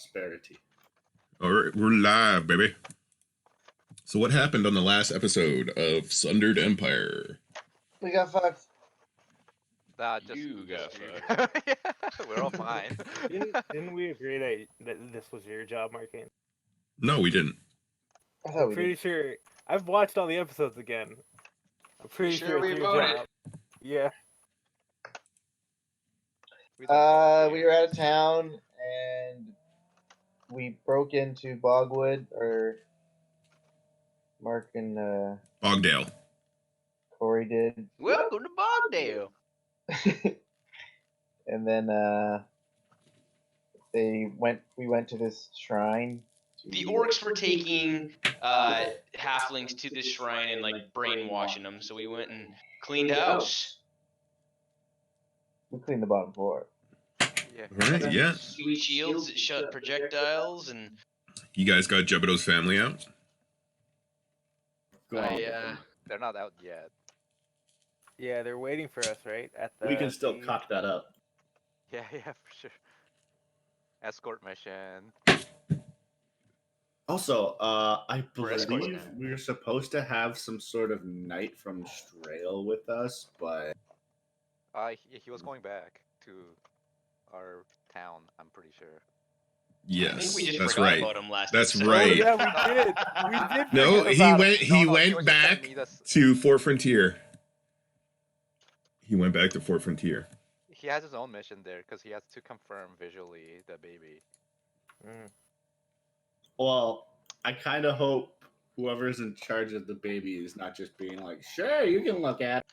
prosperity. All right, we're live, baby. So what happened on the last episode of Sundered Empire? We got fucked. Just You got fucked. Yeah, we're all fine. Didn't we agree that this was your job, Markeng? No, we didn't. I thought I'm we pretty did. sure. I've watched all the episodes again. I'm pretty Sure sure we it's your voted? job. Yeah. We don't We were out of town and we broke into Bogwood, or Mark and Bogdale. Corey did. Welcome to Bogdale. And then we went to this shrine. The orcs were taking halflings to this shrine and like brainwashing them, so we went and cleaned house. We cleaned the bottom floor. Yeah. All right, yeah. Sweet shields that shut projectiles, and You guys got Jebediah's family out? Go on. They're not out yet. Yeah, they're waiting for us, right? At the. We can still cock that up. Yeah, for sure. Escort mission. Also, I We're escorting believe him. we were supposed to have some sort of knight from Strail with us, but He was going back to our town. I'm pretty sure. I think Yes, we just that's forgot right. about him last That's episode. right. Oh, yeah, we did. We did. No, forget he about went. it. He No, went was just gonna back meet us- to Fort Frontier. He went back to Fort Frontier. He has his own mission there because he has to confirm visually the baby. well, I kind of hope whoever's in charge of the baby is not just being like, "Sure, you can look at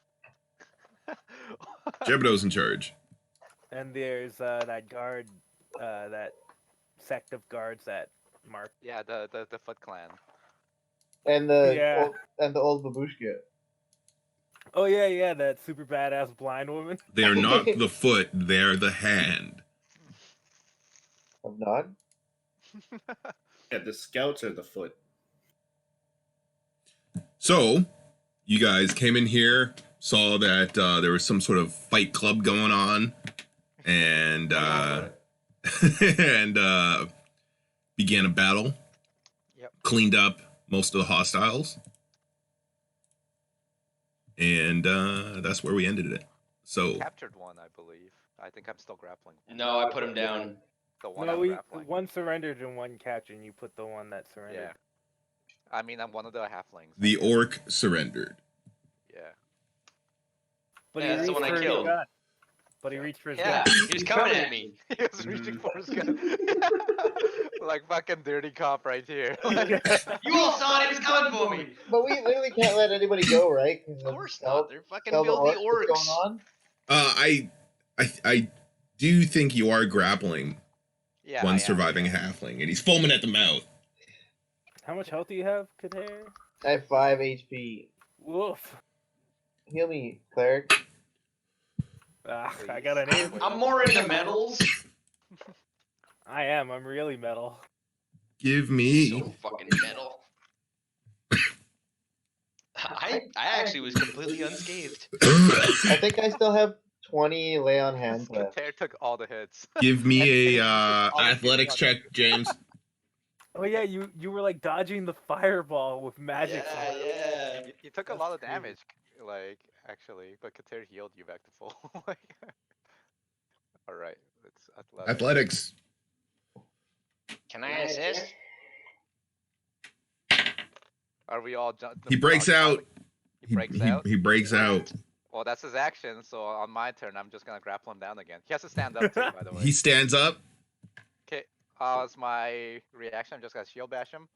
it." Jebediah's in charge. And there's that guard, that sect of guards that Mark. Yeah, the Foot Clan. And the Yeah. old babushka. Oh yeah, that super badass blind woman. They are not the foot; they're the hand. Of Nod. Yeah, the scouts are the foot. So, you guys came in here, saw that there was some sort of fight club going on, and and began a battle. Yep. Cleaned up most of the hostiles, and that's where we ended it. So, Captured one, I believe. I think I'm still grappling. No, I put him down. The one No, I'm grappling. one surrendered and one captured, and you put the one that surrendered. Yeah. I mean, I'm one of the halflings. the orc surrendered. Yeah. But Yeah, he that's the reached one I for his killed. gun. But he reached for his Yeah, gun. he was coming at me. He was reaching for his gun. Like fucking dirty cop right here. Like, You all saw it. He was coming for me. But we literally can't let anybody go, right? Of course not. They're fucking filthy What's orcs. going on? I do think you are grappling yeah, one I am. surviving halfling, and he's foaming at the mouth. How much health do you have, Kater? I have 5 HP. Woof. Heal me, cleric. I got an 8. I'm more into metals. I am. I'm really metal. Give me. So fucking metal. I actually was completely unscathed. I think I still have 20 lay on hands left. Kater took all the hits. Give me a All the athletics hits. check, James. Oh yeah, you were like dodging the fireball with magic. Yeah. You took a That's lot of crazy. damage, like, actually, but Kater healed you back to full. Like, alright, it's Athletics. Can I assist? Are we all He breaks out. He breaks out? He breaks out. Well, that's his action, so on my turn, I'm just gonna grapple him down again. He has to stand up too, by the way. He stands up. Okay, as my reaction, I'm just gonna shield bash him.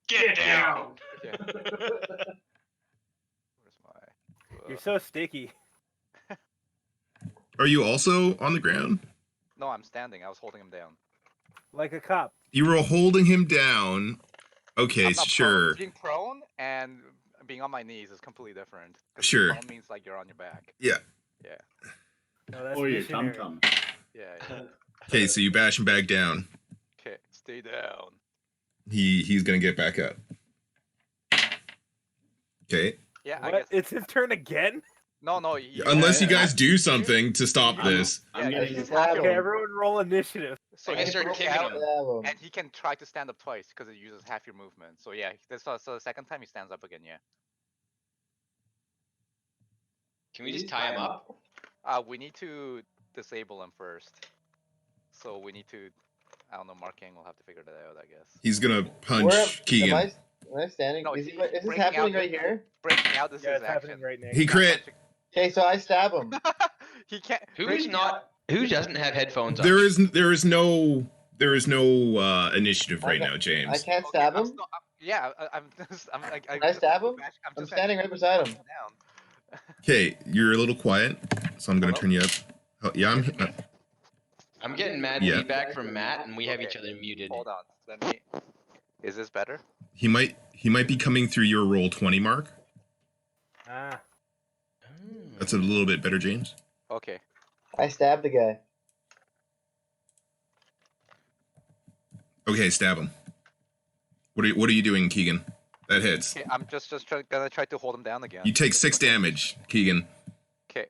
Get down. Okay. Where's my... You're so sticky. Are you also on the ground? No, I'm standing. I was holding him down. Like a cop. You were holding him down. Okay, I'm not sure. Prone. Being prone and being on my knees is completely different. 'Cause Sure. Prone means like you're on your back. Yeah. Yeah. No, that's Or your missionary. tum-tum. Yeah. Okay, so you bash him back down. Okay, stay down. He's gonna get back up. Okay. Yeah, I What? guess. It's his turn again? No, no. Unless you yeah, guys do something to stop this. I'm Yeah, getting. he's half your Okay, Okay, everyone roll initiative. So I'm gonna he start broke kicking out, him. Stab him. and he can try to stand up twice because it uses half your movement. So yeah, so the second time he stands up again. Yeah. Can we just tie him up? We need to disable him first. So we need to. I don't know. Markeng will have to figure that out, I guess. He's gonna Where punch Keegan. am I standing? No, is he's this breaking happening out right here? Breaking out is Yeah, his it's action. happening right now. He crit. Okay, so I stab him. He can't. Who's not? Who doesn't have headphones on? There is no initiative right now, I James. can't Okay, stab I'm him. still, yeah, I'm just. Can I stab him? I'm standing right beside him. Down. Okay, you're a little quiet, so I'm gonna Hello? turn you up. Oh, yeah, I'm getting mad Yeah. feedback from Matt, and we have Okay, each other muted. Hold on. Let me. Is this better? he might be coming through your roll 20 mark. Ah, That's a little bit better, James. Okay. I stabbed the guy. Okay, stab him. What are you doing, Keegan? That hits. Okay, I'm just gonna try to hold him down again. You take 6 damage, Keegan. Okay.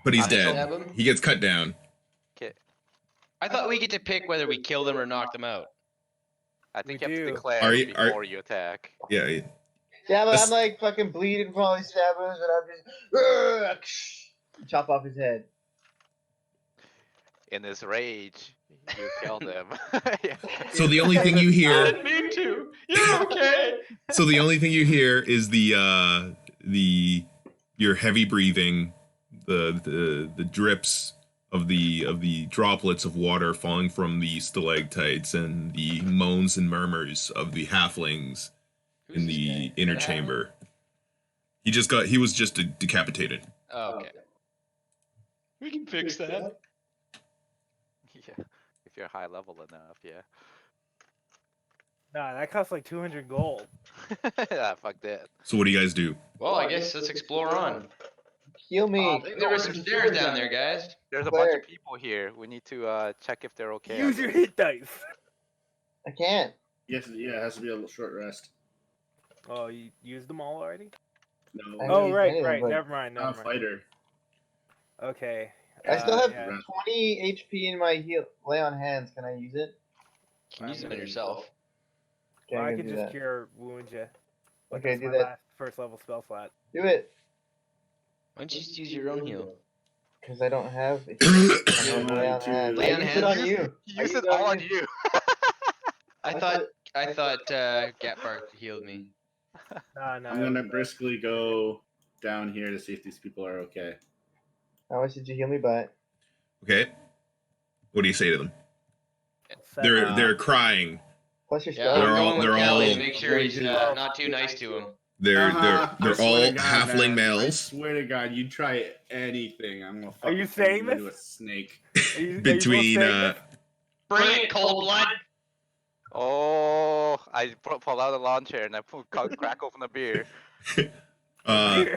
But he's I dead. stab him? He gets cut down. Okay. I thought we get to pick whether we kill them or knock them out. I think We you have to do. declare Are you- before you attack. Yeah. Yeah, but That's- I'm like fucking bleeding from all these stab wounds, and I'm just chop off his head. In his rage, you killed him. Yeah. So the only thing you hear didn't mean to. You're okay. So the only thing you hear is your heavy breathing, the drips of the droplets of water falling from the stalactites, and the moans and murmurs of the halflings in the inner chamber. He was just decapitated. Oh, okay. We can fix that. Yeah. If you're high level enough, yeah. nah, that costs like 200 gold. Yeah, fuck that. So what do you guys do? Well, I guess let's explore on. Heal me. I think there were some stairs down there, guys. There's a bunch Where? of people here. We need to check if they're okay. I Use your guess. hit dice. I can't. Yes, yeah, it has to be a little short rest. Oh, you used them all already? No, I Oh, haven't used right, any of them, right. but- Never mind, I'm a never mind. fighter. Okay. I still have yeah. 20 HP in my heal lay on hands. Can I use it? You can use it on yourself. Okay, Well, I'm I gonna can do just that. cure wound you. But Okay, that's do my that. last first level spell slot. Do it, Why don't you just use your own heal? because I don't have. I have lay on to- hands. Lay I on used it on hands? you. He I used used it all on you. I thought Gatbark healed me. Nah, nah. I'm gonna briskly go down here to see if these people are okay. How much did you heal me by? Okay. What do you say to them? Seven. They're crying. Plus your Yeah, spell. They're I'm all- going with they're Kelly all- to make sure he's not too nice to him. They're I they're swear all to God, halfling man, I males swear to God, you try anything, I'm gonna Are fucking you turn saying you into a this? snake. between Bring it, cold blood. Oh, I pull out a lawn chair and I crack open a beer. Here. Yeah.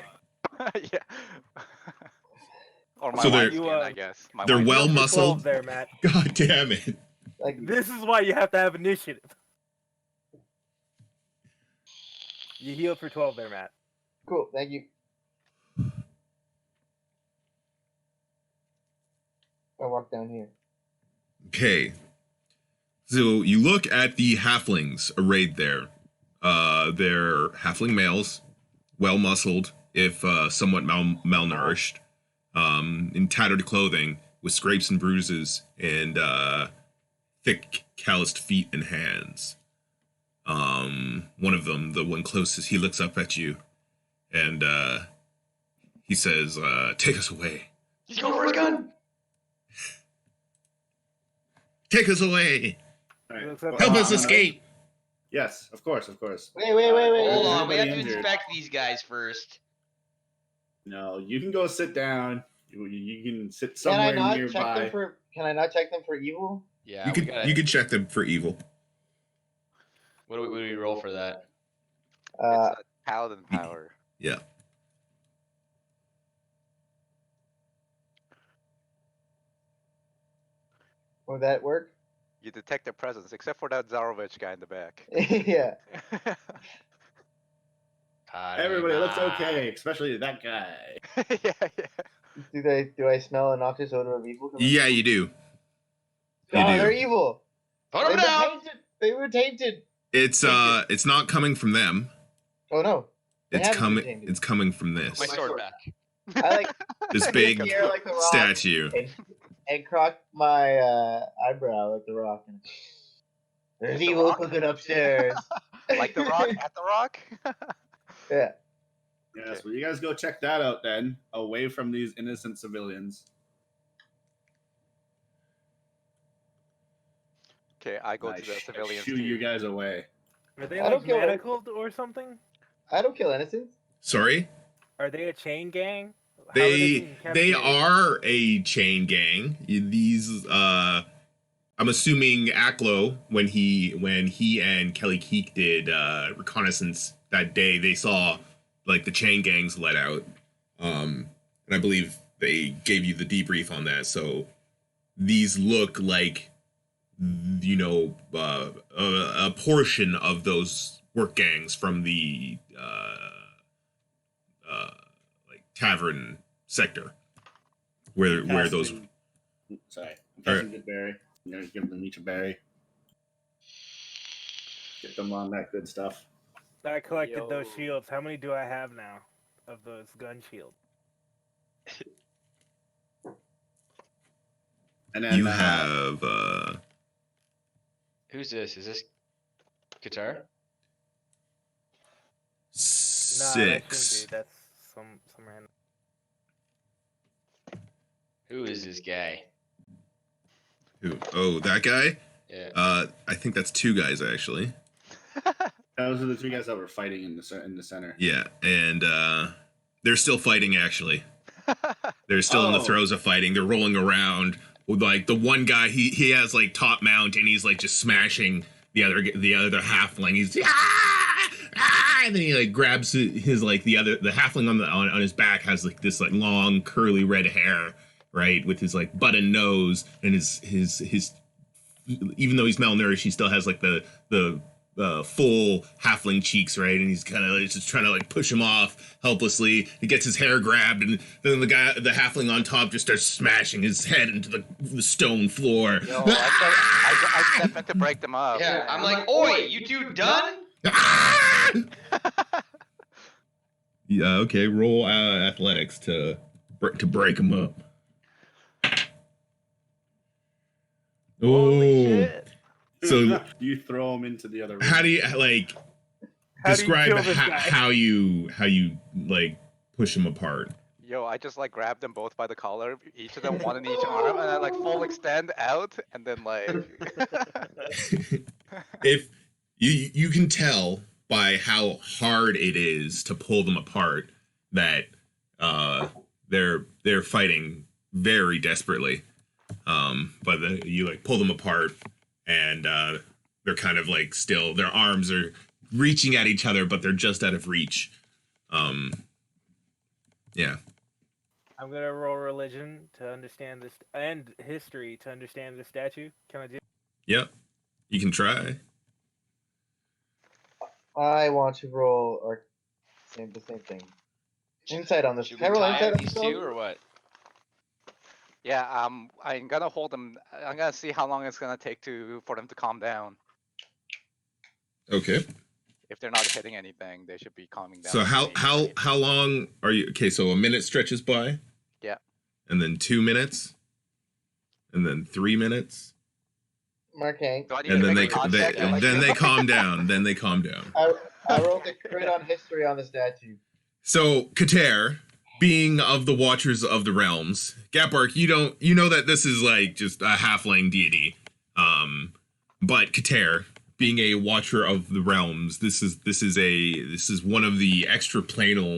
Or my So they're- wife's You, skin, I guess. My they're wife's well Heal for 12 muscled. there, Matt. God damn it. Like, This is why you have to have initiative. You healed for 12 there, Matt. cool. Thank you. I walk down here. Okay. So you look at the halflings arrayed there. They're halfling males, well muscled, if somewhat malnourished, in tattered clothing with scrapes and bruises, and thick calloused feet and hands. One of them, the one closest, he looks up at you, and he says, "Take us away. He's going for his gun. Take us away. All right. Looks up- Help us I'm- escape." Yes, of course, of course. Wait. Hold on, we have to Everybody injured. inspect these guys first. No, you can go sit down. You can sit Can I somewhere not check nearby. them for? Can I not check them for evil? Yeah, You we gotta. could check them for evil. What do we roll for that? it's a paladin power. Yeah. Would that work? You detect their presence, except for that Zarovich guy in the back. Yeah. Everybody looks okay, especially that guy. Yeah. Do I smell a noxious odor of evil? coming Yeah, from- you do. Oh, You do. they're evil. Put them They were down. tainted. They were tainted. It's not coming from them. Oh no. They It's haven't been coming. tainted. It's coming from this. My sword back. I like This hit big the air like the rock statue. and crock my eyebrow like the rock. There's The evil Rock? cooking upstairs. Like the rock at the rock. Yeah. Yes, well, you guys go check that out then, away from these innocent civilians. Okay, I go I to the I civilians shoo too. you guys away. Are they I don't like kill them. medical or something? I don't kill innocents. Sorry. Are they a chain gang? How are They being captured? are a chain gang. These I'm assuming Aklo, when he and Kelly Keek did reconnaissance that day, they saw like the chain gangs let out. And I believe they gave you the debrief on that. So these look like, you know, a portion of those work gangs from the like tavern sector, where those. Sorry, I'm passing the berry. I'm gonna give them each a berry. Get them on that good stuff. I collected those Yo. shields. How many do I have now of those gun shields? And then You have Who's this? Is this guitar? No, that shouldn't 6. be. That's some random. Who is this guy? Who? Oh, that guy? Yeah. I think that's 2 guys actually. those are the 2 guys that were fighting in the center. Yeah, and they're still fighting actually. They're still in the throes of fighting. They're rolling around with like the one guy. He has like top mount and he's like just smashing the other halfling. He's and then he like grabs his like the halfling on his back has like this like long curly red hair, right, with his like button nose and his even though he's malnourished, he still has like the full halfling cheeks, right? And he's kind of just trying to like push him off helplessly. He gets his hair grabbed, and then the halfling on top just starts smashing his head into the stone floor. Yo, I step in to break them up. Yeah, I'm like, oi, you 2 done? Yeah, okay. Roll athletics to break him up. Holy Oh, shit. so you throw them into the other room. how do you like How do you describe kill this guy? how you like push them apart? Yo, I just like grab them both by the collar, each of them one in each arm, and I like full extend out, and then like. If you can tell by how hard it is to pull them apart that they're fighting very desperately. But you like pull them apart and they're kind of like still their arms are reaching at each other, but they're just out of reach. Yeah. I'm gonna roll religion to understand this and history to understand the statue. Can I do? Yep. You can try. I want to roll or the same thing. Insight on this. Should Can I we roll tie insight on these this? 2 or what? Yeah, I'm gonna hold them. I'm gonna see how long it's gonna take for them to calm down. Okay. If they're not hitting anything, they should be calming down. So how long are you? Okay, so a minute stretches by. Yeah. And then 2 minutes. And then 3 minutes. Markeng. Do I need And to then make a contact? Like- they calm down. Then they calm down. I rolled a crit on history on the statue. So Kater, being of the Watchers of the Realms, Gapark, you know that this is like just a halfling deity. But Kater, being a Watcher of the Realms, this is one of the extra planar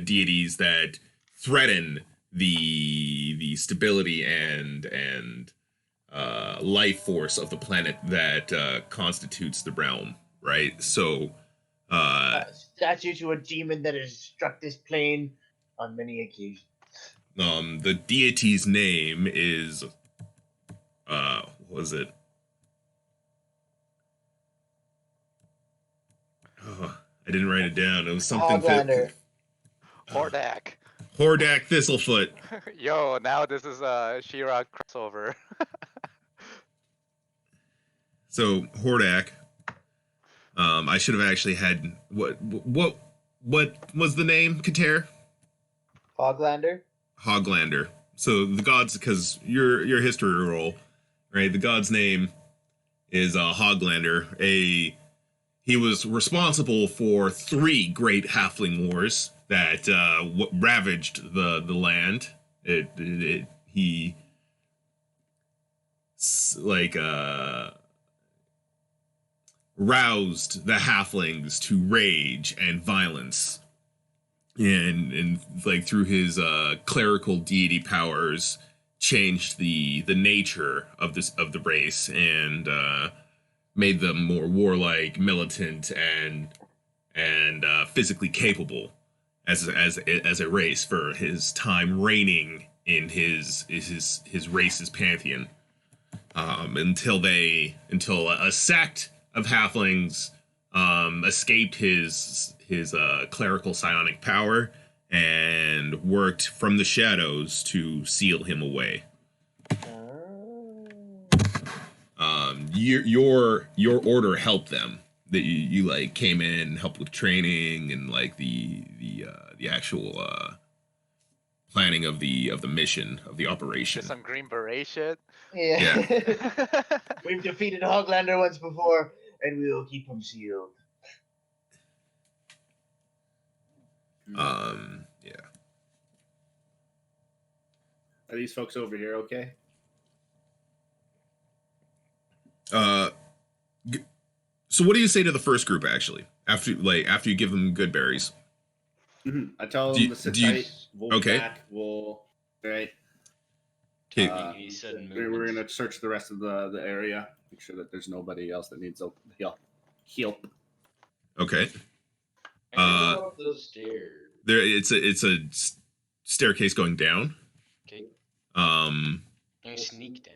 deities that threaten the stability and life force of the planet that constitutes the realm, right? So Statue to a demon that has struck this plane on many occasions. the deity's name is what was it? I I didn't write it down. It was something. Hoglander. Hordak. Hordak Thistlefoot. Yo, now this is a She-Ra crossover. So Hordak. I should have actually had what was the name? Kater? Hoglander. Hoglander. So the gods, because your history roll, right? The god's name is Hoglander. He was responsible for 3 great halfling wars that ravaged the land. He roused the halflings to rage and violence, and like through his clerical deity powers changed the nature of the race and made them more warlike, militant, and physically capable as a race for his time reigning in his race's pantheon, until a sect of halflings escaped his clerical psionic power and worked from the shadows to seal him away. Your order helped them. That you like came in, helped with training and like the actual planning of the mission of the operation. Some Green Beret shit. Yeah. We've defeated Hoglander once before, and we will keep him sealed. Yeah. Are these folks over here okay? So what do you say to the first group actually? After you give them good berries? Mm-hmm. I tell them to sit tight. We'll okay. be back. We'll right. We're gonna search the rest of the area. Make sure that there's nobody else that needs help. Okay. Up those stairs. It's a staircase going down. Okay. I sneak down.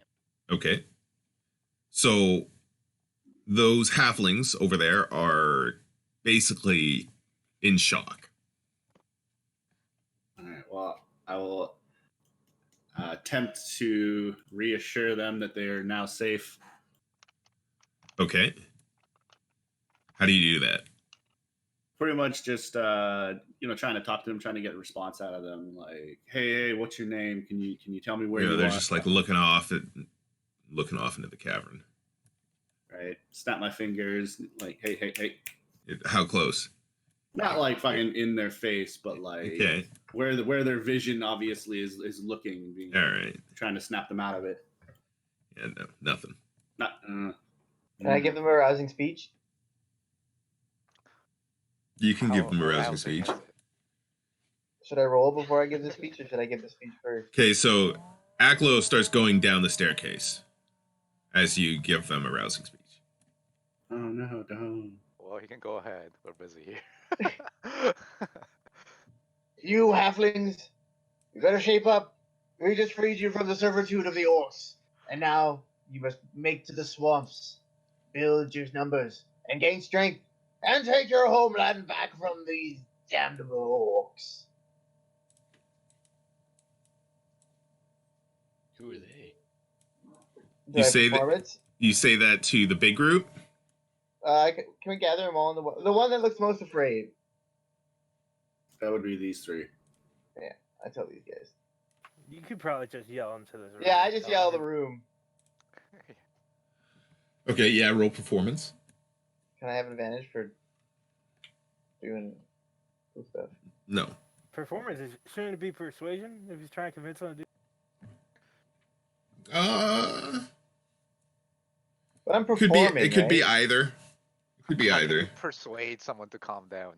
Okay. So those halflings over there are basically in shock. All right. Well, I will attempt to reassure them that they are now safe. Okay. How do you do that? Pretty much just trying to talk to them, trying to get a response out of them. Like, hey, what's your name? Can you tell me where you are? They're just like looking off into the cavern. Right. Snap my fingers. Like, hey. How close? Not like fucking in their face, but like where their vision obviously is looking. All right. Trying to snap them out of it. Yeah, no, nothing. Can I give them a rousing speech? You can give them a rousing speech. Should I roll before I give the speech, or should I give the speech first? Okay, so Aklo starts going down the staircase as you give them a rousing speech. Oh no, don't. Well, he can go ahead. We're busy here. You halflings, you better shape up. We just freed you from the servitude of the orcs, and now you must make to the swamps, build your numbers, and gain strength, and take your homeland back from these damnable orcs. Who are they? You say that to the big group? Can we gather them all in the one that looks most afraid? That would be these 3. Yeah, I tell these guys. You could probably just yell into this room. Yeah, I just yell the room. Okay, yeah, roll performance. Can I have advantage for doing cool stuff? No. Performance shouldn't it be persuasion if he's trying to convince someone to do? But I'm performing. It could be either. It could be either. Persuade someone to calm down,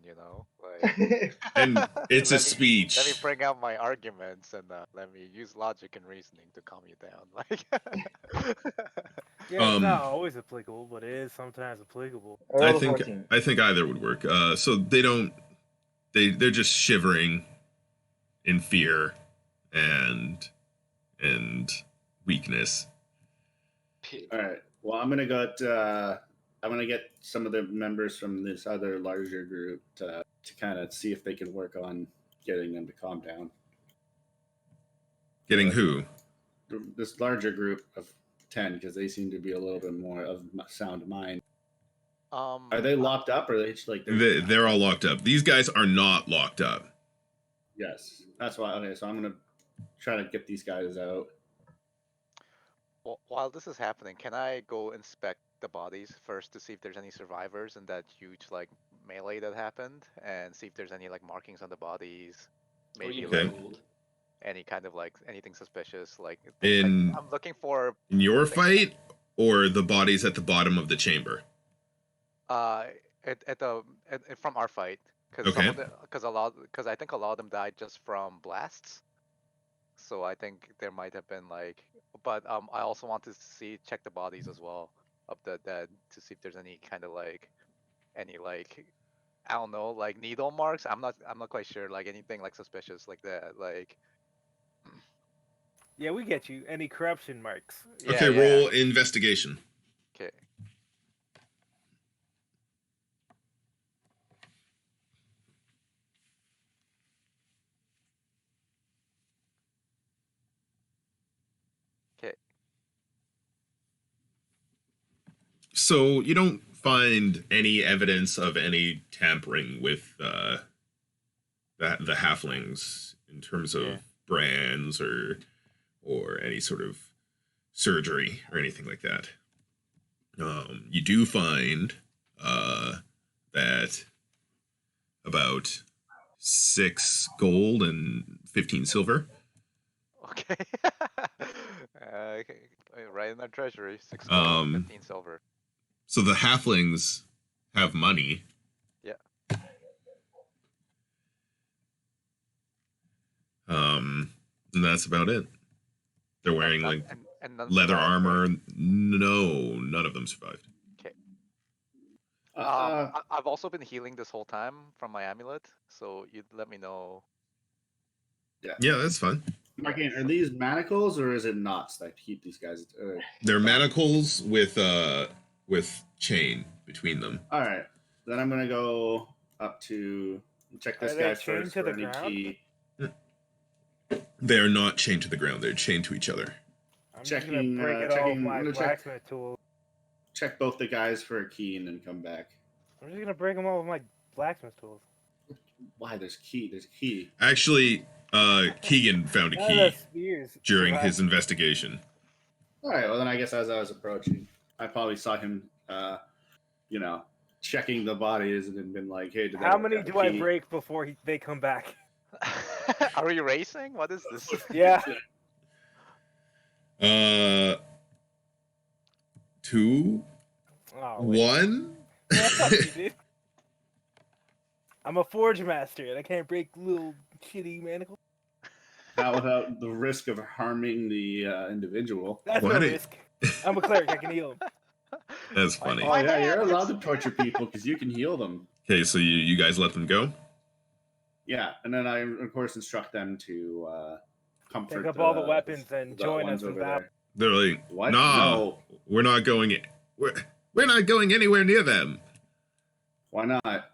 Like, and it's a speech. speech. Let me bring out my arguments and let me use logic and reasoning to calm you down. Like, yeah, it's not always applicable, but it is sometimes applicable. I think either would work. So they're just shivering in fear and weakness. All right. Well, I'm gonna go I'm gonna get some of the members from this other larger group to kind of see if they can work on getting them to calm down. Getting who? This larger group of 10, because they seem to be a little bit more of sound mind. Are they locked up, or are they just like They're all locked up. These guys are not locked up. Yes, that's why. Okay, so I'm gonna try to get these guys out. Well, while this is happening, can I go inspect the bodies first to see if there's any survivors in that huge like melee that happened, and see if there's any like markings on the bodies, maybe you like cooled. any kind of like anything suspicious, like In I'm looking for in your things fight, or the bodies at the bottom of the chamber? from our fight, because Okay. because I think a lot of them died just from blasts. So I think there might have been like, but I also want to check the bodies as well of the dead to see if there's any kind of like any like I don't know, like needle marks. I'm not quite sure, like anything like suspicious like that, like. Yeah, we get you. Any corruption marks? Yeah, Okay, yeah. roll investigation. Okay. Okay. So you don't find any evidence of any tampering with the halflings in terms of Yeah. brands or any sort of surgery or anything like that. You do find that about 6 gold and 15 silver. Okay. Okay. Right in our treasury, 6 gold, 15 silver. So the halflings have money. Yeah. And that's about it. They're wearing like and none leather survived, armor. right? No, none of them survived. Okay. Uh, I've also been healing this whole time from my amulet, so you'd let me know. Yeah, that's fine. Markeng, are these manacles or is it knots that keep these guys? They're manacles with chain between them. All right, then I'm gonna go up to check this Are they guy chained first to for the any ground? key. They are not chained to the ground. They're chained to each other. I'm Checking, just gonna break it all checking- with my I'm gonna blacksmith tool. Check both the guys for a key and then come back. I'm just gonna break them all with my blacksmith tools. Why? There's key. There's a key. Actually, Keegan found a None key of the spears during survived. his investigation. All right. Well, then I guess as I was approaching, I probably saw him, checking the bodies and then been like, "Hey, did How that many have a do I key?" break before they come back? Are we racing? What is this? Yeah. 2, Oh, wait. 1. Yeah, you did. I'm a forge master and I can't break little shitty manacles. Not without the risk of harming the individual. That's Why no did- risk. I'm a cleric. I can heal them. That's funny. Oh yeah, you're allowed to torture people because you can heal them. Okay, so you guys let them go? Yeah, and then I of course instruct them to comfort. Pick up all the weapons and the join ones us in over battle. there. They're like, What? nah, No. we're not going. We're not going anywhere near them Why not?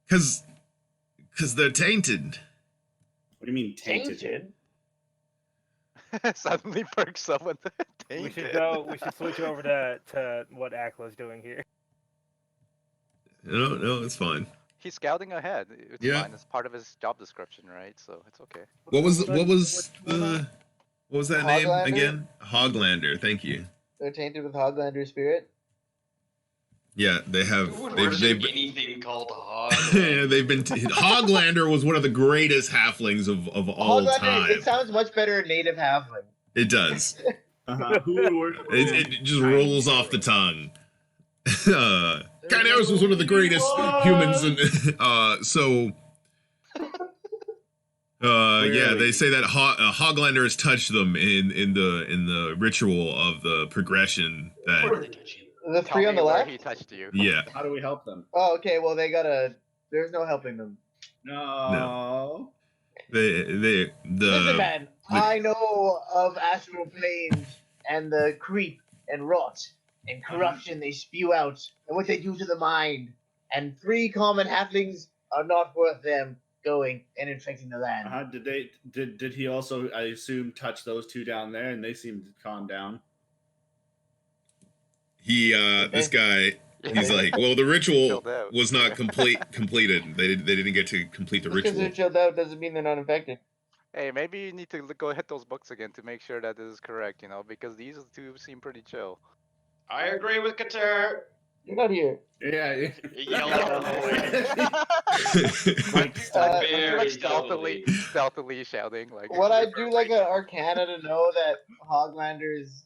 because they're tainted. What do you mean tainted? Tainted? Suddenly perks up with the We should tainted. go. We should switch over to what Akla's doing here. No, it's fine. He's scouting ahead. It's Yeah. fine. It's part of his job description, right? So it's okay. What was What's that name Hoglander? again? Hoglander. Thank you. They're tainted with Hoglander spirit. Yeah, they have. Who would They've worship been. anything called a hog? They've been. Hoglander was one of the greatest halflings of all Hoglander, time. it sounds much better in native halfling. It does. Who would work? It just rolls off the tongue. Kynaris was one of the greatest humans, and yeah, they say that Hoglander has touched them in the ritual of the progression. Where That did they touch you? The Tell three on me the where left? he touched you. yeah, How do we help them? Oh, okay, well, they gotta. There's no helping them. No. Listen, man, the- I know of astral planes and the creep and rot. and corruption they spew out, and what they do to the mind. And 3 common halflings are not worth them going and infecting the land. Did he also, I assume, touch those 2 down there, and they seemed to calm down? This guy, he's like, well, the ritual was not completed. They didn't get to complete the Just because they're ritual. chilled out doesn't mean they're not infected. Hey, maybe you need to go hit those books again to make sure that this is correct, you know, because these 2 seem pretty chill. I agree with Qatar. You're not here. Yeah. Yell out Like stealthily. stealthily shouting like. Would I do like an Arcana to know that Hoglanders?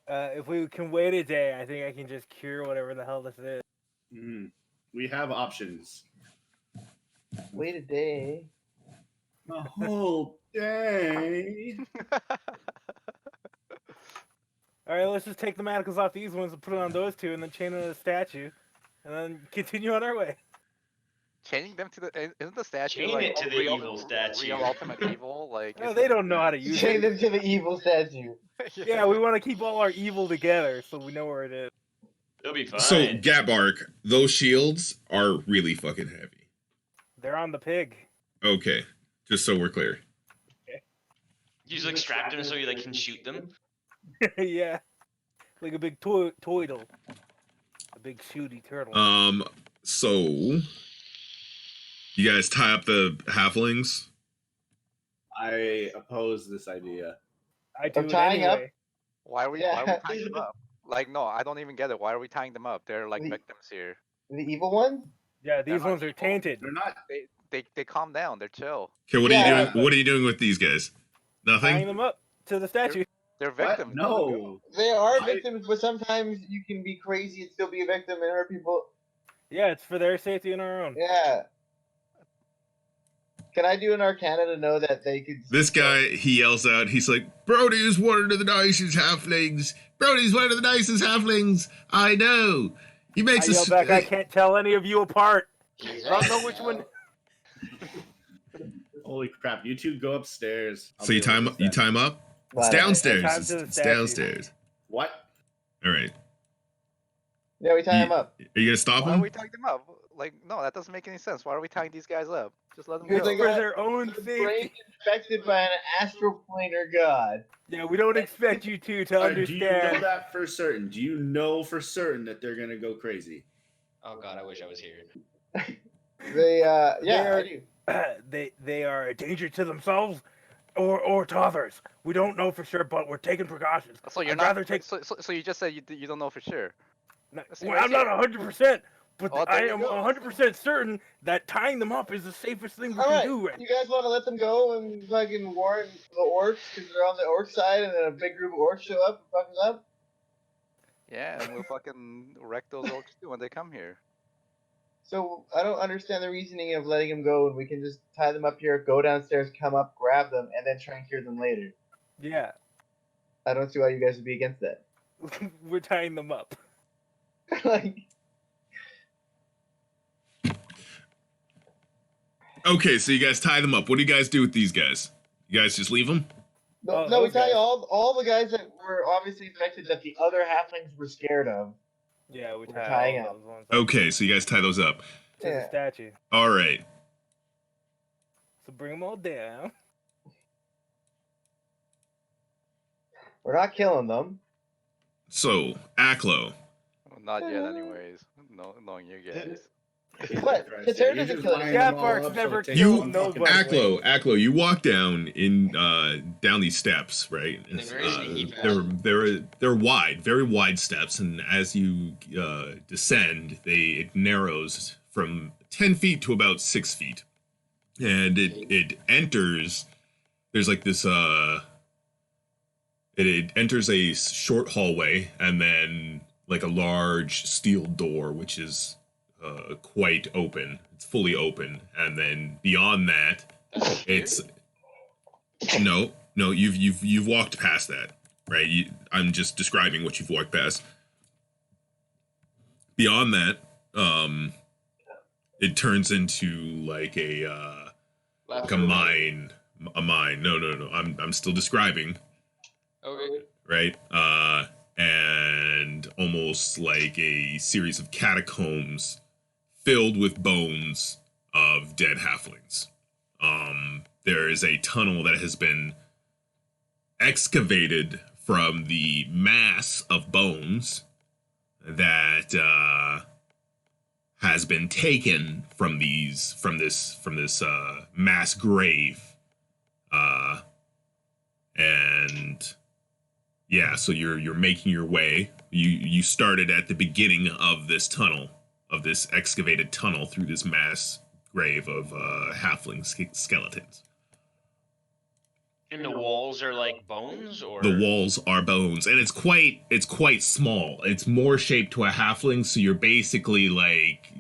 If we can wait a day, I think I can just cure whatever the hell this is. We have options. Wait a day. A whole day. All right, let's just take the manacles off these ones and put it on those 2, and then chain them to the statue, and then continue on our way. Chaining them to the isn't the statue Chain like it to the evil statue. real ultimate evil? Like No, they don't know how to use Chain it. them to the evil statue. Yeah, we want to keep all our evil together, so we know where it is. It'll be fine. So, Gatbark, those shields are really fucking heavy. They're on the pig. Okay, just so we're clear. You just like strap them so you like can shoot them. Yeah, like a big toidle, a big shooty turtle. So you guys tie up the halflings. I oppose this idea. I do I'm it tying up. anyway. Why are we tying them up? Like, no, I don't even get it. Why are we tying them up? They're like victims here. The evil ones? Yeah, these ones are tainted. They're not. They calm down. They're chill. Okay, what are you doing? What are you doing with these guys? Tying Nothing. them up to the statue. They're victims. No. They are victims, but sometimes you can be crazy and still be a victim and hurt people. Yeah, it's for their safety and our own. Yeah. Can I do an Arcana to know that they could? This guy, he yells out. He's like, "Brody's one of the nicest halflings. Brody's one of the nicest halflings I know. He makes I yell back, I can't tell any of you apart. I don't know which one. Holy crap! You 2 go upstairs. So you tie him up. It's downstairs. It's downstairs. What? All right. Yeah, we tie them up. Are you gonna stop Why are him? we tying them up? Like, no, that doesn't make any sense. Why are we tying these guys up? Just let them Because go. they For got their own brain safety. infected by an astral planar god. Yeah, we don't expect you 2 to Do you know understand. that for certain? Do you know for certain that they're gonna go crazy? Oh god, I wish I was here. I do. They are a danger to themselves or to others. We don't know for sure, but we're taking precautions. So you're I'd not. rather take. So you just said you don't know for sure. Well, I'm not 100%, but Oh, I there you am go. 100% certain that tying them up is the safest thing we All can right, do. you guys want to let them go and fucking warn the orcs because they're on the orc side, and then a big group of orcs show up and fuck us up? Yeah, and we'll fucking wreck those orcs too when they come here. So I don't understand the reasoning of letting them go, and we can just tie them up here, go downstairs, come up, grab them, and then try and cure them later. Yeah, I don't see why you guys would be against that. we're tying them up. Like, Okay, so you guys tie them up. What do you guys do with these guys? You guys just leave them? no, Oh, we those tie guys. all the guys that were obviously infected that the other halflings were scared of. Yeah, we We're tie tying all up. those ones up Okay, so you guys tie those up. to the Yeah. statue. All right. So bring them all down. We're not killing them. So, Aklo. Well, not yet, anyways. No, knowing you guys. What? The turret doesn't kill anyone. Yeah, Parks never killed nobody. Aklo, you walk down down these steps, right? In a very sneaky They're wide, very wide steps, and as you descend, it narrows from 10 feet to about 6 feet, and it enters. There's like this. It enters a short hallway, and then like a large steel door, which is quite open. It's fully open, and then beyond that, it's no. You've walked past that, right? I'm just describing what you've walked past. Beyond that, it turns into like a mine. A mine. No. I'm still describing. Okay. Right? And almost like a series of catacombs filled with bones of dead halflings. There is a tunnel that has been excavated from the mass of bones that has been taken from this mass grave, and yeah, so you're making your way. You started at the beginning of this tunnel, of this excavated tunnel through this mass grave of halfling skeletons. And the walls are like bones, or The walls are bones, and it's quite small. It's more shaped to a halfling, so you're basically like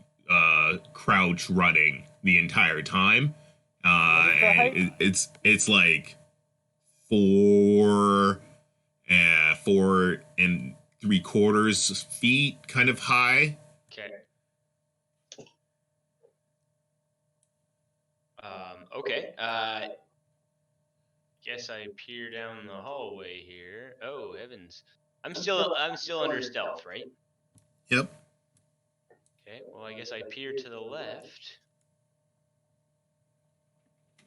crouch running the entire time. And it's like 4.75 feet, kind of high. Okay. Okay. Guess I peer down the hallway here. Oh heavens! I'm still under stealth, right? Yep. Okay. Well, I guess I peer to the left.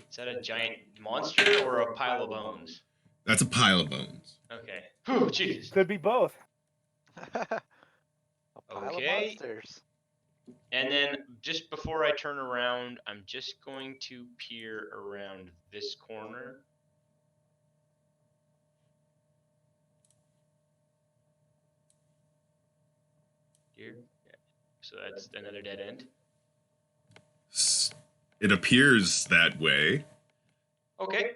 Is that a giant monster or a pile of bones? That's a pile of bones. Okay. Whew, jeez. Could be both. A pile of Okay. monsters. And then just before I turn around, I'm just going to peer around this corner. Here. Yeah. So that's another dead end. It appears that way. Okay.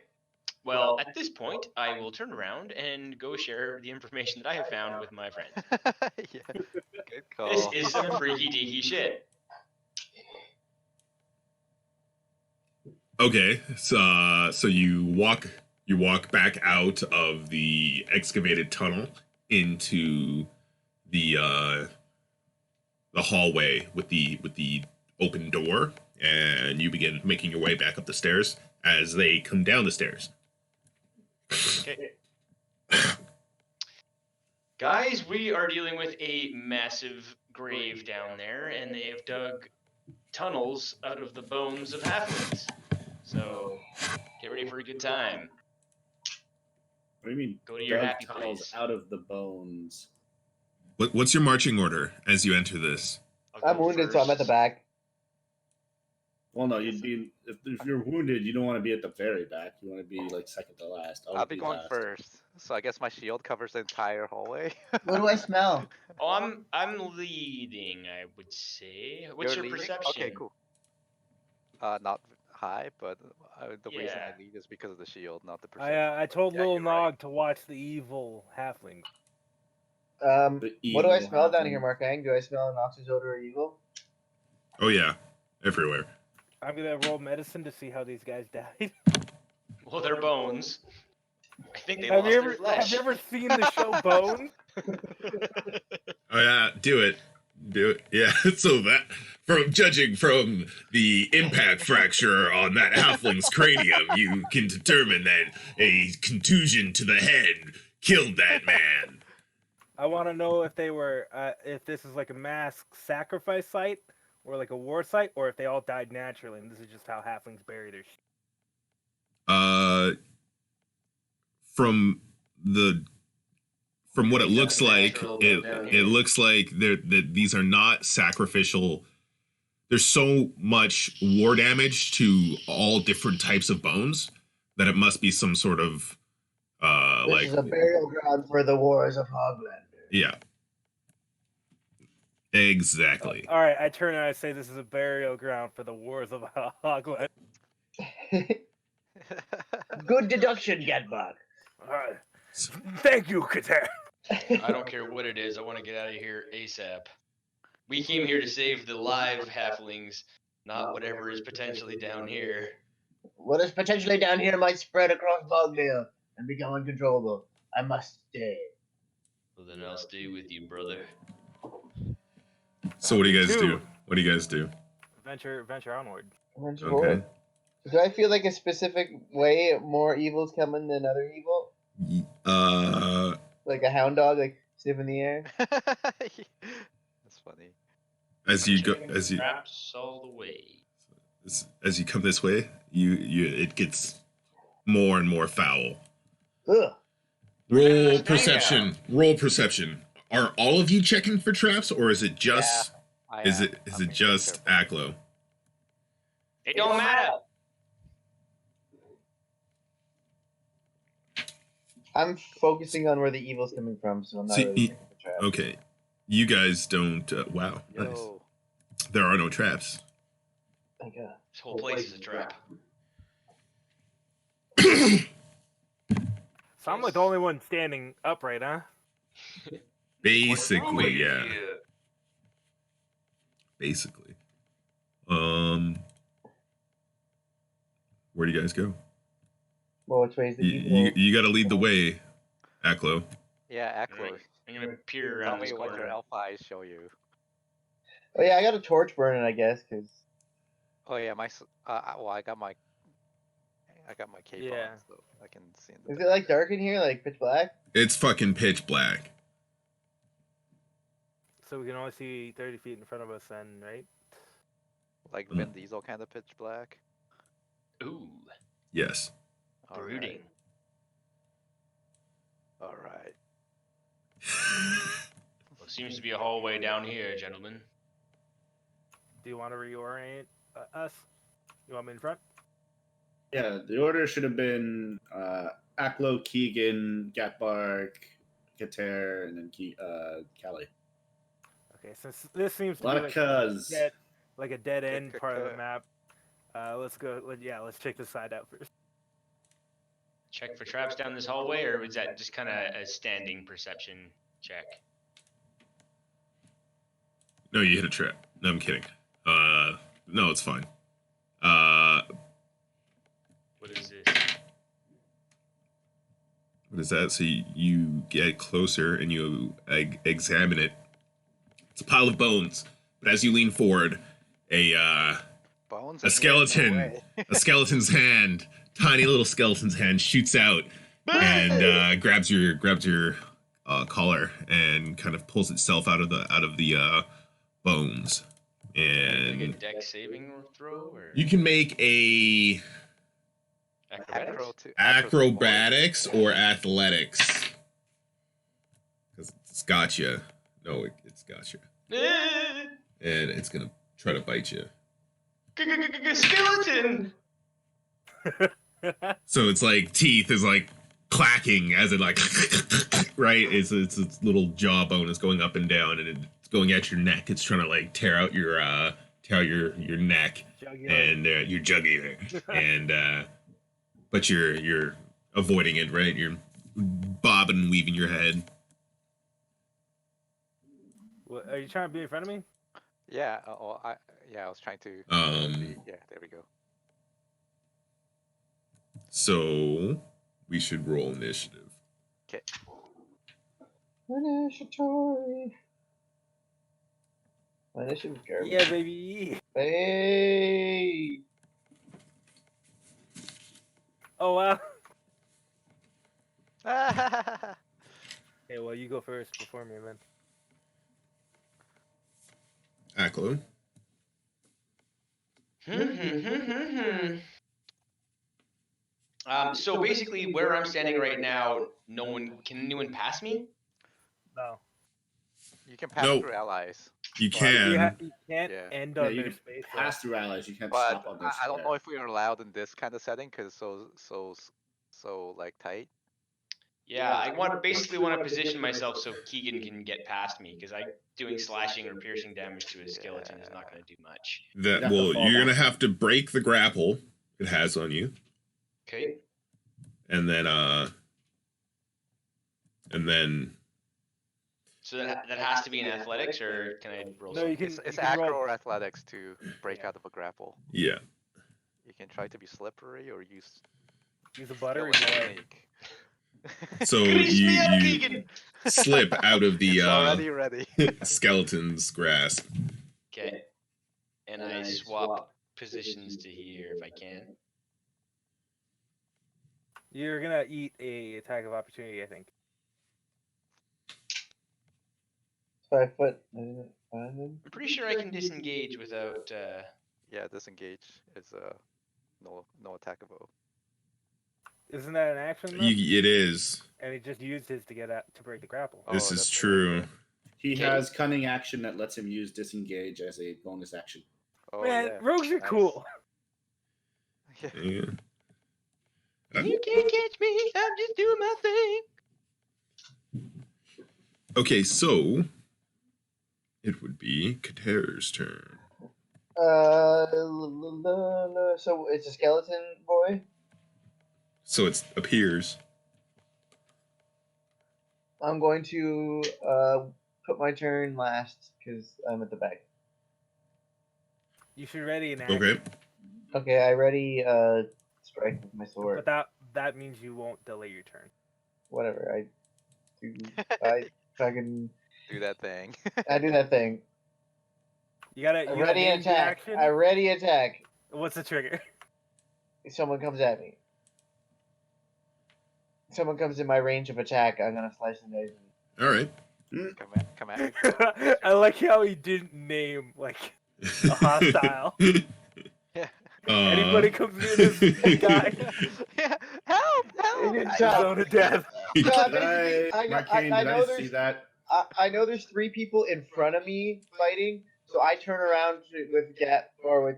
Well, at this point, I will turn around and go share the information that I have found with my friends. Yeah. Good call. This is some freaky deaky shit. Okay, so you walk back out of the excavated tunnel into the hallway with the open door, and you begin making your way back up the stairs as they come down the stairs. Okay. Guys, we are dealing with a massive grave down there, and they have dug tunnels out of the bones of halflings. So, get ready for a good time. What do you mean? Go to your dug happy tunnels place. out of the bones. What's your marching order as you enter this? I'm wounded, so I'm at the back. Well, no, you'd be if you're wounded, you don't want to be at the very back. You want to be like second to last. I'll be going last. first. So I guess my shield covers the entire hallway. What do I smell? Oh, I'm leading, I would say. What's your You're leading? perception? Okay, cool. Not high, but the reason Yeah. I lead is because of the shield, not the perception. I told Yeah, Lil you're right. Nog to watch the evil halflings. What do I evil smell down halfling. here, Markeng? Do I smell an oxygen odor or evil? Oh yeah, everywhere. I'm gonna roll medicine to see how these guys died. Well, they're bones. I think they Have lost you their ever flesh. seen the show Bone? Oh yeah, do it. Yeah. So that, from judging from the impact fracture on that halfling's cranium, you can determine that a contusion to the head killed that man. I want to know if they were, if this is like a mass sacrifice site, or like a war site, or if they all died naturally, and this is just how halflings bury their shit. From what it looks like, it looks like that these are not sacrificial. There's so much war damage to all different types of bones that it must be some sort of This is a burial ground for the wars of Hoglander. Yeah. Exactly. All right, I turn and I say this is a burial ground for the wars of Hogland. Good deduction, Gedbug. All right. Thank you, Katar. I don't care what it is. I want to get out of here ASAP. We came here to save the live halflings, not whatever is potentially down here. What is potentially down here might spread across Bogdale and become uncontrollable. I must stay. Well, then I'll stay with you, brother. So what do you guys do? Dude. What do you guys do? Venture onward. Okay. Do I feel like a specific way more evil's coming than other evil? like a hound dog, like sniffing the air. That's funny. As you go, Checking as you traps all the way. as you come this way, it gets more and more foul. Ugh. Roll perception. Roll perception. Are all of you checking for traps, or is it just is it just Aklo? It don't matter. I'm focusing on where the evil's coming from, so I'm not really checking for traps. Okay, you guys don't. Wow, nice. There are no traps. Thank God. This whole place is a trap. So I'm like the only one standing upright, huh? Basically, yeah. Basically. Where do you guys go? Well, which way is the evil? You got to lead the way, Aklo. Yeah, Aklo. Right. I'm gonna peer Tell around this me what your corner. alpha eyes show you. Oh yeah, I got a torch burning, I guess, because. Oh yeah, well, I got my cape on, so I can see. Is it like dark in here, like pitch black? It's fucking pitch black. So we can only see 30 feet in front of us then, right? Like Vin Diesel kind of pitch black? Ooh. Yes. Brooding. Alright. Well, seems to be a hallway down here, gentlemen. Do you want to reorient us? You want me in front? Yeah, the order should have been Aklo, Keegan, Gatbark, Kater, and then Callie. Okay, since this seems to be like a dead end part of the map, let's go. Let's check this side out first. Check for traps down this hallway, or was that just kind of a standing perception check? No, you hit a trap. No, I'm kidding. No, it's fine. What is this? What is that? So you get closer and you examine it. It's a pile of bones. But as you lean forward, a skeleton's hand, tiny little skeleton's hand, shoots out and grabs your collar and kind of pulls itself out of the bones. And like a dex saving throw, or you can make a acrobatics or athletics. Because it's got you. No, it's got you. And it's gonna try to bite you. Skeleton! So it's like teeth is like clacking as it like right. It's little jawbone is going up and down, and it's going at your neck. It's trying to like tear out your neck and your jugular, and but you're avoiding it, right? You're bobbing and weaving your head. What, are you trying to be in front of me? Yeah. I was trying to. Yeah, there we go. So we should roll initiative. Okay. Initiatory. Initiative, garbage. Yeah, baby. Hey. Oh wow. Hey, well, you go first before me, man. Aklo. So basically, where I'm standing right now, can anyone pass me? No. You can pass through allies. You can. You can't end on their space. Pass through allies. You can't But stop on their space. I don't know if we are allowed in this kind of setting because so like tight. Yeah, I basically want to position myself so Keegan can get past me, because doing slashing or piercing damage to a skeleton is not going to do much. You're gonna have to break the grapple it has on you. Okay. And then. So that has to be in athletics, or can I roll? No, it's acro or athletics to break out of a grapple. Yeah. You can try to be slippery or use a butter technique. So you slip out of the already ready. skeleton's grasp. Okay. And I swap positions to here if I can. You're gonna eat a attack of opportunity, I think. 5 foot. I'm pretty sure I can disengage without. Yeah, disengage is no attackable. Isn't that an action though? It is. And he just used his to get out to break the grapple. This Oh, is that's true. He Okay. has cunning action that lets him use disengage as a bonus action. Oh, Man, yeah. rogues are Nice. cool. Yeah. Yeah. You can't catch me. I'm just doing my thing. Okay, so it would be Kater's turn. So it's a skeleton boy. So it appears. I'm going to put my turn last because I'm at the back. You should ready an action. Okay. Okay, I ready strike with my sword. But that means you won't delay your turn. Whatever. I fucking Do that thing. I do that thing. You gotta I ready name the attack. action. I ready attack. What's the trigger? If someone comes at me. If someone comes in my range of attack, I'm gonna slice and dice. All right. Come at me. I like how he didn't name like a hostile. Anybody comes near this guy, Yeah. Help! zone of death. So Markeng, I did know I see that? I know there's 3 people in front of me fighting, so I turn around with Gat or with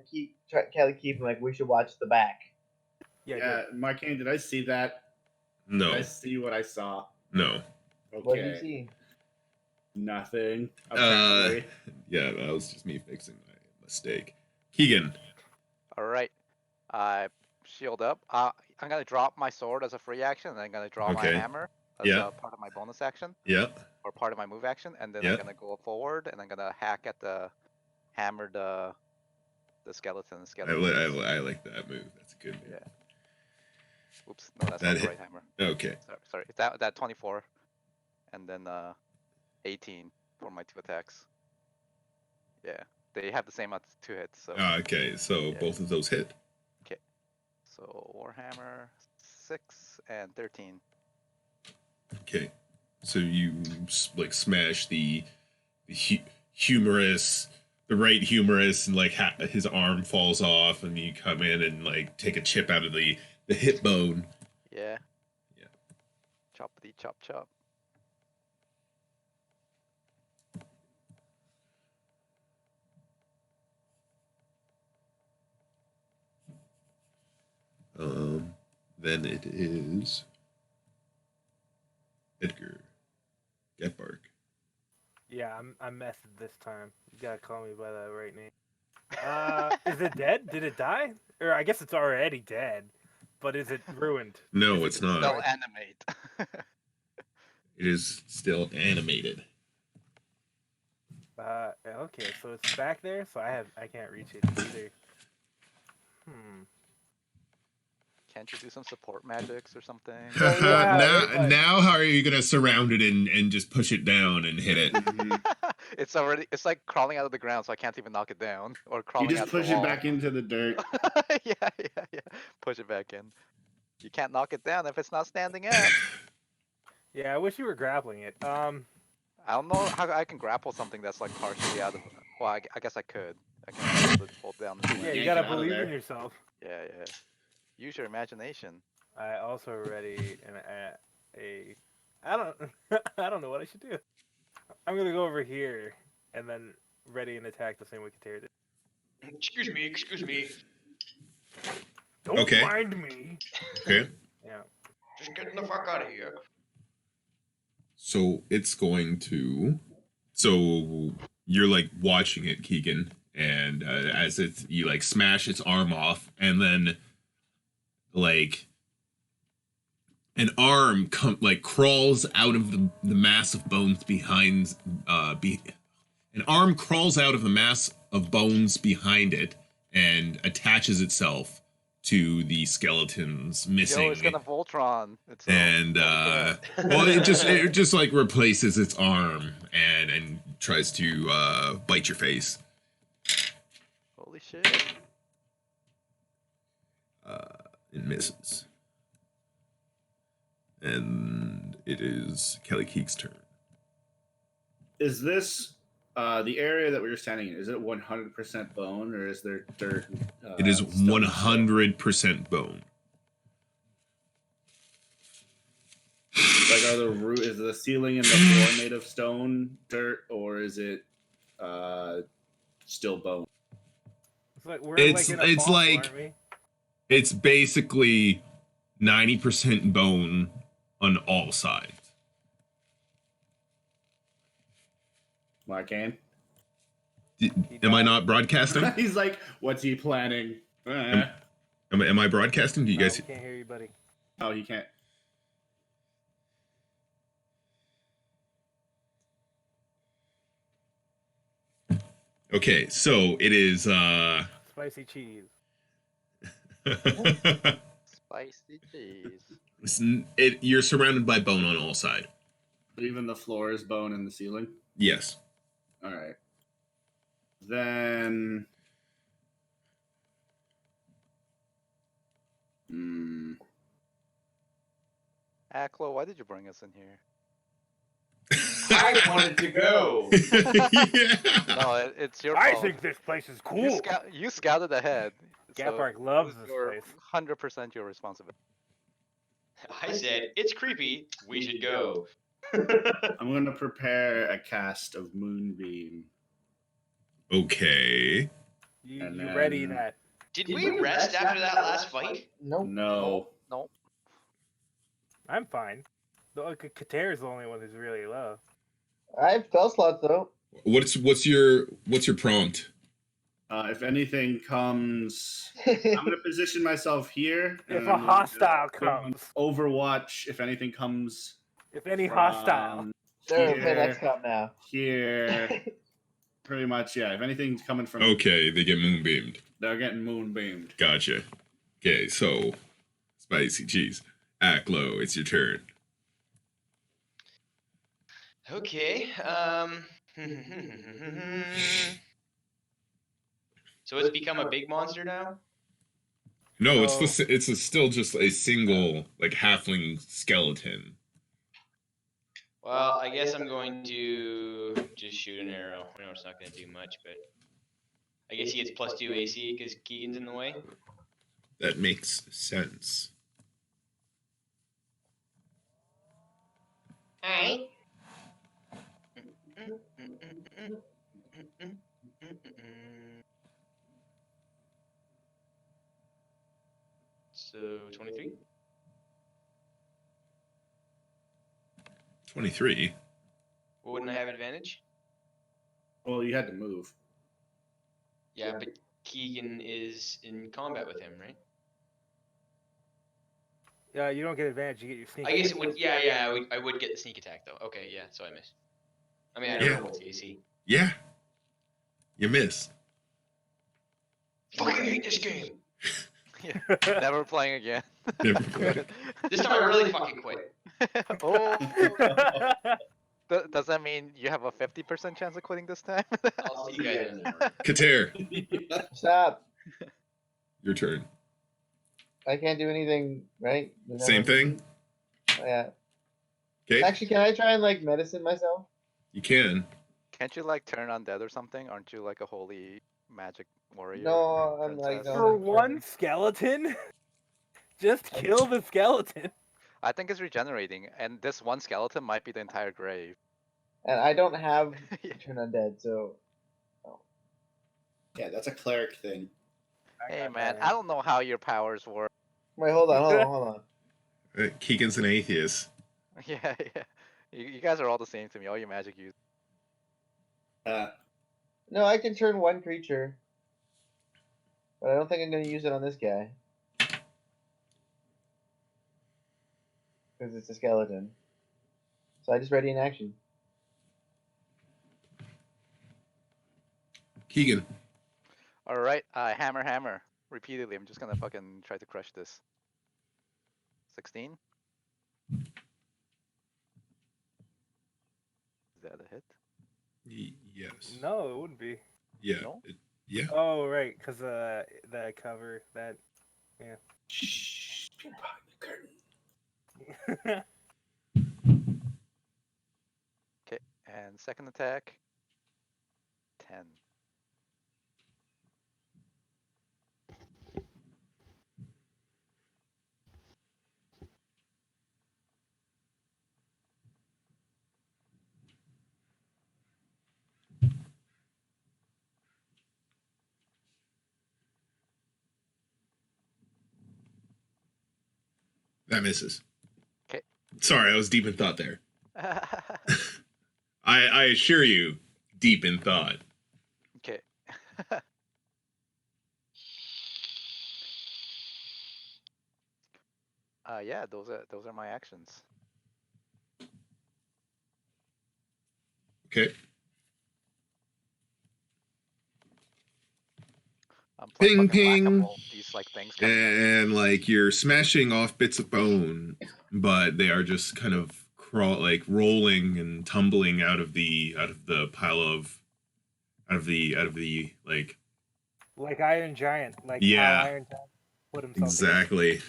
Kelly Keith and like we should watch the back. Yeah, Markeng, did I see that? Did I No. see what I saw? No. Okay. What did you see? Nothing. Apparently. Yeah, that was just me fixing my mistake. Keegan. All right. Shield up. I'm gonna drop my sword as a free action, and then I'm gonna draw my Okay. hammer as Yeah. a part of my bonus action Yeah. or part of my move action, and then Yeah. I'm gonna go forward and I'm gonna hack at the hammer the skeleton. I like that move. That's a good move. Yeah. Oops, no, that's That not the hit. right hammer. Okay. Sorry. Is that 24, and then 18 for my 2 attacks. Yeah, they have the same amount of 2 hits. So Okay, so Yeah. both of those hit. so Warhammer 6 and 13. Okay. So you like smash the humerus, the right humerus, and like his arm falls off, and you come in and like take a chip out of the hip bone. Yeah. Yeah. Choppity chop chop. Then it is Edgar Getbark. Yeah, I'm messed this time. You gotta call me by the right name. Is it dead? Did it die? Or I guess it's already dead. But is it ruined? No, it's not. They'll animate. It is still animated. Okay, so it's back there, so I can't reach it either. Can't you do some support magics or something? Now how are you gonna surround it and just push it down and hit it? It's like crawling out of the ground, so I can't even knock it down. Or You crawling just out the push it wall. back into the dirt. yeah. Push it back in. You can't knock it down if it's not standing up. Yeah, I wish you were grappling it. I don't know how I can grapple something that's like partially out of. Well, I guess I could. I can hold down. The Yeah, Yank you it gotta out of believe there. in yourself. Yeah. Use your imagination. I also ready I don't I don't know what I should do. I'm gonna go over here and then ready an attack the same way Kater did. Excuse me. Don't Okay. mind me. Okay. Yeah. Just getting the fuck out of here. So it's going to. So you're like watching it, Keegan, and as you like smash its arm off, and then like an arm crawls out of the mass of bones behind. An arm crawls out of the mass of bones behind it and attaches itself to the skeleton's missing. Yo, it's gonna Voltron. And well, it just like replaces its arm and tries to bite your face. Holy shit. It misses. And it is Kelly Keek's turn. is this the area that we were standing in? Is it 100% bone, or is there dirt? It is stone 100% bone. Like, are the root is the ceiling and the floor made of stone, dirt, or is it still bone? It's like we're It's like in a fossil, like aren't we? it's basically 90% bone on all sides. Markeng? Am I not broadcasting? He's like, what's he planning? Am I broadcasting? Do you guys? We can't hear you, buddy. Oh, he can't. Okay, so it is Spicy cheese. Spicy cheese. You're surrounded by bone on all sides. Even the floor is bone and the ceiling? Yes. All right. Then... Aklo, why did you bring us in here? I wanted to go. Yeah. No, it's your I fault. think this place is cool. You scouted ahead. Gapark loves this You're place. 100% your responsibility. I said, it's creepy. We should go. I'm going to prepare a cast of Moonbeam. Okay. You And ready then- that? Did we rest after that last fight? Nope. No. Nope. I'm fine. Kater is the only one who's really low. I have spell slots though. What's your prompt? If anything comes, I'm going to position myself here. If and a I'm gonna hostile put on comes. Overwatch. If anything comes, If any from hostile. They're here, my next count now. here, pretty much, yeah. If anything's coming from, Okay, they get moonbeamed. they're getting moonbeamed. Gotcha. Okay, so spicy cheese. Aklo, it's your turn. Okay. So it's become a big monster now? No, So- it's still just a single like halfling skeleton. Well, I guess I'm going to just shoot an arrow. I know it's not going to do much, but I guess he gets +2 AC because Keegan's in the way. That makes sense. Alright. So 23. 23. Wouldn't I have advantage? Well, you had to move. Yeah, but Keegan is in combat with him, right? Yeah, you don't get advantage. You get your sneak. I guess it would. Yeah. I would get the sneak attack though. Okay, yeah. So I missed. I mean, I don't Yeah. know what's the AC. Yeah. You miss. Fucking hate this game. Never playing again. Never played. This time I really fucking quit. Oh. Does that mean you have a 50% chance of quitting this time? I'll see you guys in the morning. Kater, Stop. your turn. I can't do anything, right? Same thing. Oh, yeah. Okay, Actually, can I try and like medicine myself? you can. Can't you like turn undead or something? Aren't you like a holy magic warrior? No, I'm like, princess? no. For one skeleton? Just kill the skeleton. I think it's regenerating, and this one skeleton might be the entire grave. And I don't have Yeah. turn undead, so Yeah, that's a cleric thing. Hey man, I don't know how your powers work. wait, hold on. Keegan's an atheist. Yeah. You guys are all the same to me. All your magic use. No, I can turn one creature, but I don't think I'm gonna use it on this guy because it's a skeleton. So I just ready in action. Keegan. All right, hammer, repeatedly. I'm just gonna fucking try to crush this. 16. Is that a hit? Yes. No, it wouldn't be. Yeah. No? Yeah. Oh, right, because the cover, that, Shh. Peek behind the curtain. yeah. And second attack, 10. That misses. Okay. Sorry, I was deep in thought there. I assure you, deep in thought. Okay. Yeah, those are my actions. Okay. I'm Ping, playing ping. whack-a-mole. These like things coming at me. And like you're smashing off bits of bone, but they are just kind of rolling and tumbling out of the pile of out of the Like Iron Giant. Like Yeah. how Iron Giant put himself exactly.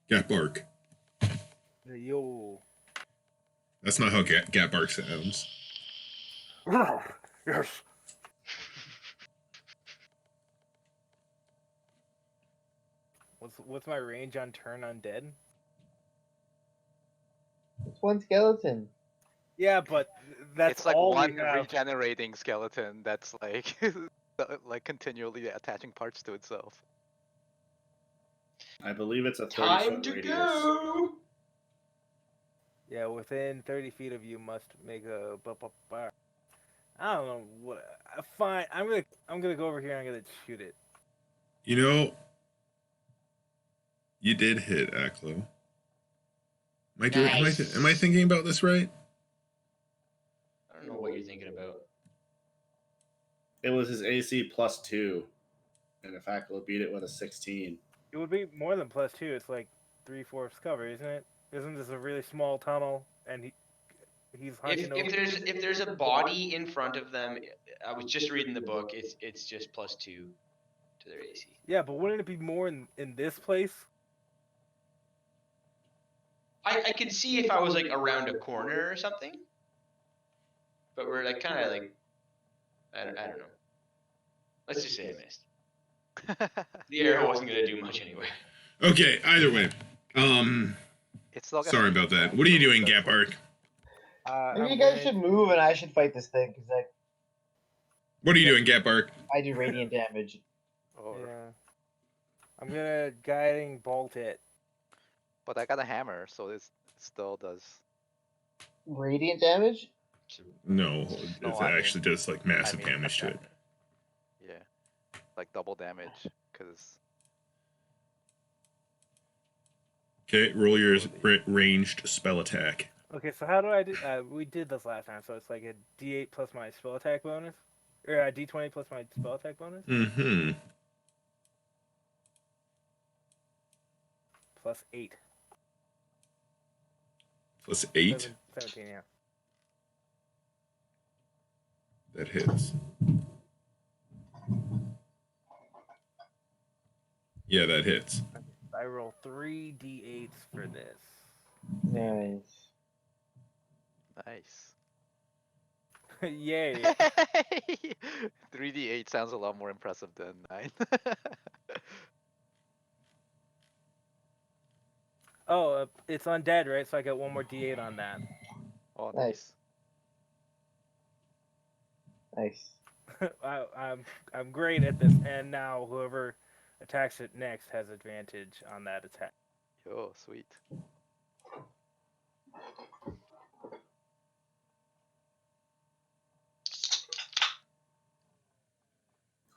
Gat bark. together. Yo. That's not how gat bark sounds. Yes. What's my range on turn undead? It's one skeleton. Yeah, but that's It's like all one we have. regenerating skeleton that's like like continually attaching parts to itself. I believe it's a 30 Time foot to radius. go. Yeah, within 30 feet of you must make a bar. I don't know what. Fine, I'm gonna go over here and I'm gonna shoot it. You know, you did hit Aklo. Am I thinking about this right? I don't know what you're thinking about. It was his AC +2, and if Aklo beat it with a 16. It would be more than +2. It's like 3/4 cover, isn't it? Isn't this a really small tunnel? And he's hunching over. If there's a body in front of them, I was just reading the book. It's just +2 to their AC. Yeah, but wouldn't it be more in this place? I could see if I was like around a corner or something, but we're like kind of like I don't know. Let's just say I missed. The arrow wasn't gonna do much anyway. Okay, either way. It's still Sorry about that. What are you doing, Gat bark? Maybe you guys should move and I should fight this thing because What are you doing, Gat bark? I do radiant damage. Yeah. I'm gonna guiding bolt it. But I got a hammer, so it still does. Radiant damage? No, No, it I mean- actually does like massive I mean, damage to it. Yeah, like double damage, because Okay, roll your ranged spell attack. Okay, so how do I do? We did this last time, so it's like a D8 plus my spell attack bonus, or a D20 plus my spell attack bonus, Mm-hmm. plus 8. Plus 8. 17, yeah. That hits. Yeah, that hits. I roll 3 D8s for this. Nice. nice. Yay! 3d8 sounds a lot more impressive than 9. Oh, it's undead, right? So I get one more D8 on that. Oh, Nice. nice. Nice. I'm great at this, and now whoever attacks it next has advantage on that attack. Yo, sweet.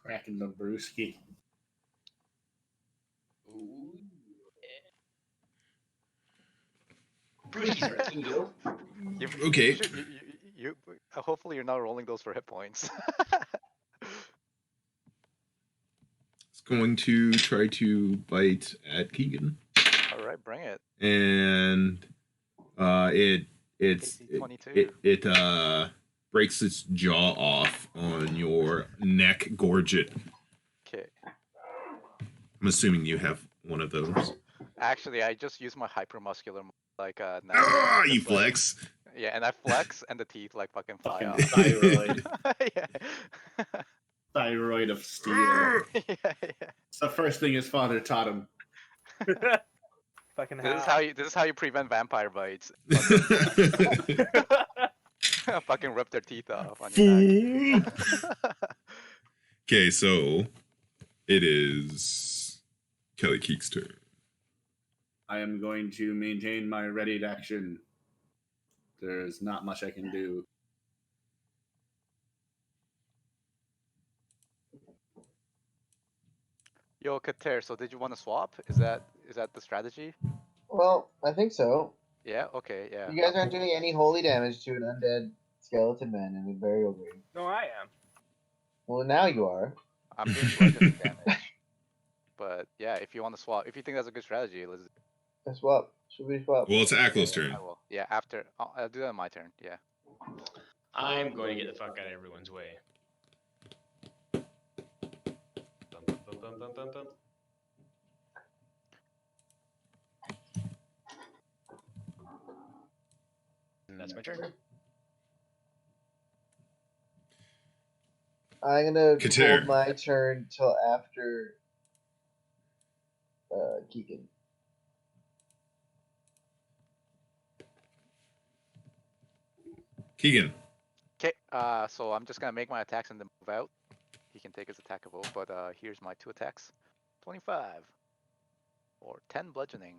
Cracking the brewski. Ooh, yeah. Brewskis are a tingo. Okay. Hopefully you're not rolling those for hit points. It's going to try to bite at Keegan. All right, bring it. And it breaks its jaw off on your neck gorget. Okay. I'm assuming you have one of those. Actually, I just use my hypermuscular like You flex. Yeah, and I flex, and the teeth like fucking fly Fucking off. thyroid. Yeah. Thyroid of steel. Yeah. It's the first thing his father taught him. Fucking This is how you prevent vampire bites. Fucking rip their teeth off on your neck. Okay, so it is Kelly Keek's turn. I am going to maintain my ready action. There's not much I can do. Yo, Kater, so did you want to swap? Is that the strategy? Well, I think so. Yeah, okay, yeah. You guys aren't doing any holy damage to an undead skeleton man in a burial grave. No, I am. Well, now you are. I'm doing bludgeoning damage. But yeah, if you want to swap, if you think that's a good strategy, Let's swap. Should we swap? Well, it's Aklo's turn. I will. Yeah, after I'll do that on my turn. Yeah. I'm going to get the fuck out of everyone's way. Bum, bum, bum, bum, bum, bum. And that's my turn. I'm gonna Kater. hold my turn till after Keegan. Keegan. Okay. So I'm just gonna make my attacks and then move out. He can take his attack of but here's my 2 attacks. 25 or 10 bludgeoning.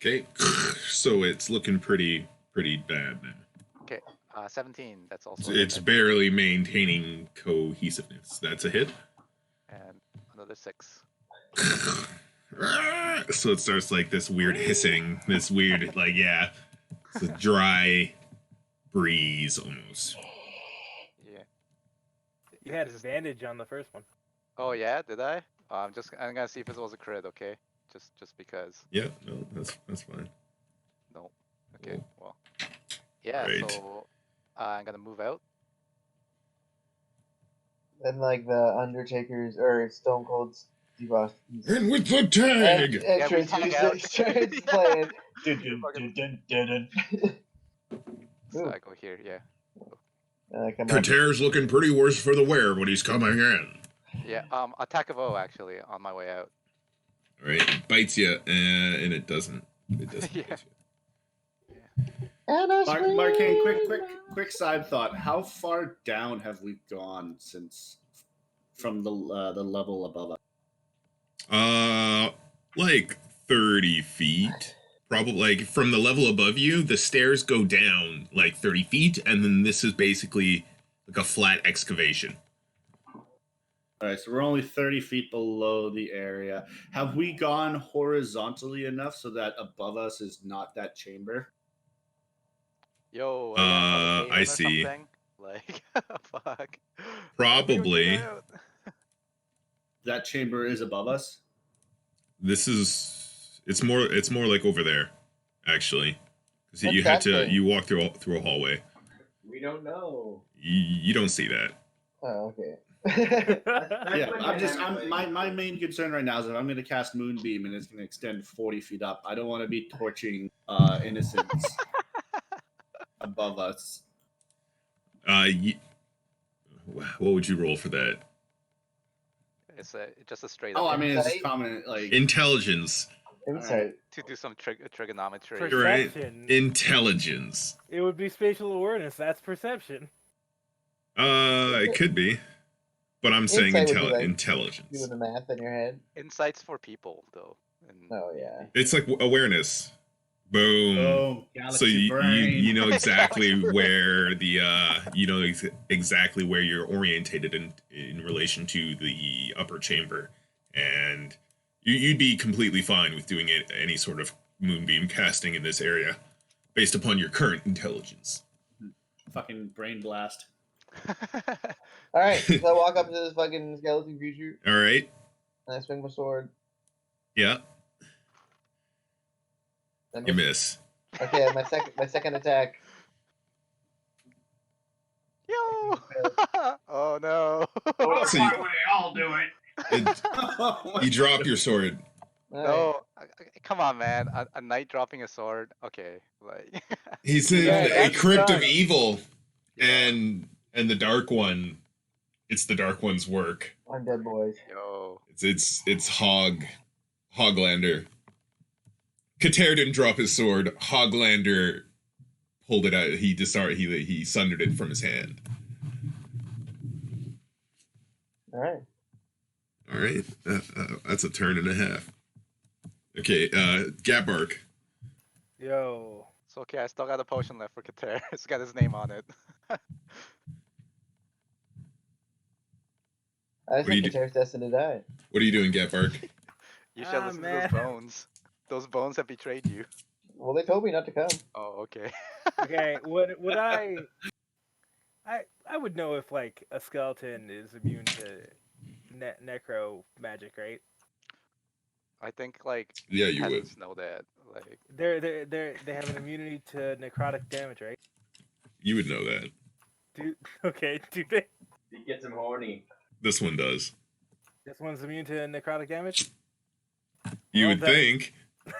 Okay, so it's looking pretty bad now. Okay. 17. That's also. It's barely maintaining cohesiveness. That's a hit. And another 6. So it starts like this weird hissing, this weird it's a dry breeze almost. Yeah. You had advantage on the first one. Oh yeah, did I? I'm gonna see if it was a crit, okay? Just because. Yeah, no, that's fine. No. Okay. Well. Yeah. Right. So I'm gonna move out. And like the Undertaker's or Stone Cold's Steve Austin's And with the tag. entrance we music tag out. starts playing. Dun, You dun, dun, dun, dun. So Ooh. I go here. Yeah. Come on. Kater's looking pretty worse for the wear when he's coming in. Yeah. Attack of actually on my way out. All right, it bites you, and it doesn't. It doesn't Yeah. bite you. And I Markeng, scream. quick side thought. How far down have we gone from the level above us? Like 30 feet. Probably like from the level above you, the stairs go down like 30 feet, and then this is basically like a flat excavation. All right, so we're only 30 feet below the area. Have we gone horizontally enough so that above us is not that chamber? Yo. I see. Like, fuck. Probably. That chamber is above us? It's more like over there, actually. Because you walk through a hallway. We don't know. You don't see that. Oh, okay. Yeah, my main concern right now is that I'm going to cast Moonbeam and it's going to extend 40 feet up. I don't want to be torching innocents above us. What would you roll for that? It's just a straight. Oh, up I mean, it's Insight? just common, like... Intelligence. Insight. to do some trigonometry. Perception. Right. Intelligence. It would be spatial awareness. That's perception. It could be. But I'm saying Insight would be like intelligence. Doing the math in your head. Insights for people, though. And Oh yeah. It's like awareness. Boom. Oh, So galaxy brain. you know exactly where the exactly where you're orientated in relation to the upper chamber, and you'd be completely fine with doing any sort of moonbeam casting in this area, based upon your current intelligence. Fucking brain blast. All right. So I walk up to this fucking skeleton creature All right. and I swing my sword. Yeah. And You miss. Okay, my second attack. Yo! Oh no! So you, they all do it? you drop your sword. No, come on, man. A knight dropping a sword. Okay, like. He's Yeah, in a that's crypt of done. evil, Yeah. and the dark one. It's the dark one's work. Undead boys. Yo. It's Hoglander. Kater didn't drop his sword. Hoglander pulled it out. He sundered it from his hand. All right. All right, that's a turn and a half. Okay, Gabark. Yo. It's okay. I still got a potion left for Kater. It's got his name on it. I What do you think do? Kater's destined to die. What are you doing, Gabark? You should Ah, listen to man. those bones. Those bones have betrayed you. Well, they told me not to come. Oh, okay. Okay, would I would know if like a skeleton is immune to necro magic, right? I think like Yeah, you would. peasants know that. Like, They have an immunity to necrotic damage, right? You would know that. Do they? He gets him horny. This one does. This one's immune to necrotic damage. You Well, would that- think.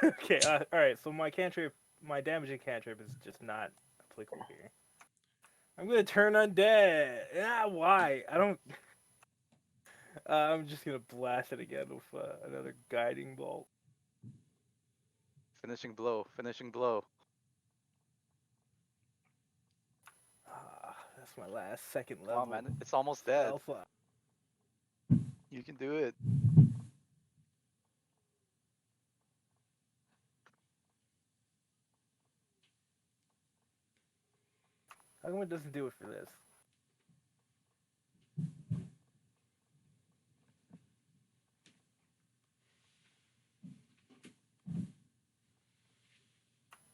Okay, all right. So my damaging cantrip is just not applicable here. I'm gonna turn undead. Ah, why? I don't. I'm just gonna blast it again with another guiding bolt. finishing blow. Finishing blow. Ah, that's my last second Come level. on, man. It's almost dead. Alpha. You can do it. How come it doesn't do it for this?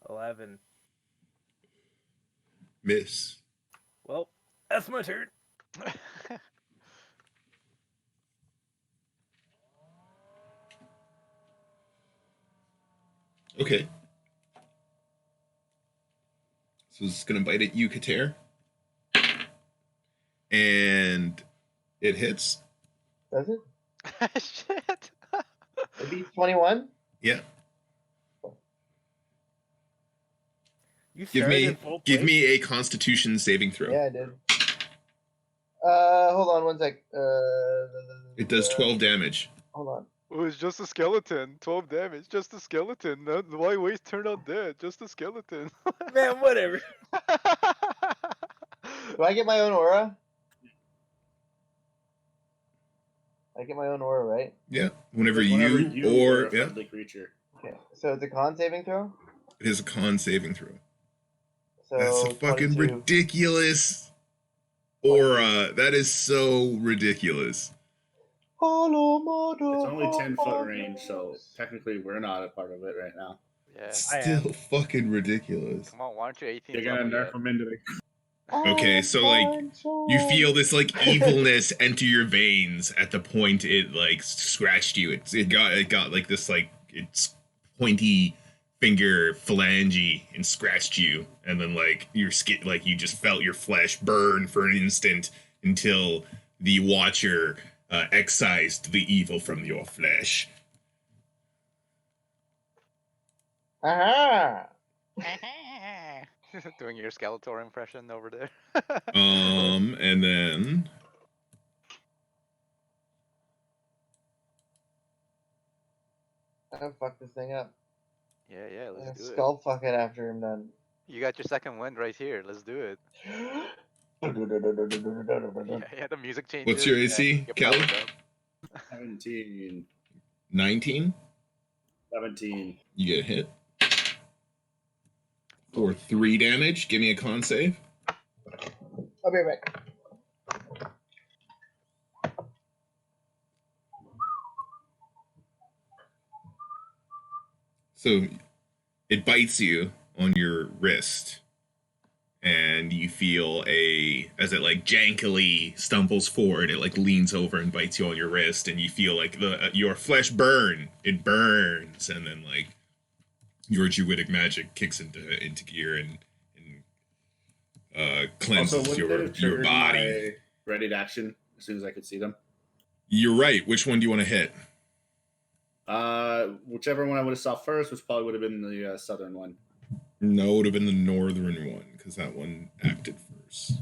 $11. Miss. Well, that's my turn. Okay. So it's gonna bite at you, Kater. And it hits. Does it? Shit. It beats 21? Yeah. You Give started me in full give plate? me a Constitution saving throw. Yeah, I did. Hold on one sec. It does 12 damage. Hold on. Oh, it's just a skeleton. 12 damage. Just a skeleton. Why waste turn out dead? Just a skeleton. Man, whatever. Do I get my own aura? I get my own aura, right? Yeah. Whenever Whenever you or or a yeah, friendly creature. Okay. So it's a con saving throw? it is a con saving throw. So That's a fucking 22. ridiculous aura. That is so ridiculous. It's only 10-foot range, so technically we're not a part of it right now. Yeah. I am. Still fucking ridiculous. Come on, why aren't you 18? You're gonna nerf them into the. Okay, so like you feel this like evilness enter your veins at the point it like scratched you. It got like this like it's pointy finger phalange and scratched you, and then like your skin like you just felt your flesh burn for an instant until the Watcher excised the evil from your flesh. Aha! Doing your Skeletor impression over there. And then I'm gonna fuck this thing up. Yeah, I'm gonna let's do it. skull fuck it after I'm done. You got your second wind right here. Let's do it. Yeah, the music changes. What's your yeah, AC, get Kelly? pumped up. 17, 19, 17. you get hit for 3 damage. Give me a con save. I'll be right back. So it bites you on your wrist, and you feel as it like jankily stumbles forward, it like leans over and bites you on your wrist, and you feel like your flesh burn. It burns, and then like your druidic magic kicks into gear and cleanses Also, wouldn't it have your triggered body. my ready to action as soon as I could see them? You're right. Which one do you want to hit? Whichever one I would have saw first, which probably would have been the southern one. No, it would have been the northern one because that one acted first.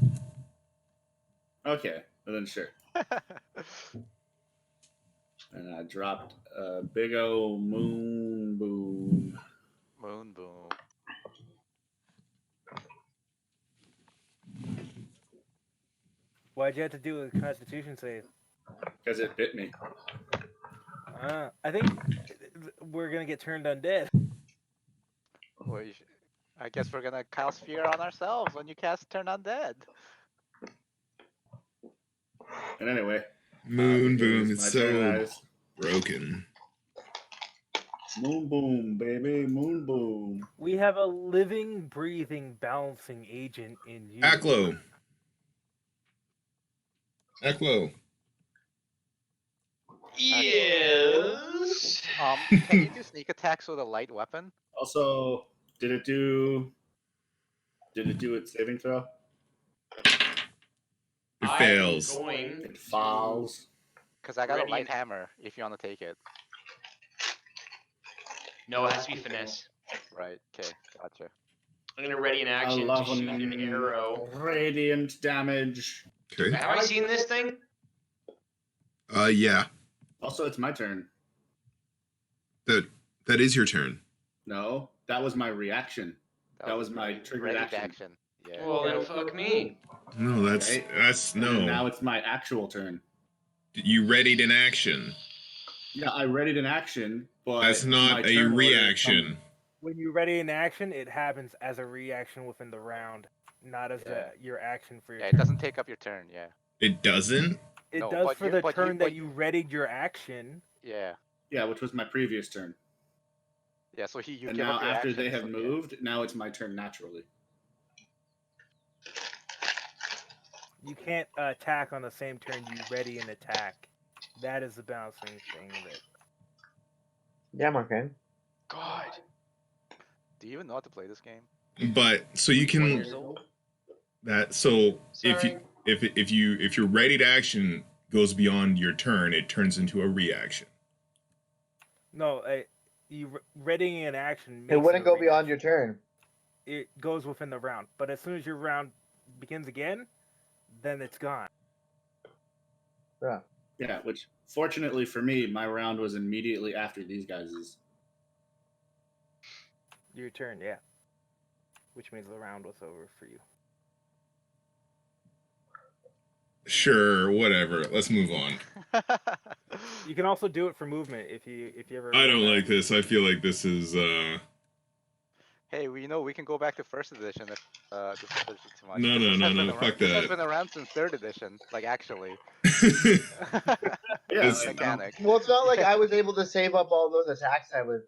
Okay, well then sure. And I dropped a big old moon boom. Moon boom. Why'd you have to do a Constitution save? Because it bit me. I think we're gonna get turned undead. I guess we're gonna cast fear on ourselves when you cast Turn Undead. And anyway. Moon boom, it's it's my turn, so guys. broken. Moon boom, baby, moon boom. We have a living, breathing, balancing agent in you. Aklo. Aklo. Yes. Can you do sneak attacks with a light weapon? Also, did it do its saving throw? It fails. I'm going It falls. Because I got a Ready light and- hammer if you want to take it. No, it has to be finesse. Right, okay, gotcha. I'm gonna ready an action to shoot an 11 arrow. radiant damage. Okay. Have I seen this thing? Yeah. Also, it's my turn. That is your turn. No, that was my reaction. That was my triggered ready action. Yeah. Well, then fuck me. No, that's Right. that's And then now no. it's my actual turn. You readied an action. Yeah, I readied an action, but That's my not a turn order reaction. When you ready an action, it happens as a reaction within the round, not as Yeah. your action for your Yeah, turn. it doesn't take up your turn, yeah. It doesn't? It No, does but for you- the but you- turn but that you readied your action. Yeah. Yeah, which was my previous turn. Yeah, so you And give now up your after action, they have so, yeah. moved, now it's my turn naturally. You can't attack on the same turn you ready an attack. That is the balancing thing of it. Yeah, Markeng. God. Do you even know how to play this game? But so you 1 can years old. so Sorry. if your readied action goes beyond your turn, it turns into a reaction. No, you readying an action. It wouldn't go beyond your turn. It goes within the round, but as soon as your round begins again, then it's gone. Yeah. Yeah, which fortunately for me, my round was immediately after these guys'. Your turn, yeah. Which means the round was over for you. Sure, whatever. Let's move on. You can also do it for movement if you ever. I don't like this. I feel like this is Hey, we can go back to first edition if this is too much. No, This no, has no, been no, around- fuck This has that. been around since third edition, like actually. Yeah, It's- Mechanic. Well, it's not like I was able to save up all those attacks I would.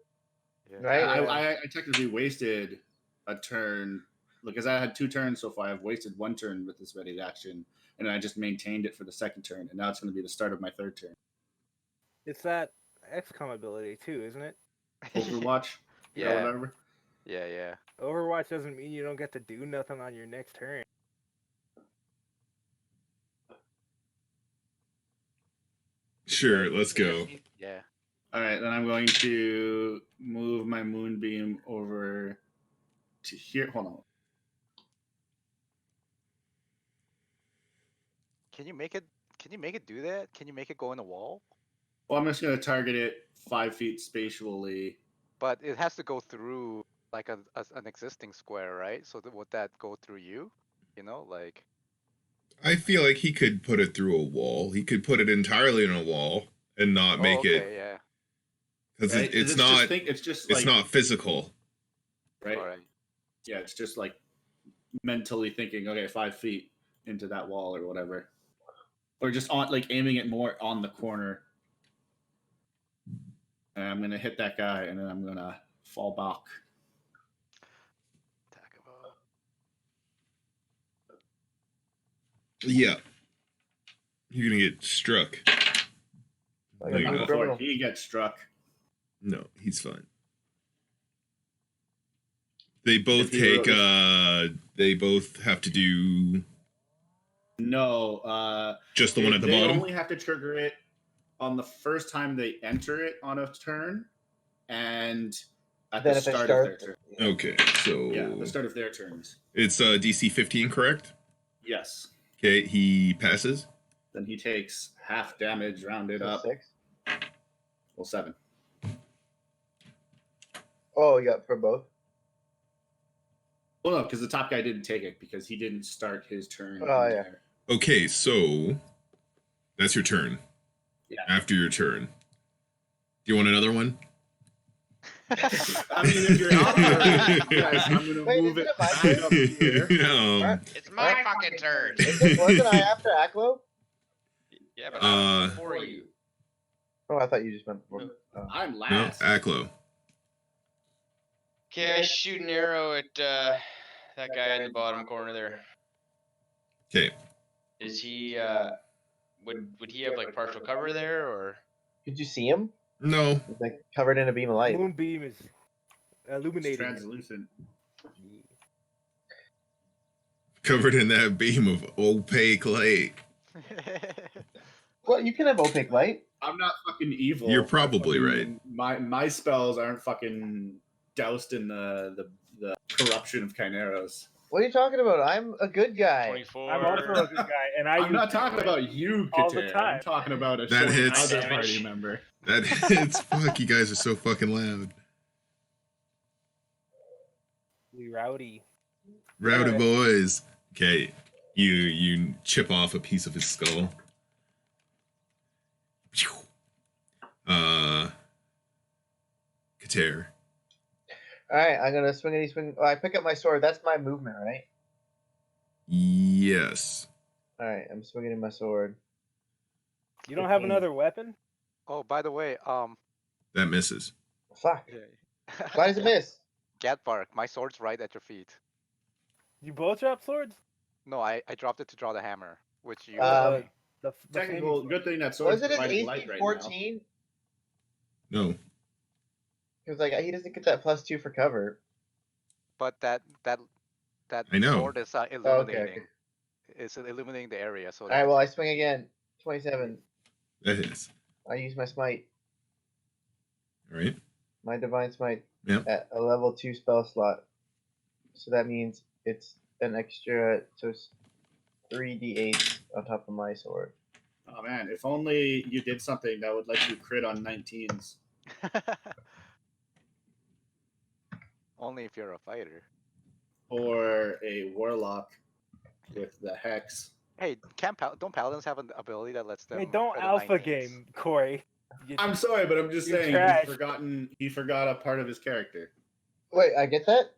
Yeah. Right? I technically wasted a turn because I had 2 turns so far. I've wasted 1 turn with this ready action, and I just maintained it for the second turn, and now it's going to be the start of my 3rd turn. It's that XCOM ability too, isn't it? Overwatch, Yeah. whatever. Yeah. Overwatch doesn't mean you don't get to do nothing on your next turn. Sure, let's go. Yeah. All right, then I'm going to move my moonbeam over to here. Hold on. Can you make it do that? Can you make it go in a wall? Well, I'm just going to target it 5 feet spatially. But it has to go through like an existing square, right? So would that go through you? You know, like. I feel like he could put it through a wall. He could put it entirely in a wall and not make okay, it yeah. because Right? it's not it's just it's like, not physical. right. All right. Yeah, it's just like mentally thinking, okay, 5 feet into that wall or whatever, or just on like aiming it more on the corner. And I'm gonna hit that guy, and then I'm gonna fall back. Attack him up. Yeah, you're gonna get struck. Like No, you're a not. criminal. Before he gets struck. No, he's fine. They both If he take. They both have to do No, just the one at the they bottom. only have to trigger it on the first time they enter it on a turn, and at Then the at the start of their start- turn. Okay, so Yeah, the start of their turns. it's DC 15, correct? Yes. Okay, he passes. Then he takes half damage, rounded So up. 6. Well, 7. Oh, you got for both. Well, no, because the top guy didn't take it because he didn't start his turn. Oh, in yeah. there. Okay, so that's your turn. Yeah. After your turn. Do you want another one? I mean, if you're out there, guys, I'm gonna Wait, move isn't it it my back turn? up here. It's my fucking turn. Wasn't I after Aklo? Yeah, but I was Uh, before you. Oh, I thought you just went before. No. Oh. I'm no, last. Aklo. Okay, I shoot an arrow at that guy in the bottom corner there. Okay. Is he would he have like partial cover there or? Could you see him? No. He's like covered in a beam of light. Moonbeam is It's illuminating. translucent. Covered in that beam of opaque light. Well, you can have opaque light. I'm not fucking evil. You're probably right. My spells aren't fucking doused in the corruption of chimeras. What are you talking about? I'm a good guy. 24. I'm also a good guy, and I I'm use not talking about you, all the Kater. time. I'm talking about a That certain hits. other party member. That it's fuck, you guys are so fucking loud. We rowdy. Rowdy Alright. boys. Okay. You chip off a piece of his skull. Kater. Alright, I'm gonna swing. Oh, I pick up my sword. That's my movement, right? Yes. Alright, I'm swinging in my sword. You don't have 15. another weapon? Oh, by the way, That misses. Fuck. Why does it miss? Gatbark, my sword's right at your feet. You both drop swords? No, I dropped it to draw the hammer, which you. Um, The Technical, good thing that sword Was it his providing AC light right 14? No. Because like he doesn't get that +2 for cover. But that I know. sword is illuminating. Oh, okay. It's illuminating the area. So. Alright, well I swing again. 27. That is. I use my smite. Alright. My divine smite Yep. at a level 2 spell slot. So that means it's an extra, so it's 3d8 on top of my sword. now. Oh man, if only you did something that would let you crit on 19s. Only if you're a fighter. Or a warlock with the hex. Hey, don't paladins have an ability that lets them? Hey, don't crit on alpha 19s? game, Corey. I'm sorry, but I'm just You're saying trash. he forgot a part of his character. Wait, I get that?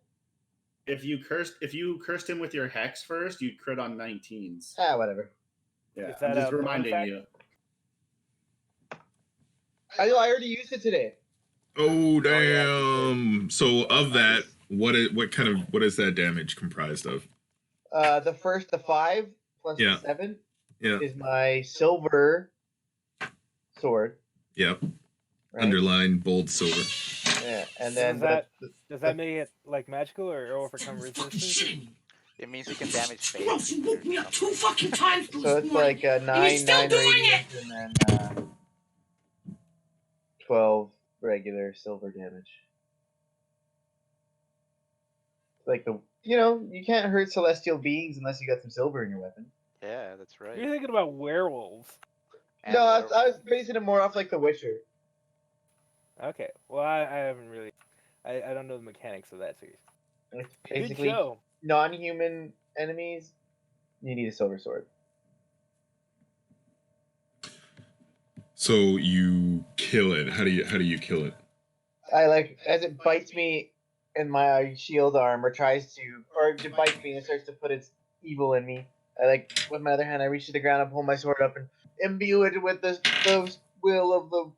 If you cursed him with your hex first, you'd crit on 19s. Ah, whatever. Yeah, Is that I'm just a reminding bonus you. I already used it today. Oh yeah, damn. So of that, what is that damage comprised of? The 5 plus Yeah. the 7 Yeah. is my silver sword. Yep. Right? Underline bold silver. Yeah, and So then does that make it like magical or overcome resistance? It means you can damage face. Gross, you woke me up 2 fucking times this so it's morning. like 9 and you're still 9 doing radiant and then 12 regular silver damage. Like you can't hurt celestial beings unless you got some silver in your weapon. Yeah, that's right. You're thinking about werewolves. And No, I was basing it more off like The Witcher. Okay. Well, I haven't really. I don't know the mechanics of that series. It's Good basically show. non-human enemies. You need a silver sword. So you kill it. How do you kill it? I as it bites me in my shield arm or tries to, or it bites me and starts to put its evil in me. I with my other hand, I reach to the ground and pull my sword up and imbue it with the will of the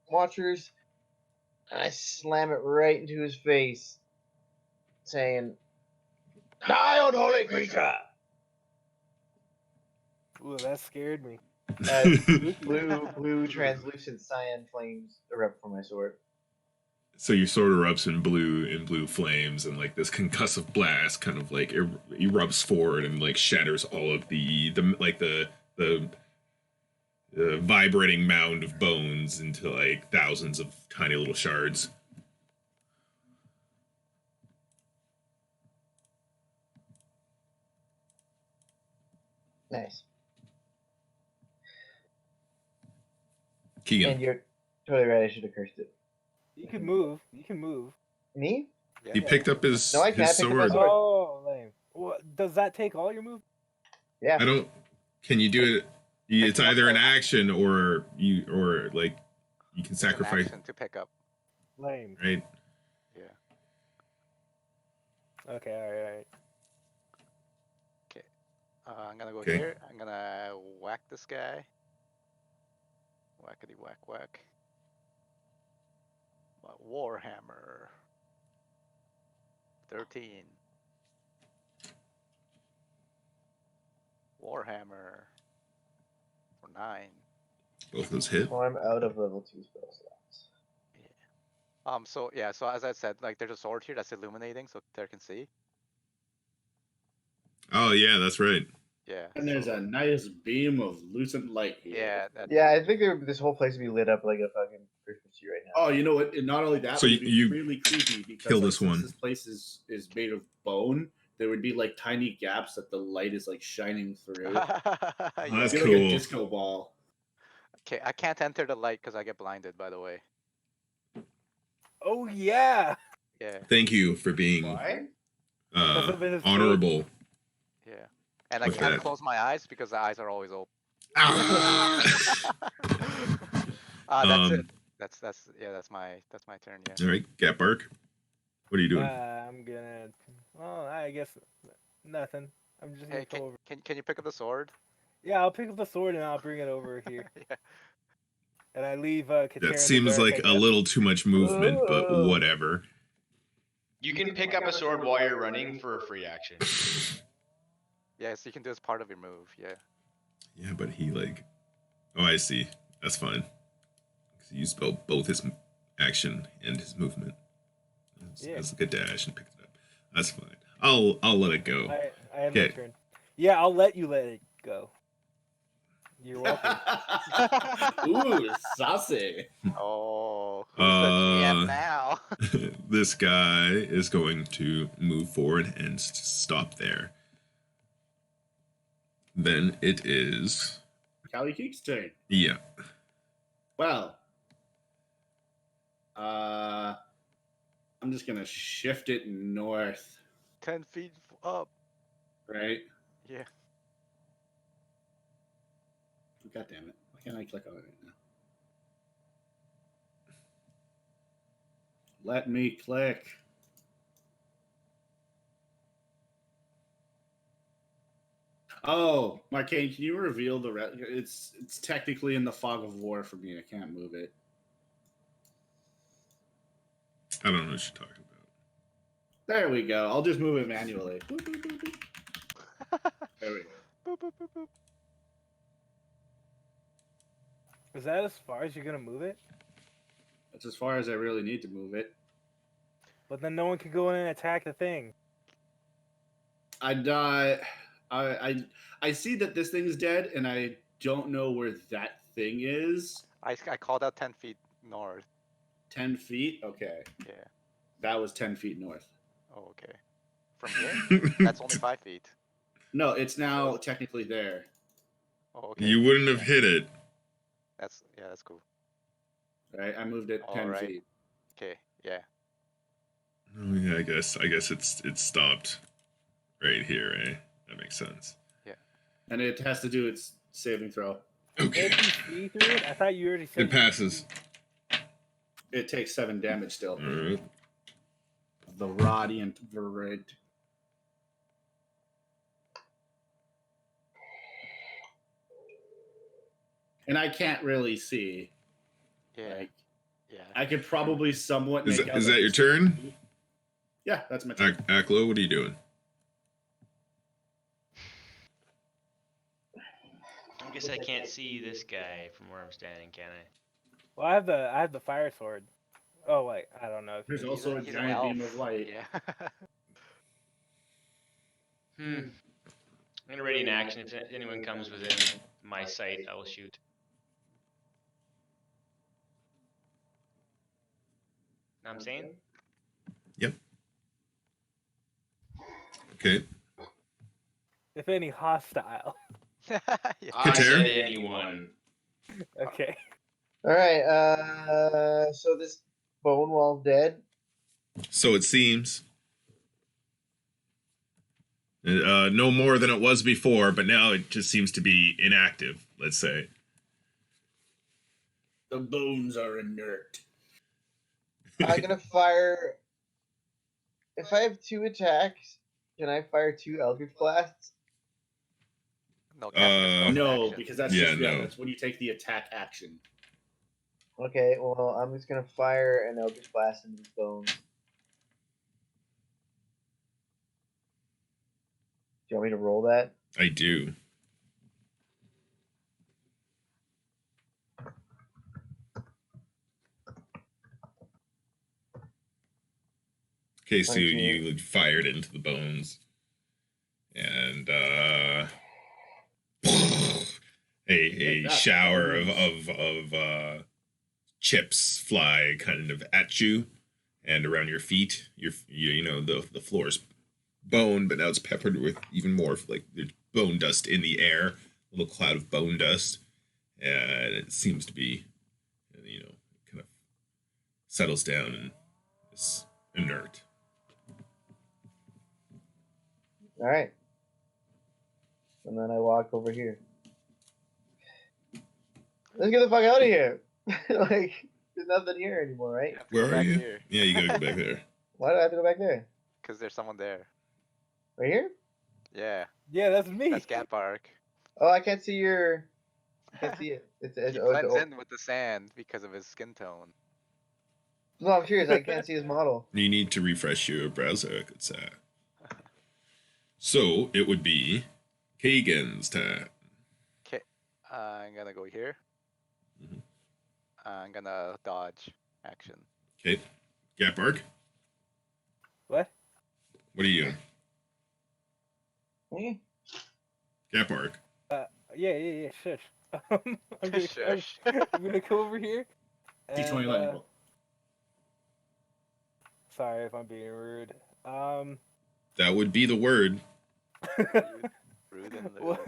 Watchers, and I slam it right into his face, saying, "Die, unholy creature!" Ooh, that scared me. As blue translucent cyan flames erupt from my sword. So your sword erupts in blue flames, and like this concussive blast kind of like erupts forward and like shatters all of the vibrating mound of bones into like thousands of tiny little shards. Nice. Keegan, And you're totally right. I should have cursed it. You can move. You can move. Me? he picked up his No, I can't his pick up my sword. sword. Oh, lame. Well, does that take all your move? Yeah. I don't. Can you do it? It's Pick either up an the- action or like you can It's an sacrifice, action to pick up. Lame. right? Yeah. Okay, alright. I'm gonna go Okay. here. I'm gonna whack this guy. Whackety whack whack. Warhammer. 13. Warhammer. For 9. Both those hit. Well, I'm out of level 2 spell slots. So yeah, so as I said, like there's a sword here that's illuminating so there can see. Oh yeah, that's right. Yeah. And there's a nice beam of lucent light here. Yeah. That, Yeah, I think this whole place would be lit up like a fucking Christmas tree right now. Oh, you know what? And not only that, So but it'd be you really creepy because kill like, this since one. this place is made of bone, there would be like tiny gaps that the light is like shining through. That's It'd be cool. like a disco ball. Okay, I can't enter the light because I get blinded. By the way. Oh, yeah! Yeah. Thank you for being Why? Because of his honorable. Yeah. And I With can't that. close my eyes because the eyes are always open. Ah! That's it. That's my turn. Yeah. All right, Gap Bark. What are you doing? I'm gonna. Well, I guess nothing. I'm just gonna Hey, go over. can you pick up the sword? Yeah, I'll pick up the sword and I'll bring it over here. Yeah. And I leave Katera in That the seems dark, like I a guess. little too much movement, but Whoa. whatever. You can pick up a sword while you're running for a free action. Yes, you can do as part of your move. Yeah. Yeah, but he like. Oh, I see. That's fine. 'Cause he used both his action and his movement. Yeah. That's a good dash and picked it up. That's fine. I'll let it go. I have my Okay. turn. Yeah, I'll let you let it go. You're welcome. Ooh, saucy. Oh, who's the GM Uh, now? This guy is going to move forward and stop there. Then it is. Callie Keek's turn. Yeah. Well, I'm just gonna shift it north, 10 feet up. right? Yeah. God damn it! Why can't I click on it right now? Let me click. Oh, Markeng, can you reveal the It's technically in the fog of war for me. I can't move it. I don't know what you're talking about. There we go. I'll just move it manually. Boop, boop, boop, boop. There we go. Boop, boop, boop, boop. Is that as far as you're gonna move it? That's as far as I really need to move it. But then no one can go in and attack the thing. I see that this thing's dead, and I don't know where that thing is. I called out 10 feet north. 10 feet? Okay. Yeah. That was 10 feet north. Oh, okay. From here? That's only 5 feet. No, it's now technically there. Oh, okay. You wouldn't have hit it. That's cool. Right? I moved it 10 Alright. feet. Okay, yeah. Oh yeah, I guess it's stopped right here, eh? That makes sense. And it has to do its saving throw. Okay. Can't you see through it? I thought you already said It passes. It takes 7 damage still. Alright. The Radiant Verrid. And I can't really see. Yeah. Like, Yeah. I could probably somewhat Is make out that your this- turn? Yeah, that's my turn. Aklo, what are you doing? I guess I can't see this guy from where I'm standing, can I? Well, I have the fire sword. Oh wait, I don't know. If There's you also a He's an giant beam elf. of light. Yeah. I'm gonna ready an action. If anyone comes within my sight, I will shoot. Know what I'm saying? Okay. If any, hostile. Yeah. I Kater? said anyone. Okay. All right. So this bone wall dead. So it seems. No more than it was before, but now it just seems to be inactive, let's say. The bones are inert. I'm gonna fire. If I have 2 attacks, can I fire 2 Eldritch Blasts? No, casting a spell is an No, action. because that's Yeah, just no. that's when you take the attack action. Okay, well, I'm just gonna fire an Eldritch Blast into his bones. Do you want me to roll that? I do. Okay, so 19. you fired into the bones. And a shower of chips fly kind of at you and around your feet. You know the floor's bone, but now it's peppered with even more like there's bone dust in the air, a little cloud of bone dust, and it seems to be, kind of settles down and is inert. All right. And then I walk over here. Let's get the fuck out of here. Like, there's nothing here anymore, right? You have to go Where are back you? here. Yeah, you gotta go back there. Why do I have to go back there? Because there's someone there. Right here? Yeah, Yeah, that's me. that's Gap Arc. Oh, I can't see your. I can't see it. He It's blends in with the sand because of his skin tone. No, I'm serious. I can't see his model. You need to refresh your browser, I could say. So it would be Kagan's turn. Okay, I'm gonna go here. Mhm. I'm gonna dodge action. Okay, Gap Arc, What? what are you doing? Hmm? Gap Arc. Yeah. Shush. I'm gonna, Shush. I'm gonna come over here. D20 and, lightning bolt. Sorry if I'm being rude. That would be the word. Rude and lewd.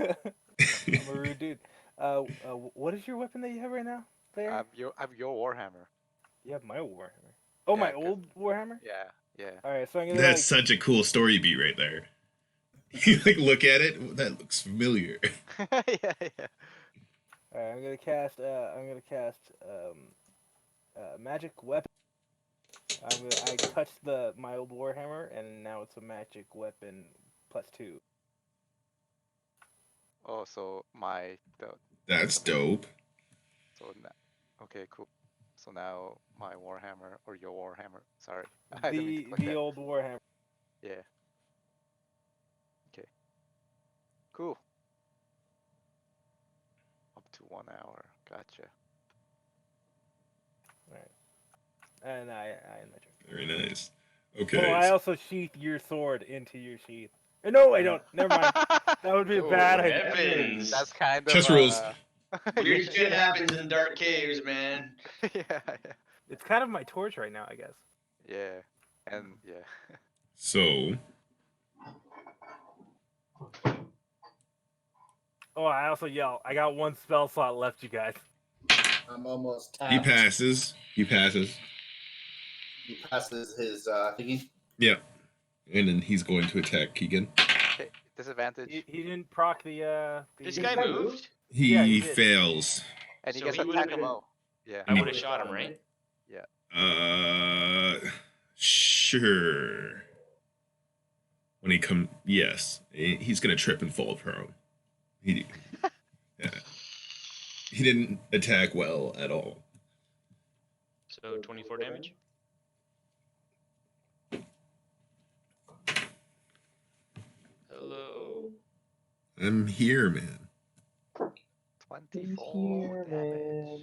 I'm a rude dude. What is your weapon that you have right now? There. I'm your Warhammer. You have my Warhammer. Oh, Yeah, my 'cause- old Warhammer. Yeah. All right, so I'm gonna That's such a cool story beat right there. You like look at it. "Oh, that looks familiar." yeah. All right, I'm gonna cast magic weapon. I touched my old Warhammer, and now it's a magic weapon +2. Oh, so That's dope. So okay, cool. So now my Warhammer or your Warhammer. Sorry, I didn't mean to click The that. old Warhammer. Yeah. Okay. Cool. Up to 1 hour. Gotcha. And I magic. Very nice. Oh, Okay. I also sheath your sword into your sheath. No, I don't. Never mind. That would be a Oh, bad idea. heavens. That's kind of Chess rules. Weird shit happens in dark caves, man. yeah. It's kind of my torch right now, I guess. Yeah. And yeah. So Oh, I also yell. I got 1 spell slot left, you guys. I'm almost tapped. he passes. He passes. He passes his thingy. Yeah. And then he's going to attack Keegan. Okay. Disadvantage. He didn't proc the. This guy moved? He Yeah, he did. fails. And he So gets he would've attack been- below. Yeah. I would have shot him, right? Sure. When he yes, he's gonna trip and fall prone. Yeah. He didn't attack well at all. So 24 damage? Hello. I'm here, man. 24 damage.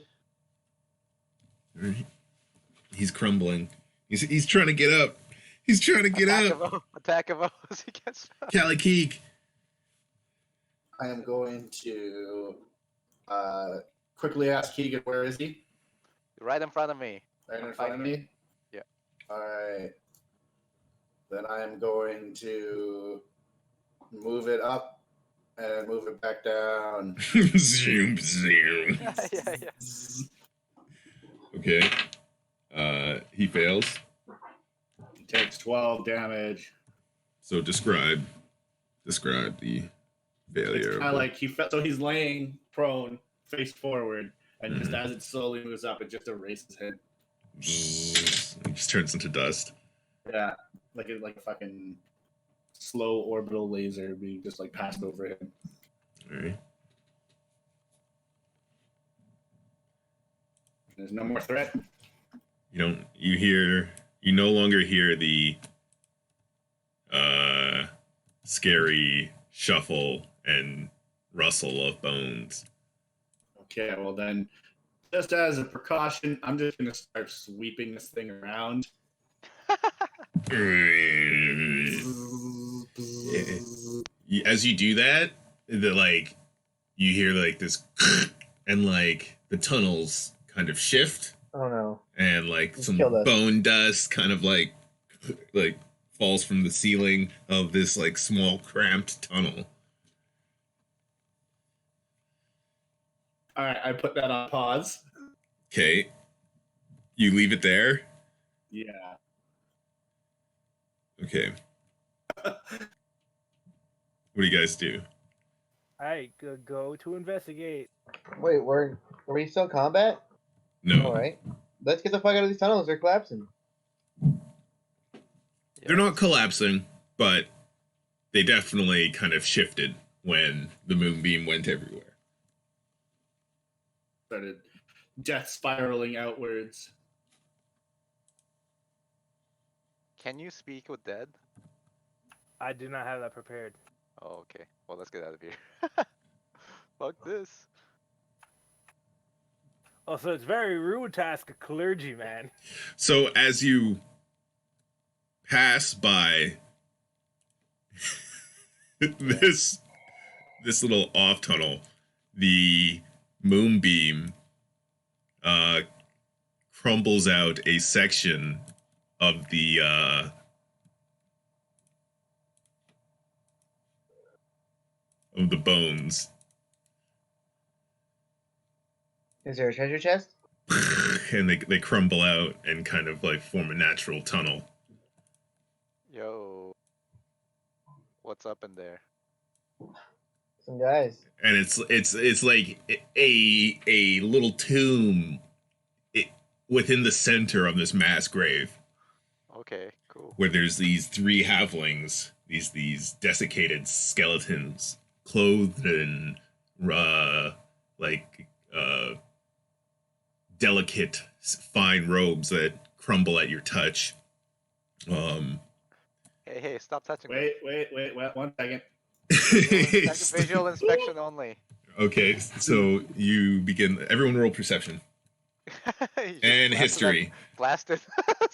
Right. He's crumbling. He's trying to get up. He's trying to get Attack up. of Attack of O's. He gets Cali Keek. I am going to quickly ask Keegan, where is he? right in front of me. Right in front of me? Yeah. All right. Then I'm going to move it up and move it back down. Zoom, zoom. Yeah. Okay. He fails. He takes 12 damage. So describe the failure. It's kind of like so he's laying prone, face forward, and just as it slowly moves up, it just erases him. It just turns into dust. Yeah, like a fucking slow orbital laser being just like passed over him. All right. There's no more threat. You no longer hear the scary shuffle and rustle of bones. Okay, well then, just as a precaution, I'm just gonna start sweeping this thing around. As you do that, you hear like this, and like the tunnels kind of shift. Oh no. And like Just some bone dust kind of like falls from the ceiling of this like small cramped tunnel. All right, I put that on pause. Okay. You leave it there? Yeah. Okay. What do you guys do? I could go to investigate. Wait, were we still in combat? No. All right. Let's get the fuck out of these tunnels. They're collapsing. They're not collapsing, but they definitely kind of shifted when the moonbeam went everywhere. Started death spiraling outwards. Can you speak with dead? I do not have that prepared. Oh, okay. Well, let's get out of here. Fuck this. Oh, so it's very rude to ask a clergyman. So as you pass by this little off tunnel, the moonbeam crumbles out a section of the bones. Is there a treasure chest? And they crumble out and kind of like form a natural tunnel. Yo. What's up in there? Some guys. And it's like a little tomb within the center of this mass grave. Okay, cool. Where there's these three halflings, these desiccated skeletons, clothed in delicate, fine robes that crumble at your touch. Hey, stop touching me. Wait, 1 second. Visual inspection only. Okay, so you begin. Everyone roll perception. And history. Blasted. What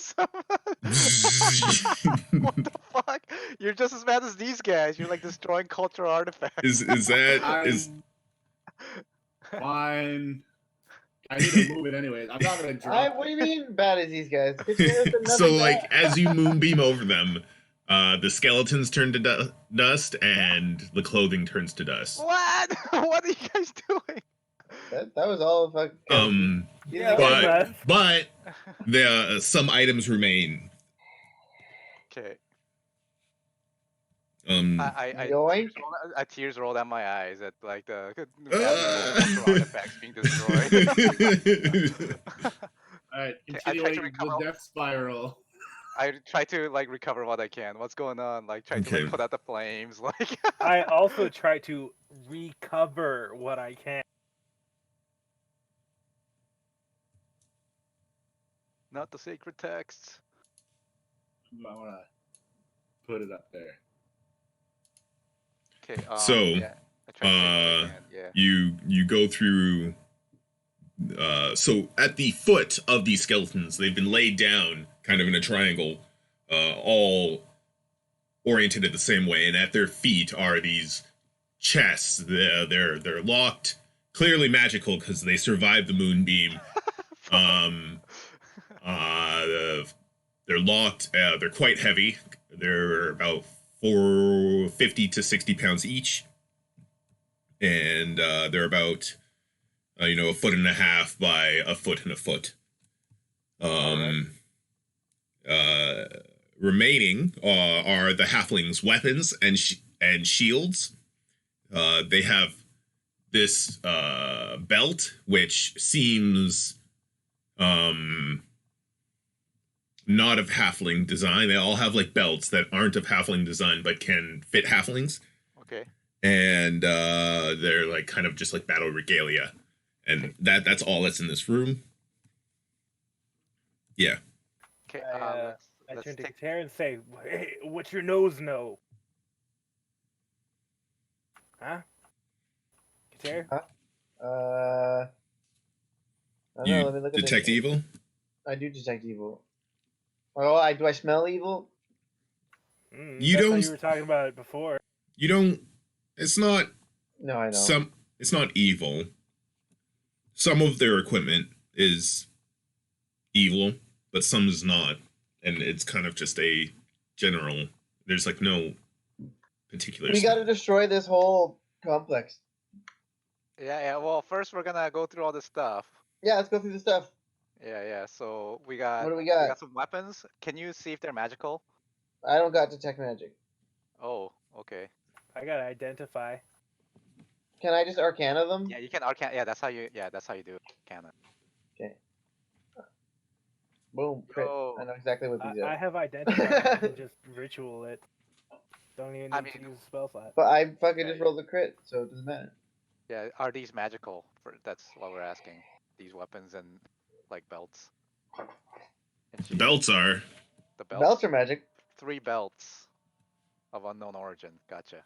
the fuck? You're just as bad as these guys. You're like destroying cultural artifacts. Is that fine? I need to move it anyways. I'm not gonna drop. What do you mean bad as these guys? So like as you moonbeam over them, the skeletons turn to dust and the clothing turns to dust. What? What are you guys doing? That was all fucking. But some items remain. Okay. Tears rolled down my eyes at like the artifacts being destroyed. All right, continuing the death spiral. I try to like recover what I can. What's going on? Like try to like, put out the flames. Like I also try to recover what I can. Not the sacred texts. I want to put it up there. Okay. So, you go through. So at the foot of these skeletons, they've been laid down, kind of in a triangle, all oriented in the same way, and at their feet are these chests. They're locked, clearly magical because they survived the moonbeam. They're locked. They're quite heavy. They're about 50 to 60 pounds each, and they're about a foot and a half by a foot and a foot. Remaining are the halflings' weapons and shields. They have this belt, which seems not of halfling design. They all have like belts that aren't of halfling design but can fit halflings. Okay. And they're like kind of just like battle regalia, and that's all that's in this room. Yeah. Okay. I Let's turn to take. Kater and say, "Hey, what's your nose know?" Huh? Kater? I don't know. Let me You look at detect this. evil? I do detect evil. Oh, do I smell evil? You That's how don't- you were talking about it before. You don't. It's not. No, I don't. It's not evil. Some of their equipment is evil, but some is not, and it's kind of just a general. There's like no particular. We got to destroy this whole complex. Yeah. Well, first we're gonna go through all this stuff. Yeah, let's go through the stuff. Yeah. So we got. What do we We got? got some weapons. Can you see if they're magical? I don't got detect magic. Oh, okay. I gotta identify. Can I just arcana them? Yeah, you can arcana. Yeah, that's how you. Yeah, that's how you do arcana. Okay. Boom. Crit. Yo. I know exactly what these I are. have identified. I can just ritual it. Don't even need to mean- use a spell slot. But I fucking Yeah, just rolled a crit, so it doesn't matter. Yeah, are these magical? That's what we're asking. These weapons and like belts. And The shields. belts are. The belts. Belts are magic. 3 belts of unknown origin. Gotcha.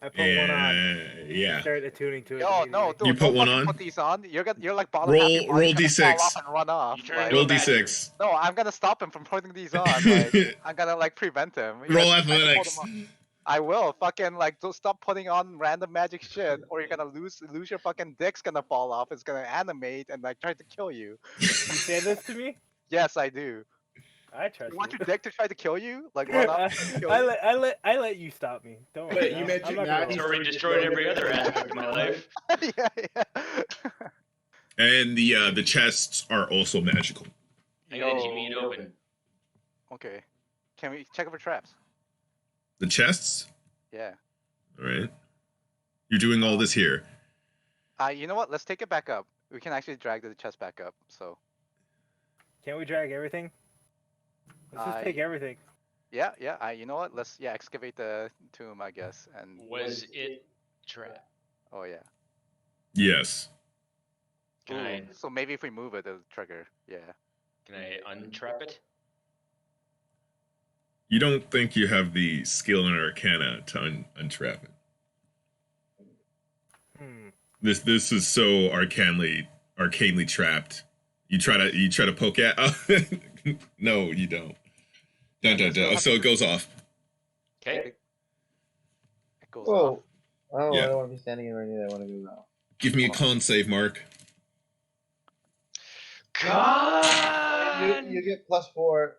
I put one on. Yeah. Start attuning to it. Yo, no, immediately. dude, You put don't one fucking on? put these on. You're like bottom half your Roll body's gonna d6. fall off and run off. You turn Like, into Roll a badger. d6. no, I'm gonna stop him from putting these on. Like, I'm gonna like prevent him. You're Roll gonna try to pull athletics. them on. I will fucking like don't stop putting on random magic shit, or you're gonna lose your fucking dick's gonna fall off. It's gonna animate and like try to kill you. You say this to me? Yes, I do. I trust You want you. your dick to try to kill you? Like run up and kill I you? let you stop me. Don't worry. Wait, you I'm mentioned not gonna that It's roll. already destroyed every other aspect of my life. yeah. And the chests are also magical. I gotta keep it open. Okay. Can we check for traps? The chests? Yeah. All right. You're doing all this here. You know what? Let's take it back up. We can actually drag the chest back up. So. Can't we drag everything? Let's just take everything. Yeah. You know what? Let's excavate the tomb, I guess. And Was it trapped? oh yeah. Yes. Can I So maybe if we move it, it'll trigger. Yeah. can I untrap it? You don't think you have the skill in Arcana to untrap it. This is so arcanely trapped. You try to poke at. No, you don't. Dun. So it goes off. Okay. It goes Whoa. off. Oh, Yeah. I don't want to be standing anywhere near that. I want to go now. Give me a con save, Mark. Con! You get +4.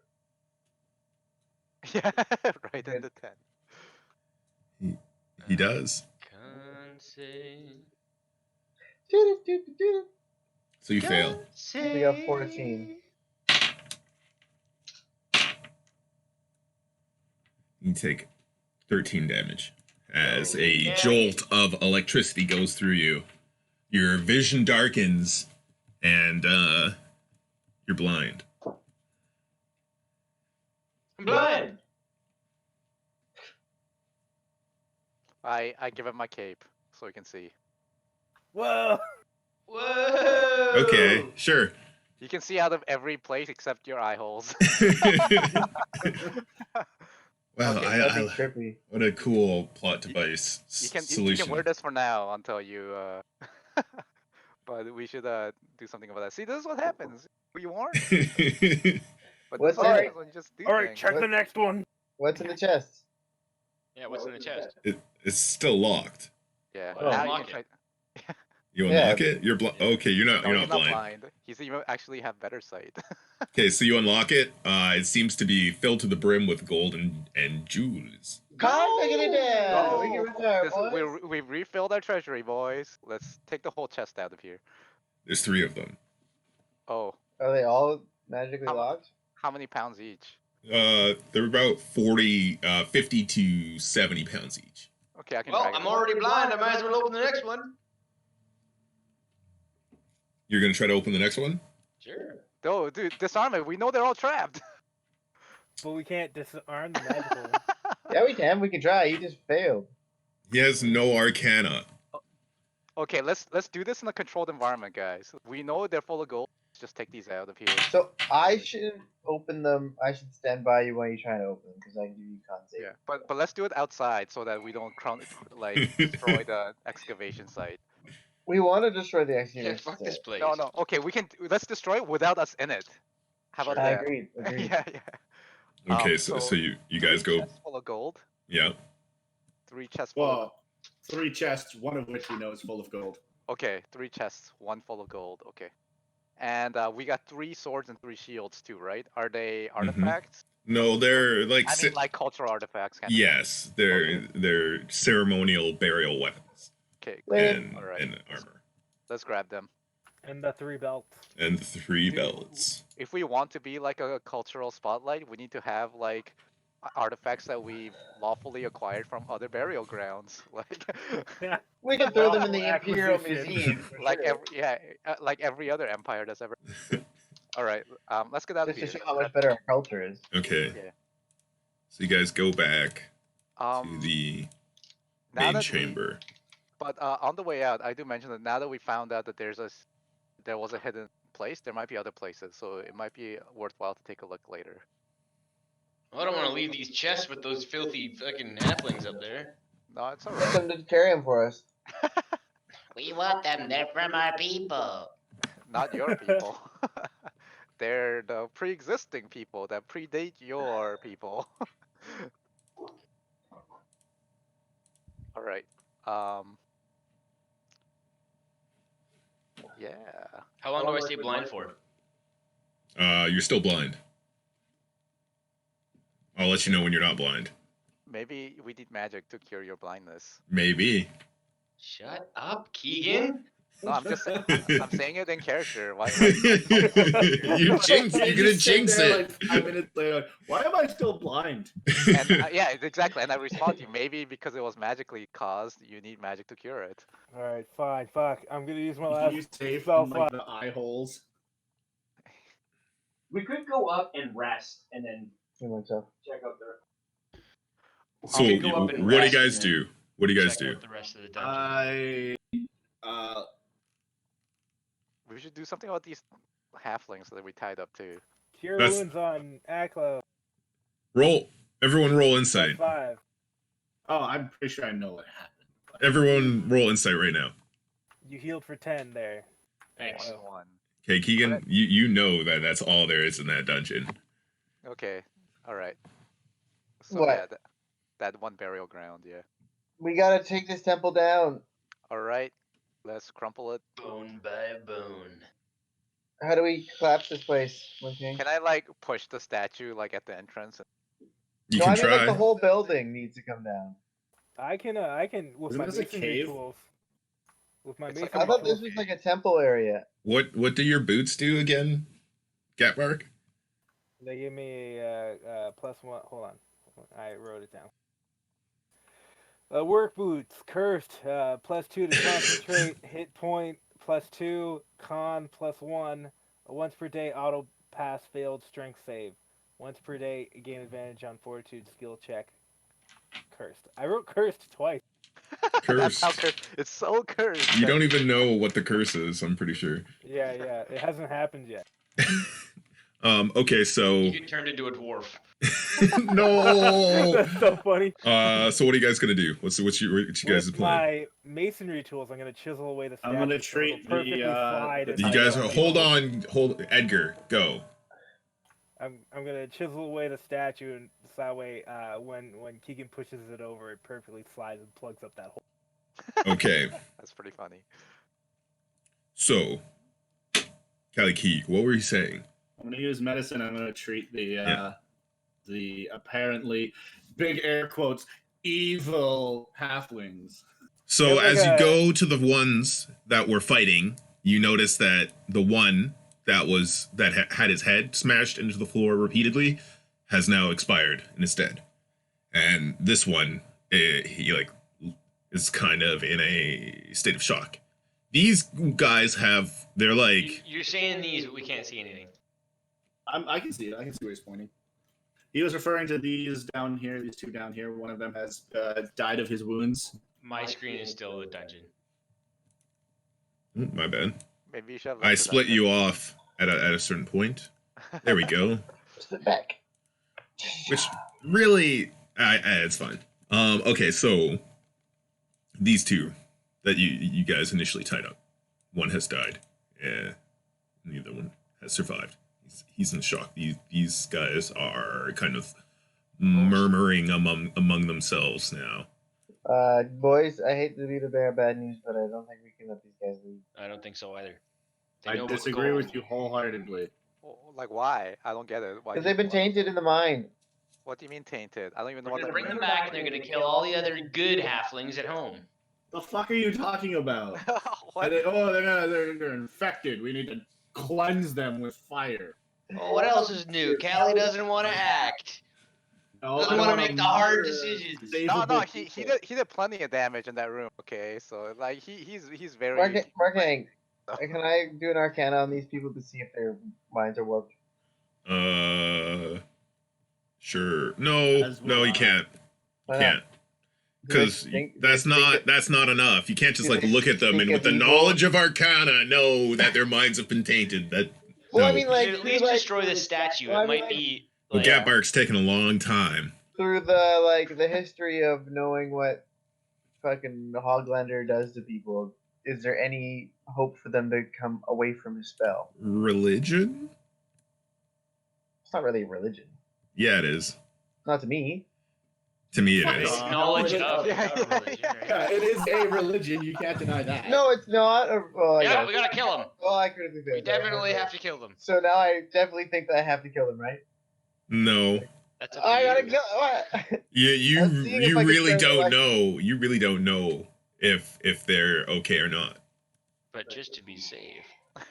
Yeah, right in the 10. He does. Con save. So you fail. We got 14. You take 13 damage as a jolt of electricity goes through you. Your vision darkens, and you're blind. I'm blind. I give him my cape so he can see. Whoa! Whoa. Okay, sure. You can see out of every place except your eye holes. Wow, Okay, That'd be trippy. what a cool plot device You can solution. wear this for now until you. But we should do something about that. See, this is what happens. You warned. But What's this is what in it? happens when you just do All right, things. check the next one. What's in the chest? Yeah, what's in the chest? It's still locked. Yeah. Oh. Now you Unlock can it. try. You Yeah. unlock it? You're okay, you're not No, you're he's not not blind. blind. He's even actually have better sight. Okay, so you unlock it. It seems to be filled to the brim with gold and jewels. Come, take it down. We can Oh, retire, this boys. we've refilled our treasury, boys. Let's take the whole chest out of here. There's 3 of them. Oh, Are they all magically How mu- locked? how many pounds each? They're about 50 to 70 pounds each. Okay, I can Well, drag I'm them. already blind. I might as well open the next one. You're gonna try to open the next one? Sure. Oh, dude, disarm it. We know they're all trapped. But we can't disarm the magical. Yeah, we can. We can try. You just failed. He has no arcana. Okay, let's do this in a controlled environment, guys. We know they're full of gold. Let's just take these out of here. So I shouldn't open them. I should stand by you while you try to open them because I can give you con save. Yeah, but let's do it outside so that we don't like destroy the excavation site. We want to destroy the Yeah, excavation fuck site. this place. No. Okay, let's destroy it without us in it. How about Sure. I that? agreed. Agreed. Yeah. Okay, so you guys three go. chests full of gold. Yeah. 3 chests full of. Well, 3 chests, one of which we know is full of gold. Okay, 3 chests, 1 full of gold. Okay. And we got 3 swords and 3 shields too, right? Are they artifacts? No, they're like. I mean, like cultural artifacts. Kind Yes, they're ceremonial burial weapons Of thing. Okay. Wait. and Alright. and armor Let's grab them. And the 3 belts. and 3 Dude, belts. If we want to be like a cultural spotlight, we need to have like artifacts that we've lawfully acquired from other burial grounds, like We can throw them in the Lawful Imperial acquisition. Museum. for like sure. like every other empire that's ever. All right, let's get out of Just to here. show how much better our culture is. Okay. Yeah. So you guys go back to the Now main that chamber. But on the way out, I do mention that now that we found out that there was a hidden place, there might be other places, so it might be worthwhile to take a look later. Well, I don't want to leave these chests with those filthy fucking halflings up there. No, it's Get alright. them to carry them for us. We want them. They're from our people. Not your people. They're the pre-existing people that predate your people. All right. Yeah. How long do I stay blind for? You're still blind. I'll let you know when you're not blind. Maybe we need magic to cure your blindness. Maybe. Shut up, Keegan. No, I'm just saying, I'm saying it in character. Why You jinx. You're gonna just sit jinx there, it. Like 5 minutes later, why am I still blind? and yeah, exactly. And I respond to you. Maybe because it was magically caused, you need magic to cure it. Alright, fine, fuck. I'm gonna use my Can last you save spell from like slot. the eye holes? We could go up and rest and then I think so. check out there. So We can go up and what do you rest guys and do? What do you guys Check do? out the rest of the dungeon. We should do something about these halflings that we tied up to. Cure That's- wounds on Aklo. Roll. Everyone roll insight. 5. Oh, I'm pretty sure I know what happened. Everyone roll insight right now. You healed for 10 there. Thanks. 1. Okay, Keegan, Okay. you know that that's all there is in that dungeon. Okay. All right. So What? yeah, that one burial ground. Yeah. We gotta take this temple down. All right. Let's crumple it. Bone by bone. How do we collapse this place, Markeng? Can I like push the statue like at the entrance? You No, can I mean try. like the whole building needs to come down. I can with Isn't my this a masonry cave? tools. With my It's like masonry I thought tools. this was like a temple area. What do your boots do again, Gatmark? They give me a +1. Hold on. I wrote it down. Work boots, cursed, +2 to concentrate, hit point, +2, con, +1, a once per day auto pass failed strength save. Once per day, gain advantage on fortitude skill check. Cursed. I wrote cursed twice. That's how Cursed. cursed. It's so cursed. You don't even know what the curse is, I'm pretty sure. Yeah, it hasn't happened yet. Okay, so You get turned into a dwarf. no. That's so funny. So what are you guys gonna do? What you guys' With plan? my masonry tools, I'm gonna chisel away the statue. I'm gonna so treat it'll perfectly the, slide and You I guys know. are hold Edgar, go. I'm gonna chisel away the statue, and so that way, when Keegan pushes it over, it perfectly slides and plugs up that hole. Okay. That's pretty funny. So, Kaliki, what were you saying? I'm gonna use medicine. I'm gonna treat the apparently big air quotes evil halflings. So Like as you go to the ones that were fighting, you notice that the one that had his head smashed into the floor repeatedly has now expired and is dead. And this one, he like is kind of in a state of shock. These guys they're like, You're saying these, but we can't see anything. I can see it. I can see where he's pointing. He was referring to these down here, these two down here. One of them has died of his wounds. My screen is still the dungeon. my bad. Maybe you should have I left it split like you off at a certain point. There we go. Sit back. Which really, it's fine. Okay, so these two that you guys initially tied up, one has died. Yeah, and the other one has survived. He's in shock. These guys are kind of murmuring among themselves now. Boys, I hate to be the bearer of bad news, but I don't think we can let these guys leave. I don't think so either. They I know what's disagree going with on. you wholeheartedly. Like, why? I don't get it. Why? Because they've been tainted in the mind. What do you mean tainted? I don't even know We're what gonna that bring them means. back, and they're gonna kill all the other good halflings at home. The fuck are you talking about? What? They're infected. We need to cleanse them with fire. Oh, what else is new? Callie doesn't want to act. No, Doesn't I wanna wanna make the hard murder decisions. savable No, he people. he did plenty of damage in that room. Okay, so like he's very. Markeng, can I do an arcana on these people to see if their minds are warped? Sure. No, As no, well. you can't. Why not? Can't. Because Do they that's think not enough. You can't just do like they look at them think and with of the evil? knowledge of Arcana know that their minds have been tainted. That Well, I no. mean, You like, should at through, least like, destroy the statue. well, I It mean, might like, be Well, like, Gatbark's taken a long time. through the history of knowing what fucking Hoglander does to people. Is there any hope for them to come away from his spell? Religion? It's not really a religion. Yeah, it is. Not to me. To me, it fucking is. knowledge of Yeah, our religion, right? Yeah, it is a religion. You can't deny that. No, it's not. Well, Yeah, yeah. we gotta kill him. Well, I could think that. We definitely have to kill them. So now I definitely think that I have to kill them, right? No, That's up to I gotta you. kill. What? you Let's see if I can really turn the don't light- know. You really don't know if they're okay or not. But just to be safe.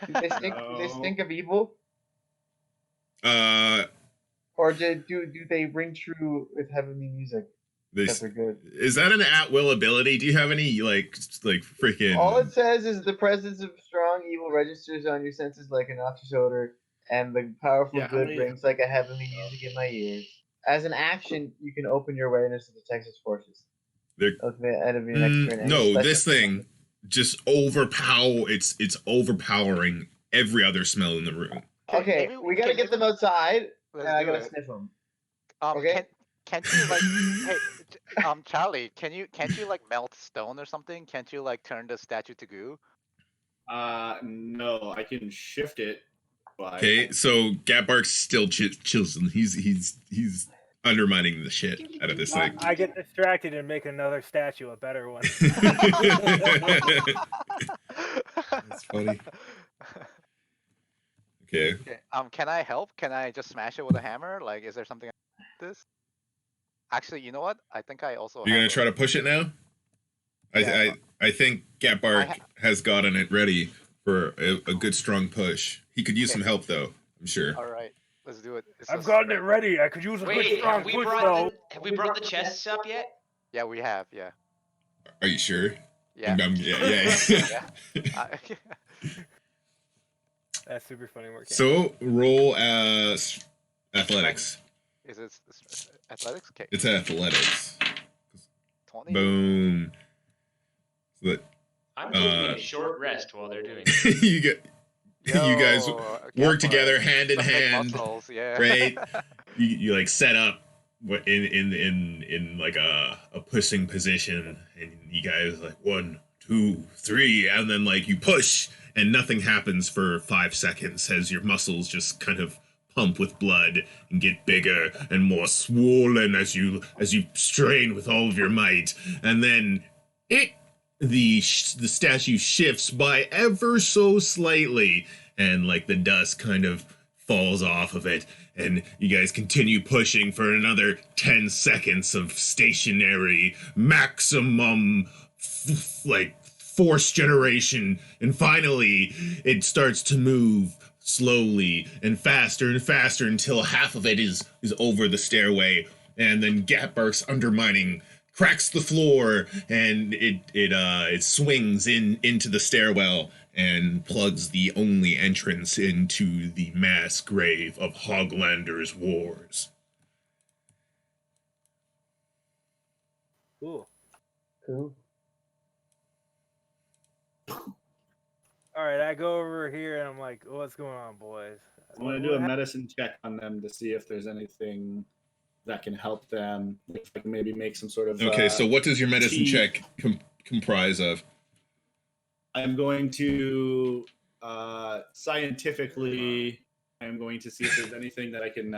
Do they stink? Do they stink of evil, or do they ring true with heavenly music? That This they're good. is that an at-will ability? Do you have any like freaking? All it says is the presence of strong evil registers on your senses like a noxious odor, and the powerful Yeah, good how many- rings like a heavenly music in my ears. As an action, you can open your awareness to the Texas forces. They're- At the end of your next turn. and No, special- this thing just it's overpowering every other smell in the room. Okay, maybe we gotta get them outside, Let's and I do gotta it. sniff them. Okay. Okay. Can't you like, hey, Charlie? Can't you like melt stone or something? Can't you like turn the statue to goo? No, I can shift it. But Okay, so Gatbark's still chills and he's undermining the shit out of this thing. I get distracted and make another statue, a better one. That's funny. Okay. Okay. Can I help? Can I just smash it with a hammer? Like, is there something like this? Actually, you know what? I think I also. You're gonna have try to push it now? Yeah. I think Gatbark has gotten it ready for a good strong push. He could use Okay. some help though, I'm sure. All right, let's do it. It's I've just- gotten it ready. I could use a good Wait, strong have we push brought though. have we brought the chests up yet? Yeah, we have. Yeah. Are you sure? Yeah. Yeah. Yeah. That's super funny work. So roll athletics. Is it athletics? Okay. It's athletics. 20. Boom. So that I'm taking a short rest while they're doing it. you guys Yo, work Gatbark. together hand in Some big hand, muscles, yeah. right? You like set up in like a pushing position, and you guys like 1, 2, 3, and then like you push, and nothing happens for 5 seconds as your muscles just kind of pump with blood and get bigger and more swollen as you strain with all of your might, and then the statue shifts by ever so slightly, and like the dust kind of falls off of it, and you guys continue pushing for another 10 seconds of stationary maximum like force generation, and finally it starts to move slowly and faster until half of it is over the stairway, and then Gapbark's undermining cracks the floor, and it swings into the stairwell and plugs the only entrance into the mass grave of Hoglander's wars. Cool. Cool. All right, I go over here and I'm like, "What's going on, boys?" I'm gonna do a medicine check on them to see if there's anything that can help them. If I can maybe make some sort of. Okay, so what does your medicine tea. check comprise of? I'm going to scientifically. I'm going to see if there's anything that I can.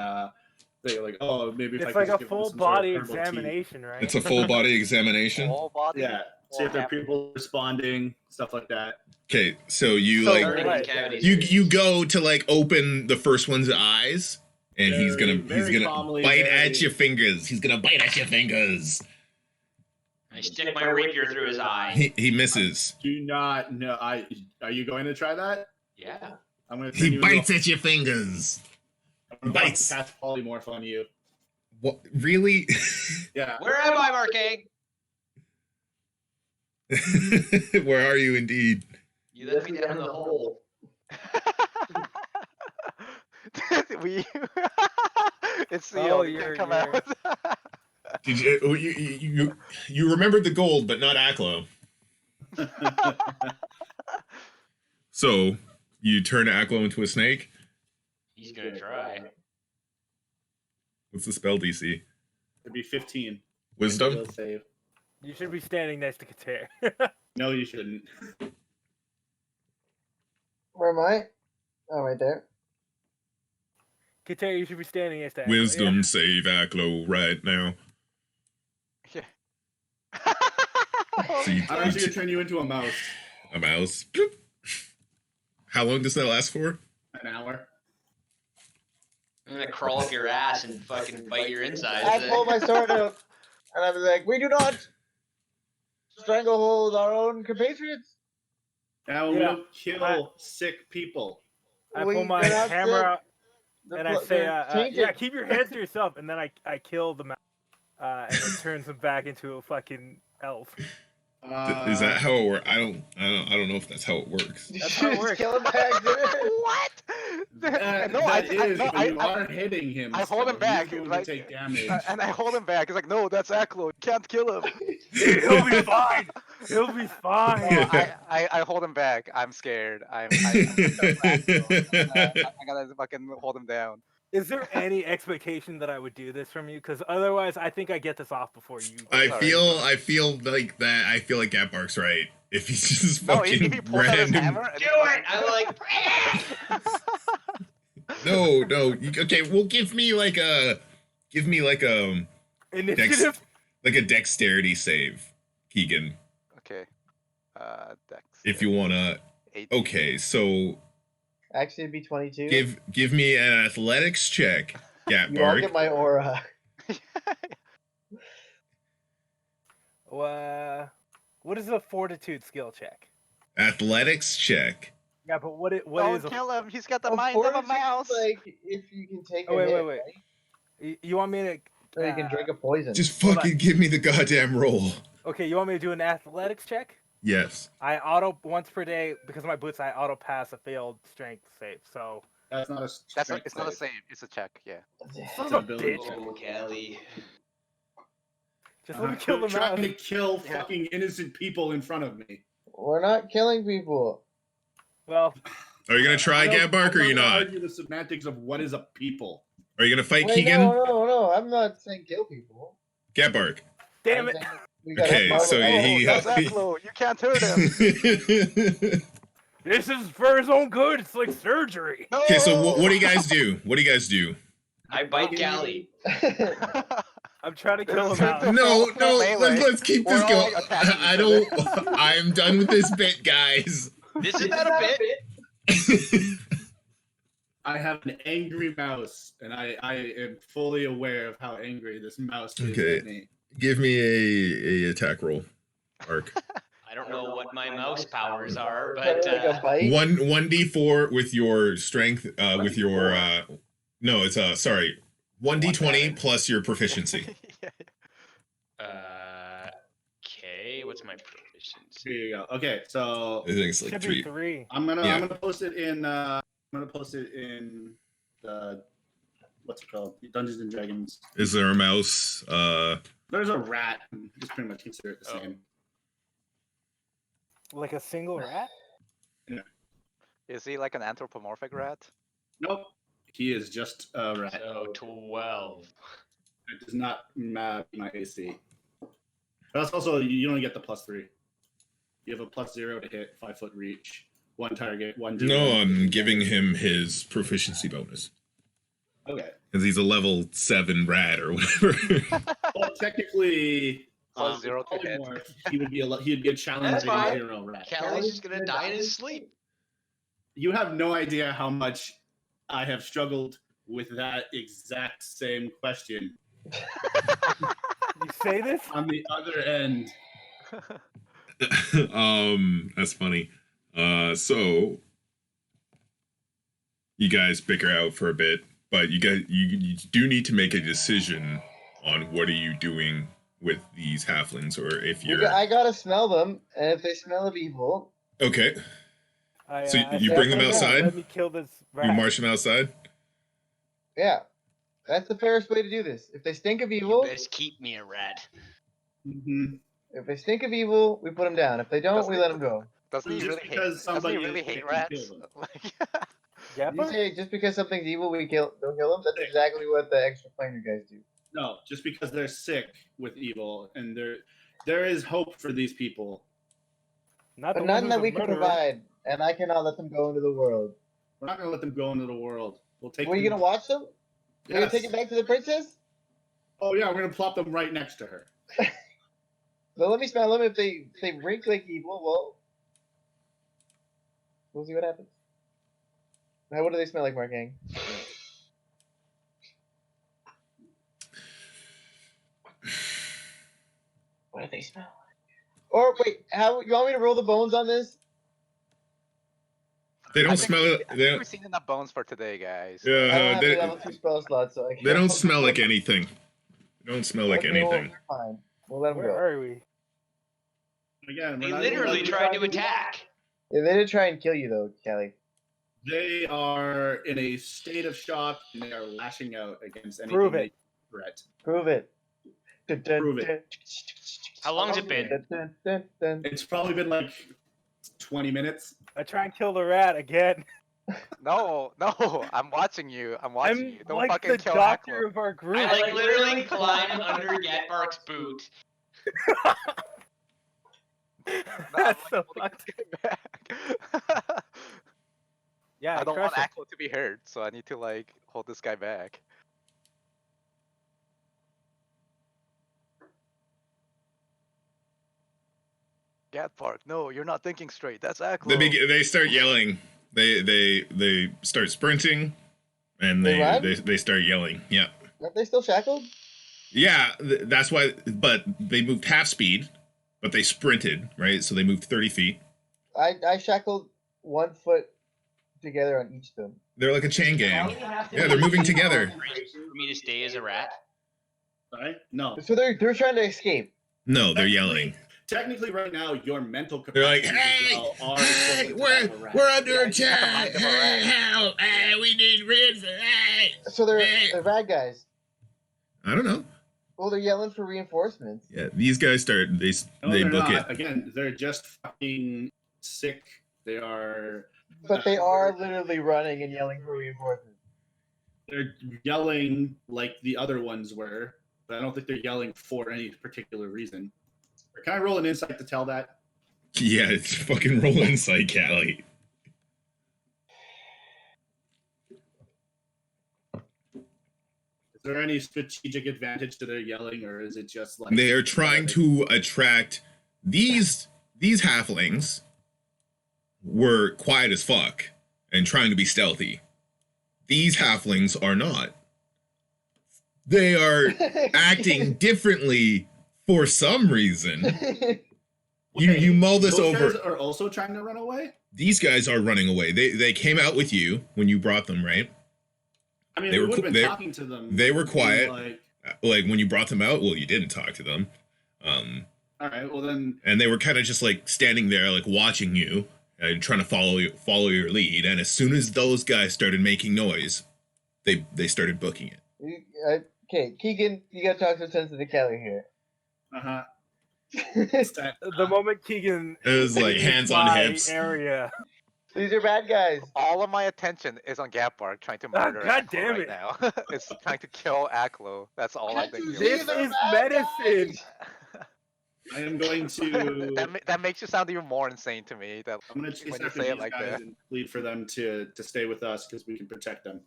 Say like, oh, maybe if It's I can like just a give them full some sort of body herbal tea. examination, right? It's a full body examination. Whole body. Yeah, see if their Whole people responding, stuff like that. Okay, so you So, like right. Cavities. you go to like open the first one's eyes, and he's Very gonna calmly, bite very- at your fingers. He's gonna bite at your fingers. I stick my rapier through his eye. He misses. Do not know. Are you going to try that? Yeah. I'm going to. He bites at your fingers. bites. Cast polymorph on you. What? Really? Yeah. Where am I, Markeng? Where are you, indeed? You left me down in the hole. we. It's sealed. Oh, You you're- can't come out. Did you remembered the gold, but not Aklo. So you turn Aklo into a snake. He's gonna try. What's the spell DC? It'd be 15. Wisdom. Will save. You should be standing next to Kater. No, you shouldn't. Where am I? Oh, right there. Kater, you should be standing next to Aklo. Wisdom save Aklo right now. Yeah. So you, I'm actually gonna turn you into a mouse. a mouse. Bloop. How long does that last for? An hour. I'm gonna crawl up your ass and fucking bite your insides. I pull my sword out, and I'm like, "We do not stranglehold our own compatriots. Now we Yeah. don't kill sick people. I We pull my cannot hammer out They're and I pl- say, they're tainted. "Yeah, keep your hands to yourself." And then I kill the mouse, and it turns him back into a fucking elf. Is that how it works? I don't know if that's how it works. That's how it Just works. kill him back. What? That is, but you are hitting him. I hold him still. back, He's going like- to take damage. And I hold him back. He's like, "No, that's Aklo. You can't kill him." He'll be fine. He'll be fine. I hold him back. I'm scared. I'm I gotta fucking hold him down. Is there any expectation that I would do this from you? Because otherwise, I think I get this off before you. I Sorry. feel like that. I feel like Gapbark's right. If he's just No, fucking if he pulls out his random. hammer. Do it! I'm like, No. Okay, well, give me like a Initiative. like a dexterity save, Keegan, Okay. Dex. if you wanna. 18. Okay, so Actually, it'd be 22. give me an athletics check, you all Gapbark. get my aura. What is a fortitude skill check? Athletics check. Yeah, but what is Don't a? kill him. He's got the Of mind of a course, mouse. Like, if you can take Oh, a hit, wait. right? You want me to? So you can drink a poison. Just Hold on. fucking give me the goddamn roll. Okay, you want me to do an athletics check? Yes. I auto once per day because of my boots. I auto pass a failed strength save. So That's not a It's not a save. It's a check. Yeah. son It's of a an ability bitch. check. oh, Kelly. Just let me kill the trying mouse. to kill fucking innocent people in front of me. We're not killing people. Well, Are you gonna try, Gapbark, or are you I'm gonna not? argue the semantics of what is a people. Are you gonna fight Wait, Keegan? no. I'm not saying kill people. Gapbark. damn I'm it. saying we gotta Okay, follow so the he- rules. That's Aklo. You can't hurt him. This is for his own good. It's like surgery. No. Okay, so what do you guys do? What do you guys do? I bite Callie. I'm trying to kill him out. No, Melee. let's keep this We're all, going. like, attacking I each don't. other. I'm done with this bit, guys. This is not a bit. I have an angry mouse, and I am fully aware of how angry this mouse is Okay. at me. Give me a attack roll, Ark. I don't know what my mouse powers are, Try but to take a bite. 1d4 with your strength. With your no, it's sorry. 1d20 plus your proficiency. okay. What's my proficiency? Here you go. Okay, so I think it's like Should be 3. 3. I'm gonna Yeah. I'm gonna post it in the what's it called? Dungeons and Dragons. Is there a mouse? There's a rat. Just pretty much consider it the Oh. same. Like a single rat? Is he like an anthropomorphic rat? Nope. He is just a rat. So 12. It does not map my AC. That's also you don't get the +3. You have a +0 to hit, 5-foot reach, 1 target, 1 D. No, I'm giving him his proficiency bonus Okay. because he's a level 7 rat or whatever. Well, technically, +0 to hit. polymorph, he'd be a challenging fine. 0 rat. Kelly's just gonna die in his sleep. You have no idea how much I have struggled with that exact same question You say this? on the other end. That's funny. So you guys bicker out for a bit, but you do need to make a decision on what are you doing with these halflings, or if you're I gotta smell them, and if they smell of evil, okay. So I you say, bring them "Okay, outside? Let me kill this rat. You march them outside. yeah, that's the fairest way to do this. If they stink of You evil, best keep me a rat. Mm-hmm. if they stink of evil, we put them down. If they don't, we let them go. Doesn't he Just really hate? because Doesn't somebody he really is hate sick, you rats? kill them. Like, Yeah, You say just because something's evil, we don't kill them. That's exactly what the extra planar guys do. No, just because they're sick with evil, and there is hope for these people. not the But one none who's that a we can murderer. provide, and I cannot let them go into the world. We're not gonna let them go into the world. We'll take. Were you them- gonna watch them? You're gonna take Yes. it back to the princess? Oh yeah, we're gonna plop them right next to her. Well, let me smell them. If they reek like evil, well, we'll see what happens. Now, what do they smell like, Markeng? What do they smell like? Or wait, how you want me to roll the bones on this? They I don't think smell we- it. I They think don't, we've seen enough bones for today, guys. I don't have they, the level 2 spell slot, so I can't. they don't smell like anything. They don't smell like Okay, well, anything. fine. We'll let them Where go. are we? Again, They we're not literally gonna- tried to attack. Yeah, they did try and kill you, though, Kelly. They are in a state of shock, and they are lashing out against anything Prove they it. threat. Prove it. Prove it. How long's it been? It's probably been like 20 minutes. I try and kill the rat again. No, I'm watching you. I'm watching I'm you. Don't like fucking the kill doctor Hacklo. of our group. I like literally climb under Gatbark's boot. That's so No, fucked. back. Yeah, I don't want crush it. Hacklo to be hurt, so I need to like hold this guy back. Gatbark, no, you're not thinking straight. That's Hacklo. They start yelling. They start sprinting, and They run? they start yelling. Yeah, Aren't they still shackled? yeah. That's why. But they moved half speed, but they sprinted, right? So they moved 30 feet. I shackled 1 foot together on each of them. They're like a chain gang. Yeah, they're moving together. For me to stay as a rat. Sorry? No. So they're trying to escape. No, they're yelling. Technically, right now, your mental They're capacity like, hey, as well are hey, equivalent to that of a rat. we're under Yeah, attack. it's not a Hey, help! Hey, we need reinforcements. Hey. So they're bad guys. I don't know. Well, they're yelling for reinforcements. Yeah, these guys start. They No, they they're book not. it. Again, they're just fucking sick. They are. But they are literally running and yelling for reinforcements. They're yelling like the other ones were, but I don't think they're yelling for any particular reason. Can I roll an insight to tell that? Yeah, it's fucking roll insight, Callie. Is there any strategic advantage to their yelling, or is it just like They are trying to attract these halflings were quiet as fuck and trying to be stealthy. These halflings are not. They are acting differently for some reason. You mull this those over. Guys are also trying to run away. These guys are running away. They came out with you when you brought them, right? I mean, They we were would have been they- talking to them. They were quiet. Like, when you brought them out, well, you didn't talk to them. all right, well then. And they were kind of just like standing there, like watching you and trying to follow your lead. And as soon as those guys started making noise, they started booking it. Okay, Keegan, you gotta talk to sensitive Kelly here. Uh-huh. The moment Keegan It was like leaves hands on my hips. area. These are bad guys. All of my attention is on Gapbark trying to murder God Aklo damn right it. now. It's trying to kill Aklo. That's all I'm Can't you thinking. see This they're is bad medicine. guys? I am going to. that makes you sound even more insane to me. That I'm going to chase when you after say it these like guys that. and plead for them to stay with us because we can protect them.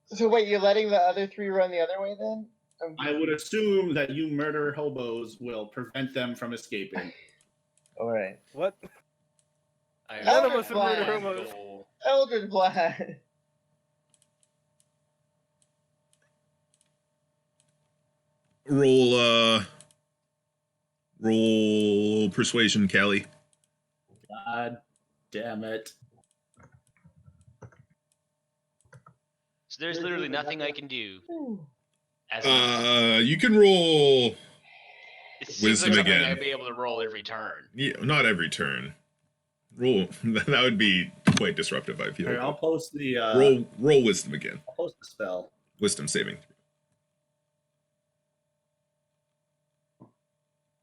So wait, you're letting the other three run the other way then? I would assume that you murder hobos will prevent them from escaping. All right. What? I None of have us are murder one homos. goal. Eldred Black. Roll persuasion, Callie. God damn it. So there's literally nothing I can do. As You can roll. it seems wisdom like something again. I'd be able to roll every turn. Yeah, not every turn. Roll. That would be quite disruptive. I feel. Here, I'll post the Roll wisdom again. I'll post the spell. Wisdom saving.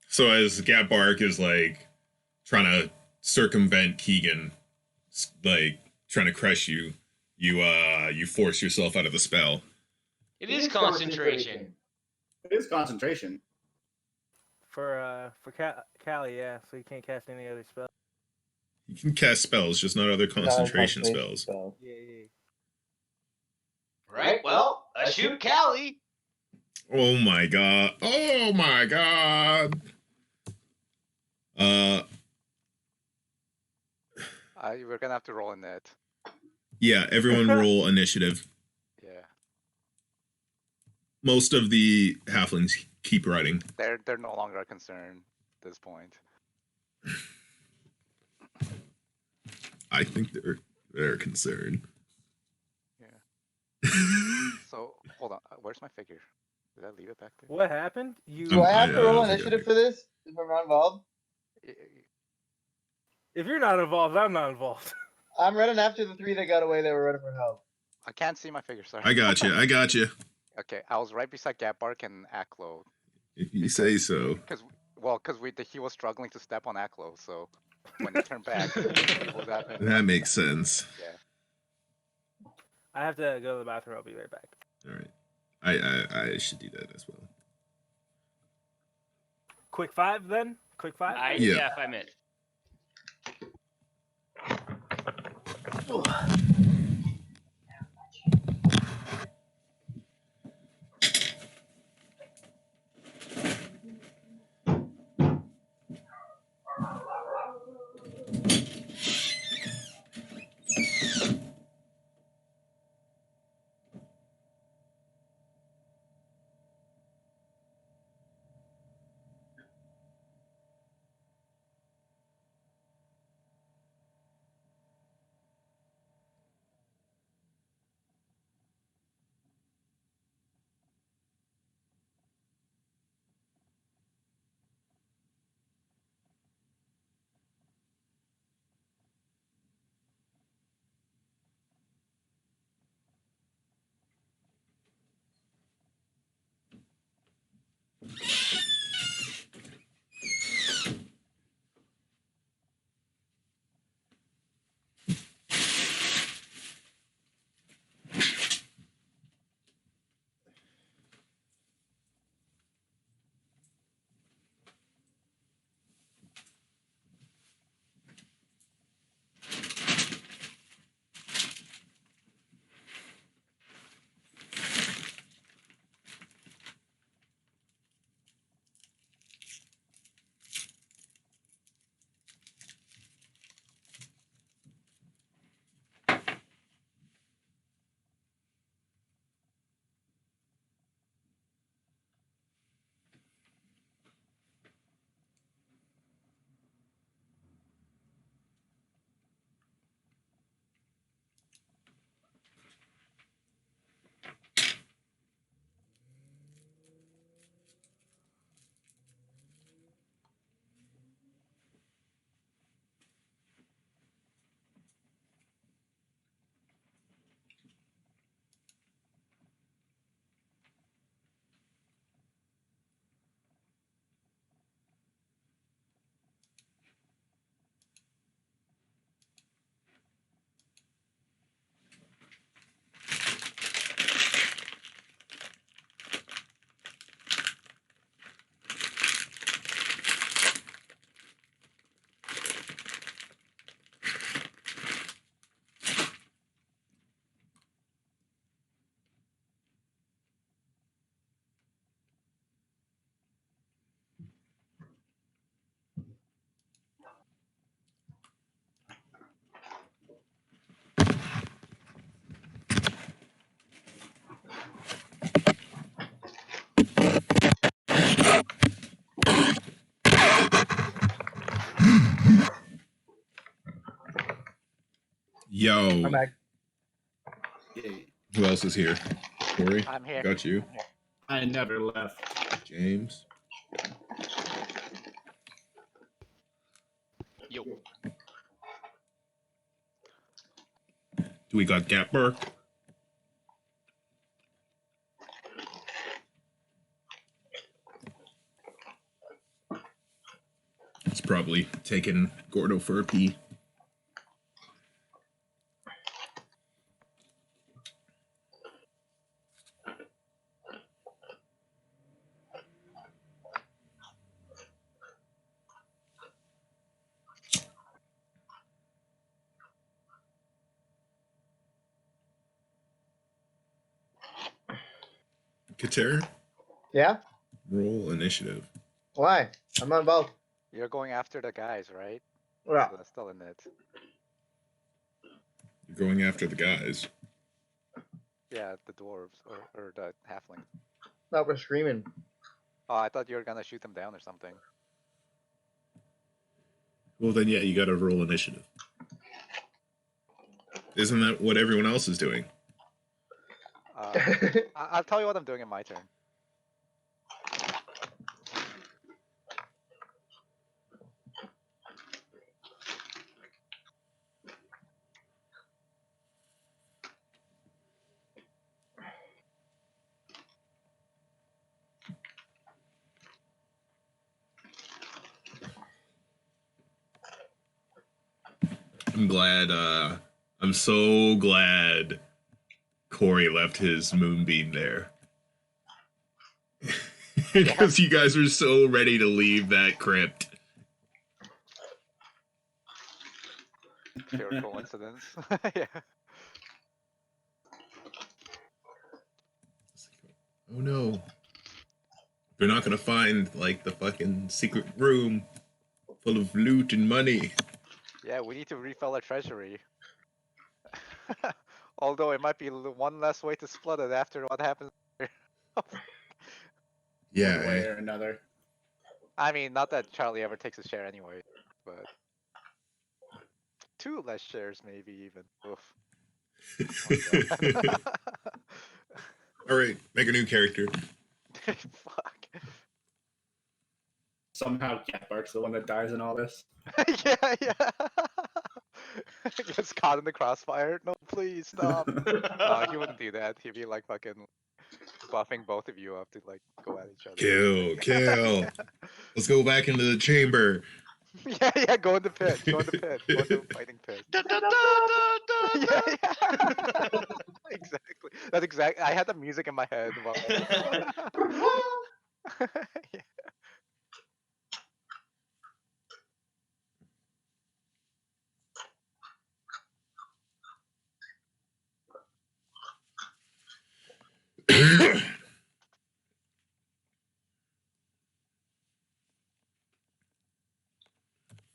So as Gapbark is like trying to circumvent Keegan, like trying to crush you, you force yourself out of the spell. It is concentration. It is concentration. For Callie, yeah, so you can't cast any other spell. You can cast spells, just not other concentration spells. Yeah. Right? Well, I shoot Callie. Oh my god! Oh my god! We're gonna have to roll in it. Yeah, everyone roll initiative. Yeah. Most of the halflings keep riding. They're no longer a concern at this point. I think they're concerned. Yeah. So hold on. Where's my figure? Did I leave it back there? What happened? Do I have to roll I think initiative I- for this? If I'm not involved? If you're not involved, I'm not involved. I'm running after the three that got away that were running for help. I can't see my figure. Sorry. I got you. Okay, I was right beside Gapbark and Aklo. If you say so. Because he was struggling to step on Aklo, so when he turned back, he was happening. That makes sense. Yeah. I have to go to the bathroom. I'll be right back. All right. I should do that as well. Quick five, then? Quick five? Yeah. If I'm it. Yo, I'm back. Yay. who else is here? Corey, I'm here. got you. I never left. James. Yo. We got Gapper. It's probably taking Gordo for a pee. Kater, Yeah? roll initiative. Why? I'm not involved. You're going after the guys, right? Yeah. That's still in it. You're going after the guys. Yeah, the dwarves or the halfling. No, we're screaming. Oh, I thought you were gonna shoot them down or something. Well, then, yeah, you gotta roll initiative. Isn't that what everyone else is doing? I'll tell you what I'm doing in my turn. I'm so glad Corey left his moonbeam there. Because you guys were so ready to leave that crypt. Pure coincidence. Yeah. Oh no. They're not gonna find, like, the fucking secret room full of loot and money. Yeah, we need to refill our treasury. Although it might be one less way to split it after what happens. Yeah. One way or another. I mean, not that Charlie ever takes a share anyway, but 2 less shares maybe even. Oof. Alright, make a new character. Fuck. Somehow Catbark's the one that dies in all this. Yeah, yeah. Gets caught in the crossfire. No, please stop. No, he wouldn't do that. He'd be like fucking buffing both of you up to like go at each other. Kill. Let's go back into the chamber. Yeah, yeah, go in the pit. Go in the pit. Go in the fighting pit. Yeah, yeah. Exactly. That's exactly. I had the music in my head. Yeah.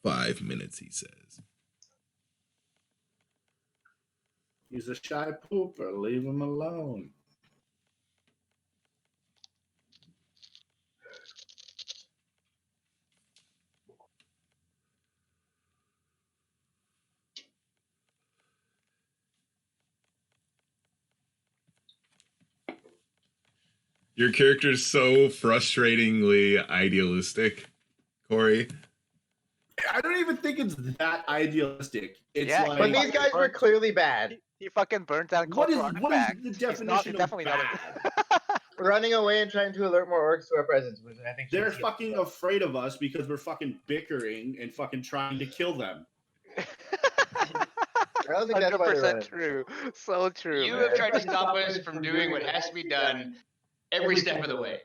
5 minutes, he says. He's a shy pooper. Leave him alone. Your character's so frustratingly idealistic, Corey. I don't even think it's that idealistic. It's Yeah, like, But these guys were clearly bad. He fucking burnt down what is Cold the definition of definitely bad? Running away and trying to alert more orcs to our presence, which I think They're fucking afraid of us because we're fucking bickering and fucking trying to kill them. I don't think that's why they're 100% running. true. So true. You man. have tried to stop us from doing what has to be done every step of the way.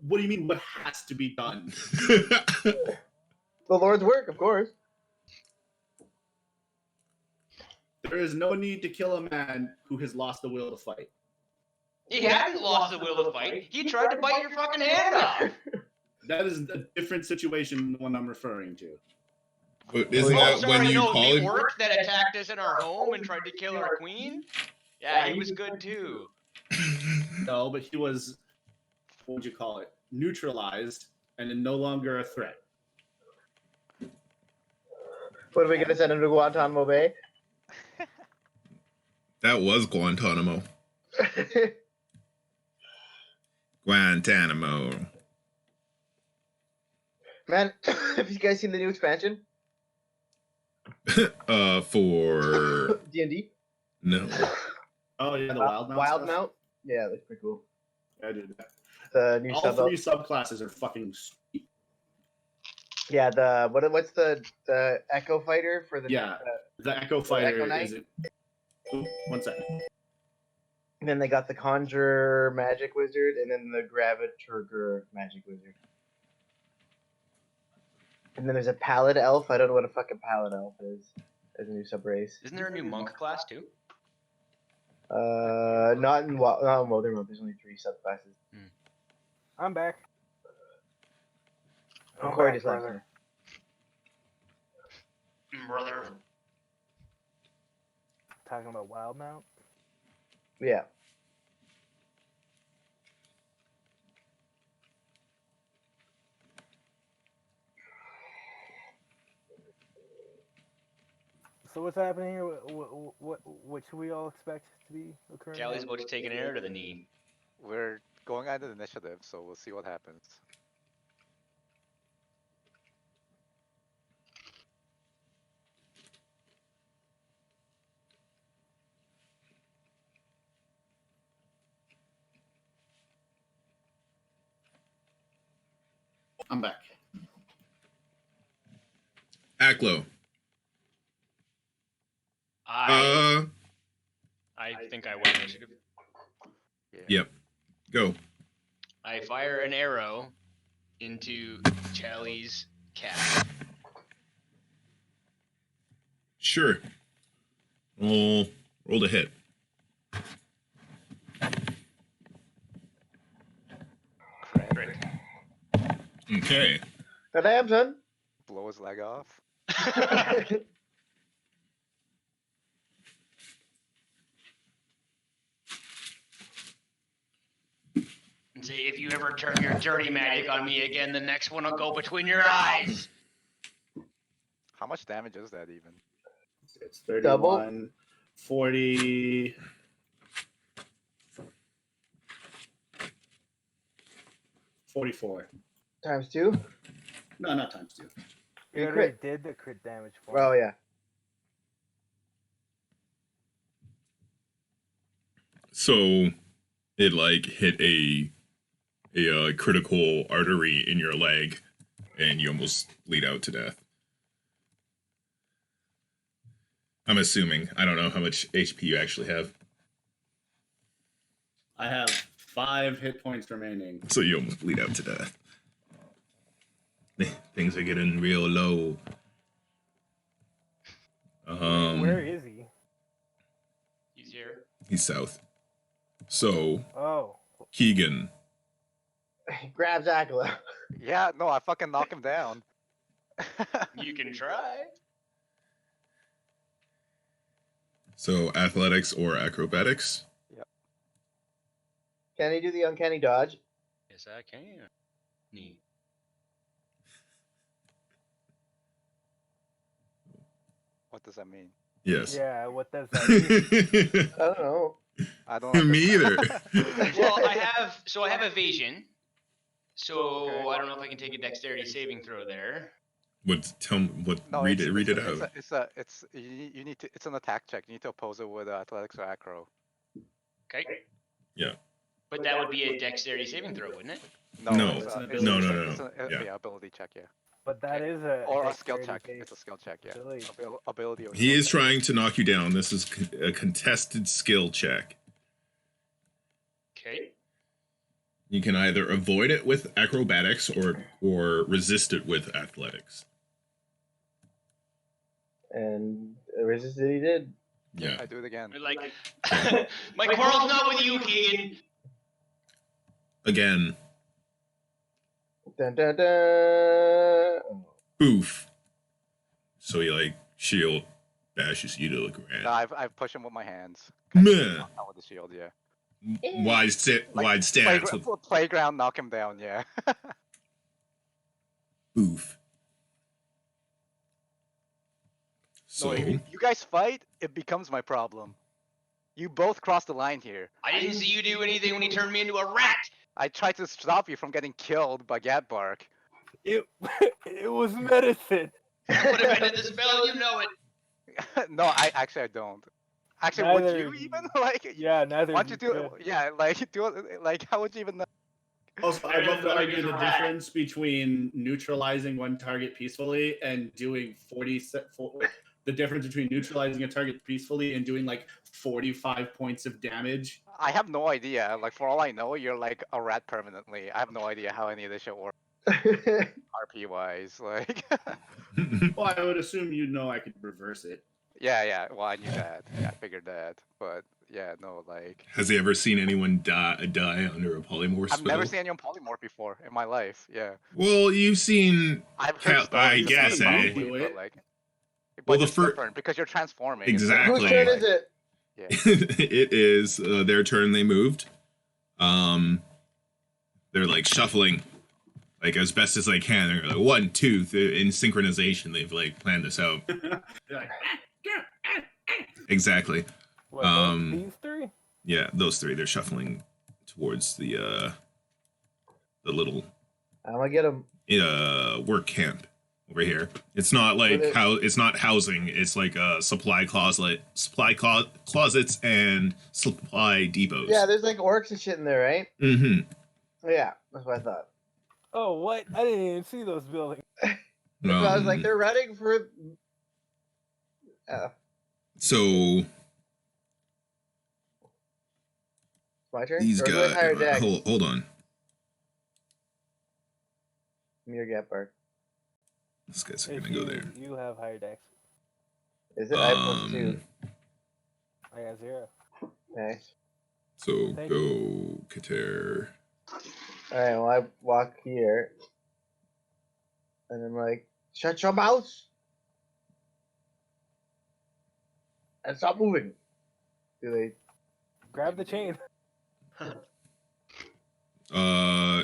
What do you mean what has to be done? The Lord's work, of course. There is no need to kill a man who has lost the will to fight. He hadn't lost the will to fight. He tried to bite your fucking hand off. That is a different situation than the one I'm referring to. But isn't Oh, that sorry, when you no, call the him? orc that attacked us in our home and tried to kill our queen? Yeah, he was good too. No, but he was, what would you call it? Neutralized and no longer a threat. What are we gonna send him to Guantanamo Bay? That was Guantanamo. Guantanamo. Man, have you guys seen the new expansion? For D&D? no. Oh yeah, the wild mount. Wild stuff? Mount? Yeah, that's pretty cool. I did that. The new All sub. three subclasses are fucking sweet. Yeah, what's the Echo Fighter for the Yeah, the Echo Fighter Echo Knight? is it. Ooh, 1 second. And then they got the Conjurer Magic Wizard, and then the Graviturger Magic Wizard. And then there's a Pallid Elf. I don't know what a fucking Pallid Elf is. There's a new sub-race. Isn't there a new monk class too? Not in Wildermount. There's only 3 subclasses. I'm back. Oh, I'm Corey back, just left. brother. Brother. Talking about Wild Mount. Yeah. So what's happening here? What should we all expect to be occurring? Callie's about to take an arrow to the knee. We're going on the initiative, so we'll see what happens. I'm back. Aklo. I think I won initiative. Yep. Go. I fire an arrow into Callie's cat. Sure. Roll to hit. Crit. Okay. Goddamn, son. Blow his leg off. And say, if you ever turn your dirty magic on me again, the next one will go between your eyes. How much damage is that even? It's 31, Double? 40. 44. Times 2? No, not times 2. You You already crit. did the crit damage for Oh, me. yeah. So it like hit a critical artery in your leg, and you almost bleed out to death. I'm assuming. I don't know how much HP you actually have. I have 5 hit points remaining. So you almost bleed out to death. Things are getting real low. Where is he? He's here. He's south. So Oh. Keegan. He grabs Akela. Yeah, no, I fucking knock him down. You can try. So athletics or acrobatics? Can he do the uncanny dodge? Yes, I can. Neat. What does that mean? Yes. Yeah, what does that mean? I don't know. I don't Me either. Well, I have evasion. So Okay. I don't know if I can take a dexterity saving throw there. No, read it out. You need to. It's an attack check. You need to oppose it with athletics or acro. Okay. Yeah. But that would be a dexterity saving throw, wouldn't it? No. It's an it's ability No. it's a- Yeah. yeah, ability check. Yeah, But that is a or a skill dexterity check. based It's a skill check. Yeah, ability. ability. Or He skill is check. trying to knock you down. This is a contested skill check. Okay. You can either avoid it with acrobatics or resist it with athletics. And resisted he did. Yeah. I do it again. Like, my quarrel's not with you, Keegan. Again. Dun, dun, dun. Oof. So he like shield bashes you to the ground. No, I've pushed him with my hands. Meh. Not with the shield. Yeah. Wide stance. Playground, knock him down. Yeah. Oof. So if you guys fight, it becomes my problem. You both crossed the line here. I didn't see you do anything when he turned me into a rat. I tried to stop you from getting killed by Gatbark. It it was medicine. I would have ended the spell, you know it. No, I don't. Actually, would Neither you of even you. like? Yeah, neither Why of don't you you do? could. Yeah, like do it. Like, how would you even know? Also, I'd love to argue the difference between neutralizing one target peacefully and doing the difference between neutralizing a target peacefully and doing like 45 points of damage. I have no idea. Like, for all I know, you're like a rat permanently. I have no idea how any of this shit works RP wise. Like, Well, I would assume you know I could reverse it. yeah. Well, I knew that. Yeah, I figured that. But yeah, no, like. has he ever seen anyone die under a polymorph I've spell? never seen anyone polymorph before in my life. Yeah. Well, you've seen. I've heard stories. I about guess, it, eh? probably, but like. Well, But the it's fir- different because you're transforming. Exactly. Whose turn is it? Yeah. It is their turn. They moved. They're like shuffling, like as best as they can. They're like 1, 2 in synchronization. They've like planned this out. Like, Exactly. What, these three? Yeah, those three. They're shuffling towards the little I'm gonna get him. work camp over here. It's not like it's not housing. It's like closets and supply depots. Yeah, there's like orcs and shit in there, right? Mm-hmm. Yeah, that's what I thought. Oh, what? I didn't even see those buildings. So I was like, they're running for. So My turn. these Or who has higher guys. dex? Hold on. Me or Gatbark? These guys are If gonna go there. you have higher dex. Is it? I have +2. I got 0. Okay. So Thank go Kater. All right. Well, I walk here, and I'm like, "Shut your mouth and stop moving." Do they? Grab the chain.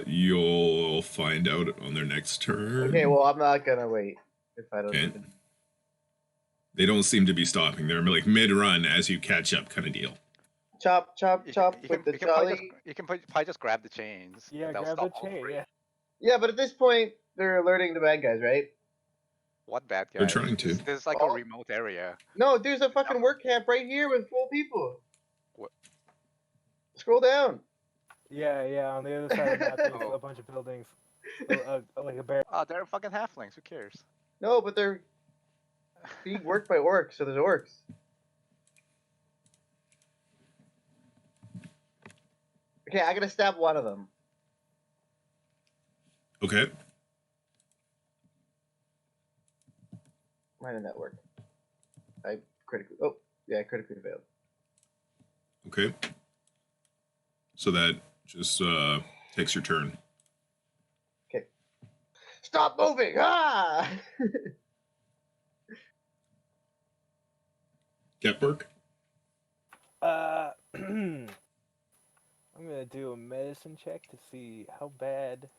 You'll find out on their next turn. Okay. Well, I'm not gonna wait if I don't. Okay. They don't seem to be stopping. They're like mid-run as you catch up, kind of deal. Chop, chop, chop with the jolly. You can probably just grab the chains. Yeah, That'll grab stop the all chain. three. Yeah. Yeah, but at this point, they're alerting the bad guys, right? What bad guys? They're trying to. This is like a remote area. No, there's a fucking work camp right here with full people. What? Scroll down. Yeah. On the other side of the map, there's a bunch of buildings. Like a bear. Oh, they're fucking halflings. Who cares? No, but they're being worked by orcs, so there's orcs. Okay, I gotta stab one of them. Okay. Why didn't that work? I critically. Oh, yeah, I critically failed. Okay. So that just takes your turn. Okay. Stop moving! Ah! Getberg? I'm gonna do a medicine check to see how bad.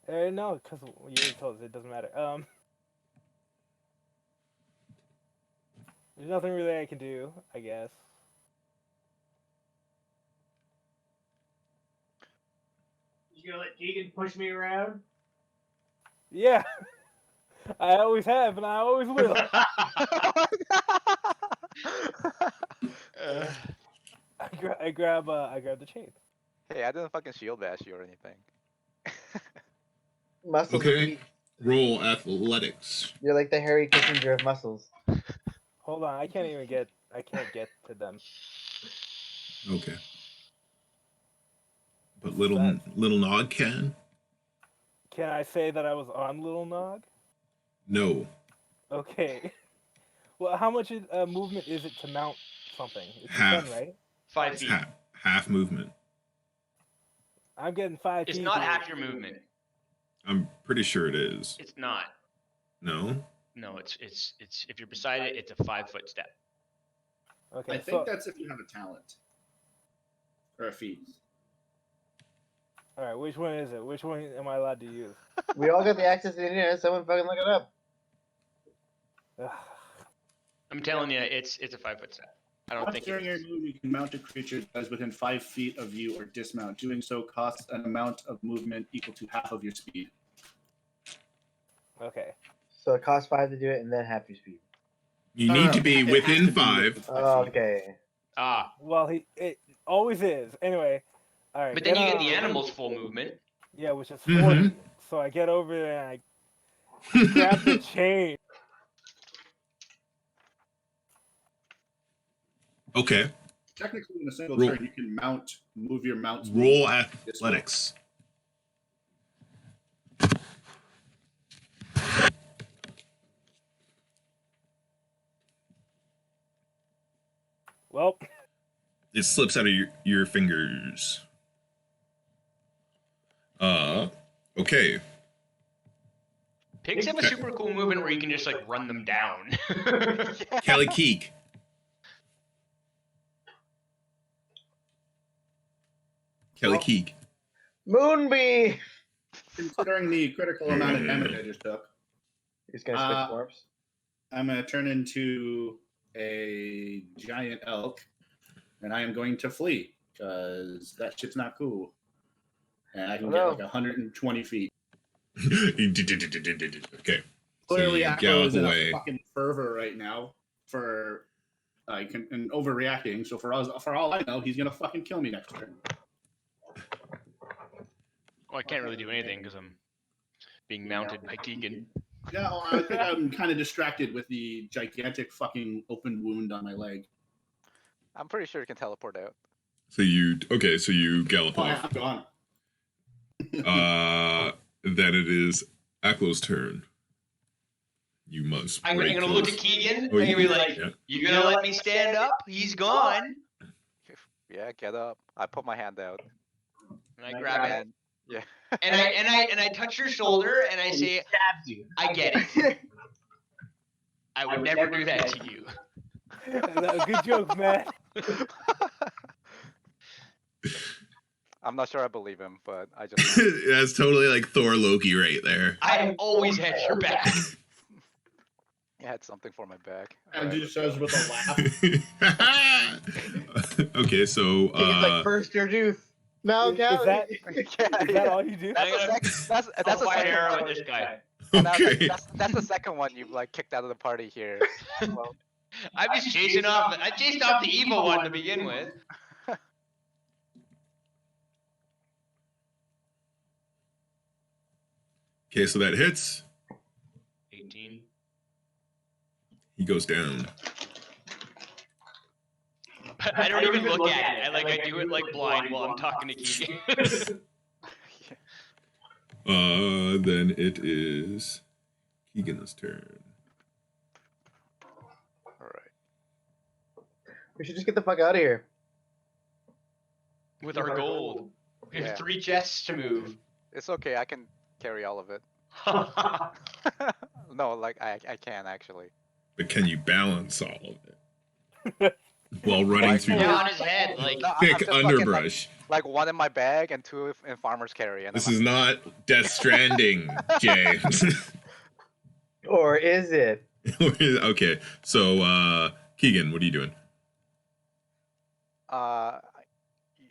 No, because you already told us it doesn't matter. There's nothing really I can do, I guess. You gonna let Keegan push me around? Yeah, I always have, and I always will. I grab the chain. Hey, I didn't fucking shield bash you or anything. Muscles. Okay. Roll athletics. You're like the Harry Kissinger of muscles. Hold on, I can't get to them. Okay. But little Nog can? Can I say that I was on Little Nog? No. Okay. Well, how much movement is it to mount something? It's Half. 10, right? 5 feet. Half movement. I'm getting 5 feet. It's not half your movement. I'm pretty sure it is. It's not. No? No, it's if you're beside it, it's a 5-foot step. Okay, I think that's if you have a talent or a feat. All right, which one is it? Which one am I allowed to use? We all got the access to the internet. Someone fucking look it up. Ugh. I'm telling you, it's a 5-foot step. I don't Once think during your it's... move, you can mount a creature that is within 5 feet of you or dismount. Doing so costs an amount of movement equal to half of your speed. Okay. So it costs 5 to do it, and then half your speed. You need to be It has within to be 5. within 5 feet. Okay. Ah, Well, it always is. Anyway, all right. but then you get the animal's full movement. Yeah, which is 40. So I get over there and I grab the chain. Okay. Technically, in a single Roll. turn, you can move your mount's Roll movement. athletics. Well, It slips out of your fingers. Okay. Pigs have a super cool movement where you can just like run them down. Kelly Keek. Kelly Keek. Moonbeam! Considering the critical amount of damage I just took, He's gonna switch forms. I'm going to turn into a giant elk, and I am going to flee, because that shit's not cool. And I can get like 120 feet. Okay. Clearly, you Akko gallop is in away. a fucking fervor right now for and overreacting. So for all I know, he's gonna fucking kill me next turn. Well, I can't really do anything because I'm being mounted by Keegan. No, I think I'm kind of distracted with the gigantic fucking open wound on my leg. I'm pretty sure you can teleport out. So you gallop Oh, off. I'm gone. Then it is Aklo's turn. You must. I'm gonna look at Keegan Oh, and you- be like, yeah. "You gonna let me stand up? He's gone." Yeah, get up. I put my hand out. And I grab it. And yeah. And I touch your shoulder and I say, Stabs you. "I get it. I would never do that to you." Good joke, man. I'm not sure I believe him, but I just. That's totally like Thor Loki right there. I have always had your back. I had something for my back. And he says with a laugh. Okay, so He's like first your youth. Now, Is Cal. that Yeah. all you do? That's the I'll second fire an arrow one. at this guy. And I was like, okay. that's the second one you've like kicked out of the party here. Well, I'm just chasing off. I chased off the evil one to begin with. Okay, so that hits. 18. He goes down. I don't even look at it. I do it like blind while I'm talking to Keegan. Then it is Keegan's turn. all right. We should just get the fuck out of here. With our gold. We have Yeah. 3 chests to move. It's okay. I can carry all of it. No, like I can actually. But can you balance all of it? While running Like, through Yeah, the on his head, like No, I'm thick just fucking, underbrush. like one in my bag and 2 in farmer's carry. And This I'm is not Death Stranding, Jay. Or is it? Okay, so Keegan, what are you doing?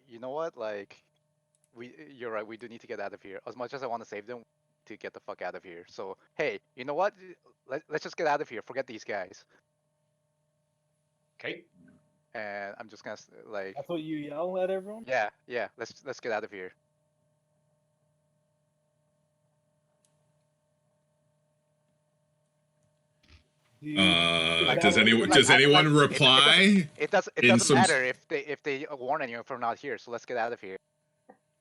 You know what? Like, you're right. We do need to get out of here. As much as I want to save them, to get the fuck out of here. So hey, you know what? Let's just get out of here. Forget these guys. okay. And I'm just gonna like, That's what you yell at everyone? yeah. Let's get out of here. Does anyone reply? It doesn't In some- matter if they warn anyone if we're not here. So let's get out of here.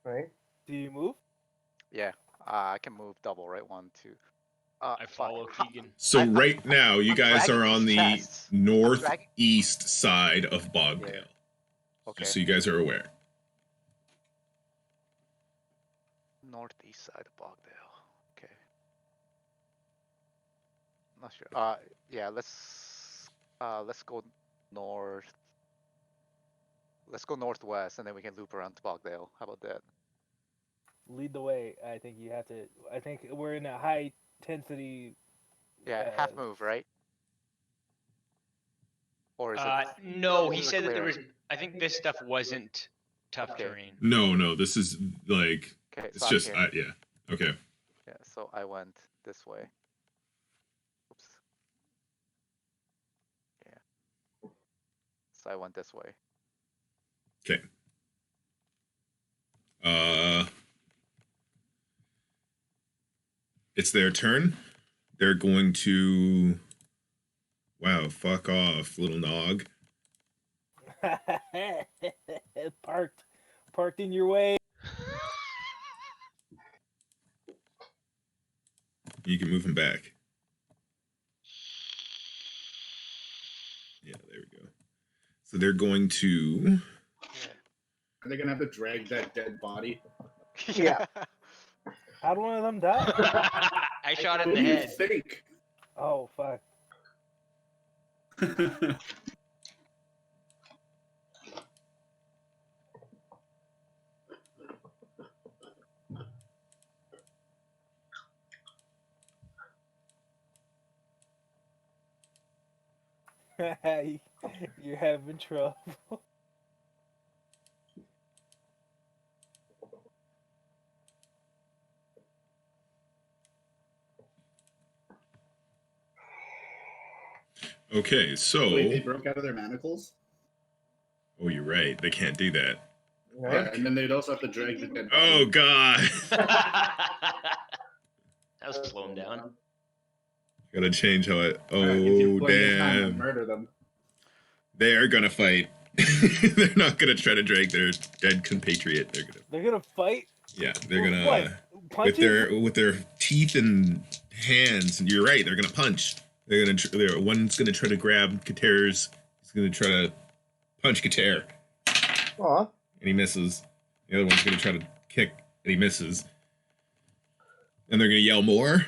Right? Do you move? Yeah. I can move double, right? 1, 2. I follow Keegan. So right now, you I'm guys dragging are on these the chests. northeast side of Bogdale. Okay. Just so you guys are aware. Northeast side of Bogdale. Okay. Not sure. Yeah. Let's go north. Let's go northwest, and then we can loop around to Bogdale. How about that? Lead the way. I think you have to. I think we're in a high intensity. Yeah, half move, right? Or is it? No, he This is a said that there clearing. was. I think this stuff wasn't tough Okay. terrain. No, this is like Okay, it's so I'm just here. yeah. Okay. Yeah, so I went this way. Oops. Yeah. So I went this way. Okay. It's their turn. They're going to. Wow, fuck off, little nog. Parked in your way. You can move him back. Yeah, there we go. So they're going to. Are they gonna have to drag that dead body? Yeah. How'd one of them die? I shot it in Who the do you head. think? Oh fuck. You're having trouble. Okay, so. Wait, they broke out of their manacles? Oh, you're right. They can't do that. Yeah, and then they'd also have to drag the dead body. Oh god. That'll slow him down. Gotta change how it. Alright, gives you Oh plenty of time to damn. murder them. They are gonna fight. They're not gonna try to drag their dead compatriot. They're gonna fight? Yeah, they're With gonna what? Punches? with their teeth and hands. And you're right. They're gonna punch. One's gonna try to grab Kater's. He's gonna try to punch Kater, Aw. and he misses. The other one's gonna try to kick, and he misses. And they're gonna yell more.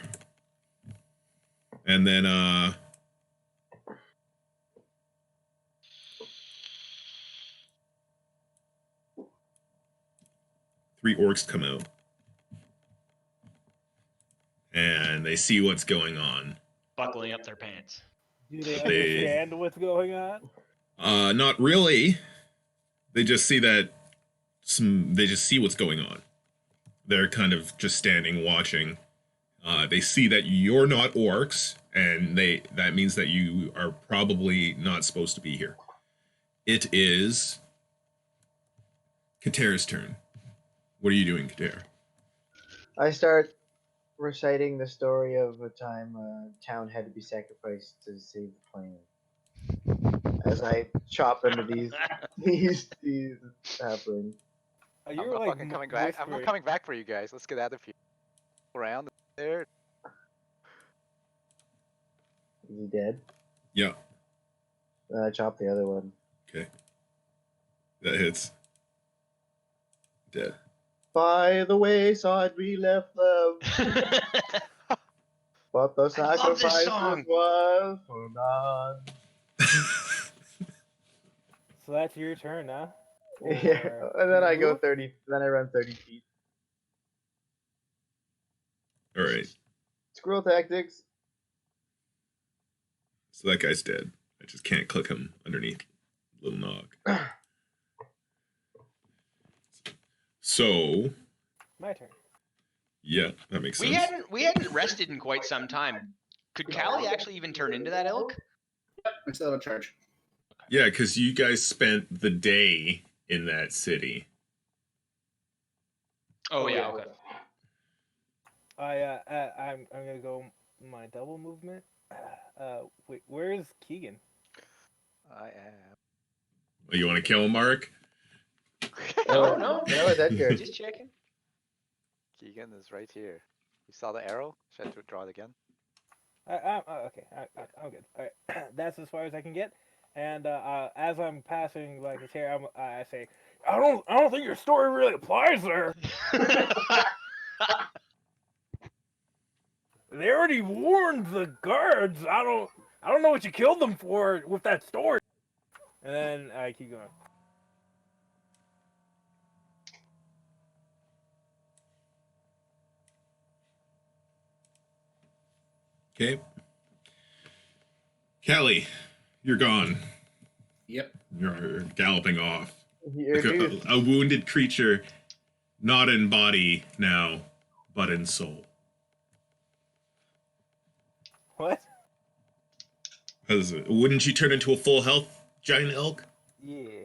And then 3 orcs come out. And they see what's going on. Buckling up their pants. Do they understand what's going on? Not really. They just see that they just see what's going on. They're kind of just standing watching. They see that you're not orcs, and that means that you are probably not supposed to be here. It is Kater's turn. What are you doing, Kater? I start reciting the story of a time a town had to be sacrificed to save the planet. As I chop into these happening. You're I'm like fucking coming back. I'm whispering. coming back for you guys. Let's get out of here. Around there. Is he dead? Yeah. Then I chop the other one. Okay. That hits. Dead. By the wayside we left them, but the I love this sacrifice song. was for none. So that's your turn, huh? Yeah, Or- and then I go 30. Then I run 30 feet. All right. Squirrel tactics. So that guy's dead. I just can't click him underneath. Little nog. So, My turn. yeah, that makes sense. We hadn't rested in quite some time. Could Callie actually even turn into that elk? I still have a charge. Yeah, because you guys spent the day in that city. Oh yeah, okay. I'm gonna go my double movement. Wait, where is Keegan? I am. Well, you want to kill him, Mark? No, no. No, that good. Just checking. Keegan is right here. You saw the arrow? Should I draw it again? Okay, I'm good. All right, that's as far as I can get. And as I'm passing like a chair, I say, I don't think your story really applies there. They already warned the guards. I don't know what you killed them for with that story. And then I keep going. Okay. Callie, you're gone. Yep. You're galloping off. You're Like due. a wounded creature, not in body now, but in soul. What? Because wouldn't you turn into a full health giant elk? Yeah.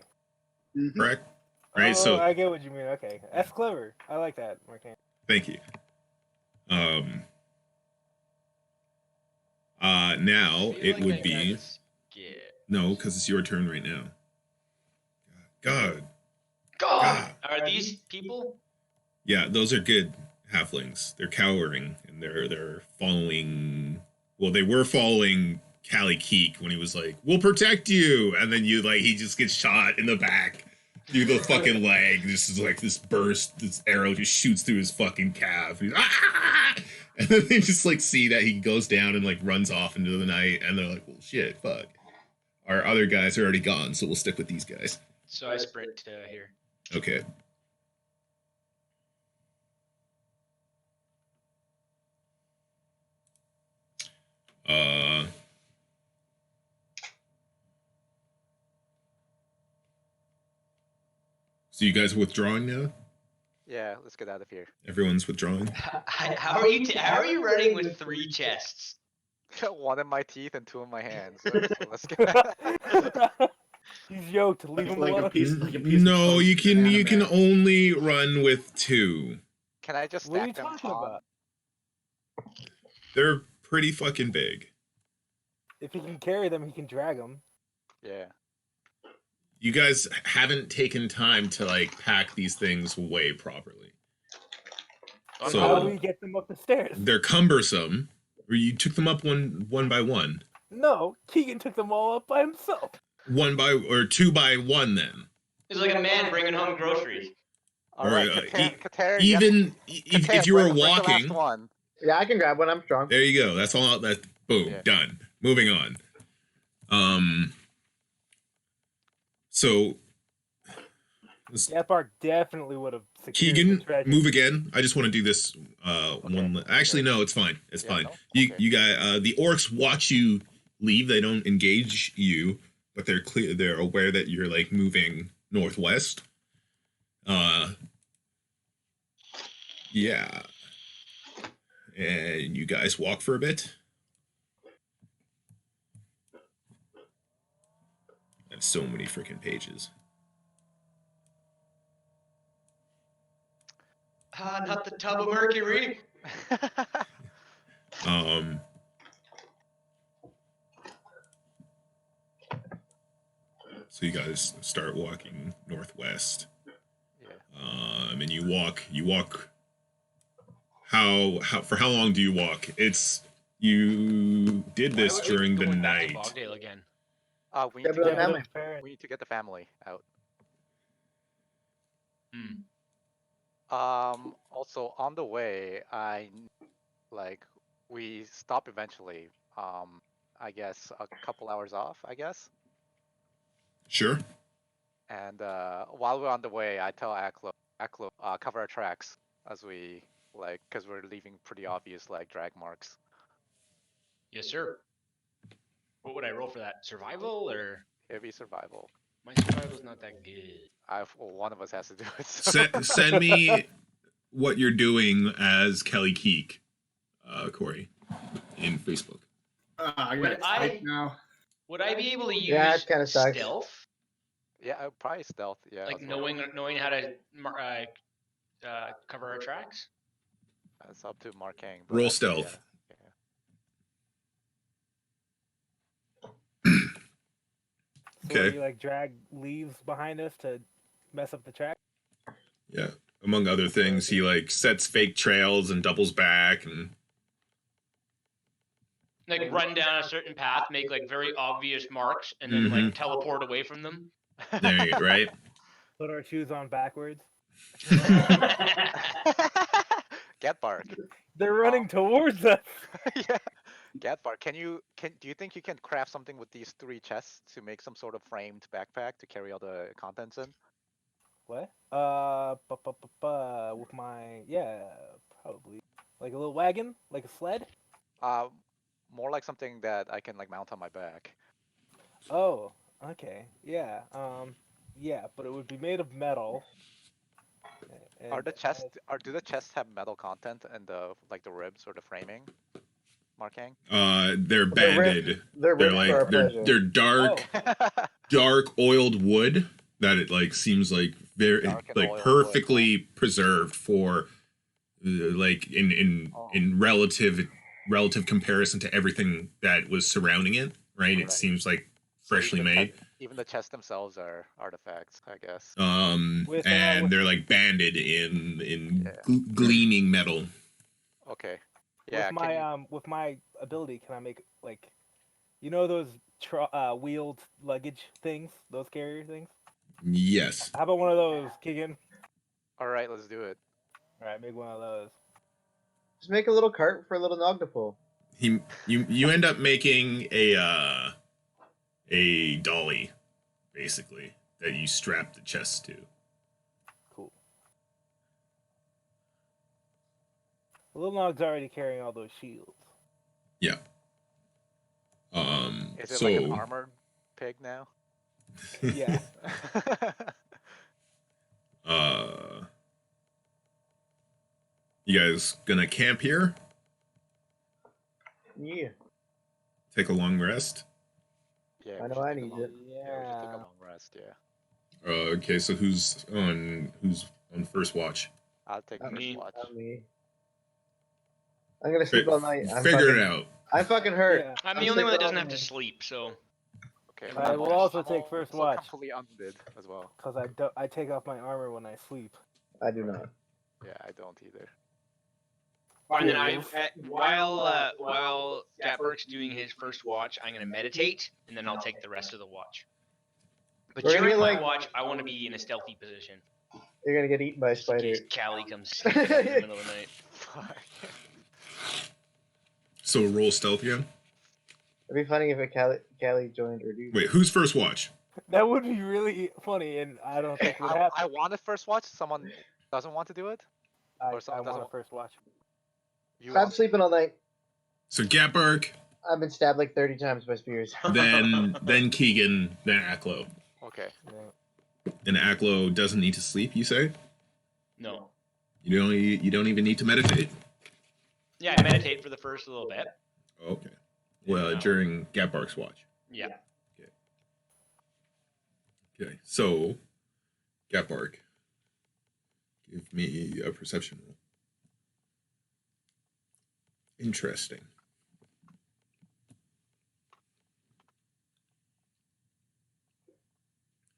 Correct? Right? Oh, So I get what you mean. Okay, that's clever. I like that, Markeng. thank you. Now Feel it like would I be gotta skip. no, because it's your turn right now. God. God, God. are these people? Yeah, those are good halflings. They're cowering and they're following. Well, they were following Callie Keek when he was like, "We'll protect you," and then he just gets shot in the back through the fucking leg. This is like this burst. This arrow just shoots through his fucking calf. He's, ah! And then they just like see that he goes down and like runs off into the night, and they're like, "Well, shit, fuck. Our other guys are already gone, so we'll stick with these guys." So I sprint to here. Okay. So you guys are withdrawing now? Yeah, let's get out of here. Everyone's withdrawing? How are you running with 3 chests? One in my teeth and 2 in my hands. So let's get. He's yoked. Leave him alone. No, you can only run with 2. Can I just What are you stack them talking on? about? They're pretty fucking big. If he can carry them, he can drag them. Yeah. You guys haven't taken time to like pack these things away properly. So how do we get them up the stairs? They're cumbersome. Or you took them up one by one. No, Keegan took them all up by himself. 2 by 1 then. It's like a man bringing home groceries. All right, Kater, even if you were bring walking. the last one. Yeah, I can grab one. I'm strong. There you go. That's all. That boom, done. Moving on. So. Gathbark definitely would have secured Keegan, the treasure. move again. I just want to do this one. Actually, no, it's fine. It's fine. No? You guys, the orcs watch you leave. They don't engage you, but they're clear. They're aware that you're like moving northwest. Yeah. And you guys walk for a bit. I have so many freaking pages. Not the tub of mercury. So you guys start walking northwest. Yeah. And you walk. For how long do you walk? You did this during the night. Bogdale again. We need to get the family out. Also on the way, we stop eventually. I guess a couple hours off, I guess. Sure. And while we're on the way, I tell Aklo, cover our tracks as we because we're leaving pretty obvious drag marks. Yes, sir. What would I roll for that? Survival or? It'd be survival. My survival's not that good. One of us has to do it. So. Send me what you're doing as Kelly Keek, Corey, in Facebook. I got it now. Would I be able to use kind of sucks. stealth? Yeah, probably stealth. Yeah. Like knowing how to cover our tracks. It's up to Markeng. Roll stealth. So Okay. you drag leaves behind us to mess up the track? Yeah. Among other things, he sets fake trails and doubles back and Run down a certain path, make very obvious marks, and then teleport away from them. There you go, right? Put our shoes on backwards. Gathbark. They're running towards us. Yeah. Gathbark, do you think you can craft something with these 3 chests to make some sort of framed backpack to carry all the contents in? What? With my probably a little wagon, like a sled. More like something that I can mount on my back. Oh, Okay. Yeah. Yeah, but it would be made of metal. Are And the chests do the chests have metal content and the like the ribs or the framing? Markang? They're banded. They're ripped for our pleasure. they're dark Oh. dark oiled wood that it like seems like very Dark and like oiled perfectly preserved for like Oh. in relative comparison to everything that was surrounding it, right? It Right. seems like So freshly made. Even the chests themselves are artifacts, I guess. And they're like banded in Yeah. gleaming metal. Okay. Yeah. With my ability, can I make like, you know those wheeled luggage things, those carrier things? Yes. How about one of those, Keegan? All right, let's do it. All right, make one of those. Just make a little cart for a little nog to pull. You end up making a dolly, basically, that you strap the chest to. Cool. Little Nog's already carrying all those shields. Yeah. Is it like an armored pig now? Yeah. You guys gonna camp here? Yeah. Take a long rest? Yeah. I we know should I take a need long- it. Yeah, we should take a long rest. Yeah. Okay, so who's on first watch? I'll take first Me. watch. Not me. I'm gonna sleep all night. Figure it out. I'm fucking hurt. Yeah. I'm I'm the only one that sleeping doesn't all have to night. sleep, so Okay. I will also take I'm first also watch. completely undid as well. Because I take off my armor when I sleep. I do not. Yeah, I don't either. and then while Gatberg's doing his first watch, I'm gonna meditate, and then I'll take the rest of the watch. But We're gonna during be my like- watch, I want to be in a stealthy position You're gonna get eaten by a just in spider. case Callie comes sneaking up in the middle of the night. Fuck. So roll stealth again. It'd be funny if a Callie joined or dude. Wait, who's first watch? That would be really funny, and I don't think would happen. I want a first watch. Someone doesn't want to do it. I or someone want doesn't a first watch. You I'm want- sleeping all night. So Gatbark, I've been stabbed like 30 times by spears. then Keegan, then Aklo. Okay. Yeah. And Aklo doesn't need to sleep, you say? No. You don't even need to meditate. Yeah, I meditate for the first little bit. Okay. Well, during Gatbark's watch. Yeah. Okay. So Gatbark, give me a perception roll. Interesting.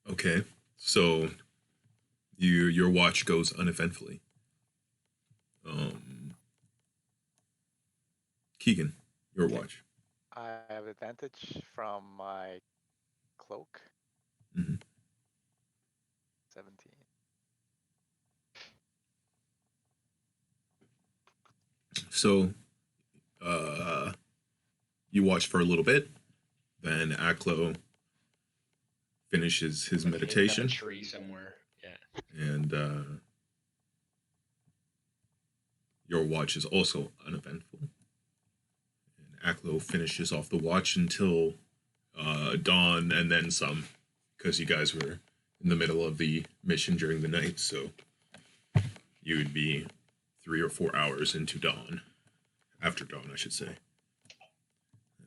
Okay, so your watch goes uneventfully. Keegan, your watch. I have advantage from my cloak. Mhm. 17. So, you watch for a little bit, then Aklo finishes his Like, hidden up a meditation, tree somewhere. Yeah. and your watch is also uneventful. And Aklo finishes off the watch until dawn and then some, because you guys were in the middle of the mission during the night, so you would be 3 or 4 hours into dawn. After dawn, I should say.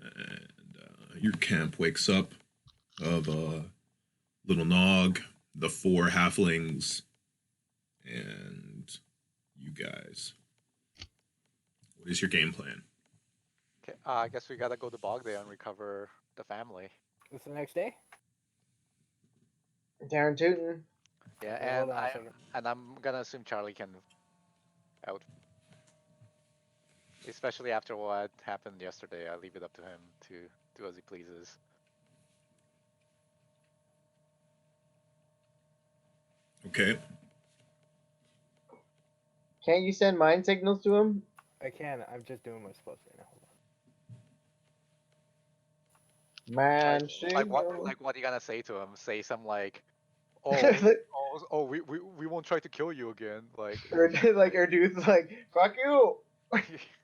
And your camp wakes up of Little Nog, the 4 halflings, and you guys. What is your game plan? Okay. I guess we gotta go to Bogdale and recover the family. It's the next day? Darren Tootin. Yeah, Okay, hold on a second. I'm gonna assume Charlie can out. Especially after what happened yesterday, I leave it up to him to do as he pleases. Okay. Can't you send mind signals to him? I can. I'm just doing my spells right now. Hold on. Man, Like signal. what are you gonna say to him? Say some like, oh, we won't try to kill you again. Like, or like Erduth's like, fuck you.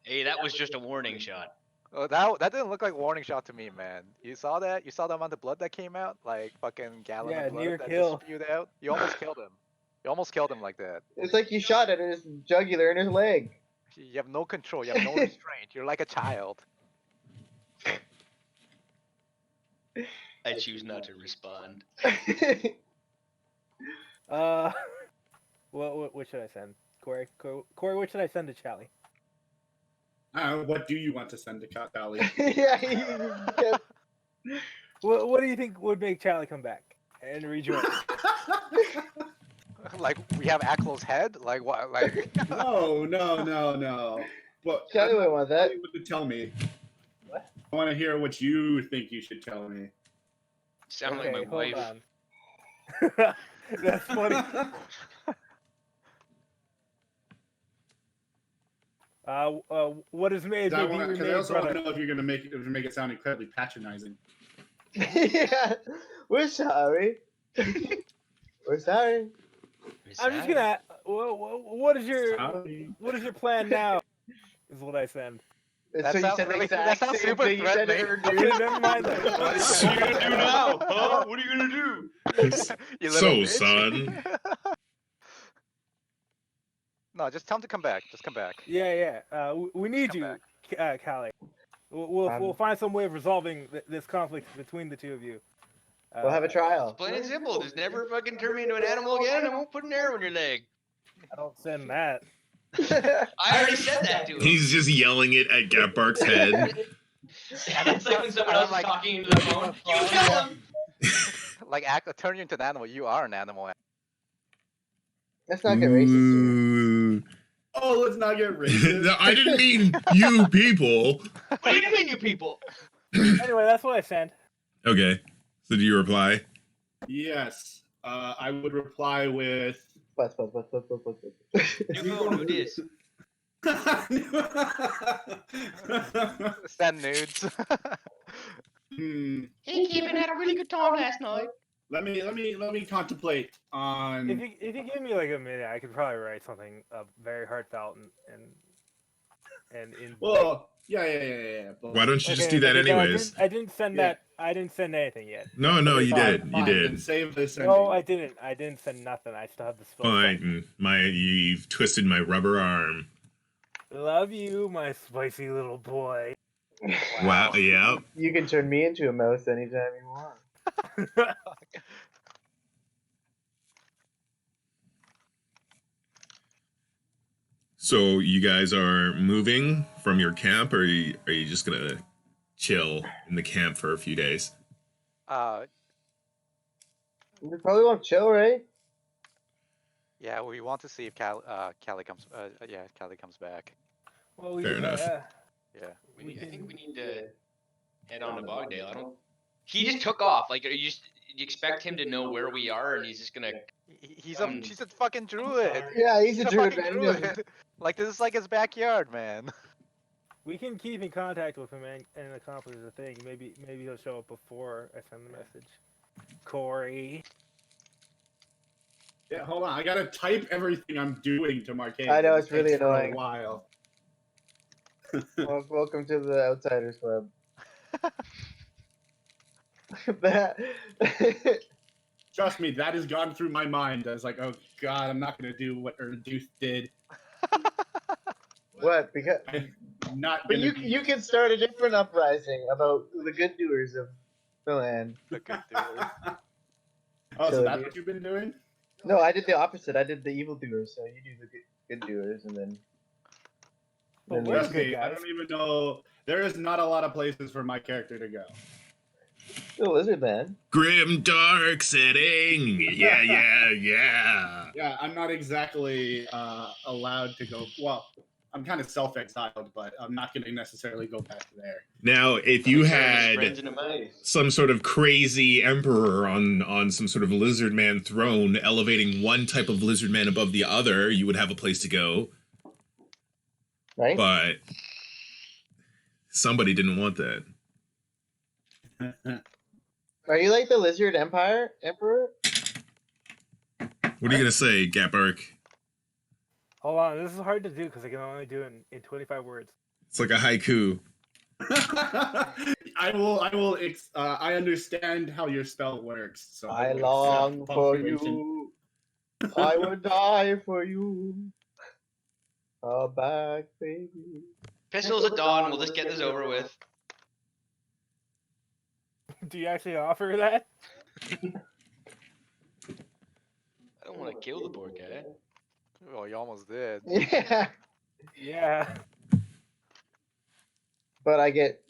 Hey, that was just a warning shot. Oh, that didn't look like warning shot to me, man. You saw that? You saw the amount of blood that came out? Like fucking gallon Yeah, of blood near that kill. just spewed out? You almost killed him. You almost killed him like that. It's like you shot at his jugular and his leg. You have no control. You have no restraint. You're like a child. I choose not to respond. What should I send? Corey, what should I send to Charlie? What do you want to send to Cali? Yeah. What do you think would make Charlie come back and rejoin? Like we have Aklo's head? Like what? Like No. But Charlie wouldn't want that. What to tell me? What? I want to hear what you think you should tell me. Sound like my wife. On. That's funny. What is made may be Because I remade, also want brother. to know if you're going to make it sound incredibly patronizing. Yeah. We're sorry. We're sorry. I'm just gonna. What is your Sorry. plan now? Is what I send. That So you sounds said the really- exact that sounds same super thing you said to threatening. her, Okay, dude. never mind that. What are you gonna do now? Huh? What are you gonna do? You So, little bitch. son. No, just tell him to come back. Just come back. Yeah. We need Come you, Callie. We'll find some way of resolving this conflict between the two of you. We'll have a trial. Plain and simple. Just never fucking turn me into an animal again, and I won't put an arrow in your leg. I don't send that. I already said that to him. He's just yelling it at Gapbark's head. It's like when someone else is talking into the phone. You tell him. Like turn you into an animal. You are an animal. Let's not get racist here. Ooh. Oh, let's not get racist. No, I didn't mean you people. What do you mean, you people? Anyway, that's what I sent. Okay. So do you reply? Yes. I would reply with. But. You know who it is. Send nudes. Hey, Kevin had a really good time last night. Let me contemplate on. If you give me like a minute, I could probably write something very heartfelt and in. Well, yeah. But Why don't you just Okay, do that but no, anyways? I didn't send Yeah. that. I didn't send anything yet. No, you Fine, did. You fine, then did. Save this. No, I didn't. I didn't send nothing. I still have the spell. Fine. You've twisted my rubber arm. Love you, my spicy little boy. Wow. Yeah. You can turn me into a mouse anytime you want. So you guys are moving from your camp, or are you just gonna chill in the camp for a few days? We probably won't chill, right? Yeah, we want to see if Callie comes. Callie comes back. Well, Fair enough. Yeah. I think we need to head on to Bogdale. I don't. He just took off. Like, you expect him to know where we are, and he's just gonna. He's a fucking druid. Yeah, he's a druid, fucking man. druid. Like this is like his backyard, man. We can keep in contact with him and accomplish the thing. Maybe he'll show up before I send the message. Corey. Yeah, hold on. I gotta type everything I'm doing to Markeng. I know, it's really takes for annoying. A while. Well, welcome to the Outsiders Club. That. Trust me, that has gone through my mind. I was like, oh god, I'm not gonna do what Erduth did. What? Because. I'm not But gonna. you can start a different uprising about the good doers of the land. The good dude. Oh, so So that's do- what you've been doing? No, I did the opposite. I did the evil doers. So you do the good doers, and then. But then we're Trust good me, I guys. don't even know. There is not a lot of places for my character to go. the lizard man. Grim dark setting. Yeah. Yeah, I'm not exactly allowed to go. Well, I'm kind of self-exiled, but I'm not going to necessarily go back there. Now, if you Friends had in a mice. some sort of crazy emperor on some sort of lizard man throne, elevating one type of lizard man above the other, you would have a place to go. Right? But somebody didn't want that. Are you like the lizard emperor? What are you gonna say, Gapbark? Hold on, this is hard to do because I can only do it in 25 words. It's like a haiku. I will. I understand how your spell works, so I will long accept for punctuation. you. I would die for you. Back, baby. Pistols at dawn. We'll just get this over with. Do you actually offer that? I don't want to kill the poor guy. Well, you almost did. Yeah, Yeah. but I get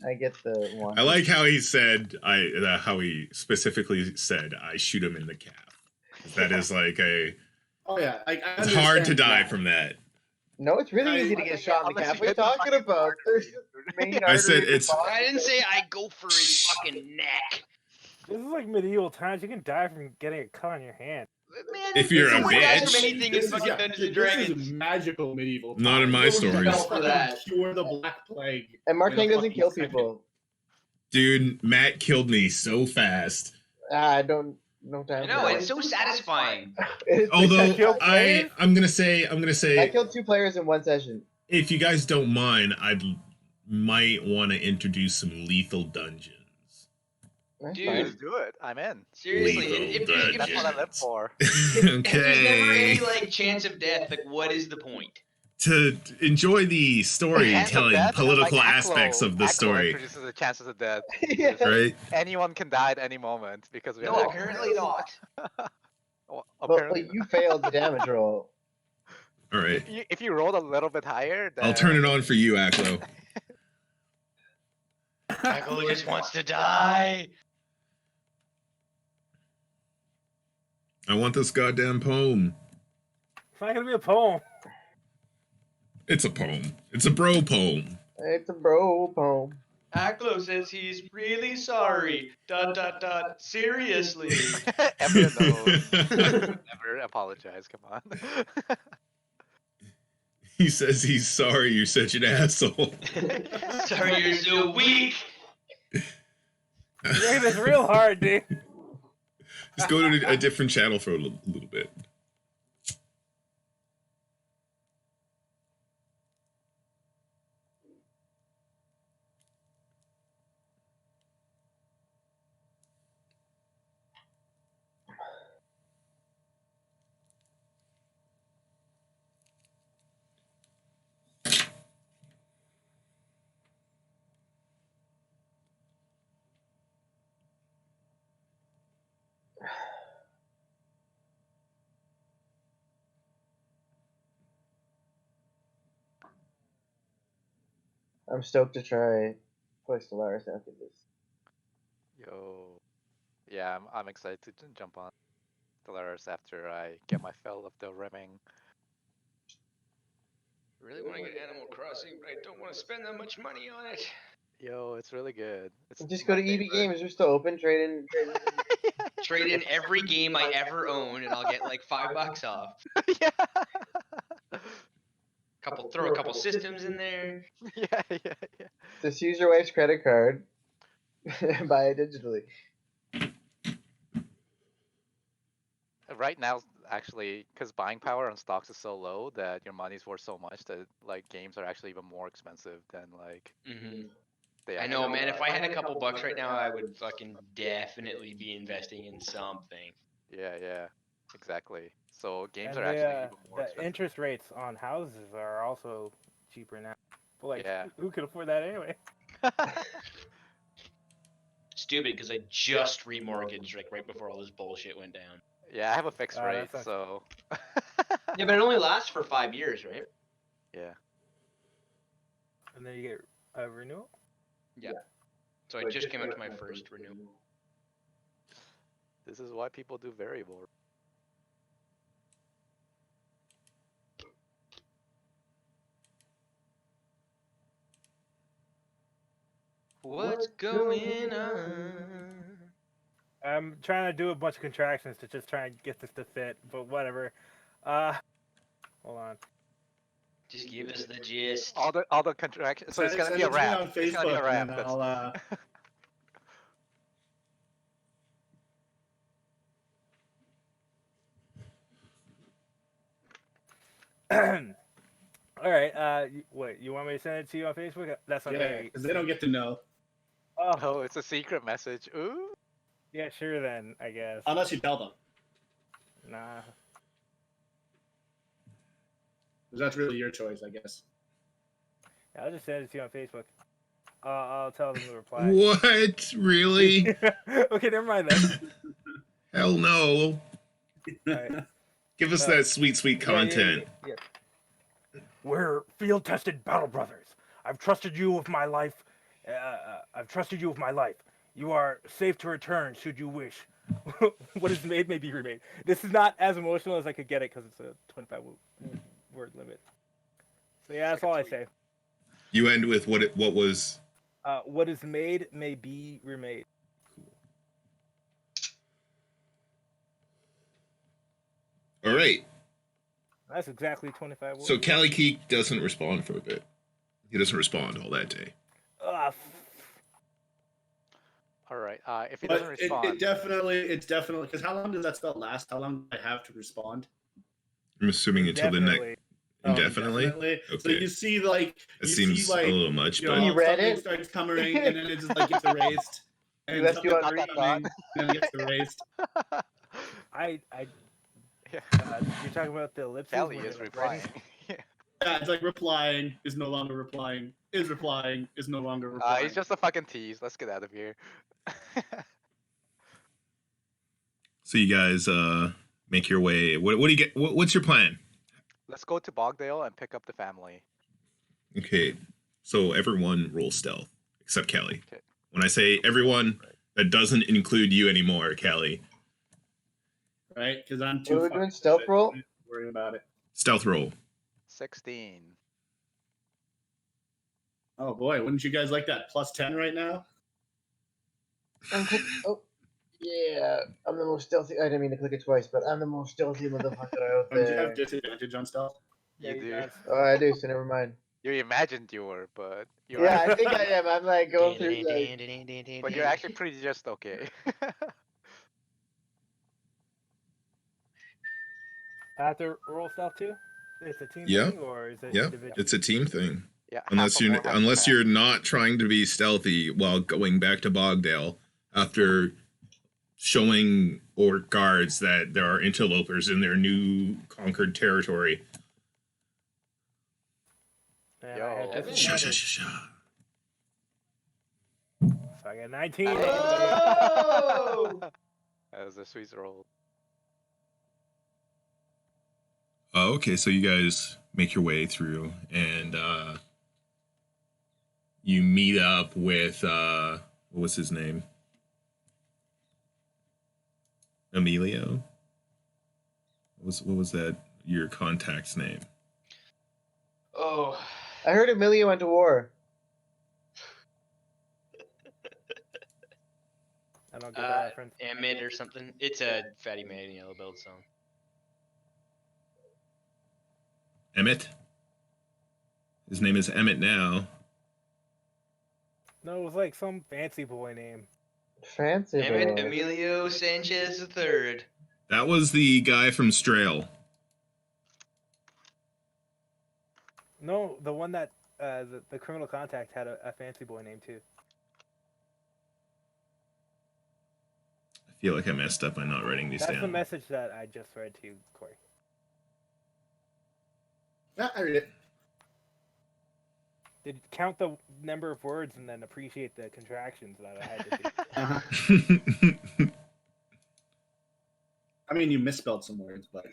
the one. I like how he said how he specifically said I shoot him in the calf. That is like a. Oh yeah, It's hard to die from that. No, it's really easy to get shot in the calf. What are you talking about? There's main I said artery of your it's- body. I didn't say I go for his fucking neck. This is like medieval times. You can die from getting a cut on your hand. Man, If you're a someone dies from bitch. anything in fucking Dungeons and This is Dragons. magical medieval. Not in my times. stories. Spell for that. Cure the Black Plague. And in a Markeng doesn't fucking kill second. people. Dude, Matt killed me so fast. I don't no time. I know, it's so satisfying. Although kill players? I'm gonna say I killed 2 players in 1 session. if you guys don't mind, might want to introduce some lethal dungeons. That's Dude. fine. Let's do it. I'm in. Seriously, Lethal if That's what I live for. if there's never Okay. any like chance of death, like what is the point? To enjoy the Chance of storytelling, death, political like aspects of the Aklo story, introduces the chances of death. Yeah. right? Anyone can die at any moment because we No, have apparently not. Well, But apparently you failed the damage roll. All right. if you rolled a little bit higher, then I'll turn it on for you, Aklo. Michael just wants to die. I want this goddamn poem. It's not gonna be a poem. It's a poem. It's a bro poem. It's a bro poem. Aklo says he's really sorry. ... Seriously. everyone knows. Never apologize. Come on. He says he's sorry. You're such an asshole. Sorry, you're so weak. You're making this real hard, dude. Just go to a different channel for a little bit. I'm stoked to try play Stellaris after this. Yo. Yeah, I'm excited to jump on Stellaris after I get my fill of the rimming. Really want to get Animal Crossing, but I don't want to spend that much money on it. Yo, it's really good. It's Just go to my EB favorite. Games. They're still open. Trade in. Trade in every game I ever own, and I'll get like $5 off. Yeah. Throw a couple systems in there. Yeah. Just use your wife's credit card and buy it digitally. Right now, actually, because buying power on stocks is so low that your money's worth so much that like games are actually even more expensive than like they. I know, man. If I had a couple bucks right now, I would fucking definitely be investing in something. Yeah, exactly. So games And are actually even more the expensive. interest rates on houses are also cheaper now. But like, Yeah. who could afford that anyway? Stupid, because I just remortgaged like right before all this bullshit went down. Yeah, I have a fixed Oh, rate, that sucks. so. Yeah, but it only lasts for 5 years, right? Yeah. And then you get a renewal. So I just came out to my first renewal. This is why people do variable. What's going on? I'm trying to do a bunch of contractions to just try and get this to fit, but whatever. Hold on. Just give us the gist. All the contractions. So it's gonna Send be a it to me wrap. on It's gonna be a Facebook, wrap. and then I'll, All right. What you want me to send it to you on Facebook? That's not Yeah, very. because they don't get to know Oh, Oh, it's a secret message. Ooh. yeah, sure then. I guess. unless you tell them. Nah. 'Cause that's really your choice, I guess. Yeah, I'll just send it to you on Facebook. I'll tell them to reply. What? Really? Okay, never mind then. Hell no. Alright. Give us Uh, that sweet, sweet content. Yeah. We're field-tested battle brothers. I've trusted you with my life. You are safe to return should you wish. What is made may be remade. This is not as emotional as I could get it because it's a 25 word limit. So yeah, that's all I say. You end with what was. What is made may be remade. All right. That's exactly 25 words. So Cali Keek doesn't respond for a bit. He doesn't respond all that day. All right. If he But doesn't respond, it's definitely because how long does that spell last? How long do I have to respond? I'm assuming until the next. Definitely. Indefinitely? Indefinitely. So Okay. you see, like, That you seems see, like, a little much, you but know, You read something it? starts coming, and then it just like gets erased, and You left something you on starts read? coming, and then it gets erased. You're talking about the ellipses? Kelly when is they're, like, replying. writing? Yeah, it's like replying is no longer replying. Is replying is no longer replying. He's just a fucking tease. Let's get out of here. so you guys make your way. What do you get? What's your plan? Let's go to Bogdale and pick up the family. Okay, so everyone roll stealth except Kelly. Okay. When I say everyone, that doesn't include you anymore, Kelly. Right? Because I'm too. What are we fucking doing, stealth stupid roll? to worry about it. Stealth roll. 16. Oh boy, wouldn't you guys like that +10 right now? Oh, yeah. I'm the most stealthy. I didn't mean to click it twice, but I'm the most stealthy motherfucker out Or did you there. have disadvantage on stealth? Yeah, You you do. guys- Oh, I do, so never mind. You imagined you were, but you Yeah, are. I think I am. I'm like going through like. But you're actually pretty just okay. I have to roll stealth too? It's a team Yeah. thing, or is it Yeah, individual? it's a team thing. Yeah. Unless half or you more, half unless half. you're not trying to be stealthy while going back to Bogdale after showing orc guards that there are interlopers in their new conquered territory. And Yo. I had Evan? Sha, disadvantage, sha, sha, sha. so I got 19. Oh! That was a sweet roll. Okay, so you guys make your way through, and you meet up with what was his name? Emilio. What was that? Your contact's name? Oh. I heard Amelia went to war. I don't get that reference. Emmett or something. It's a fatty man in yellow belt song. Emmett. His name is Emmett now. No, it was like some fancy boy name. Fancy Emmett boy. Emilio Sanchez III. That was the guy from Strail. No, the one that the criminal contact had a fancy boy name too. I feel like I messed up by not writing these That's the down. message that I just read to you, Corey. Ah, I read it. Did count the number of words and then appreciate the contractions that I had to do. Uh-huh. I mean, you misspelled some words, but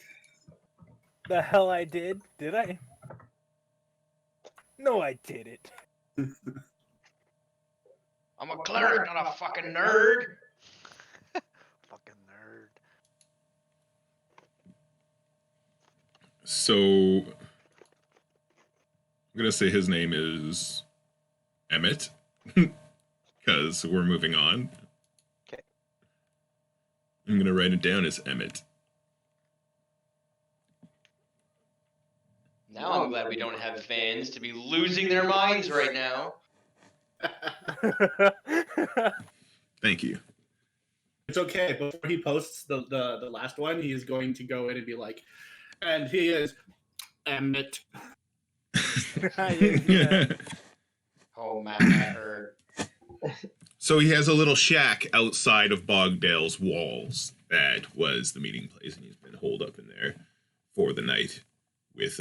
The hell I did? Did I? No, I didn't. I'm a cleric, not a fucking nerd. Fucking nerd. So I'm gonna say his name is Emmett, because we're moving on. 'Kay. I'm gonna write it down as Emmett. Now I'm glad we don't have fans to be losing their minds right now. Thank you. it's okay. Before he posts the last one, he is going to go in and be like, and he is Emmett. Yeah. Oh man, that hurt. So he has a little shack outside of Bogdale's walls that was the meeting place, and he's been holed up in there for the night with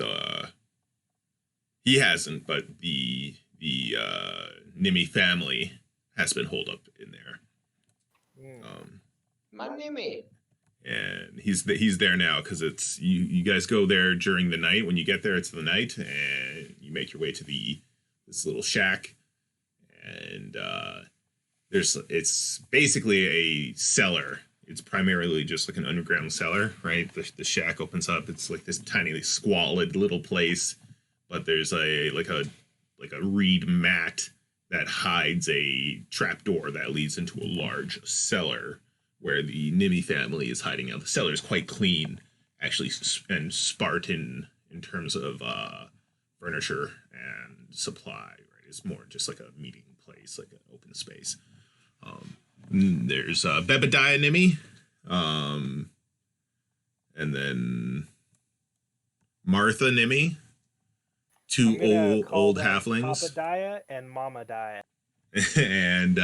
he hasn't, but the Nimi family has been holed up in there. My Nimi. And he's there now because it's you guys go there during the night. When you get there, it's the night, and you make your way to this little shack, and it's basically a cellar. It's primarily just like an underground cellar, right? The shack opens up. It's like this tiny, squalid little place, but there's a reed mat that hides a trapdoor that leads into a large cellar where the Nimi family is hiding out. The cellar is quite clean, actually, and Spartan in terms of furniture and supply. Right, it's more just like a meeting place, like an open space. There's Bebediah Nimi, and then Martha Nimi, two old halflings. Papa Daya and Mama Daya. And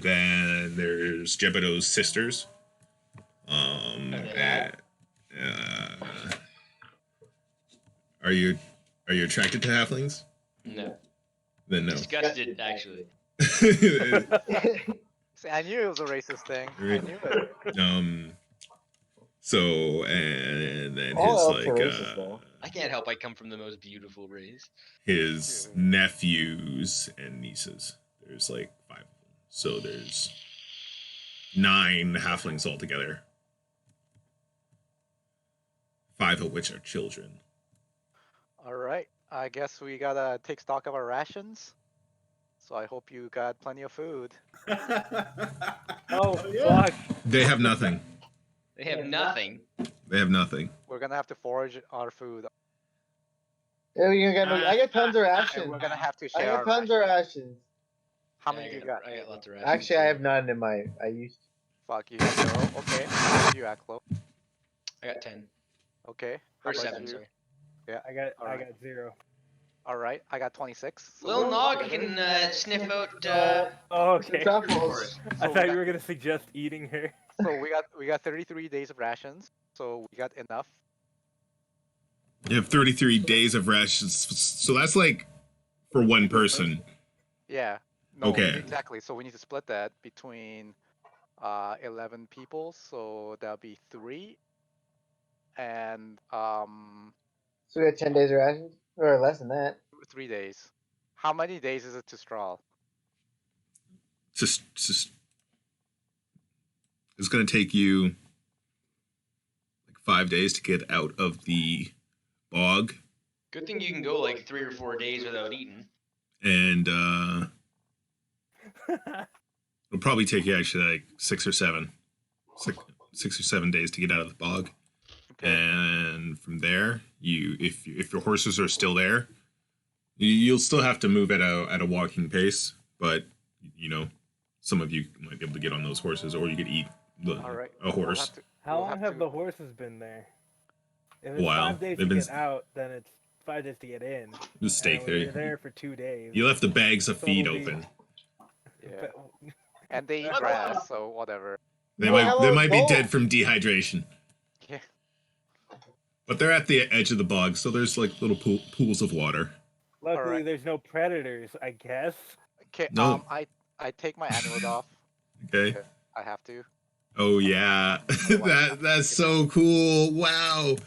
then there's Jebediah's sisters. Are you attracted to halflings? No. Then no. Disgusted, actually. See, I knew it was a racist thing. Right. I knew it. So and then All his elves are racist, though. I can't help I come from the most beautiful race. his nephews and nieces. There's like 5 of them. So there's 9 halflings altogether. 5 of which are children. All right. I guess we gotta take stock of our rations. So I hope you got plenty of food. Oh, fuck. They have nothing. They have nothing. They have nothing. We're gonna have to forage our food. Yeah, I get tons of And rations. we're gonna have to I share get tons of rations. How many do you got? I got lots of rations. Actually, I have none in my. I used. Fuck, you have 0. Okay. How much do you at, Chloe? I got 10. Okay. Or How about 7, you? sorry. I got Alright. 0. All right. I got 26. So Lil Nog can sniff out. Oh, okay. Truffles. I So thought we you got- were gonna suggest eating her. So we got 33 days of rations. So we got enough. You have 33 days of rations. So that's like for one person. Yeah. No, Okay. Exactly. So we need to split that between 11 people. So that'll be 3. And So we got 10 days of rations, or less than that. 3 days. How many days is it to straw? Just it's going to take you like 5 days to get out of the bog, Good thing you can go like 3 or 4 days without eating. and it'll probably take you actually like 6 or 7 days to get out of the bog. Okay. And from there, if your horses are still there, you'll still have to move at a walking pace, but you know, some of you might be able to get on those horses, or you could eat All right. a horse. How We'll long have have to- the horses been there? If it's Wow. 5 days They've to been get out, then it's 5 days to get in. just stay And you're there. there for 2 days. You left the bags of So feed it'll be- open. Yeah. But- And they eat grass, so whatever. They Well, might how they long might be ago? dead from dehydration. Yeah. But they're at the edge of the bog, so there's like little pools of water. Luckily, Alright. there's no predators, I guess. Okay. No. I take my amulet off. Okay. I have to. Oh yeah, that's so cool! Wow,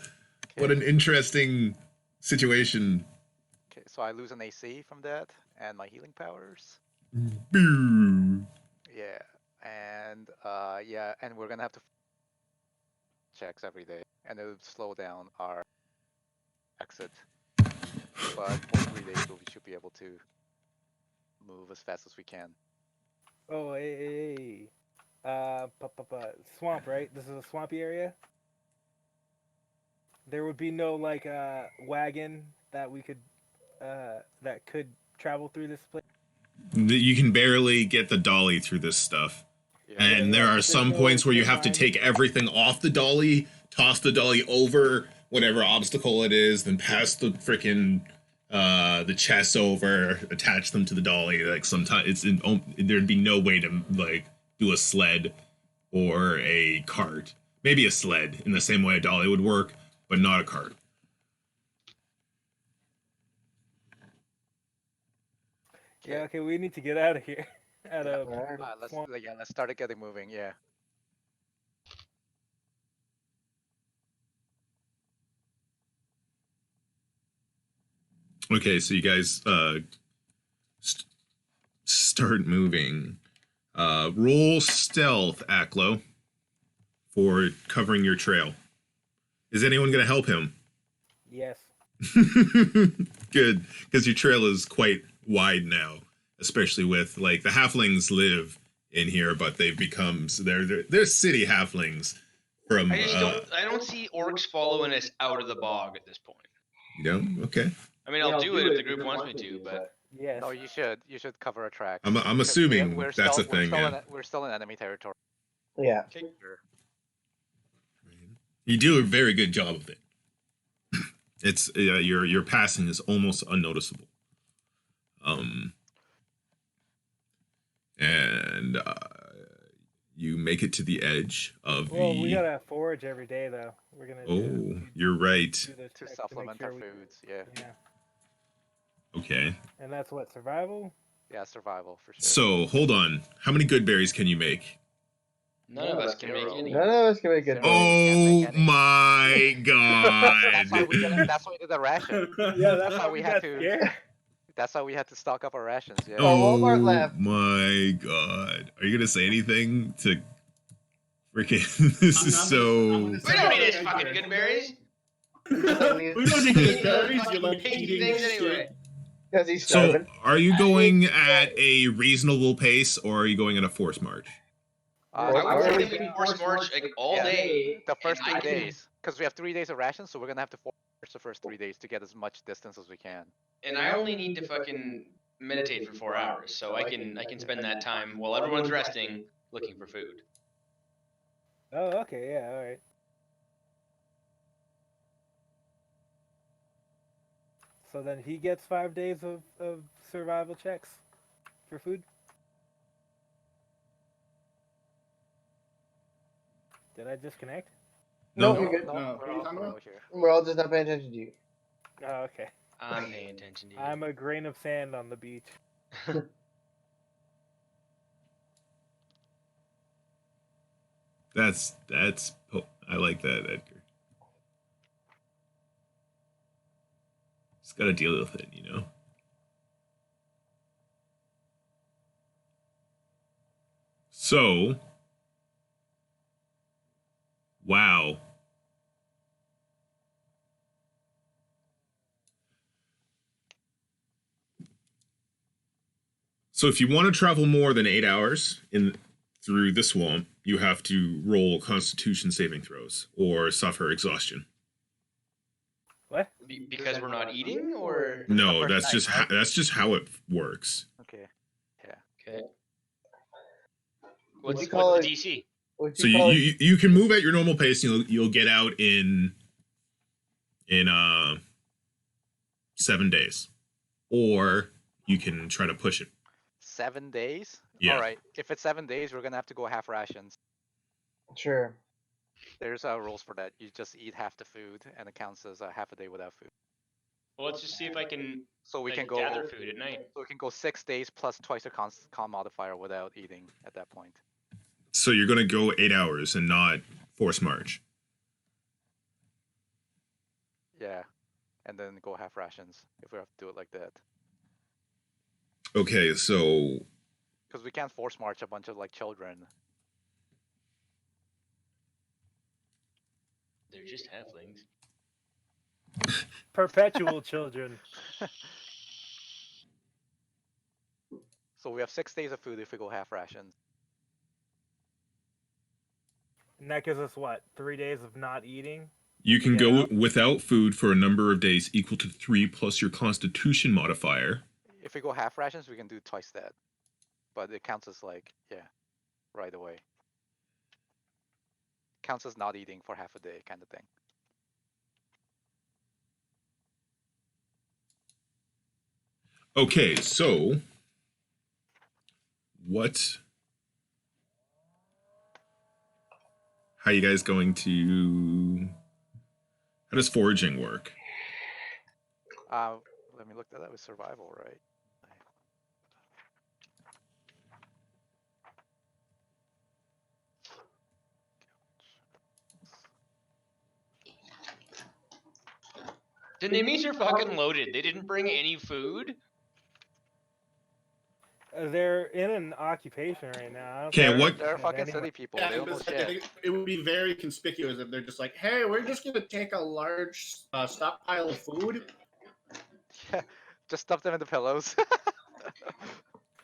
what an interesting situation. Okay. So I lose an AC from that and my healing powers. Boo. Yeah. And and we're gonna have to checks every day, and it'll slow down our exit. But for 3 days, we should be able to move as fast as we can. Oh, hey. Swamp, right? This is a swampy area? There would be no, like, wagon that we could, that could travel through this place? You can barely get the dolly through this stuff. Yeah. And there are some no points where you have to design. take everything off the dolly, toss the dolly over whatever obstacle it is, then pass the freaking the chests over, attach them to the dolly. Like sometimes there'd be no way to like do a sled or a cart. Maybe a sled in the same way a dolly would work, but not a cart. Yeah, okay, we need to get out of here. Out Yeah. of Let's start getting moving. Yeah. Okay, so you guys start moving. Roll stealth, Aklo, for covering your trail. Is anyone going to help him? Yes. Good, because your trail is quite wide now, especially with like the halflings live in here, but they've become they're city halflings from. I don't see orcs following us out of the bog at this point. Okay. I mean, I'll do it if the group wants me to, but Yes. No, you should cover a track. I'm assuming that's a thing. We're still in enemy territory. Yeah. okay. Sure. You do a very good job of it. It's your passing is almost unnoticeable. And you make it to the edge of Well, we gotta forage every day, though. We're gonna. You're right. To supplement our foods. Yeah. Yeah. Okay. And that's what, survival? Yeah, survival for sure. So hold on. How many good berries can you make? None of us can make any. None of us can make it. Oh my god! That's why we did the ration. Yeah, that's why how we we had got to- scared. That's why we had to stock up our rations. Yeah. Oh Walmart left. my god! Are you gonna say anything to freaking? This is so. We don't need his fucking good berries. We don't need good berries. You Fucking like tasty eating things shit. anyway. Because he's So, starving. are you going at a reasonable pace, or are you going at a forced march? I would say Alright. we can force march like all day. The first and 3 I can- days, because we have 3 days of rations, so we're gonna have to force the first 3 days to get as much distance as we can. And I only need to fucking meditate for 4 hours, so I can spend that time while everyone's resting looking for food. Oh, okay, yeah, alright. So then he gets 5 days of survival checks for food? Did I disconnect? No, No. you're good. No, we're what are you all- talking we're about? all here. We're all just not paying attention to you. Oh, okay. I'm paying attention to you. I'm a grain of sand on the beach. That's I like that, Edgar. Just gotta deal with it, you know. So, wow. So if you want to travel more than 8 hours through the swamp, you have to roll Constitution saving throws or suffer exhaustion. What? Because we're not eating, or No, first that's night, just right? that's just how it works. Okay. okay. What'd you What's call the it? DC? What'd So you call it? you can move at your normal pace. You'll get out in 7 days, or you can try to push it. 7 days? Yeah. Alright. If it's 7 days, we're gonna have to go half rations. Sure. There's rules for that. You just eat half the food, and it counts as half a day without food. Well, let's just see if I can So we like, can go. gather food at night. So we can go 6 days plus twice the con modifier without eating at that point. So you're gonna go 8 hours and not force march. Yeah. And then go half rations if we have to do it like that. Okay, so Because we can't force march a bunch of like children. They're just halflings. Perpetual children. So we have 6 days of food if we go half rations. And that gives us what? 3 days of not eating? you can Yeah. go without food for a number of days equal to 3 plus your Constitution modifier. If we go half rations, we can do twice that. But it counts as like, yeah, right away. Counts as not eating for half a day kind of thing. Okay, so what? How you guys going to? How does foraging work? Let me look that up with survival, right? The Nimmies are fucking loaded. They didn't bring any food. They're in an occupation right now. I don't Okay, think what? They're have fucking any- city people. Yeah, They don't know because I shit. think it would be very conspicuous if they're just like, "Hey, we're just gonna take a large stockpile of food." Just stuff them in the pillows.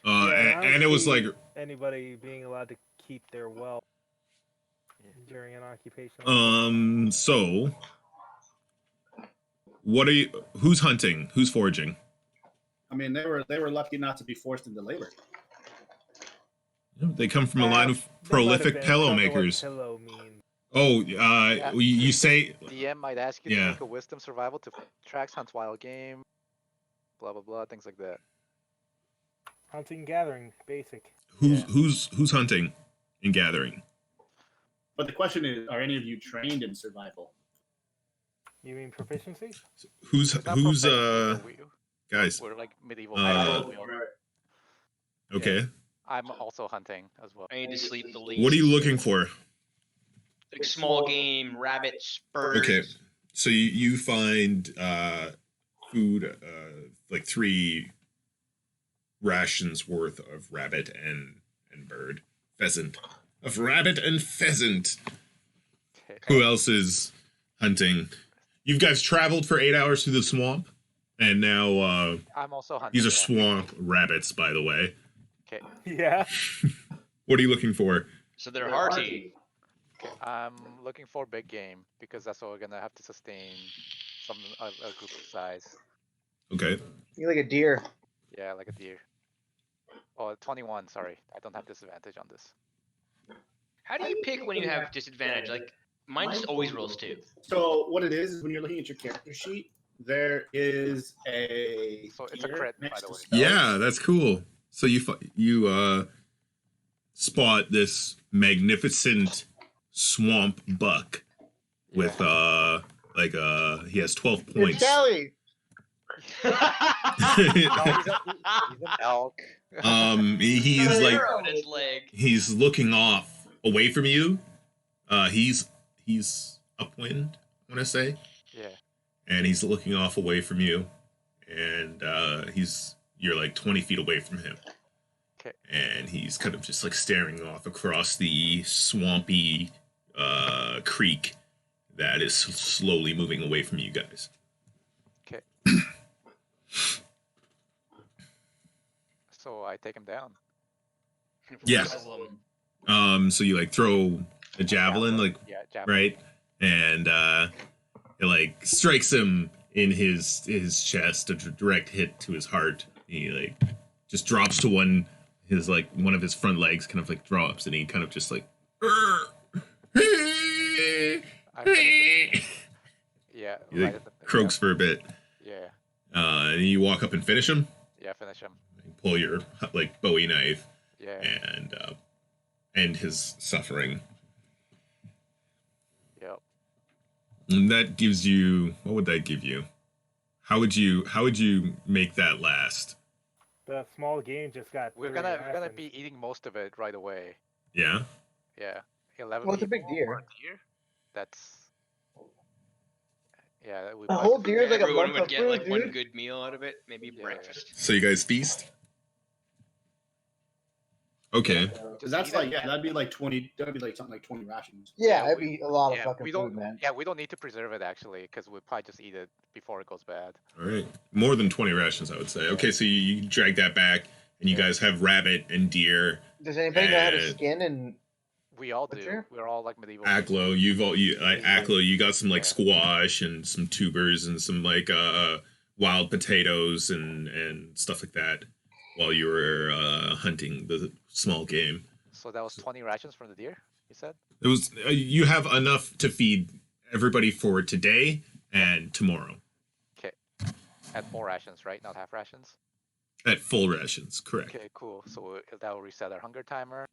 Yeah, I don't And it was see like, anybody being allowed to keep their wealth during an occupation. so what are you? Who's hunting? Who's foraging? I mean, they were lucky not to be forced into labor. They come from a line of They might have prolific been. I pillow don't know what makers. pillow means. Oh, Yeah. you say DM might ask you Yeah. to make a wisdom survival to tracks, hunt wild game, blah blah blah, things like that. Hunting, gathering, basic. who's hunting and gathering? But the question is, are any of you trained in survival? You mean proficiency? Who's It's not proficiency, but guys? we're like medieval. Okay. I'm also hunting as well. I need to sleep the least. What are you looking for? Like small game, rabbits, birds. Okay, so you find food, like 3 rations worth of rabbit and bird, pheasant, of rabbit and pheasant. Okay. Who else is hunting? You guys traveled for 8 hours through the swamp, and now I'm also hunting. these are yeah. swamp rabbits, by the way. Okay. Yeah. What are you looking for? So they're hearty. I'm looking for big game because that's what we're gonna have to sustain a group of size. Okay. You like a deer. Yeah, like a deer. Oh, 21. Sorry, I don't have disadvantage on this. How do you pick when you have disadvantage? Like mine just always rolls 2. So what it is when you're looking at your character sheet, there is a So it's a tier crit, by next the to way. spells. Yeah, that's cool. So you spot this magnificent swamp buck with he has 12 It's points. Kelly. No, he's an elk. He's Got an like arrow in his leg. he's looking off away from you. He's upwind, I want to say, Yeah. and he's looking off away from you, and you're like 20 feet away from him. Okay. And he's kind of just like staring off across the swampy creek that is slowly moving away from you guys. Okay. So I take him down. Yeah. Wrestle 'em. So you like throw a javelin, like, Yeah, javelin. right, and it like strikes him in his chest, a direct hit to his heart. He like just drops to one of his front legs kind of like drops, and he kind of just like I finish him. Yeah. he right like at the- croaks for a bit. Yeah. And you walk up and finish him. Yeah. Finish him. You pull your like Bowie knife Yeah. and end his suffering. Yep. And that gives you, what would that give you? How would you make that last? The small game just got. We're 3 gonna rations. be eating most of it right away. Yeah. Yeah. 11. Well, it's a big people deer. for a deer? That's. Yeah. We A whole deer is like a Everyone month would of get food, like one dude. good meal out of it, maybe Yeah. breakfast. So you guys feast? Okay. Because that's like, yeah, that'd be like 20. That'd be like something like 20 rations. Yeah, Yeah, that'd we- be a lot of Yeah, fucking we food, don't. man. Yeah, we don't need to preserve it actually, because we'll probably just eat it before it goes bad. All right. More than 20 rations, I would say. Okay, so you drag that back, and you guys have rabbit and deer. Does anybody know how to And- skin and We all do. Butcher? We're all like medieval. Aklo, Aklo, you got some like squash and some tubers and some like wild potatoes and stuff like that while you were hunting the small game. So that was 20 rations from the deer. You said. It was you have enough to feed everybody for today and tomorrow. Okay. At 4 rations, right? Not half rations. At full rations, correct. Okay, cool. So that will reset our hunger timer.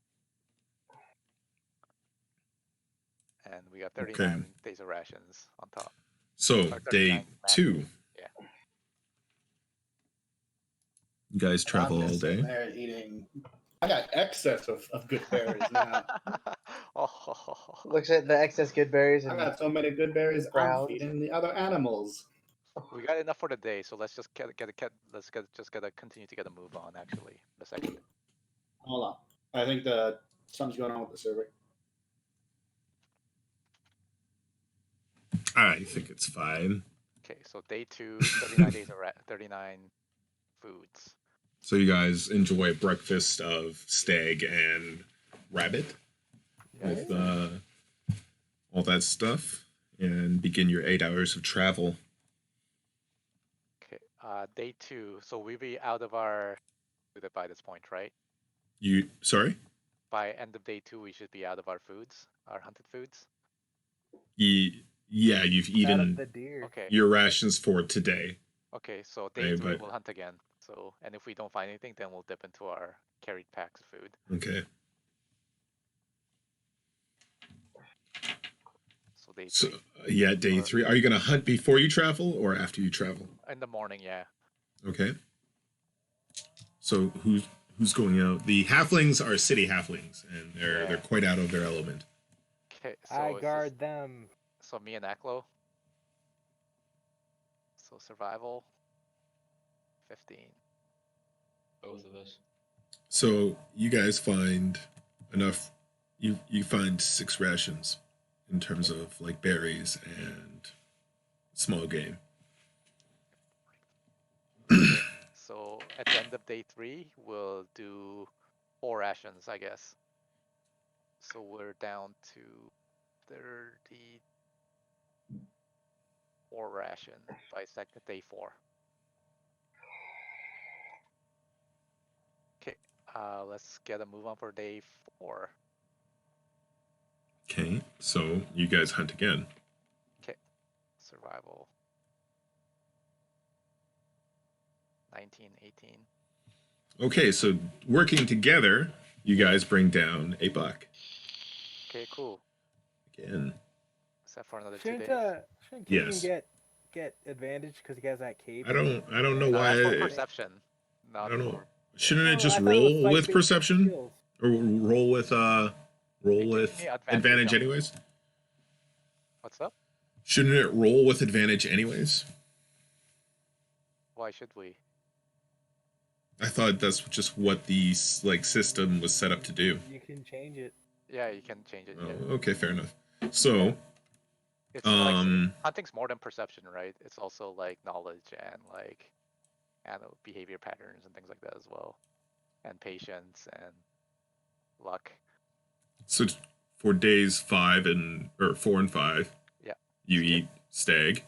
And we got 39 days of rations on top. So Or 39 day man 2. days. Yeah. You guys travel I'm all just day. sitting there eating. I got excess of good berries now. Oh. Looks at the excess good berries I and got so many good berries. I'm Browse. feeding the other animals. We got enough for the day, so let's just continue to get a move on. Actually, the second. Hold on. I think something's going on with the server. I think it's fine. Okay, so day 2, 39 days of 39 foods. So you guys enjoy a breakfast of stag and rabbit with all that stuff, and begin your 8 hours of travel. Okay, day 2. So we'll be out of our food by this point, right? Sorry? By end of day 2, we should be out of our foods, our hunted foods. Yeah, you've Out of eaten the deer. Okay. your rations for today. Okay, so day 3 but- we'll hunt again. So, and if we don't find anything, then we'll dip into our carried packs of food. Okay. So day 3 So yeah, day 3. Are you gonna hunt before you travel or after you travel? in the morning, yeah. Okay. So who's going out? The halflings are city halflings, and they're quite out of their element. Okay, so I it's guard just- them. So me and Aklo. So survival. 15. Both of us. So you guys find enough. You find 6 rations in terms of like berries and small game. So at the end of day 3, we'll do 4 rations, I guess. So we're down to 34 ration by day 4. Okay, let's get a move on for day 4. Okay, so you guys hunt again. Okay, survival. 19, 18. Okay, so working together, you guys bring down a buck Okay, cool. again. Is that for another 2 Shouldn't days? shouldn't Yes. Keegan get advantage because he has that cape? I don't know No, why. that's for perception. I Not don't know. for- Shouldn't it Oh, just I thought it was roll with sight-based perception skills. or roll with me advantage on- anyways? What's up? Shouldn't it roll with advantage anyways? Why should we? I thought that's just what the like system was set up to do. You can change it. Yeah, you can change it. Oh, Yeah. okay, fair enough. So, It's like um, hunting's more than perception, right? It's also like knowledge and like behavior patterns and things like that as well, and patience and luck. so for days 4 and 5, Yeah. you Skip. eat stag.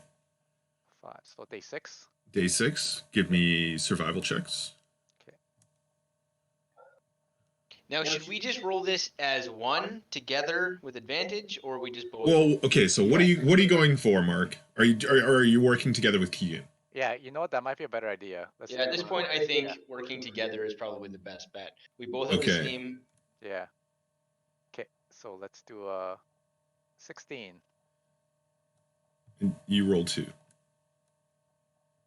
5. So day 6. Day 6, give me survival checks. Now, should we just roll this as one together with advantage, or we just both? Well, okay, so what are you going for, Mark? Are you working together with Keegan? Yeah, you know what? That might be a better idea. Let's Yeah, at do, this point, I think working together is probably the best bet. We both have the Okay. same. Yeah. Okay, so let's do 16. And you roll 2.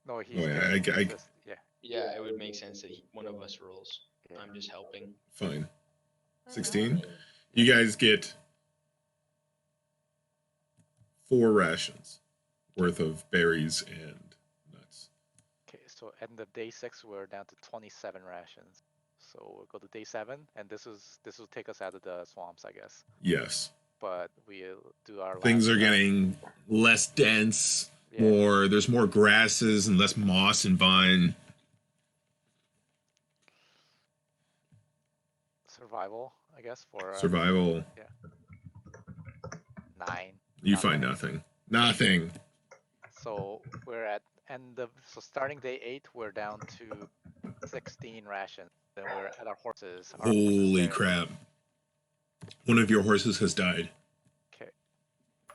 No, he's Oh, yeah, doing I- this- yeah. Yeah, it would make sense that one of us rolls. Yeah. I'm just helping. Fine. 16. You guys get 4 rations worth of berries and nuts. Okay, so end of day 6, we're down to 27 rations. So we'll go to day 7, and this will take us out of the swamps, I guess. Yes. But we'll do our Things last are getting less dense. Yeah. There's more grasses and less moss and vine. survival, I guess, for Survival. 9. You find nothing. Nothing. So we're at starting day 8, we're down to 16 rations. Then we're at our horses. Our horses Holy there. crap. One of your horses has died. Okay.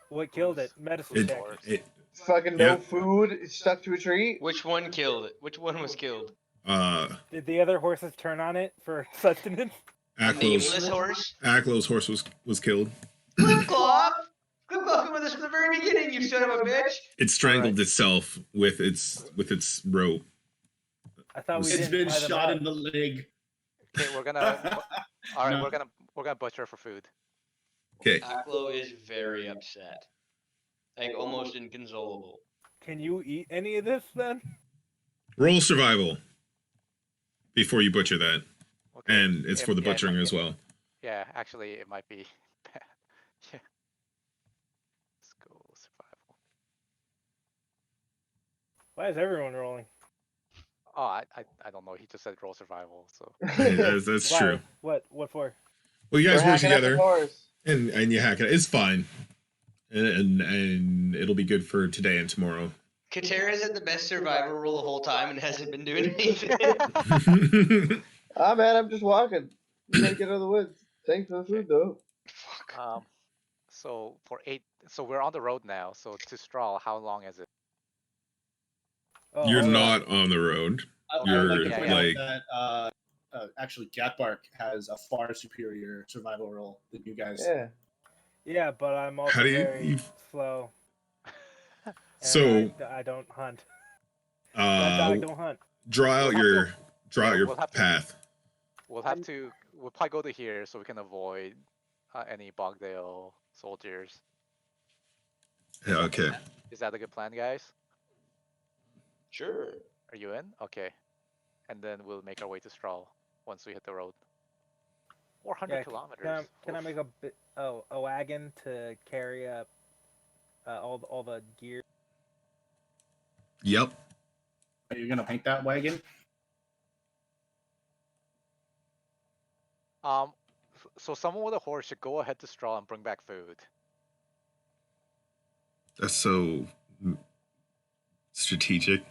What killed it? Medicine It, check. it fucking Yeah. no food, it's stuck to a tree. Which one killed it? Which one was killed? Did the other horses turn on it for sustenance? A nameless horse. Acklo's horse was killed. Clip-clop! Clip-clop been with us from the very beginning, you son of a bitch! It strangled itself with its rope. I thought we It's didn't been tie them shot up. in the leg. Okay, we're gonna. All right, No. we're gonna butcher for food. Okay. Aklo is very upset. Like, almost inconsolable. Can you eat any of this then? Roll survival before you butcher that, Okay. and it's for the Yeah, butchering as well. Yeah, actually, it might be bad. Yeah. Let's go survival. Why is everyone rolling? Oh, I don't know. He just said roll survival, so. That's Why? true. What for? Well, you guys We're work hacking up the together, horse. and you hack it. It's fine, and it'll be good for today and tomorrow. Katera's had the best survival roll the whole time and hasn't been doing anything. Ah, man, I'm just walking. I'm gonna get out of the woods. Thanks for the food, though. Fuck. So for 8, so we're on the road now. So to Strahl, how long is it? Oh, You're hold on. not on the road. I would You're like to point like out that actually Gatbark has a far superior survival roll than you guys. Yeah. Yeah, but I'm also How do you- very you- slow. and So- I don't hunt. That dog uh, don't hunt. draw out your we'll have to- path. We'll probably go to here so we can avoid any Bogdale soldiers. Yeah, okay. Is that a good plan, guys? Sure. Are you in? Okay. And then we'll make our way to Strahl once we hit the road. 400 Yeah, kilometers. Can I make a wagon to carry up all the gear? Yep. Are you gonna paint that wagon? So someone with a horse should go ahead to Strahl and bring back food. That's so strategic.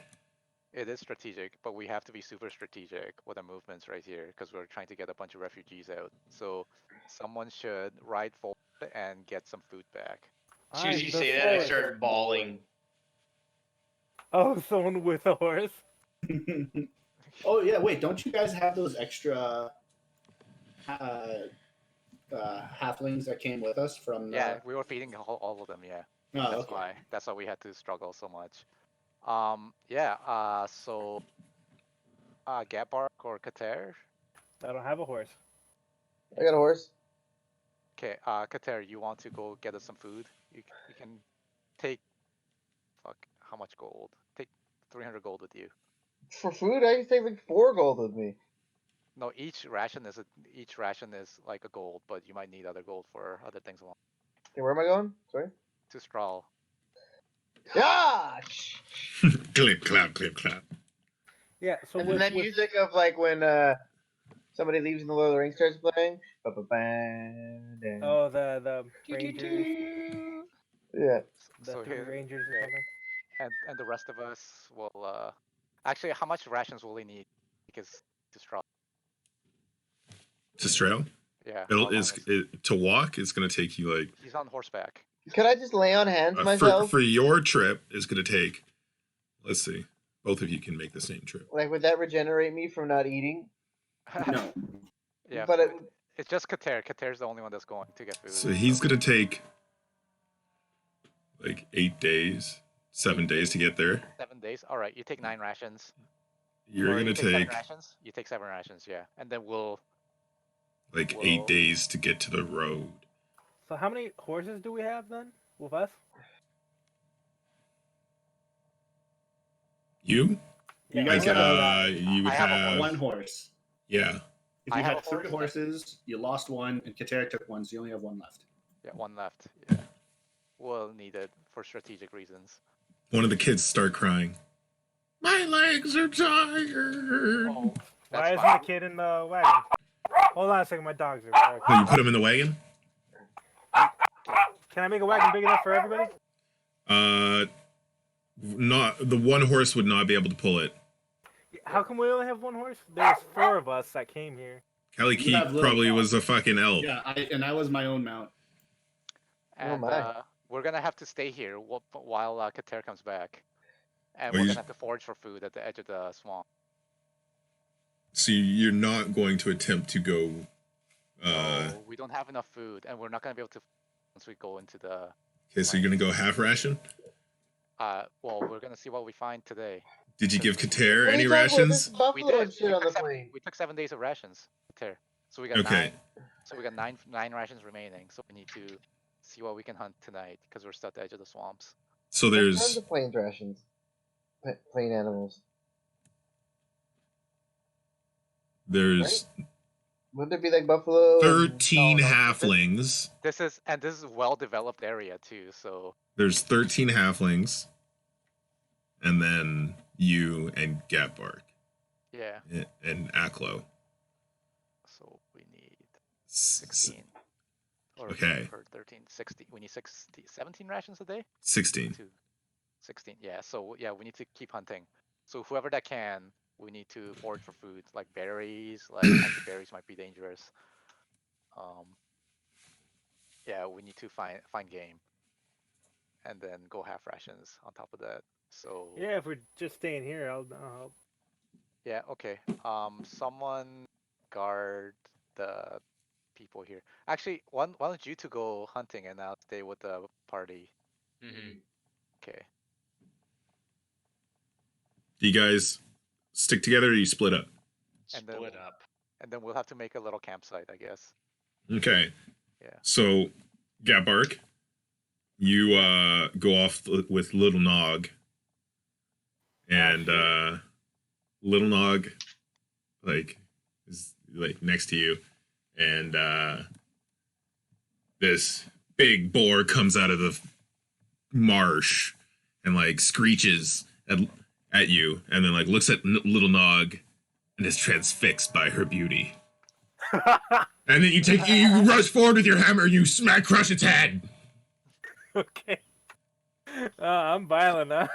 It is strategic, but we have to be super strategic with our movements right here because we're trying to get a bunch of refugees out. So someone should ride forward and get some food back. As soon as I'm you the say that, I slowest. start bawling. Oh, someone with a horse. Oh yeah, wait, don't you guys have those extra halflings that came with us from the... Yeah, we were feeding all of them. Yeah, Oh, that's okay. why. That's why we had to struggle so much. So Gatbark or Kater? I don't have a horse. I got a horse. Okay, Kater, you want to go get us some food? You can take, how much gold? Take 300 gold with you. For food, I can take like 4 gold with me. No, each ration is like a gold, but you might need other gold for other things along. Okay, where am I going? Sorry. To Strahl. Yeah. Clip, clap, clip, clap. Yeah, so And with, that with music of like when somebody leaves and the Lord of the Rings starts playing. oh the rangers, Yeah. the So 3 here- rangers or yeah. something. And the rest of us will actually, how much rations will we need? Because to Strahl. To Strail? Yeah. It'll how long is it, to walk. It's gonna take you like He's on horseback. Can I just lay on hands for myself? your trip. It's gonna take. Let's see. Both of you can make the same trip. Like, would that regenerate me from not eating? No. Yeah, But it's just Kater. Kater's the only one that's going to get food. So he's gonna take like 8 days, 7 days to get there. 7 days. All right, you take 9 rations. You're Or gonna you take 7 take rations. You take 7 rations, yeah, and then we'll. like Whoa. 8 days to get to the road. So how many horses do we have then with us? You? You Yeah, guys Like have you I have a have one horse. yeah. If I you have had a 3 horse. horses, you lost one, and Katera took one, so you only have one left. Yeah, 1 left. Yeah, we'll need it for strategic reasons. One of the kids start crying. My legs are tired. Oh, Why that's isn't fine. the kid in the wagon? Hold on a second, my dogs are barking. Oh, you put him in the wagon? Can I make a wagon big enough for everybody? Not the one horse would not be able to pull it. How come we only have 1 horse? There's 4 of us that came here. Kelly You Keith have little probably dogs. was a fucking elf. Yeah, I was my own mount. And my. we're gonna have to stay here while Kater comes back, and Well, we're you- gonna have to forage for food at the edge of the swamp. So you're not going to attempt to go. No, we don't have enough food, and we're not gonna be able to once we go into the. Okay, so you're gonna go half ration. Well, we're gonna see what we find today. Did you give Kater What are any you talking about? rations? This We buffalo did. and shit on the plane. We took 7 days of rations there, so we got Okay. 9. So we got nine rations remaining. So we need to see what we can hunt tonight because we're stuck at the edge of the swamps. So There's tons there's of plain rations. Plain animals. there's Wouldn't it be like buffalo? 13 No, halflings. This is a well-developed area too. So There's 13 halflings, and then you and Gatbark yeah. and Aklo. So we need 16. Or Okay. For 13, 16. We need 17 rations a day. 16. 16. Yeah. So yeah, we need to keep hunting. So whoever that can, we need to forage for food, like berries. Like actually berries might be dangerous. Yeah, we need to find game, and then go half rations on top of that. So Yeah, if we're just staying here, I'll help. yeah, okay. Someone guard the people here. Actually, why don't you two go hunting and I'll stay with the party. Mm-hmm. Okay. Do you guys stick together or do you split up? And then- Split up. And then we'll have to make a little campsite, I guess. Okay. Yeah. So, Gatbark, you go off with Little Nog. And Little Nog is next to you. And this big boar comes out of the marsh and screeches at you, and then looks at Little Nog and is transfixed by her beauty. And then you rush forward with your hammer and you crush its head. Okay. I'm violent, huh?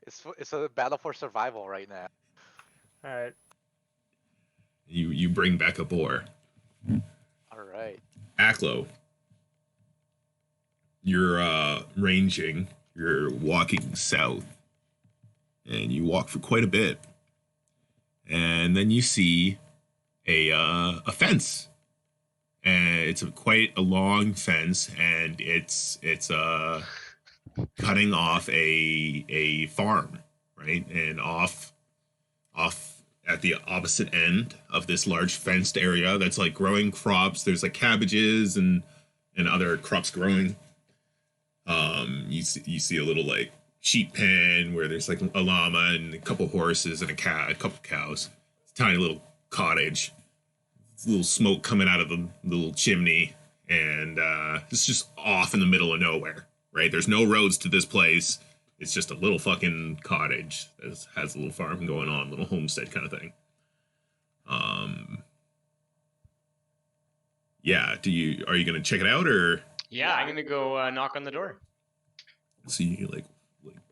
It's a battle for survival right now. All right. You bring back a boar. All right. Aklo, you're ranging. You're walking south, and you walk for quite a bit, and then you see a fence, and it's quite a long fence, and it's cutting off a farm, right? And off at the opposite end of this large fenced area that's growing crops. There's cabbages and other crops growing. You see a little sheep pen where there's a llama and a couple horses and a couple cows. It's a tiny little cottage. It's a little smoke coming out of the little chimney, and it's just off in the middle of nowhere, right? There's no roads to this place. It's just a little fucking cottage that has a little farm going on, little homestead kind of thing. Yeah. Are you gonna check it out or? Yeah, I'm gonna go knock on the door. So you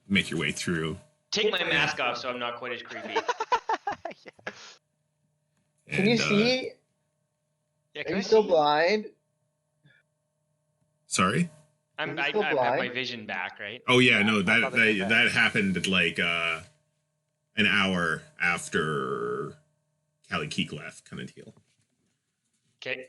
make your way through. Take my mask off so I'm not quite as creepy. Yeah. Can you see? Yeah, Are can you I still see? blind? Sorry? Are I you have still my blind? vision back, right? Oh yeah, no, I thought they did that happened an hour after Callie Keek left, kind of deal. Okay.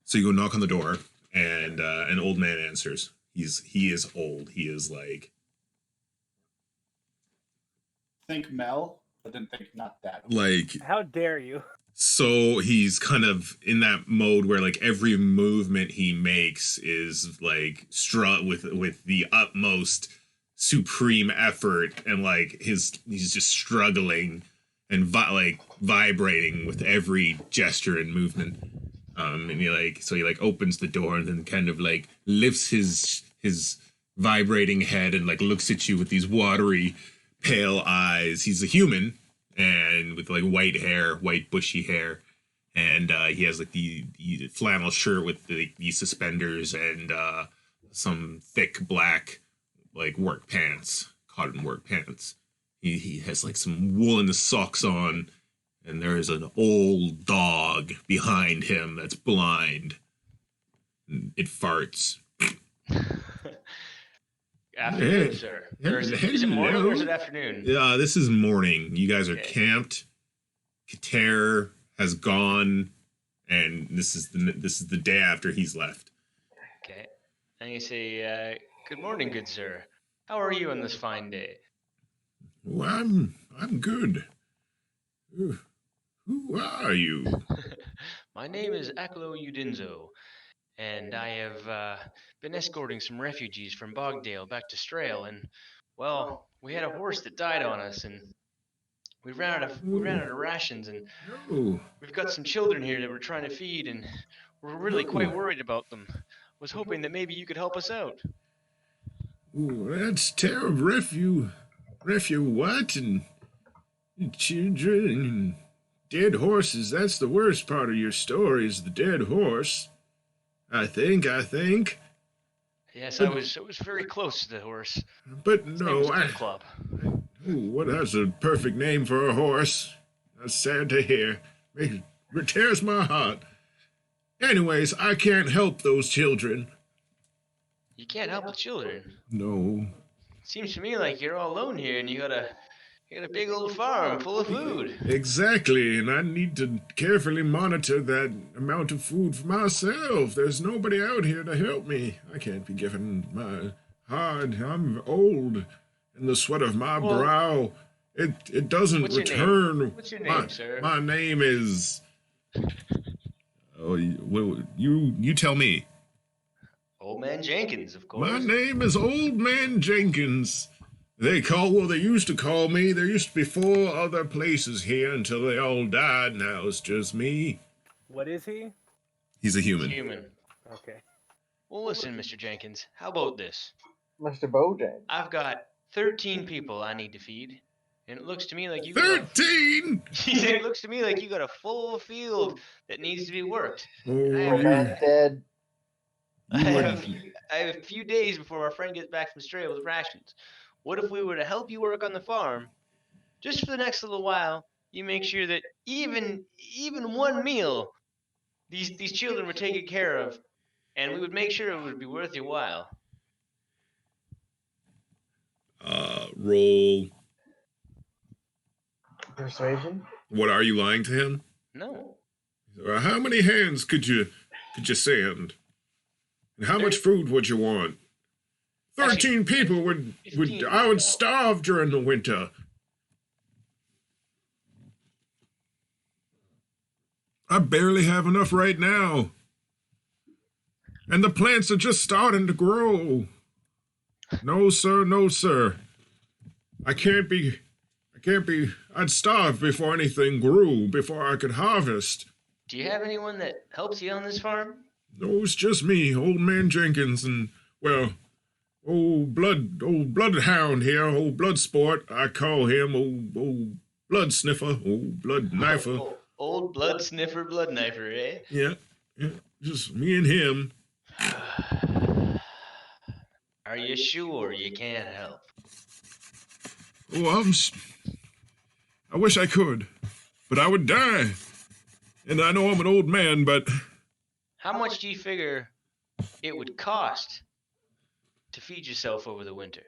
So you go knock on the door, and an old man answers. He is old. He is Think Mel, but then think not that. How dare you? So he's kind of in that mode where every movement he makes is with the utmost supreme effort, and he's just struggling and vibrating with every gesture and movement. And he opens the door and then kind of lifts his vibrating head and looks at you with these watery pale eyes. He's a human and with white hair, white bushy hair, and he has the flannel shirt with the suspenders and some thick black work pants, cotton work pants. He has some woolen socks on, and there is an old dog behind him that's blind. It farts. Afternoon, sir. Or is it morning or is it afternoon? This is morning. You guys are Okay. camped. Kater has gone, and this is the day after he's left. Okay. And you say, good morning, good sir. How are you on this fine day? Oh, I'm good. Who are you? My name is Aklo Udinzo, and I have been escorting some refugees from Bogdale back to Strail, and, well, we had a horse that died on us, and we ran out of rations, and Oh, we've got some children here that we're trying to feed, and we're really quite worried about them. Was hoping that maybe you could help us out. oh, that's terrible. What? And children and dead horses. That's the worst part of your story, is the dead horse. I think. Yes, I was very close to the horse. But His name no, was Clip Clop. what? That's a perfect name for a horse. That's sad to hear. It tears my heart. Anyways, I can't help those children. You can't help the children. No. Seems to me like you're all alone here, and you got a big old farm full of food. Exactly, and I need to carefully monitor that amount of food for myself. There's nobody out here to help me. I can't be given my hard. I'm old, and the sweat of my brow, it doesn't What's your return. name? What's your name, sir? My name is. Oh, you tell me. Old Man Jenkins, of course. My name is Old Man Jenkins. They used to call me. There used to be 4 other places here until they all died. Now it's just me. What is he? He's a human. Human. Okay. Well, listen, Mr. Jenkins, how about this? Mr. Bojang. I've got 13 people I need to feed, and it looks to me like you 13! it looks to me like you got a full field that needs to be worked. Oh, Man's dead. I have a few days before our friend gets back from Strail with rations. What if we were to help you work on the farm, just for the next little while? You make sure that even one meal, these children were taken care of, and we would make sure it would be worth your while. Roll. Persuasion? What, are you lying to him? No. How many hands could you send? And how much food would you want? 13 people would I would starve during the winter. I barely have enough right now. And the plants are just starting to grow. No, sir. I'd starve before anything grew, before I could harvest. Do you have anyone that helps you on this farm? No, it's just me, Old Man Jenkins, and, well, old bloodhound here, old blood sport, I call him, old blood sniffer, old blood knifer. Old blood sniffer, blood knifer, eh? Yeah, just me and him. Are you sure you can't help? Oh, I wish I could, but I would die. And I know I'm an old man, but... How much do you figure it would cost to feed yourself over the winter?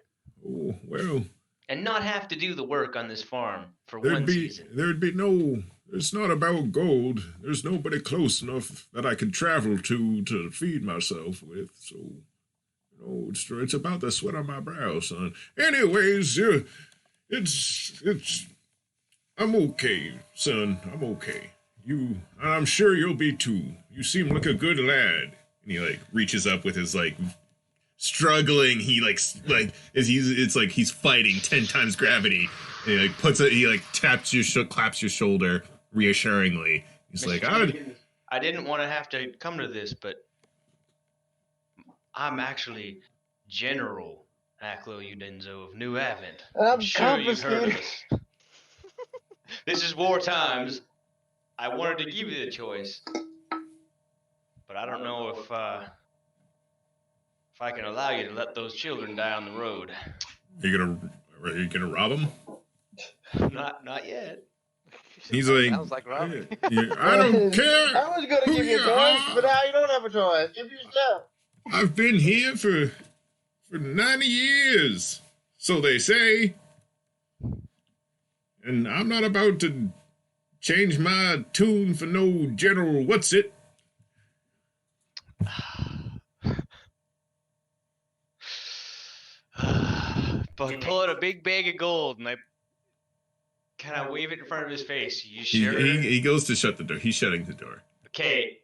Oh, well... And not have to do the work on this farm for There'd be season. no... It's not about gold. There's nobody close enough that I could travel to feed myself with, so... No, it's about the sweat on my brow, son. Anyways, I'm okay, son. I'm okay. I'm sure you'll be too. You seem like a good lad. And he reaches up with his struggling. It's like he's fighting 10 times gravity. And he claps your shoulder reassuringly. He's like, I didn't want to have to come to this, but I'm actually General Aklo Udinzo of New Advent. I'm sure you've heard of us. This is war times. I wanted to give you the choice, but I don't know if I can allow you to let those children die on the road. Are you gonna rob him? Not yet. He's like, Sounds like robbing. I don't care. I was gonna give you a choice, but now you don't have a choice. Give yourself. I've been here for For 90 years, so they say. And I'm not about to change my tune for no General What's-It. But pull out a big bag of gold, and I kind of wave it in front of his face. You He, sure? he goes to shut the door. He's shutting the door. Okay.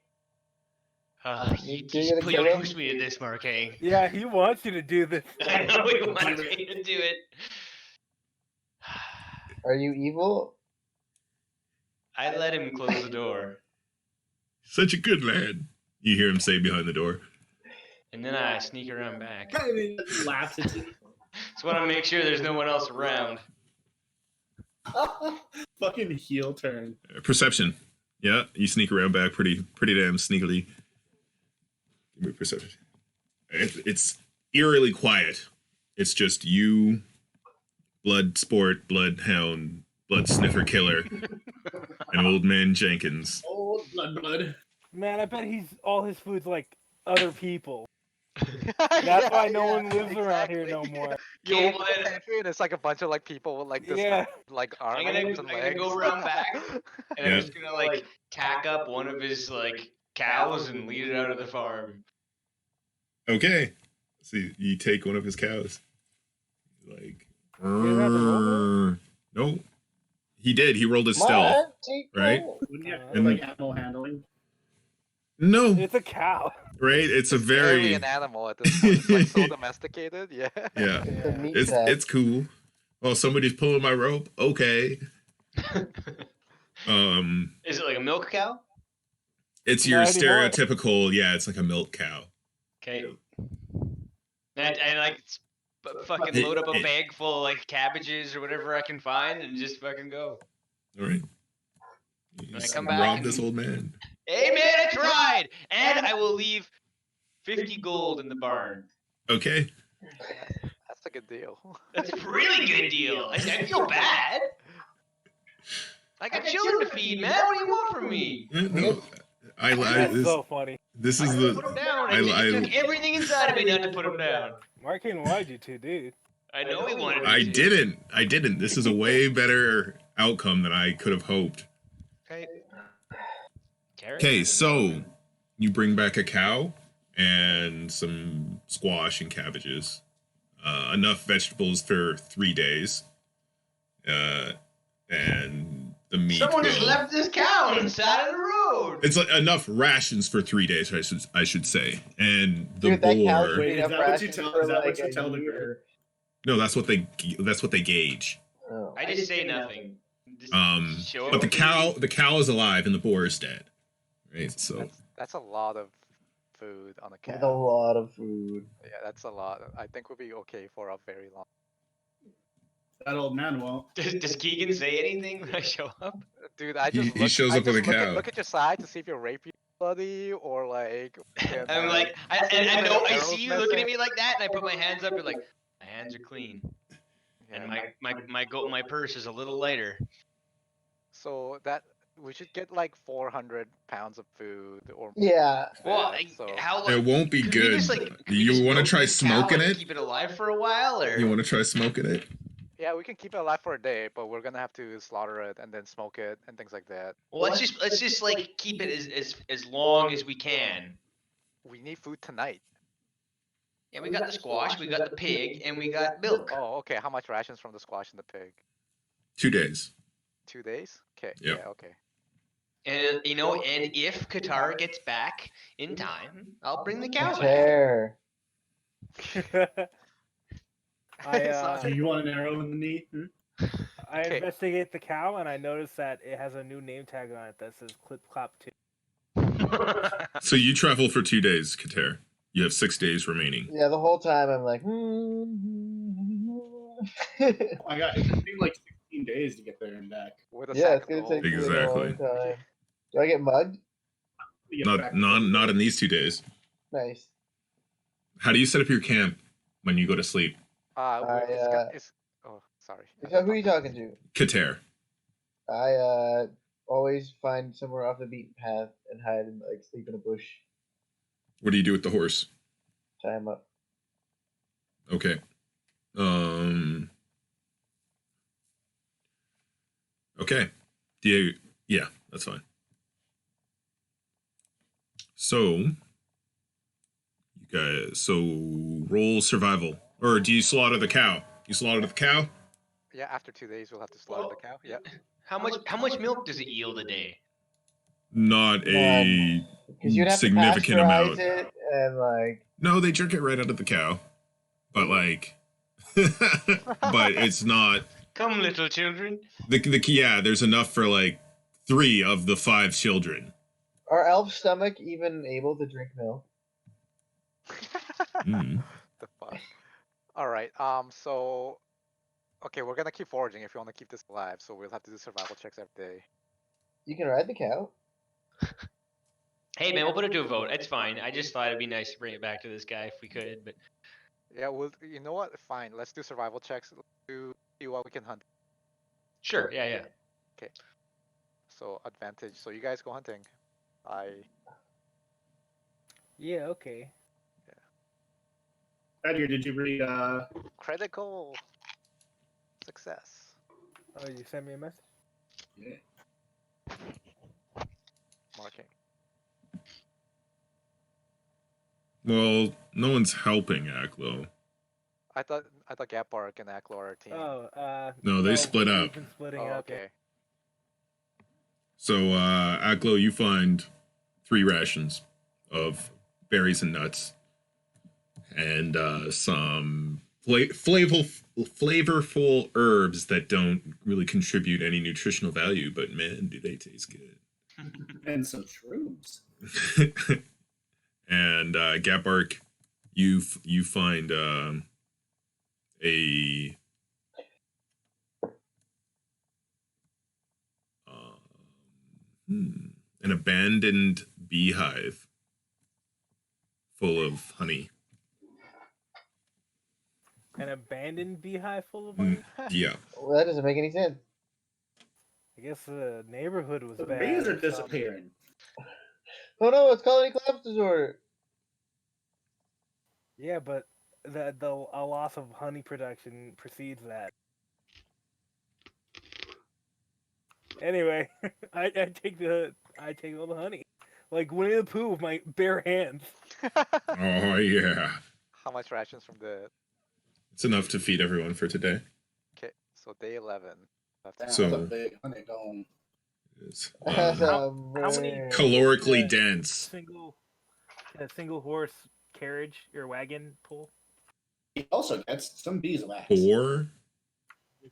You You gonna kill him? push me to this, Markeng. Yeah, he wants you to do this. I know he wants me to do it. Are you evil? I let him close the door, Such a good lad. You hear him say behind the door. and then I sneak around back. Laughs at you. Just want to make sure there's no one else around. Fucking heel turn. Perception. Yeah, you sneak around back pretty damn sneakily. Give me perception. It's eerily quiet. It's just you, blood sport, bloodhound, blood sniffer killer, and old man Jenkins. Oh, blood. Man, I bet all his food's like other people. That's why no one lives around here no more. You Okay, open well the then, pantry and it's like a bunch of like people with like this Yeah. like I'm arms and gonna legs. go around back, and Yeah. I'm just gonna like tack up one of his like cows and lead it out of the farm. Okay. So you take one of his cows. Like, didn't have to roll no. He did. He rolled his stealth. What? Take right? gold. Wouldn't you have And- like animal handling? No, It's a cow. right? It's a It's barely very an animal at this point. It's like so domesticated. Yeah. yeah. It's a meat It's sack. it's cool. Oh, somebody's pulling my rope. Okay. Is it like a milk cow? It's your Not anymore. stereotypical. Yeah, it's like a milk cow. Okay. And like fucking Hey, load up a hey. bag full of like cabbages or whatever I can find and just fucking go. All right. I Just come back rob and- this old man. Hey man, I tried, and I will leave 50 gold in the barn. Okay. That's a good deal. That's a really good deal. I feel bad. I got children to feed, man. What do you want from me? No, That's this, so funny. this I is put him the down. I- It took everything inside of me not to put him down. Markeng wanted you to, dude. I know he wanted me I to. didn't. This is a way better outcome than I could have hoped. Okay. Okay, so you bring back a cow and some squash and cabbages, enough vegetables for 3 days, and the meat. Someone just will- left this cow on the side of the road. It's like enough rations for 3 days, I should say, and the Dude, that cow boar. should Wait, be is enough that what you rations tell- for, is that what like, you a tell the year. No, that's what they gauge. Oh. I just say nothing. Just show up But the with the cow is alive and the boar is dead. Right, so That's a lot of food on a cow. That's a lot of food. Yeah, that's a lot. I think we'll be okay for a very long. That old man won't. Does Keegan say anything when I show up? Dude, I He- just he shows I up with just a look cow. Look at your side to see if you're raping somebody or like. can, I'm like, I know, I arrows see you looking at missing. me like that, and I put my hands up, and like, my hands are clean, and my purse is a little lighter. So that we should get like 400 pounds of food or. Yeah. Well, so how it long? won't be could we good. just, like, could we You just want to milk try this cow smoking and it? Keep it alive for a while, or You want to try smoking it? yeah, we can keep it alive for a day, but we're gonna have to slaughter it and then smoke it and things like that. well, let's just like keep it as long as we can. We need food tonight. Yeah, we got the squash, we got the pig, and we got milk. Oh, okay. How much rations from the squash and the pig? 2 days. 2 days? Okay. Yep. Yeah. Okay. And you know, and if Qatar gets back in time, I'll bring the cow back. Hair. Do you want an arrow in the knee? I Okay. investigate the cow and I notice that it has a new name tag on it that says Clip Clop 2. So you travel for 2 days, Kater. You have 6 days remaining. Yeah, the whole time I'm like, I got it's gonna be like 16 days to get there and back. With a yeah, sack it's of gonna gold. take me a long Exactly. time. Do I get mugged? To get Not back. not in these 2 days. Nice. How do you set up your camp when you go to sleep? Oh, sorry. So who are you talking to? Kater. I always find somewhere off the beaten path and hide and like sleep in a bush, What do you do with the horse? tie him up. Okay. Okay. Yeah, that's fine. So, you guys, roll survival. Or do you slaughter the cow? You slaughter the cow? Yeah, after 2 days, we'll have to slaughter the cow. Yeah. How much milk does it yield a day? Not a Because you'd have to significant pasteurize amount. it and like. No, they drink it right out of the cow. But like, but it's not. Come, little children. Yeah, there's enough for like 3 of the 5 children. Are elf stomach even able to drink milk? Mm. The fuck. All right. So, okay, we're gonna keep foraging if you want to keep this alive. So we'll have to do survival checks every day. You can ride the cow. Hey man, we'll put it to a vote. It's fine. I just thought it'd be nice to bring it back to this guy if we could, but Yeah, well, you know what? Fine. Let's do survival checks. Let's see what we can hunt. sure, yeah. So advantage. So you guys go hunting. Yeah, okay. Edgar, did you read Critical success. Oh, you sent me a message? Yeah. Marking. Well, no one's helping Aklo. I thought Gapark and Aklo are a team. Oh, No, they split we've up. been splitting Oh, up. okay. So, Aklo, you find 3 rations of berries and nuts, and some flavorful herbs that don't really contribute any nutritional value, but man, do they taste good. and some shrooms? And Gapark, you find an abandoned beehive full of honey. An abandoned beehive full of honey? Yeah. Well, that doesn't make any sense. I guess the neighborhood was The bad. bees or are disappearing. Oh no, it's colony collapse disorder. Yeah, but a loss of honey production precedes that. Anyway, I take all the honey, like Winnie the Pooh with my bare hands. Oh yeah. How much rations from the? It's enough to feed everyone for today. Okay, so day 11. That's So- a big honeycomb. It's, How many calorically dense. Single horse carriage or wagon pull? He also gets some beeswax. 4,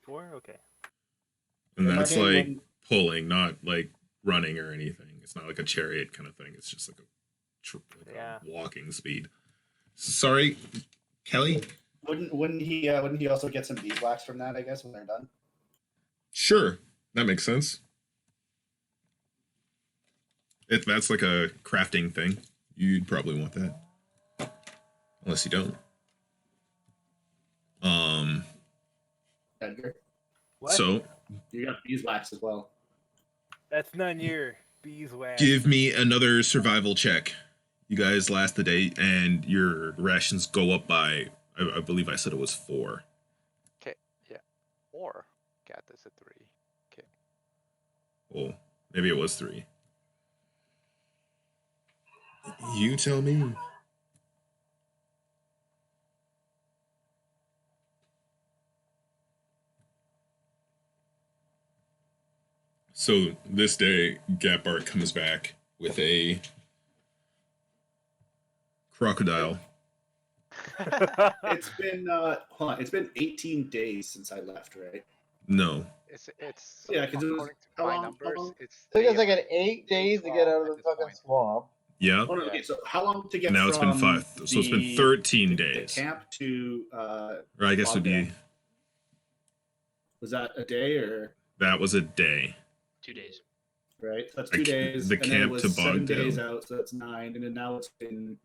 4? Okay. and Yeah, that's Markeng, like when- pulling, not like running or anything. It's not like a chariot kind of thing. It's just like a walking speed. Sorry, Kelly. Wouldn't he also get some beeswax from that? I guess when they're done. Sure, that makes sense. If that's like a crafting thing, you'd probably want that. Unless you don't. Edgar, What? So you got beeswax as well. That's none your beeswax. give me another survival check. You guys last the day, and your rations go up by, I believe I said it was 4. Okay, yeah. 4. Got this at 3. Okay. Well, maybe it was 3. You tell me. So this day, Gapark comes back with a crocodile. It's been hold on, it's been 18 days since I left, right? No. It's Yeah, 'cause it was- according to how my long- how numbers, long? it's Took us day like an 8 days to get out of at the this fucking point. swamp. Yeah. Oh no, okay, so how long to get Now it's been from 5. So it's been the- 13 the days. camp to Or I guess it would be, was that a day or that was a day. 2 days. right? So that's I 2 ca- days. the and then camp it was to 7 Bogdale. days out, so that's 9, and then now it's been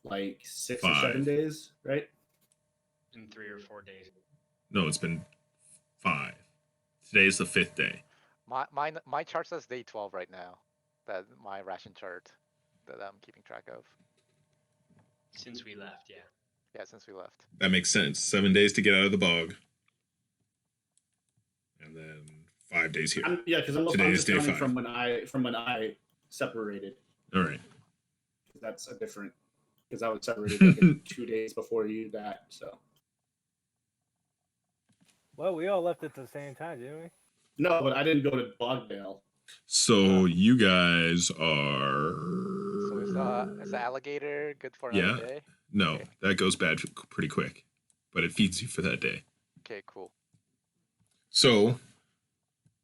like 6 or 5. 7 days, right? In 3 or 4 days. No, it's been 5. Today is the 5th day. My chart says day 12 right now. That my ration chart that I'm keeping track of. Since we left, yeah. Yeah, since we left. That makes sense. 7 days to get out of the bog. And then 5 days here. Yeah, because I'm Today is just day counting 5. from when I separated. All right. That's a different, because I was separated like 2 days before you that. So Well, we all left at the same time, didn't we? no, but I didn't go to Bogdale. So you guys are. So is the alligator good for another day? No, Okay. that goes bad pretty quick, but it feeds you for that day. Okay, cool. So,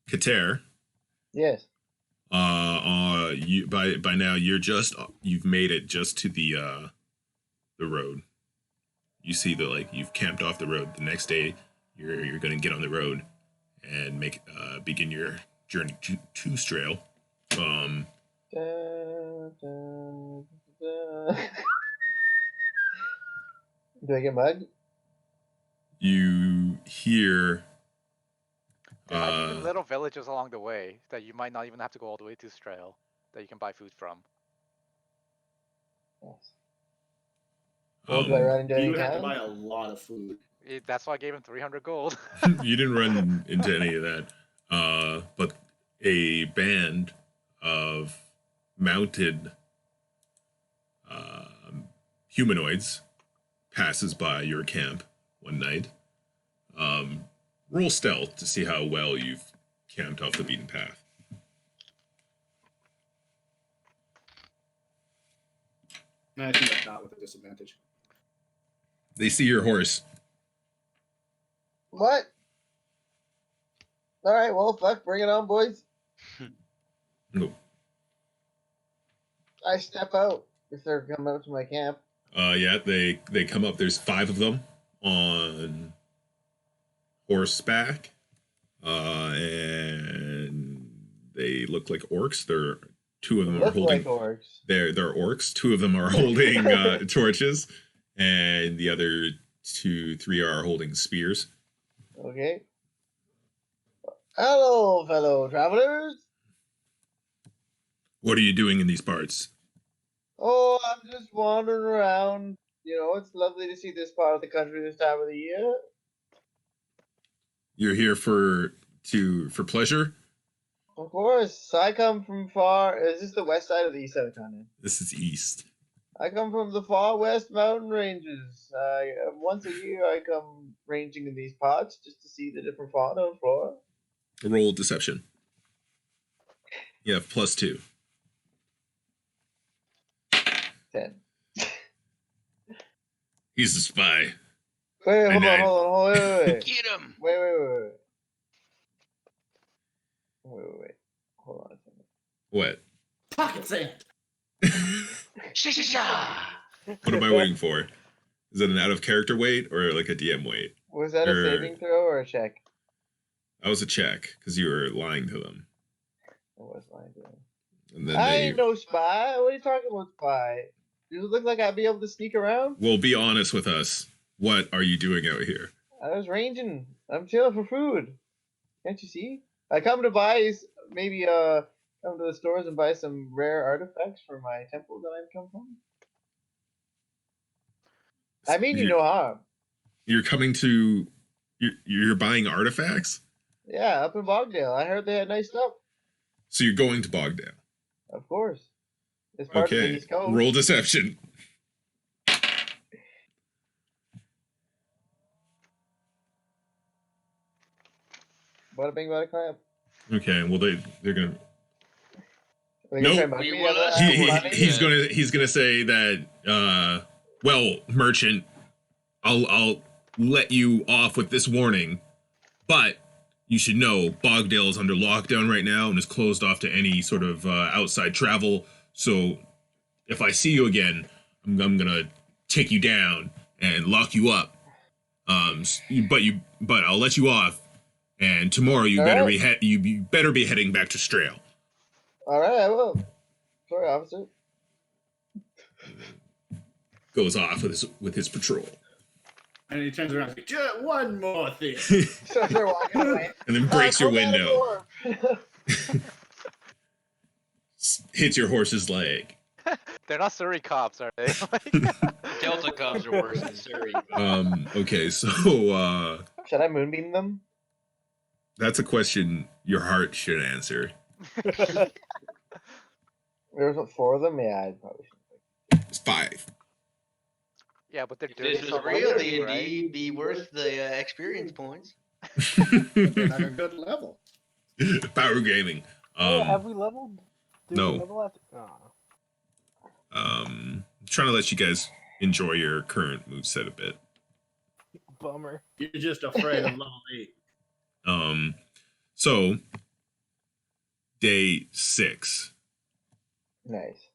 Kater, Yes. you by now you've made it just to the road. You see that you've camped off the road. The next day, you're gonna get on the road and begin your journey to Strail. Da, da, da. Do I get mugged? You hear. There might be little villages along the way that you might not even have to go all the way to Strail that you can buy food from. Yes. Well, do I run into any You have to buy towns? a lot of food. That's why I gave him 300 gold. You didn't run into any of that. But a band of mounted humanoids passes by your camp one night. Roll stealth to see how well you've camped off the beaten path. And I think that's not with a disadvantage. They see your horse. What? All right, well, fuck, bring it on, boys. No. I step out if they're coming out to my camp. Yeah, they come up. There's 5 of them on horseback, and they look like orcs. 2 of them are holding. Like orcs. They're orcs. 2 of them are holding torches, and the other 3 are holding spears. Okay. Hello, fellow travelers. What are you doing in these parts? Oh, I'm just wandering around. You know, it's lovely to see this part of the country this time of the year. You're here for pleasure? Of course, I come from far. Is this the west side or the east side of the continent? This is east. I come from the far west mountain ranges. Once a year, I come ranging in these parts just to see the different fauna and flora. Roll deception. You have +2. 10. He's a spy. Wait, hold And on, wait. Get him! Wait. Hold on a second. What? Pocket sand. What am I waiting for? Is it an out of character weight or like a DM weight? Was that a saving throw or a check? That was a check because you were lying to them. I was lying to them. And then I ain't no spy. What are you talking about, spy? Does it look like I'd be able to sneak around? Well, be honest with us. What are you doing out here? I was ranging. I'm chilling for food. Can't you see? I come to buy maybe come to the stores and buy some rare artifacts for my temple that I've come from. I mean, you no harm. You're coming to. You're buying artifacts? Yeah, up in Bogdale. I heard they had nice stuff. So you're going to Bogdale? Of course. It's part of the Okay. East Coast. Roll deception. Bada bing, bada crap. Okay. Well, they're gonna. Are they Nope. gonna try and bug We me will out of ask that? He's gonna say that. Well, merchant, I'll let you off with this warning, but you should know Bogdale is under lockdown right now and is closed off to any sort of outside travel. So if I see you again, I'm gonna take you down and lock you up. But I'll let you off, and tomorrow you better be heading back to Strail. All right, I will. Sorry, officer. Goes off with his patrol, And he turns around and says, just one more thing. So they're walking away. and then breaks your Pull down the window, door. hits your horse's leg. They're not Surrey cops, are they? Delta cops are worse than Surrey. Okay, so Should I moonbeam them? that's a question your heart should answer. There's what, 4 of them? Yeah, I probably should. It's 5. Yeah, but they're If doing this was some real other, D&D, right? it'd be worth the experience points. They're not a good level. Power gaming. Oh, have we leveled? Did no. We level after? Oh, Trying to let you guys enjoy your current moveset a bit. bummer. You're just afraid of level 8. So day 6. Nice.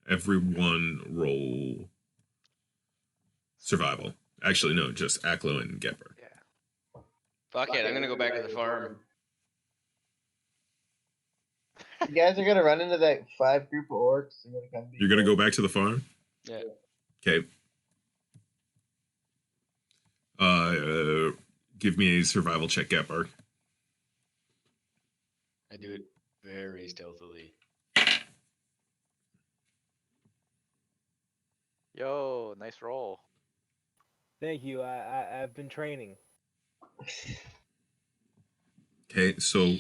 Everyone roll survival. Actually, no, just Aklo and Gepper. Yeah. Fuck it, I'm gonna go back to the farm. You guys are gonna run into that 5 group of orcs. They're gonna come You're gonna go back to the farm? Yeah. Okay. Give me a survival check, Gepper. I do it very stealthily. Yo, nice roll. Thank you. I've been training. Okay, so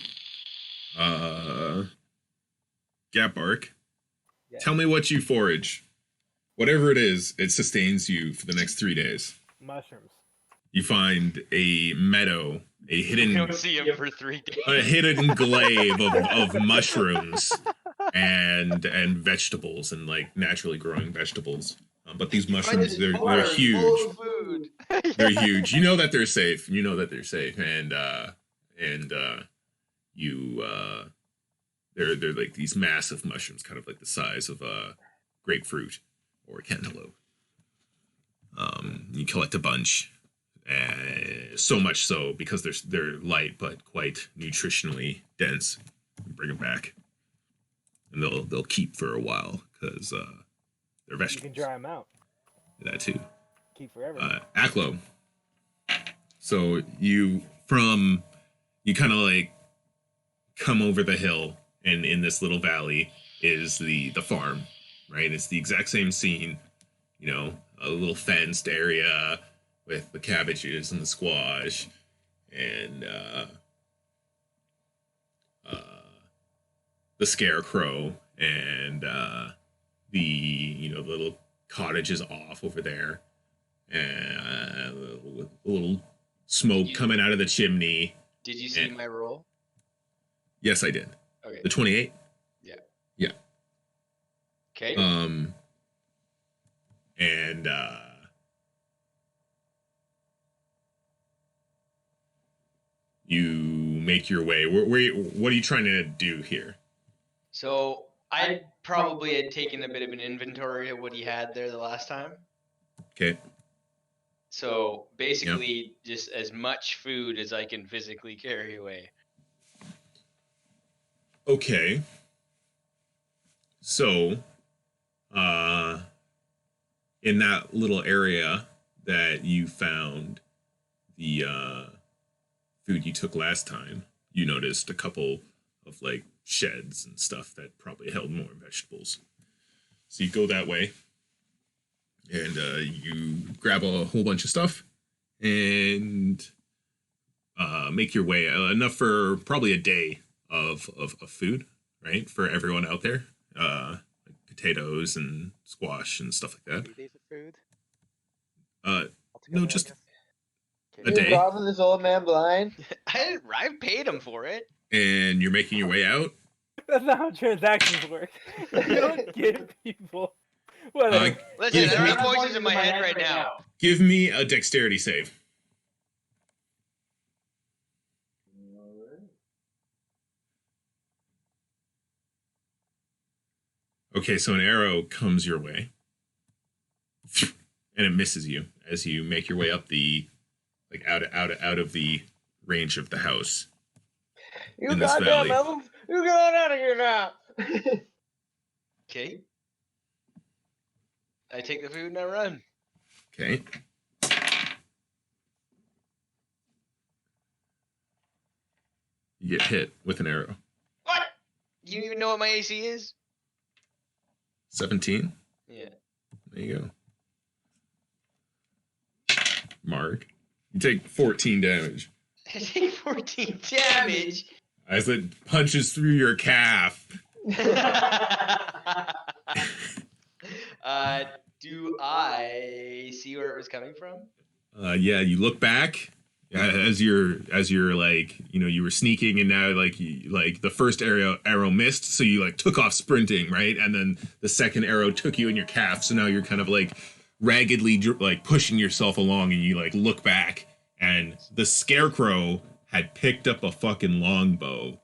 Gapark, Yeah. tell me what you forage. Whatever it is, it sustains you for the next 3 days. Mushrooms. You find a meadow, a We hidden don't see him for 3 days. a hidden glaive of mushrooms and vegetables and like naturally growing vegetables. But these mushrooms, they're huge. Food. They're huge. You know that they're safe. You know that they're safe, and you they're like these massive mushrooms, kind of like the size of a grapefruit or a cantaloupe. You collect a bunch, so much so because they're light but quite nutritionally dense. You bring them back, and they'll keep for a while because they're You vegetables. can dry them out. That too. Keep forever. Aklo. So you kind of like come over the hill, and in this little valley is the farm, right? It's the exact same scene, you know, a little fenced area with the cabbages and the squash and the scarecrow and the little cottages off over there, and a little smoke coming out of the chimney. Did you see my roll? Yes, I did. Okay. The 28. Yeah. Yeah. Okay. And you make your way. What are you trying to do here? So I probably had taken a bit of an inventory of what he had there the last time. Okay. So basically, just as much food as I can physically carry away. Okay. So, in that little area that you found the food you took last time, you noticed a couple of like sheds and stuff that probably held more vegetables. So you go that way, and you grab a whole bunch of stuff and make your way enough for probably a day of food, right? For everyone out there. Like potatoes and squash and stuff like that. 3 days of food. No, just a You day. robbing this old man blind? I paid him for it. And you're making your way out. That's not how transactions work. You don't give people. Whatever. Listen, Give there me- are voices in my head right now. Give me a dexterity save. Okay, so an arrow comes your way, and it misses you as you make your way up out of the range of the house. You In this goddamn valley. elves! You get on out of here now! Okay. I take the food and I run. Okay. You get hit with an arrow. What? You even know what my AC is? 17. Yeah. There you go. Mark, you take 14 damage. I take 14 damage. As it punches through your calf. Do I see where it was coming from? Yeah, you look back as you're like, you know, you were sneaking and now like the first arrow missed, so you like took off sprinting, right? And then the second arrow took you in your calf, so now you're kind of like raggedly like pushing yourself along, and you like look back and the scarecrow had picked up a fucking longbow.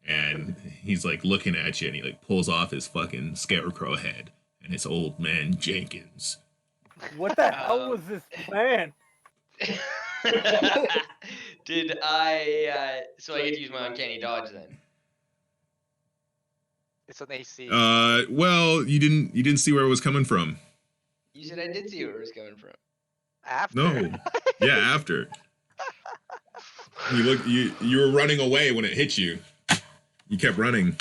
And he's like looking at you, and he like pulls off his fucking scarecrow head, and it's old man Jenkins. What the hell was this plan? Did I? So I get to use my uncanny dodge then. It's an AC. Well, you didn't see where it was coming from. You said I did see where it was coming from. After. No. Yeah, after. You were running away when it hit you. You kept running.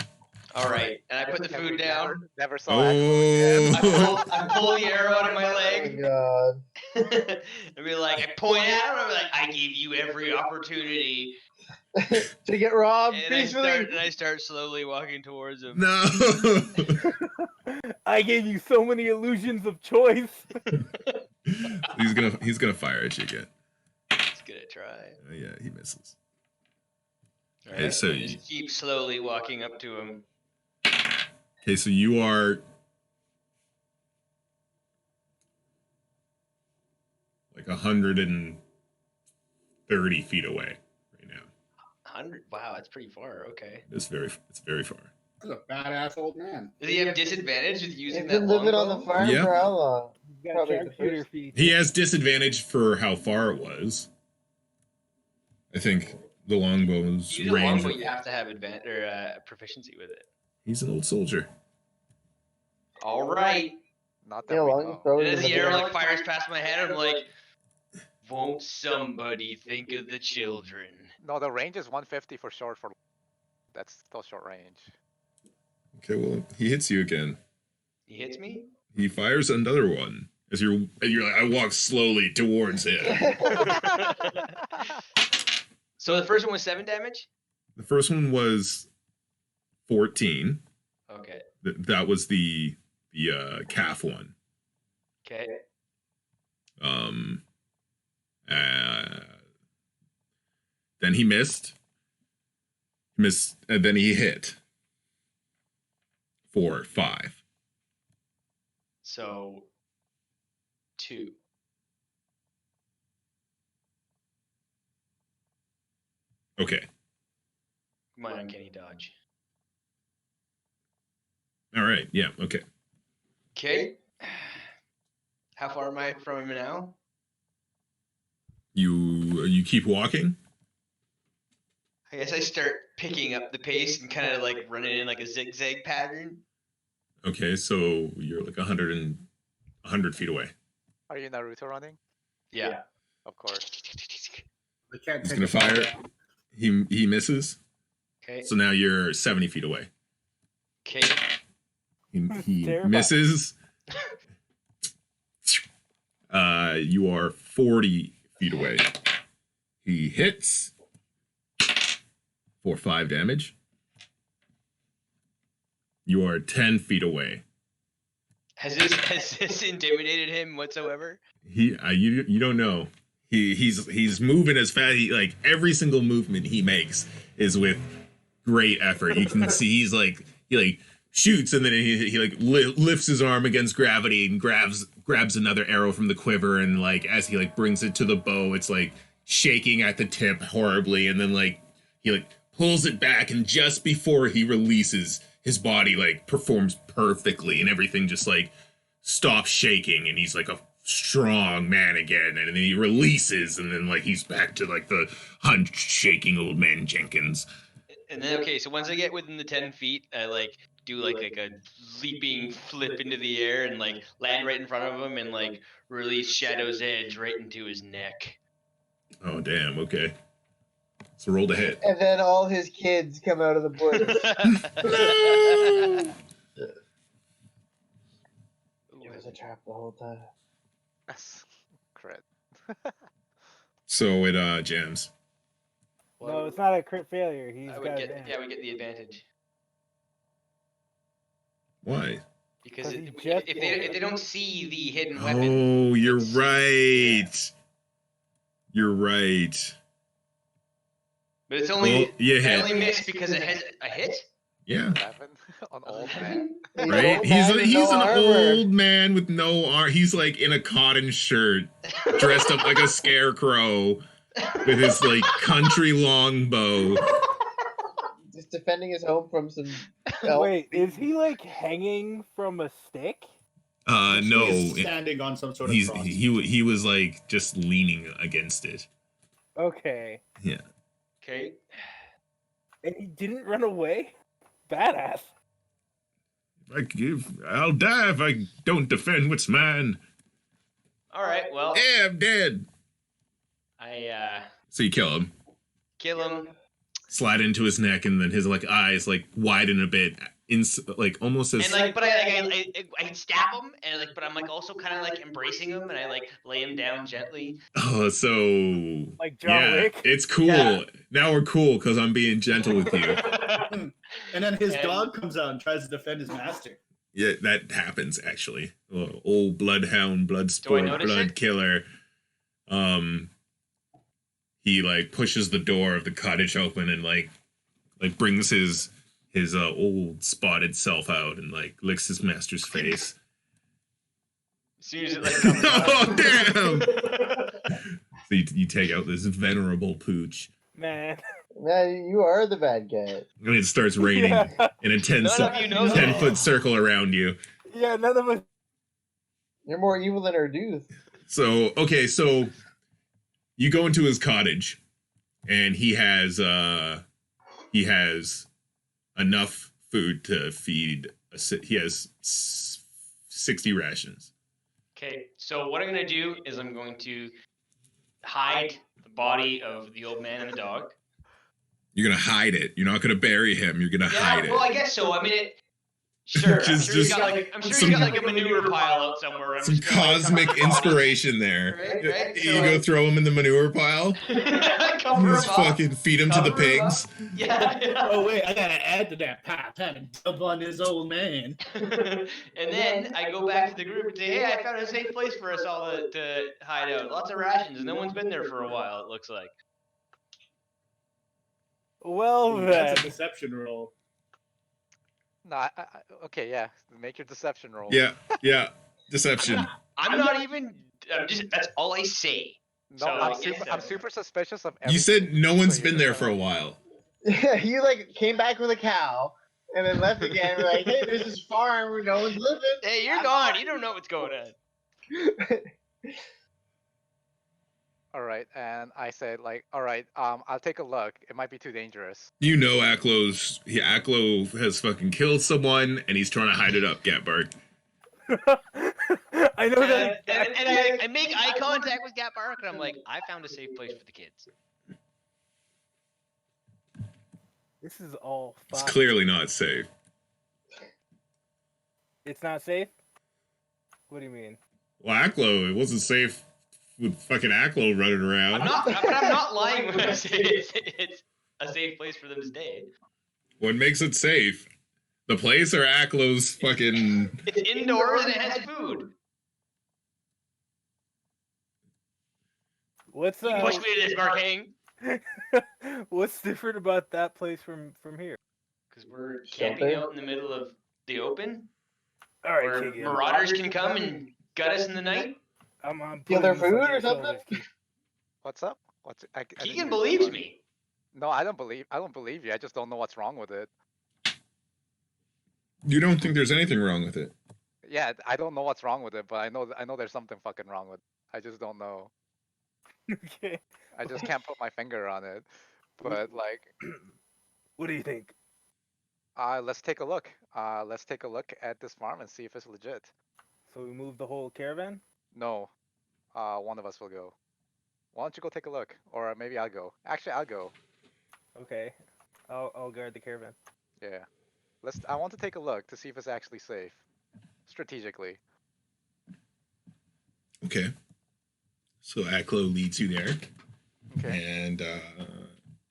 All right, and I put the food down. Never saw I pull the arrow out of my Oh leg. God. I be like, I point at him. I'm like, I gave you every opportunity. To get robbed And peacefully. I start slowly walking towards him. No. I gave you so many illusions of choice. He's gonna fire at you again. Let's get a try. Yeah, he misses. All Okay, right, so I just keep slowly walking up to him. Okay, so you are like 130 feet away right now. 100. Wow, that's pretty far. Okay. It's very far. He's a badass old man. Does he have disadvantage with using He's that been living on the longbow? farm Yeah. for how long? He's got Probably the sharpshooter first- feet. He has disadvantage for how far it was. I think the longbow's Use a range. longbow, you have to have proficiency with it. He's an old soldier. All right. Not that Yeah, we long know. throw And it as in the the arrow air. like fires past my head, I'm like, won't somebody think of the children? No, the range is 150 for short. For that's still short range. Okay, well, he hits you again. He hits me? He fires another one. As you're like, I walk slowly towards him. So the first one was 7 damage? The first one was 14. Okay. That was the calf one. Okay. Then he missed, and then he hit for 5. So 2. Okay. My uncanny dodge. All right. Yeah. Okay. Okay. How far am I from him now? You keep walking. I guess I start picking up the pace and kind of like running in like a zigzag pattern. Okay, so you're like 100 feet away. Are you Naruto running? Yeah. Of course. They can't He's take gonna a shot. fire. He misses. Okay. So now you're 70 feet away. Okay. He Terrifying. misses. You are 40 feet away. He hits for 5 damage. You are 10 feet away. Has this intimidated him whatsoever? You don't know. He's moving as fast. Like every single movement he makes is with great effort. You can see he like shoots, and then he like lifts his arm against gravity and grabs another arrow from the quiver, and like as he like brings it to the bow, it's like shaking at the tip horribly, and then like he like pulls it back, and just before he releases, his body like performs perfectly, and everything just like stops shaking, and he's like a strong man again, and then he releases, and then like he's back to like the hunched, shaking old man Jenkins. And then okay, so once I get within the 10 feet, I like do like a leaping flip into the air and like land right in front of him and like release Shadow's Edge right into his neck. Oh damn, okay. So roll to hit. And then all his kids come out of the bush. a trap the whole time. That's crit. So it jams. No, it's not a crit failure. He's I would got get advantage. yeah, we get the advantage Why? because 'Cause he if just if they don't see the hidden weapon. Oh, you're it's- right. You're right. But it's only Well, you I hit. only miss because it has a hit. Yeah. 11 on old man. He's Right? old He's man with he's no an armor. old man with no arm. He's like in a cotton shirt, dressed up like a scarecrow with his like country longbow. Just defending his home from some. elf Wait, is thieves. he like hanging from a stick? No. He's standing on some sort of He's cross. he was like just leaning against it. Okay. Yeah. Okay. And he didn't run away? Badass. I'll die if I don't defend what's mine. All right. Well, Yeah, I'm dead. I So you kill him, kill him. slide into his neck, and then his like eyes like widen a bit, like almost as And like, but I stab him, and like, but I'm like also kind of like embracing him, and I like lay him down gently. oh, so Like John yeah, Wick? it's cool. Yeah. Now we're cool because I'm being gentle with you. And then his And- dog comes out and tries to defend his master. Yeah, that happens actually. Oh, old bloodhound, blood sport, notice blood it? killer. He like pushes the door of the cottage open and like brings his old spotted self out and like licks his master's face. As soon as it like comes Oh, damn! out. So you take out this venerable pooch, Man. Man, you are the bad guy. and it starts raining Yeah. in a 10 None of you know 10-foot that. circle around you. Yeah, none of us. You're more evil than our dude. So okay, so you go into his cottage, and he has enough food to feed. He has 60 rations. Okay, so what I'm gonna do is I'm going to hide the body of the old man and the dog. You're gonna hide it. You're not gonna bury him. You're gonna hide it. Well, I guess so. I mean, sure. Just- I'm sure he's just got like I'm sure some- he's got like a manure pile out somewhere. I'm Some just gonna, like, cosmic cover the body. inspiration there. Right, You so- go throw him in the manure pile. Cover Just him up. fucking feed him to the Cover him up. pigs. Yeah. Oh wait, I gotta add to that pop and dump on this old man. And then I go back to the group and say, hey, I found a safe place for us all to hide out. Lots of rations. No one's been there for a while, it looks like. Well, That's a then. deception roll. No, okay, yeah. Make your deception roll. Yeah. Deception. I'm not even. That's all I say. No, So, I'm yes, super suspicious of You said everything, no so one's you're been just there gonna- for a while. Yeah, you like came back with a cow and then left again. We're like, hey, there's this farm where no one's living. Hey, you're gone. You don't know what's going on. All right, and I said like, all right, I'll take a look. It might be too dangerous. You know Aklo has fucking killed someone and he's trying to hide it up, Gatbark. I know And, that. and I make eye contact with Gat Bark, and I'm like, I found a safe place for the kids. This is all It's fine. clearly not safe. It's not safe? What do you mean? Well, Aklo, it wasn't safe with fucking Aklo running around. I'm not lying when I say it's a safe place for them to stay. What makes it safe? The place or Aklo's fucking... It's indoors and it has food. What's You push me to this, Markeng. What's different about that place from here? Because we're camping out in the middle of the open, All right, where Keegan. marauders can come and gut us in the night. I'm Steal their putting this on food or your something? shoulders, Keegan. What's up? I didn't Keegan hear you. believes me. No, I don't believe you. I just don't know what's wrong with it. You don't think there's anything wrong with it? Yeah, I don't know what's wrong with it, but I know there's something fucking wrong with it. I just don't know. Okay. I just can't put my finger on it. But like, What do you think? let's take a look. Let's take a look at this farm and see if it's legit. So we move the whole caravan? No, one of us will go. Why don't you go take a look, or maybe I'll go. Actually, I'll go. Okay. I'll guard the caravan. Yeah. I want to take a look to see if it's actually safe. Strategically. Okay. So Aklo leads you there, Okay. and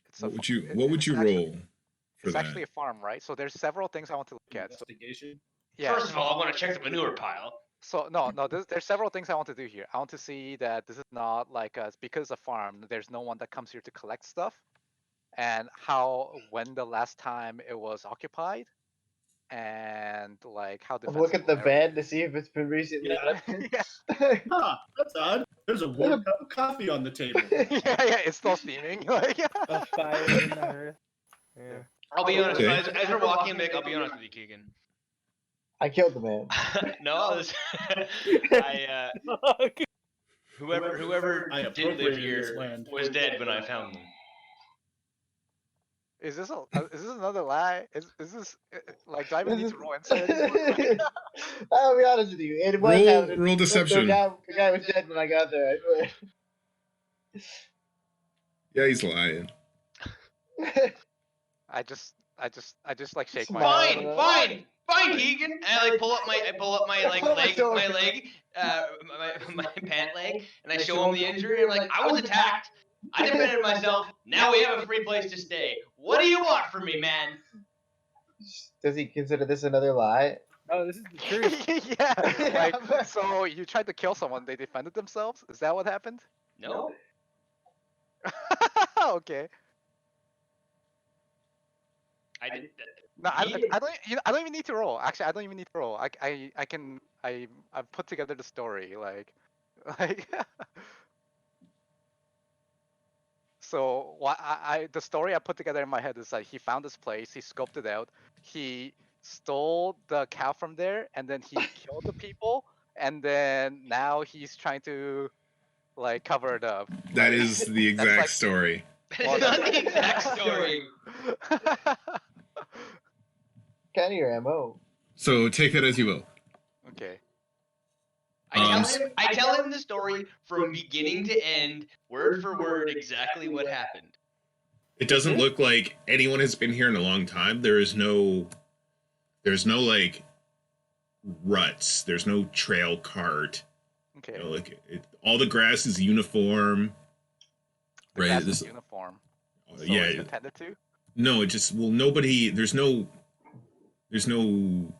It's a what would fa- you it- what would it's you actually- roll for It's that? actually a farm, right? So there's several things I want to look at. So Investigation. yeah. First of all, I want to check the manure pile. So no, there's several things I want to do here. I want to see that this is not like because it's a farm. There's no one that comes here to collect stuff, and when the last time it was occupied, and like how defensive. Look at the bed to see if it's been recently Yeah. lifted. Huh, that's odd. There's a warm cup of coffee on the table. yeah, it's still steaming. Like, A fire in the hearth. Yeah. I'll be honest. Okay. As we're walking back, I'll be honest with you, Keegan. I killed the man. No, I was. Whoever I did live appropriated here this land. was dead when I found them. is this another lie? Is this like do I even need to roll insight anymore? I'll be honest with you. It was happening. Roll deception. The guy was dead when I got there. I swear. Yeah, he's lying. I just like shake my head. Fine, Keegan. And I like pull up my like leg, my pant leg, and I show him the injury. I'm like, I was attacked. I defended myself. Now we have a free place to stay. What do you want from me, man? Does he consider this another lie? Oh, this is the truth. Yeah. Like, so you tried to kill someone, they defended themselves? Is that what happened? No. Okay. I did. No, I don't even need to roll. Actually, I don't even need to roll. I've put together the story like So what the story I put together in my head is like he found this place, he scoped it out, he stole the cow from there, and then he killed the people, and then now he's trying to like cover it up. That is the exact like- story. It's not the exact story. Kind of your MO. So take that as you will. Okay. I tell him the story from beginning to end, word for word, exactly what happened. It doesn't look like anyone has been here in a long time. There's no like ruts. There's no trail cart. Okay. You know, like all the grass is uniform. The Right. grass This, is uniform. So yeah. it's intended to? No, it just nobody. There's no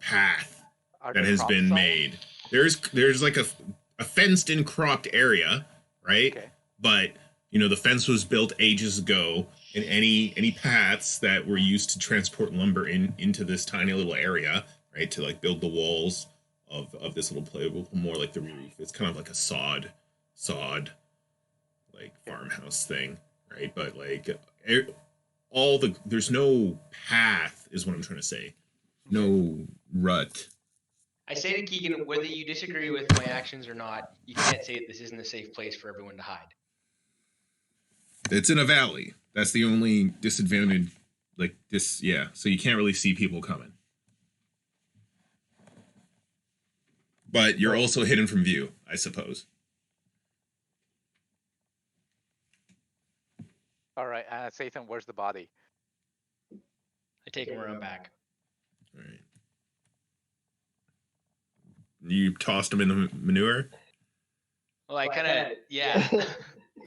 path Are that there has crops been on it? made. There's like a fenced in cropped area, right? Okay. But you know the fence was built ages ago, and any paths that were used to transport lumber into this tiny little area, right, to like build the walls of this little play, more like the roof. It's kind of like a sod like farmhouse thing, right? But like there's no path is what I'm trying to say. No rut. I say to Keegan, whether you disagree with my actions or not, you can't say that this isn't a safe place for everyone to hide. It's in a valley. That's the only disadvantage. Like this, yeah. So you can't really see people coming. But you're also hidden from view, I suppose. All right, Satan, where's the body? I take him around back. All right. You tossed him in the manure. Well, I kind of, yeah.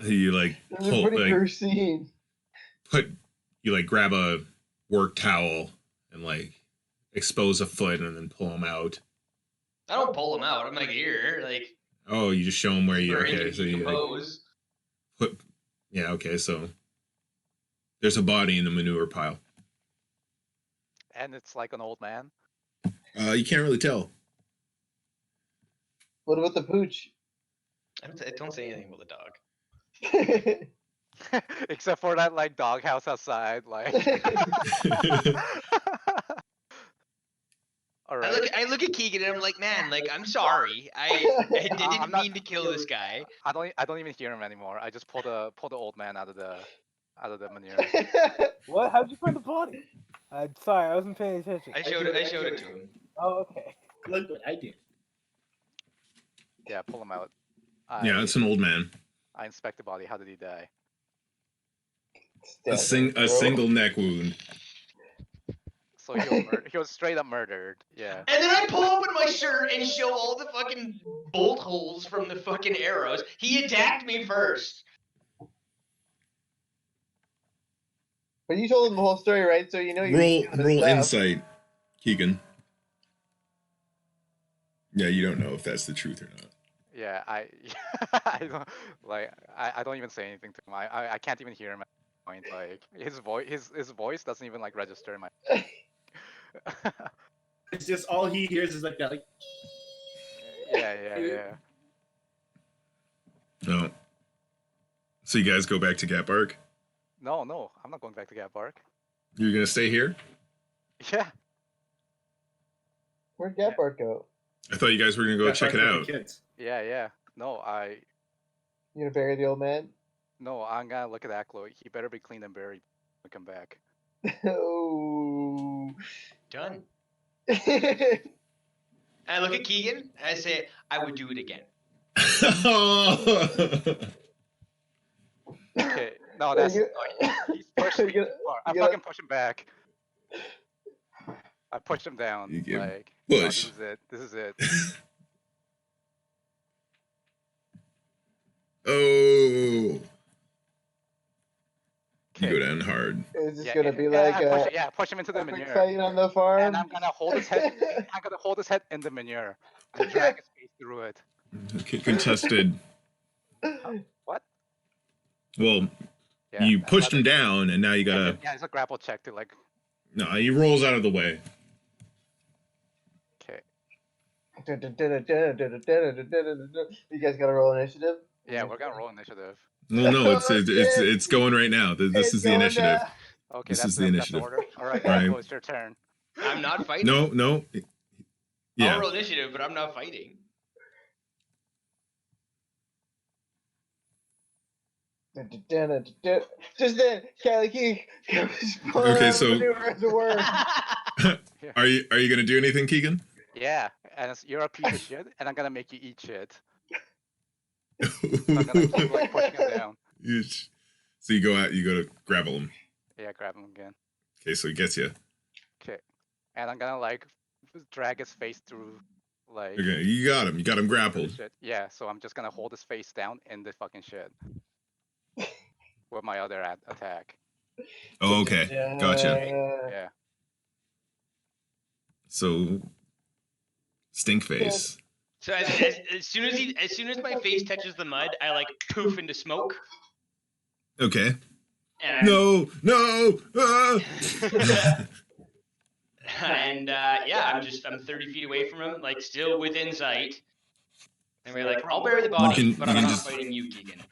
You like This is a pretty cursed scene. you like grab a work towel and like expose a foot and then pull him out. I don't pull him out. I'm like, here, like. Oh, you just show him where you. for him Okay, to so you like, decompose. put. Yeah. Okay, so there's a body in the manure pile. And it's like an old man. You can't really tell. What about the pooch? I don't say anything about the dog. Except for that like doghouse outside, like. All right. I look at Keegan and I'm like, man, like I'm sorry. I didn't I'm not- mean to kill this guy. I don't even hear him anymore. I just pull the old man out of the manure. What? How'd you find the body? Sorry, I wasn't paying attention. I showed it to him. Oh, okay. Look what I did. Yeah, pull him out. Yeah, it's an old man. I inspect the body. How did he die? A single neck wound. So he was straight up murdered. Yeah. And then I pull open my shirt and show all the fucking bolt holes from the fucking arrows. He attacked me first. But you told him the whole story, right? So you know you Roll insight, Keegan. Yeah, you don't know if that's the truth or not. Yeah, I don't like I don't even say anything to him. I can't even hear him at that point. Like his voice doesn't even like register in my. It's just all he hears is like that, like. Yeah. No. So you guys go back to Gap Arc? No, I'm not going back to Gap Arc. You're gonna stay here? Yeah. Where'd Gapart go? I thought you guys were gonna go check it out. Yeah. No, You gonna bury the old man? No, I'm gonna look at Aklo. He better be clean and buried when we come back. Oh. Done. I look at Keegan and I say, I would do it again. Okay. No, that's he's pushing me too far. I fucking push him back. I pushed him down. You give Like push. No, this is it. Oh. You go down hard. Is this gonna be like push him into the epic manure. fight on the farm? And I'm gonna hold his head. I'm gonna hold his head in the manure and drag his face through it. Okay, contested. What? Well, Yeah, you pushed him down, and now you gotta. Yeah, it's a grapple check to like. No, he rolls out of the way. Okay. You guys gotta roll initiative? Yeah, we're gonna roll initiative. Well, no, it's going right now. This is the initiative. Okay, this is the initiative. Order. All right, Right. it's your turn. I'm not fighting. No. Yeah. I'll roll initiative, but I'm not fighting. Just then, Kylie Key. Okay, so Yeah. are you gonna do anything, Keegan? Yeah, and you're a piece of shit, and I'm gonna make you eat shit. I'm gonna keep like pushing him down. So you go out, you go to grapple him. Yeah, grab him again. Okay, so he gets you. Okay, and I'm gonna like drag his face through, like. Okay, you got him. You got him grappled. Shit. Yeah, so I'm just gonna hold his face down in the fucking shit with my other attack. Oh, okay, gotcha. Yeah. So, stink face. So as soon as my face touches the mud, I like poof into smoke. Okay. And No. and yeah, I'm 30 feet away from him, like still within sight. And we're like, I'll bury the body, but I'm not fighting you, Keegan.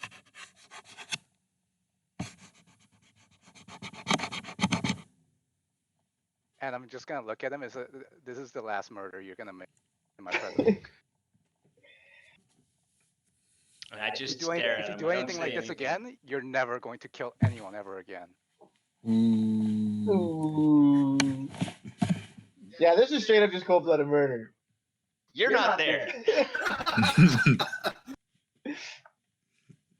And I'm just gonna look at him. This is the last murder you're gonna make in my presence. And I just If stare at you him. do I don't anything say like this anything. again, you're never going to kill anyone ever again. Ooh. Yeah, this is straight up just cold-blooded murder. You're not there.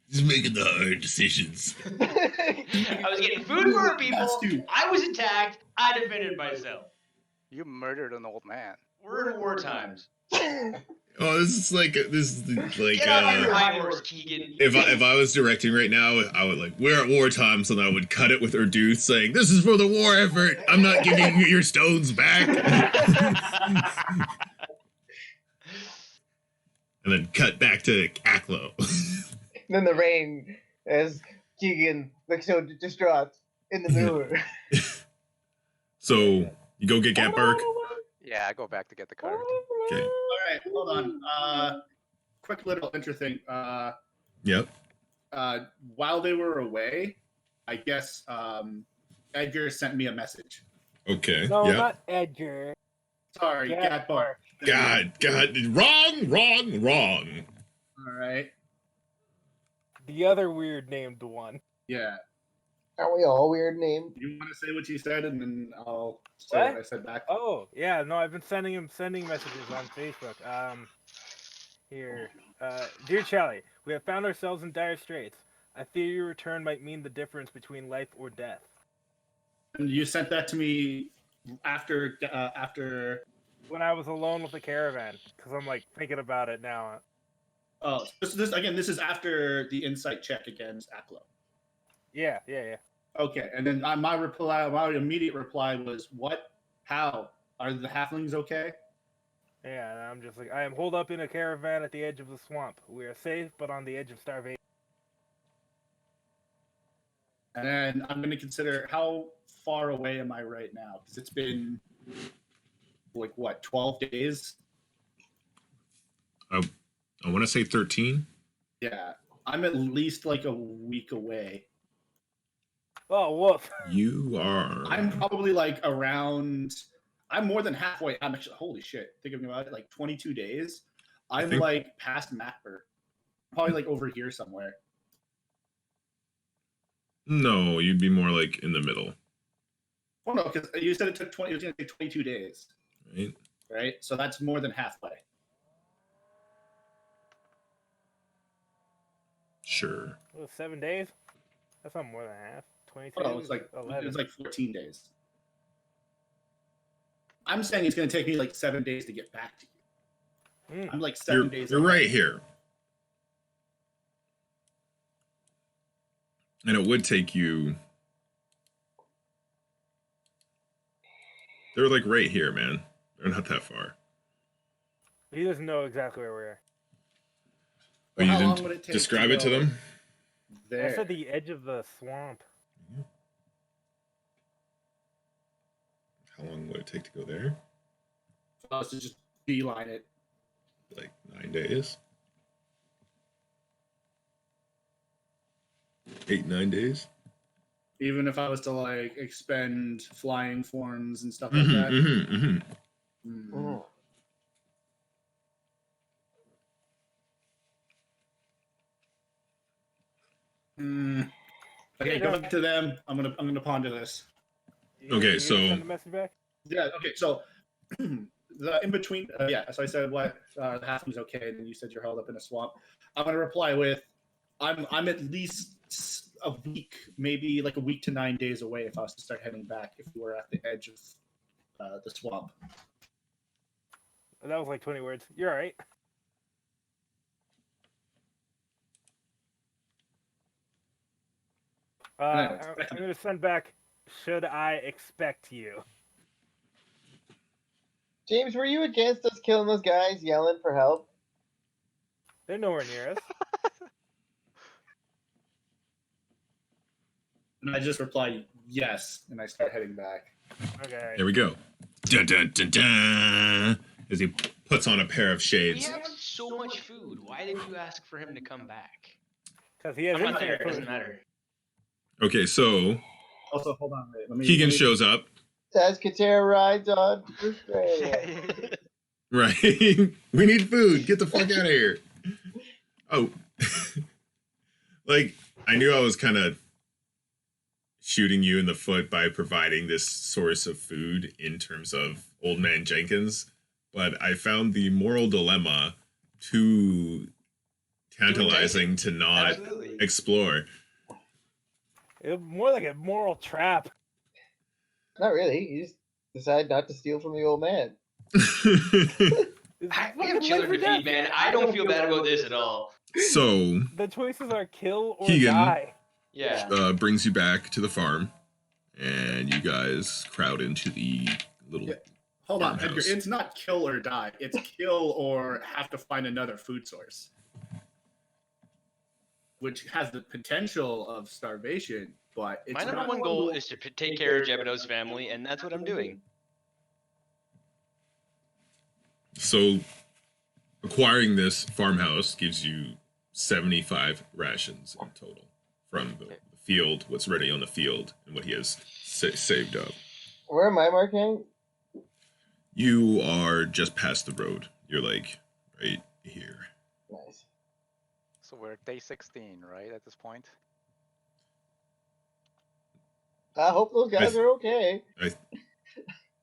Just making the hard decisions. I was getting food for our people. I was attacked. I defended myself. You murdered an old man. We're in war times. Oh, this is like Get off your high horse, Keegan. if I was directing right now, I would like, we're at war times, and I would cut it with Erdooth saying, "This is for the war effort. I'm not giving you your stones back." And then cut back to Aklo. Then the rain as Keegan looks so distraught in the mirror. So you go get Gap Burke. Yeah, I go back to get the card. Okay. All right, hold on. Quick little interesting. Yep. While they were away, I guess Edgar sent me a message. Okay. No, Yep. not Edgar. Sorry, Gatbar. God. Wrong. All right. The other weird named one. Yeah. Aren't we all weird named? You want to say what you said, and then I'll say what I said back. Oh, yeah, no, I've been sending messages on Facebook. Here. Dear Charlie, we have found ourselves in dire straits. I fear your return might mean the difference between life or death. And you sent that to me after. When I was alone with the caravan, because I'm like thinking about it now. Oh, this again. This is after the insight check against Aklo. Yeah. Okay, and then my immediate reply was, "What? How are the halflings okay?" Yeah, and I'm just like, I am holed up in a caravan at the edge of the swamp. We are safe, but on the edge of starvation. And then I'm going to consider how far away am I right now? Because it's been like what, 12 days? I want to say 13. Yeah, I'm at least like a week away. Oh, woof. You are. I'm probably like around. I'm more than halfway. I'm actually, holy shit, thinking about it, like 22 days. I'm think- like past Macber. Probably like over here somewhere. No, you'd be more like in the middle, Oh no, because you said it took 20. It was going to take 22 days, right? right? So that's more than halfway. Sure. What was it, 7 days? That's not more than half. 22. Oh no, it's like 11. it's like 14 days. I'm saying it's going to take me like 7 days to get back to you. Mm. I'm like 7 days. You're away. right here. And it would take you. They're like right here, man. They're not that far. He doesn't know exactly where we are. Oh, you How long didn't would it take describe it to go them? There. I said the edge of the swamp. How long would it take to go there? For us to just beeline it. Like 9 days? 8-9 days? Even if I was to like expend flying forms and stuff like that. Mm. Mm. Okay, go back to them. I'm gonna ponder this. Okay, You so- send a message back? Yeah. Okay. So the in between. Yeah. So I said what the halfling's okay, and then you said you're held up in a swamp. I'm gonna reply with, I'm at least a week, maybe like a week to 9 days away if I was to start heading back. If we were at the edge of the swamp. That was like 20 words. You're all right. I'm going to send back, should I expect you? James, were you against us killing those guys yelling for help? They're nowhere near us. And I just replied yes, and I start heading back. Okay. There we go. Dun, dun, dun, dun, as he puts on a pair of We shades. have so much food. Why did you ask for him to come back? Because he has I'm not there. infinite It doesn't food. matter. Okay, so Also, hold on, wait. Let me. Keegan shows up. Saskatera rides on to Australia. Right. We need food. Get the fuck out of here. Oh. Like, I knew I was kind of shooting you in the foot by providing this source of food in terms of Old Man Jenkins, but I found the moral dilemma too tantalizing to not Absolutely. explore. It's more like a moral trap. Not really. You just decide not to steal from the old man. It's We have fucking life children or to death. feed, man. I don't feel bad about this at all. So, The choices are kill or Keegan. die. Yeah. brings you back to the farm, and you guys crowd into the little... Yeah. Hold on, Edgar. farmhouse. It's not kill or die. It's kill or have to find another food source, which has the potential of starvation. But it's My number not one goal is to take care of Jebediah's family, and that's what I'm doing. So, acquiring this farmhouse gives you 75 rations in total from the field, what's ready on the field, and what he has saved up. Where am I, Markeng? You are just past the road. You're like right here. Nice. So we're at day 16, right, at this point? I hope those guys are okay.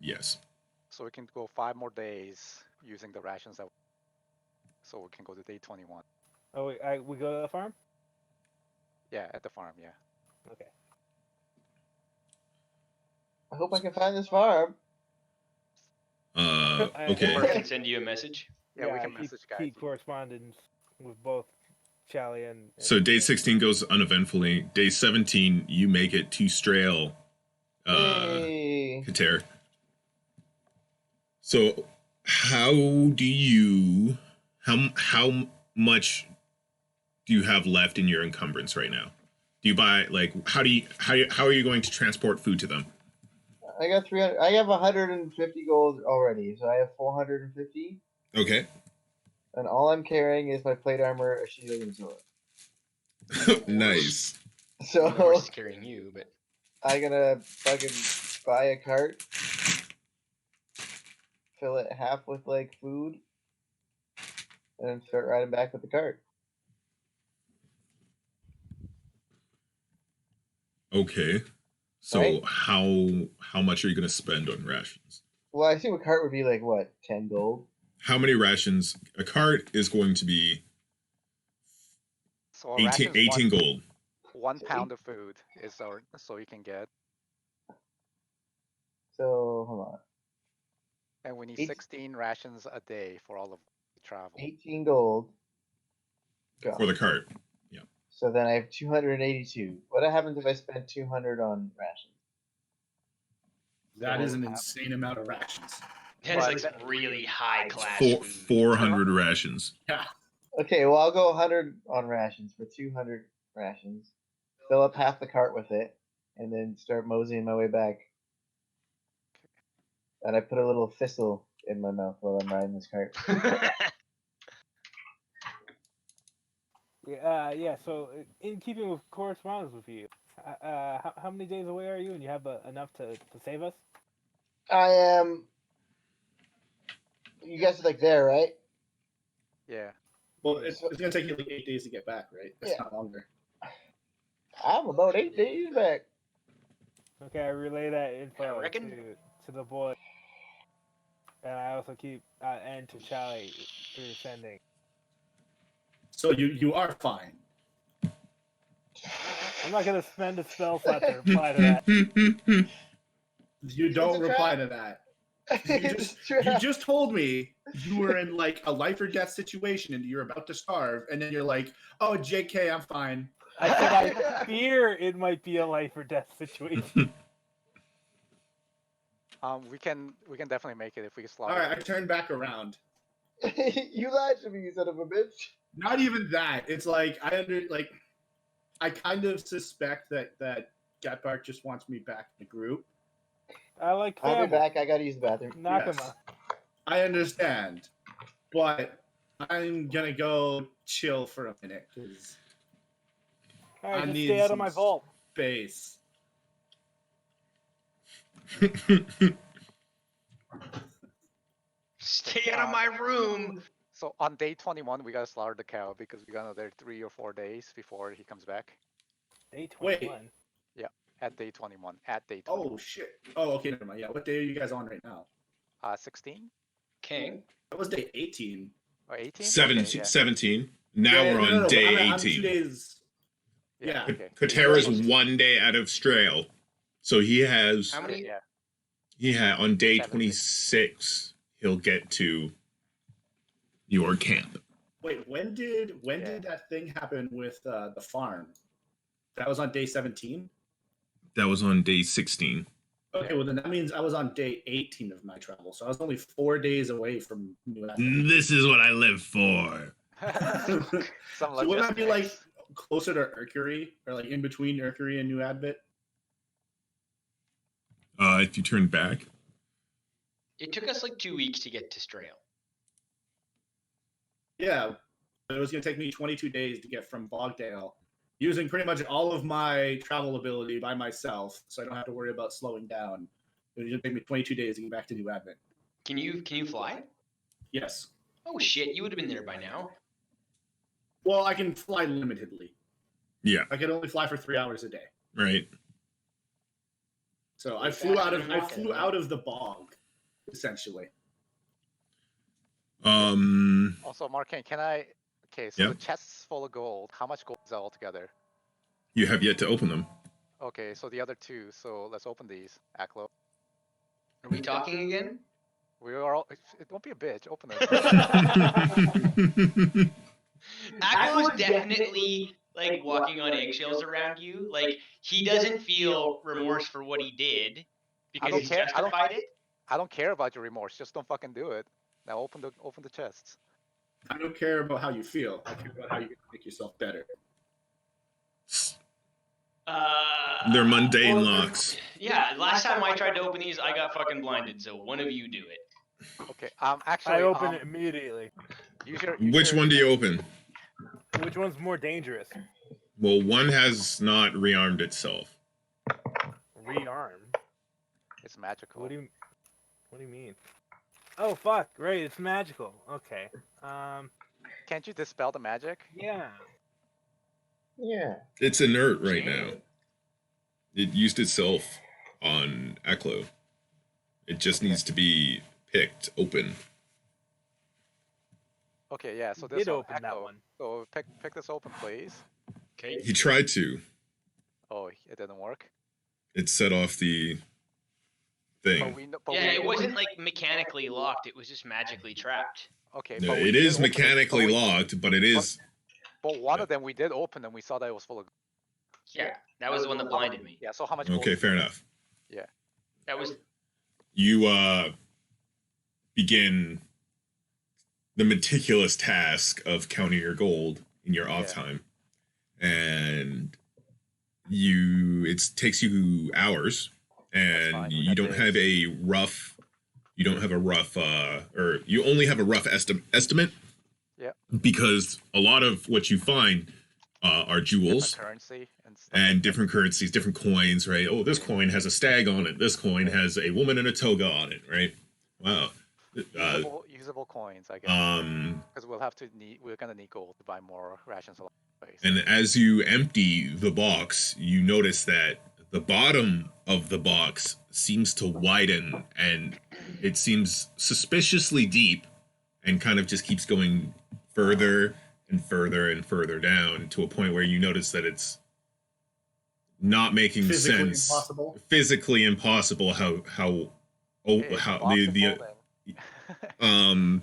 Yes. So we can go 5 more days using the rations that. So we can go to day 21. Oh, wait, we go to the farm? Yeah, at the farm, yeah. Okay. I hope I can find this farm. Okay. Mark can send you a message. Yeah, we can message guide keep you. correspondence with both Charlie and So day 16 goes uneventfully. Day 17, you make it to Strail, Hey. Kater. So how much do you have left in your encumbrance right now? Do you buy how are you going to transport food to them? I got 300. I have 150 gold already, so I have 450. Okay. And all I'm carrying is my plate armor, a shield, and sword. Nice. So The horse is carrying you, but I'm gonna fucking buy a cart, fill it half with like food, and then start riding back with the cart. Okay. So Right? how much are you going to spend on rations? Well, I assume a cart would be like what, 10 gold? How many rations? A cart is going to be So 18 gold. 1 pound of food is so you can get, So hold on, and we need Eight- 16 rations a day for all of the travel. 18 gold. Go. For the cart. So then I have 282. What happens if I spend 200 on rations? That is an insane amount of rations. that's But like really high class Four, food. 400 rations. Yeah. Okay, well I'll go 100 on rations for 200 rations. Fill up half the cart with it, and then start moseying my way back. And I put a little thistle in my mouth while I'm riding this cart. Yeah. So in keeping with correspondence with you, how many days away are you, and you have enough to save us? I am. You guys are like there, right? Yeah. Well, it's gonna take you like 8 days to get back, right? It's not longer. I'm about 8 days back. Okay, I relay that info reckon. to the boy, and I also keep and to Charlie through sending. So you are fine. I'm not gonna spend a spell slot to reply to that. You don't reply to that. You just told me you were in like a life or death situation and you're about to starve, and then you're like, "Oh, JK, I'm fine." I said I fear it might be a life or death situation. We can definitely make it if we slaughter. All right, I turned back around. You lied to me, you son of a bitch. Not even that. It's like I kind of suspect that Gatbark just wants me back in the group. I like I'll family. be back. I gotta use the bathroom. Knock him Yes. out. I understand, but I'm gonna go chill for a minute because All right, I just need stay out of some my vault. space. Stay out of my room. So on day 21, we gotta slaughter the cow because we got another 3 or 4 days before he comes back. Day Wait. 21. At day 21. At day 21. Oh shit. Oh, okay, never mind. Yeah, what day are you guys on right now? 16 King. That was day 18. or 18? 17. Okay, yeah. 17. Now Yeah, we're no, on no, day I'm 18. 2 days. Yeah. Okay. Katera's 1 day out of Strail. So he has How many? Yeah. on day 17. 26 he'll get to your camp. Wait, when did that thing happen with the farm? That was on day 17? That was on day 16. Okay, well then that means I was on day 18 of my travel, so I was only 4 days away from New Advent. This is what I live for. Some So wouldn't that be like logistics. closer to Urkery, or like in between Urkery and New Advent? If you turn back. It took us like 2 weeks to get to Strail. Yeah, it was going to take me 22 days to get from Bogdale, using pretty much all of my travel ability by myself, so I don't have to worry about slowing down. It was going to take me 22 days to get back to New Advent. Can you fly? Yes. Oh shit, you would have been there by now. Well, I can fly limitedly. Yeah, I can only fly for 3 hours a day. right. So I flew out of the bog, essentially. Also, Markeng, can I... Okay, so Yeah. the chest's full of gold. How much gold is that altogether? You have yet to open them. Okay, so the other 2. So let's open these. Aklo. Are we talking again? We are all. Don't be a bitch. Open it. Akko is definitely like walking on eggshells around you. Like he doesn't feel remorse for what he did because don't he's care. justified it. I don't care about your remorse. Just don't fucking do it. Now open the chests. I don't care about how you feel. I care about how you can make yourself better. They're mundane well, locks. Yeah, last time I tried to open these, I got fucking blinded. So one of you do it. Okay. Actually, I open it immediately. Which one do you open? Which one's more dangerous? Well, one has not rearmed itself. Rearmed. It's magical. What do you mean? Oh fuck! Right, it's magical. Okay. Can't you dispel the magic? Yeah. Yeah. It's inert right now. It used itself on Eklo. It just needs to be picked open. Okay, yeah. So You this did one, open that one. So pick this open, please. Okay. He tried to. Oh, it didn't work. It set off the thing. It wasn't like mechanically locked. It was just magically trapped. Okay. No, but we it did is open mechanically locked, but it is. But one of them we did open, and we saw that it was full of. Yeah, that was the one that blinded me. Yeah. So how much? Okay, fair enough. Yeah. That was. You begin the meticulous task of counting your gold in your off time, and it takes you hours, and you don't have a rough. You don't have a rough, or you only have a rough estimate. Yeah. Because a lot of what you find are jewels. Different currency and different currencies, different coins, right? Oh, this coin has a stag on it. This coin has a woman in a toga on it, right? Wow. Usable coins, I guess. Because we're gonna need gold to buy more rations along the way. And as you empty the box, you notice that the bottom of the box seems to widen, and it seems suspiciously deep, and kind of just keeps going further and further and further down to a point where you notice that it's not making sense. Physically impossible. And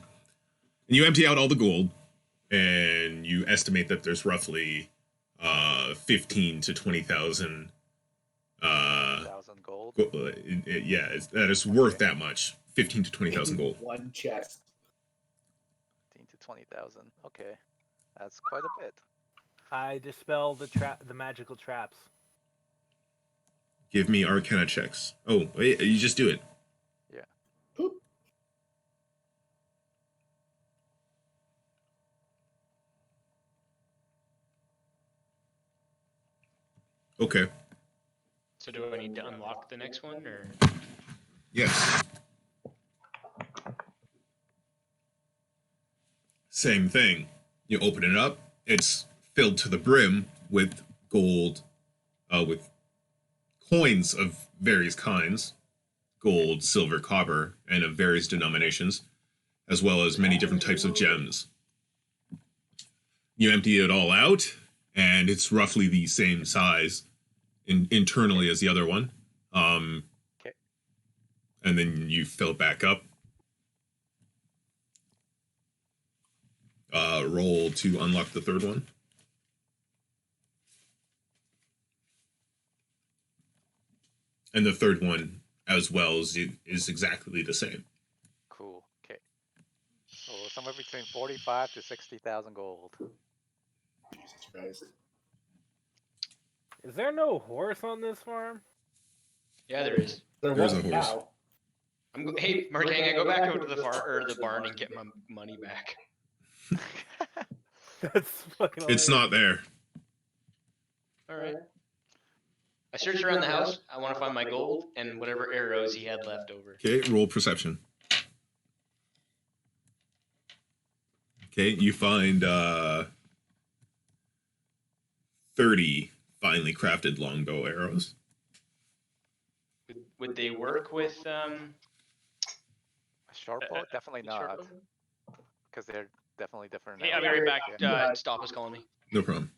you empty out all the gold, and you estimate that there's roughly 15 to 20,000 gold. That is worth that much. 15 to 20,000 gold. One chest. 15 to 20,000. Okay, that's quite a bit. I dispel the magical traps. Give me Arcana checks. Oh, wait, you just do it. Yeah. Boop. Okay. So do I need to unlock the next one, or? Yes. Same thing. You open it up. It's filled to the brim with gold, with coins of various kinds, gold, silver, copper, and of various denominations, as well as many different types of gems. You empty it all out, and it's roughly the same size internally as the other one. Okay. And then you fill it back up. Roll to unlock the third one. And the third one, as well, is exactly the same. Cool. Okay. So somewhere between 45 to 60,000 gold. Jesus Christ. Is there no horse on this farm? Yeah, there is. There's a horse. Hey, Markeng, I go back over to the barn and get my money back. That's fucking It's not there. All right. I search around the house. I want to find my gold and whatever arrows he had left over. Okay, roll perception. Okay, you find 30 finely crafted longbow arrows. Would they work with A sharp bow? Definitely not. sharp bow? Because they're definitely different. Hey, now. I'll be right back. Yeah. Stop is calling me. No problem.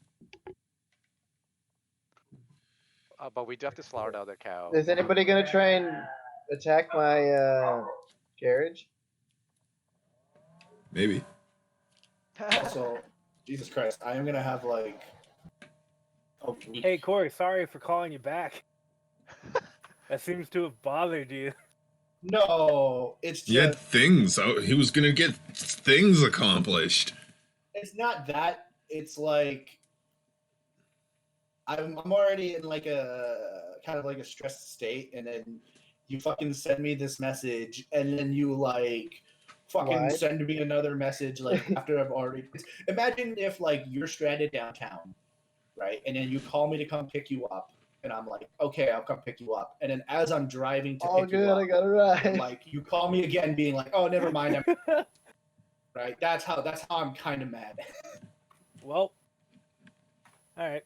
But we do have to slaughter the other cow. Is anybody gonna try and attack my carriage? Maybe. Also, Jesus Christ, I am gonna have like a week. Hey, Corey, sorry for calling you back. That seems to have bothered you. No, it's He had just things. He was gonna get things accomplished. it's not that. It's like I'm already in like a kind of like a stressed state, and then you fucking send me this message, and then you like fucking Why? send me another message like after I've already. Imagine if like you're stranded downtown, right, and then you call me to come pick you up, and I'm like, okay, I'll come pick you up, and then as I'm driving to All pick good, you up, I got it right. like you call me again, being like, oh, never mind, I'm right. That's how I'm kind of mad. Well, all right.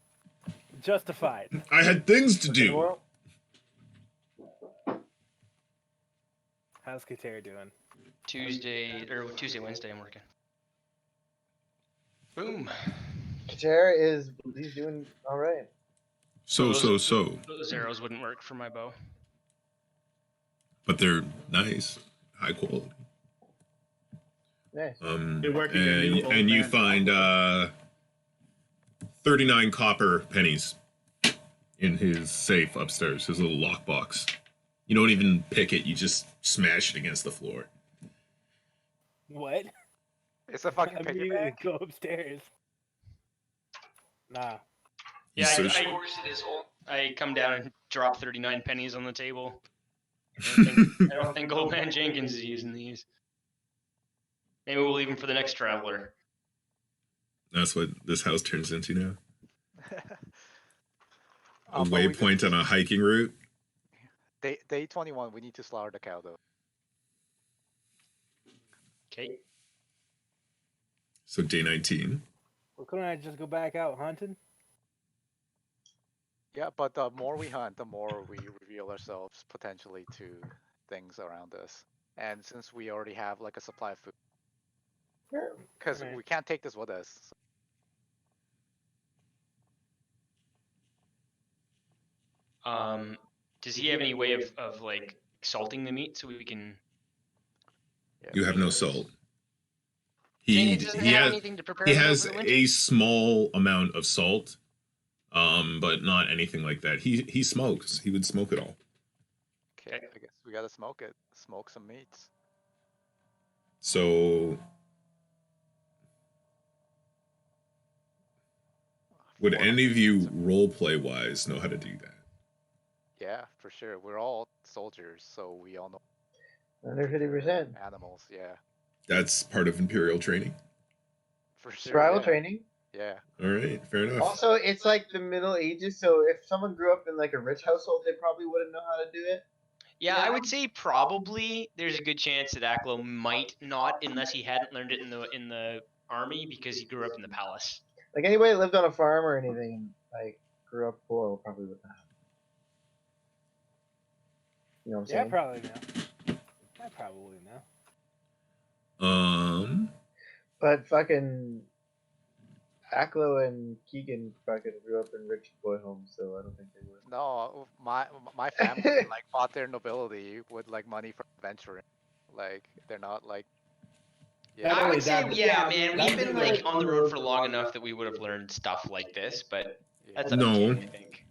Justified. I had things to Okay, do. well, How's Kateri doing? Tuesday, Wednesday, I'm working. Boom. Katera he's doing all right. So. Those arrows wouldn't work for my bow. But they're nice, high quality. Nice. You're working your new old And you man find 39 copper pennies in his safe upstairs, his little lockbox. You don't even pick it, you just smash it against the floor. What? It's a fucking piggy Immediately bank. go upstairs. Nah. Yeah, So- I come down and drop 39 pennies on the table. I don't think Old Man Jenkins is using these. Maybe we'll leave them for the next traveler. That's what this house turns into now. A But we waypoint on a hiking route. Day 21, we need to slaughter the cow, though. Okay. So day 19. Well, couldn't I just go back out hunting? Yeah, but the more we hunt, the more we reveal ourselves potentially to things around us. And since we already have like a supply of food, because Right. we can't take this with us. Does he have any way of like salting the meat so we can? Yeah, You have we- no salt. Jenkins doesn't He have has, anything to prepare he meals has for the winter? a small amount of salt, but not anything like that. He smokes. He would smoke it all. Okay, I guess we gotta smoke it. Smoke some meats. So would 400 any of you meats. roleplay wise know how to do that? Yeah, for sure. We're all soldiers, so we all know 150%. animals. Yeah, That's part of Imperial training. for sure. Survival yeah. training. Yeah. All right, fair enough. Also, it's like the Middle Ages, so if someone grew up in like a rich household, they probably wouldn't know how to do it. Yeah, I would say probably there's a good chance that Aklo might not, unless he hadn't learned it in the army because he grew up in the palace. Like anybody that lived on a farm or anything, and like grew up poor, will probably wouldn't have. You know what I'm Yeah, saying? probably know. I probably know. But fucking Aklo and Keegan fucking grew up in rich boy homes, so I don't think they would. No, my family like bought their nobility with like money from adventuring. Like they're not like. Yeah. Not I only would say, that, but yeah, man, that we've been would be like like on the road for long enough that we would have learned stuff like this, but that's up to No. you, I think.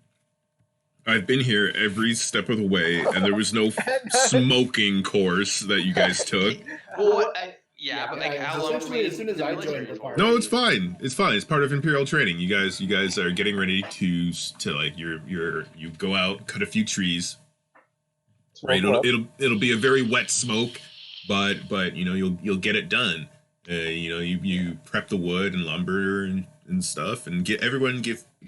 I've been here every step of the way, and there was no smoking course that you guys took. Well, yeah, but like Yeah, how long were essentially, we as soon in as the I military joined the for? party- No, it's fine. It's fine. It's part of Imperial training. You guys are getting ready to like you go out, cut a few trees. Right. It'll be a very wet smoke, but you know you'll get it done. You prep the wood and lumber and stuff, and get everyone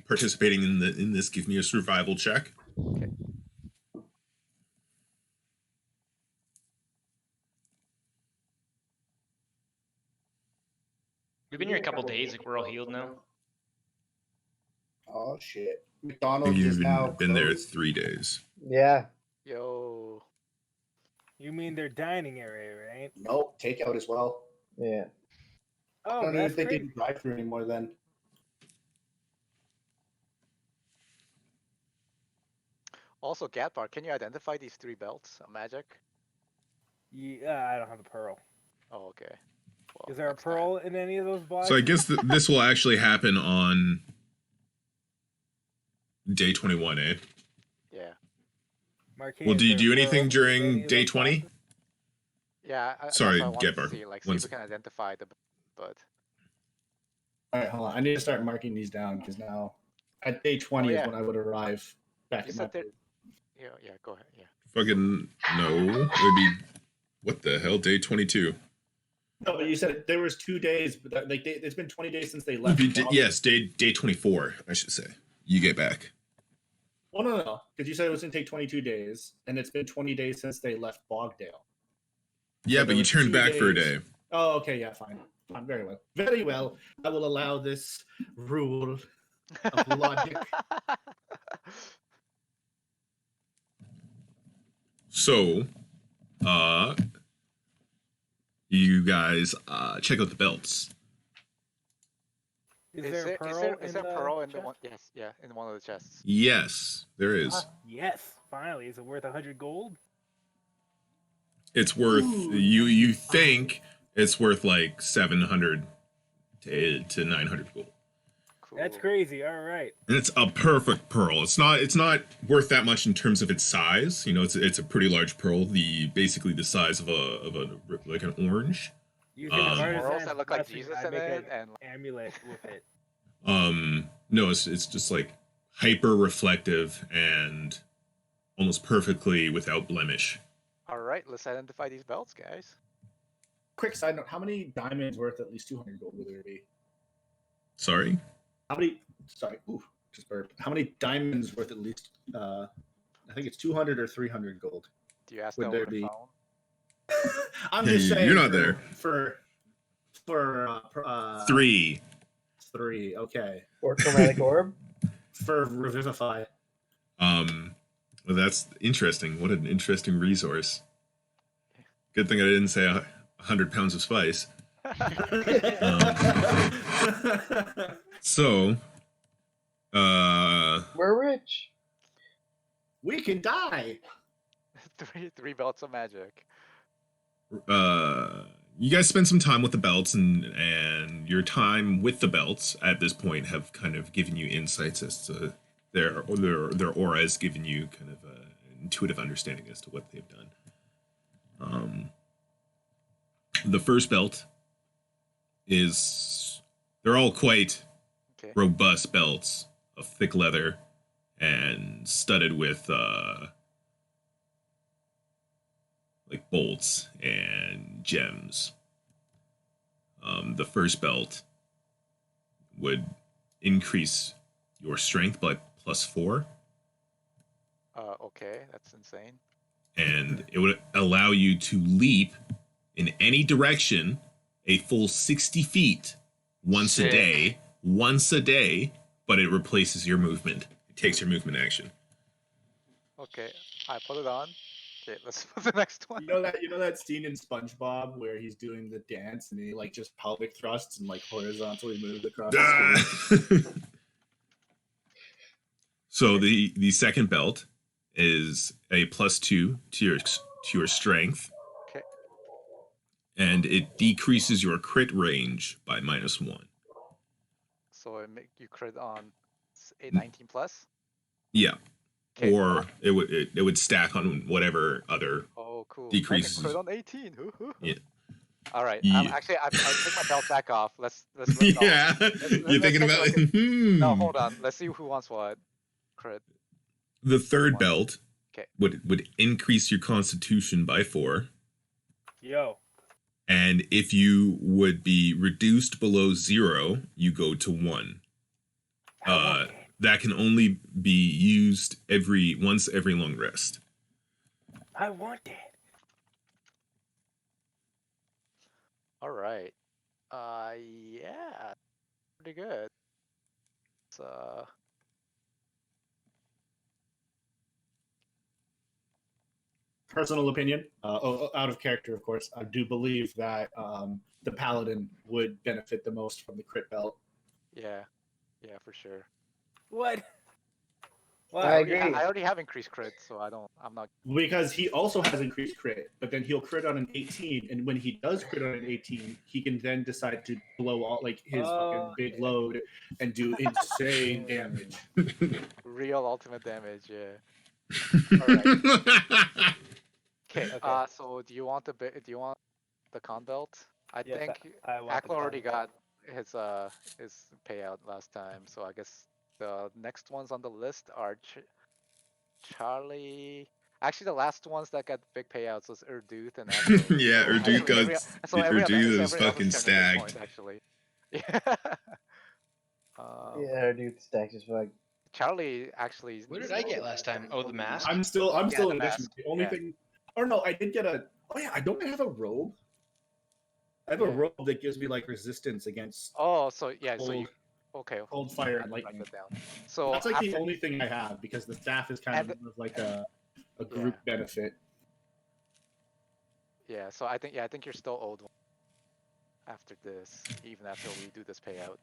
participating in this. Give me a survival check. Okay. We've been here a couple days, like we're all healed now. Oh shit! I think McDonald's you've is now been there closed. 3 days. Yeah. Yo. You mean their dining area, right? Nope, takeout as well. Yeah. I Oh, don't even that's think they great. do drive through anymore. Then Also, Gatbar, can you identify these 3 belts of magic? Yeah, I don't have the pearl. Oh, okay. Is there a next time. pearl in any of those boxes? So I guess this will actually happen on day 21, eh? Yeah. Marquez, Well, do you is do there a anything pearl in any during of day those 20? boxes? Yeah. Sorry, that's what I wanted Gepard. to see. Like, see One if we can identify the. But All right, hold on. I need to start marking these down because now at day 20 yeah. is when I would arrive back You at my said there. Yeah. Go ahead. Yeah. Fucking no. It would be what the hell? Day 22. No, but you said there was 2 days, but it's been 20 days since they Would left. be yes, day 24, I should say. You get back. Well, no, because you said it was going to take 22 days, and it's been 20 days since they left Bogdale. Yeah, So but there you was turned 2 back for a days. day. Oh, okay, yeah, fine. Very well. Very well. I will allow this rule of logic. So, you guys check out the belts. Is there a pearl is in there the a pearl in the chest? one? Yes. Yeah. In one of the chests. Yes, there is. Yes, finally. Is it worth 100 gold? It's worth you think it's worth like 700 to 900 gold. Cool. That's crazy. All right. And it's a perfect pearl. It's not worth that much in terms of its size. You know, it's a pretty large pearl. Basically the size of a like an orange. You Um, can Pearls that look like Jesus in it, and amulet with it. No, it's just like hyper reflective and almost perfectly without blemish. all right, let's identify these belts, guys. Quick side note: how many diamonds worth at least 200 gold would there be? Sorry. How many? Sorry, just burped. How many diamonds worth at least? I think it's 200 or 300 gold. Do you ask Would that there over the be? phone? I'm Yeah, just saying. you're not there. For 3. 3. Okay. Or chromatic orb. For revivify. Well, that's interesting. What an interesting resource. Good thing I didn't say 100 pounds of spice. So, We're rich. We can die. three belts of magic. you guys spend some time with the belts, and your time with the belts at this point have kind of given you insights as to their aura has given you kind of an intuitive understanding as to what they've done. The first belt is, they're all quite Okay. robust belts of thick leather and studded with like bolts and gems. The first belt would increase your strength by +4, Okay, that's insane. and it would allow you to leap in any direction a full 60 feet once Sick. a day, but it replaces your movement. It takes your movement action. Okay, I put it on. Okay, let's put the next one. You know that scene in SpongeBob where he's doing the dance and he like just pelvic thrusts and like horizontally moves across the screen. So the second belt is a +2 to your strength. Okay. And it decreases your crit range by -1. So it make you crit on 19 plus. Yeah. Okay. Or it would stack on whatever other. Oh, cool. decreases. I can crit on 18. Yeah. All right. Yeah. Actually, I take my belt back off. Let's Yeah. You're thinking take a about look at- No, hmm. hold on. Let's see who wants what. Crit. The third belt Okay. would increase your constitution by 4. Yo. And if you would be reduced below 0, you go to 1. I want it. That can only be used once every long rest. I want it. All right. Yeah. Pretty good. It's, Personal opinion, out of character, of course. I do believe that the paladin would benefit the most from the crit belt. yeah. Yeah, for sure. What? Wow. I agree. I already have increased crit, so I'm not. Because he also has increased crit, but then he'll crit on an 18, and when he does crit on an 18, he can then decide to blow all like his fucking big load and do insane damage. Real ultimate damage, yeah. All right. Okay. Okay. So do you want the con belt? I Yes, think I want the Ackland already con got his payout last time, so I guess the next ones on the list are Charlie. Actually, the last ones that got big payouts was Erduth and Ackland. Yeah, So Erduth actually every, goes. so every other Erduth it's is every fucking else's turn at this stacked. point, actually. Yeah. Yeah, dude, stacks as fuck. Charlie actually. What did I get last time? Oh, the mask. I'm still Yeah, in the addition. mask, The only yeah. thing, or no, I did get a. Oh yeah, I don't have a robe. I have a Yeah. robe that gives me like resistance against Oh, so yeah, so cold, you okay? cold fire, I and have to write lightning. that down. So That's like the after only thing I have because the staff is kind And- of like a group benefit. yeah, so I think you're still owed one after this, even after we do this payout.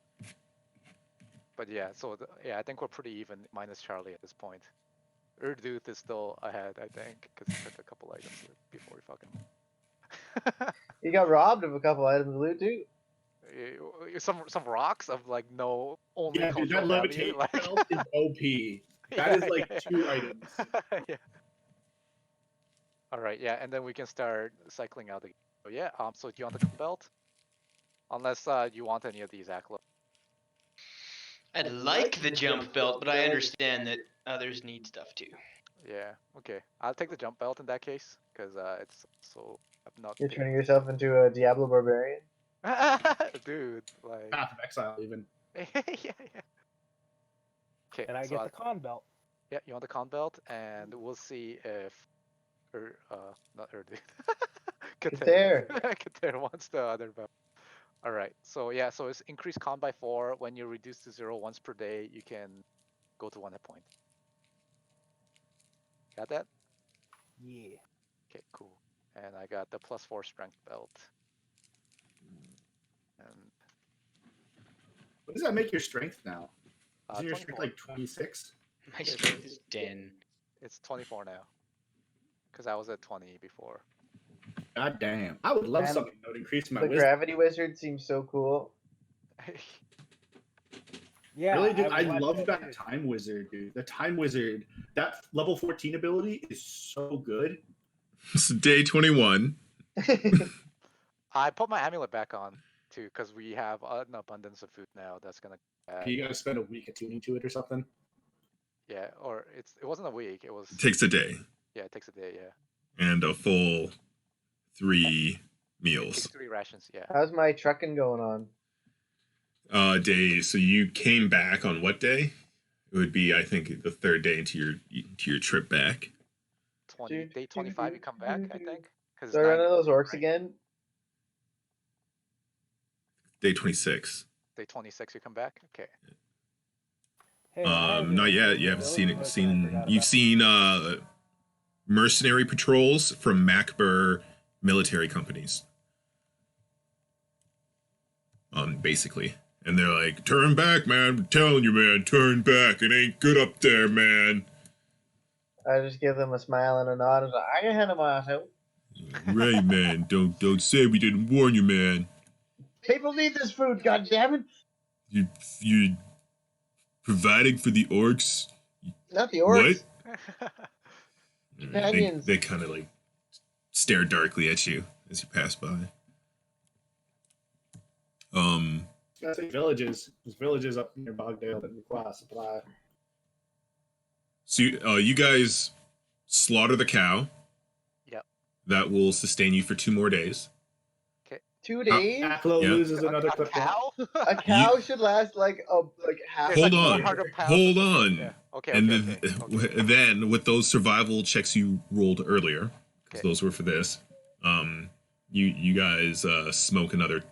But yeah, so I think we're pretty even minus Charlie at this point. Erduth is still ahead, I think, because he took a couple items before we fucking. He got robbed of a couple items of loot too. Some rocks of like no only Yeah, dude, that cultural value. levitate Like belt is OP. That is like 2 items. Yeah. All right, yeah, and then we can start cycling out the. So yeah, so do you want the belt? Unless you want any of these Aklo. I'd like the jump belt, but I understand that others need stuff too. Yeah, okay. I'll take the jump belt in that case, because it's so I'm not. You're turning yourself into a Diablo barbarian. Dude, like. Path of Exile, even. Yeah. Okay. And I so get the con belt. Yeah, you want the con belt, and we'll see if, not Erduth. Kater. Kater wants the other belt. All right. So yeah, so it's increased con by 4. When you're reduced to 0 once per day, you can go to 1 hit point. Got that? Yeah. Okay, cool. And I got the +4 strength belt. And What does that make your strength now? Isn't your 24. strength like 26? My strength is 10. It's 24 now. Because I was at 20 before. God damn. I would love Man, something that would increase my The wisdom. gravity wizard seems so cool. Yeah. Really, dude, I would like love that too. time wizard, dude. The time wizard, that level 14 ability is so good. It's day 21. I put my amulet back on too, because we have an abundance of food now. That's gonna. You gotta spend a week attuning to it or something. Yeah, or it wasn't a week. It was. It takes a day Yeah, it takes a day. Yeah. and a full 3 It meals. takes 3 rations. Yeah. How's my trucking going on? Days. So you came back on what day? It would be, I think, the 3rd day into your trip back. Day 25, you come back. I think. Because So I run into those orcs again? Day 26. Day 26, you come back. Okay. Hey, I have Not a yet. You haven't ability seen book seen. I forgot You've about. seen mercenary patrols from Macbur military companies. Basically. And they're like, turn back, man. I'm telling you, man, turn back. It ain't good up there, man. I just give them a smile and a nod and I can handle myself. Right, man. Don't say we didn't warn you, man. People need this food, goddammit. You providing for the orcs? Not the orcs. What? Companions. They kind of like stare darkly at you as you pass by. I say villages. There's villages up near Bogdale that require supply. So you guys slaughter the cow. Yep. That will sustain you for 2 more days. 2 days? Aklo Yeah. loses another A clip. cow? A cow should last like half It's Hold a like on. year. 100 pounds. Hold on. Yeah. Okay. And Okay. then, Okay. then with those survival checks you rolled earlier, because Okay. those were for this, you guys smoke another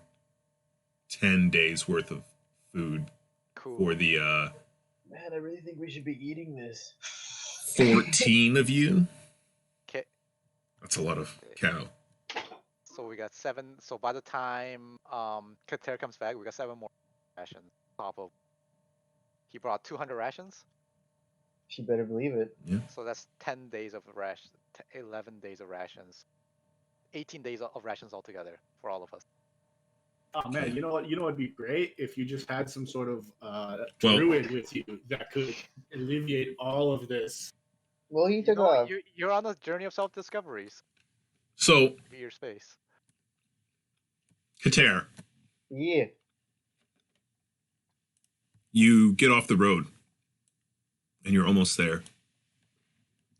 10 days worth of food Cool. for the Man, I really think we should be eating this. 14 of you. Okay. That's a lot of cow. So we got 7. So by the time Kater comes back, we got 7 more rations. Top of. He brought 200 rations. She better believe it. So that's 10 days of 11 days of rations, 18 days of rations altogether for all of us. Oh man, you know what? You know what'd be great if you just had some sort of Well- druid with you that could alleviate all of this. Well, he You took know, off. you're on a journey of self-discovery. So, Be your space. Kater, Yeah. you get off the road and you're almost there.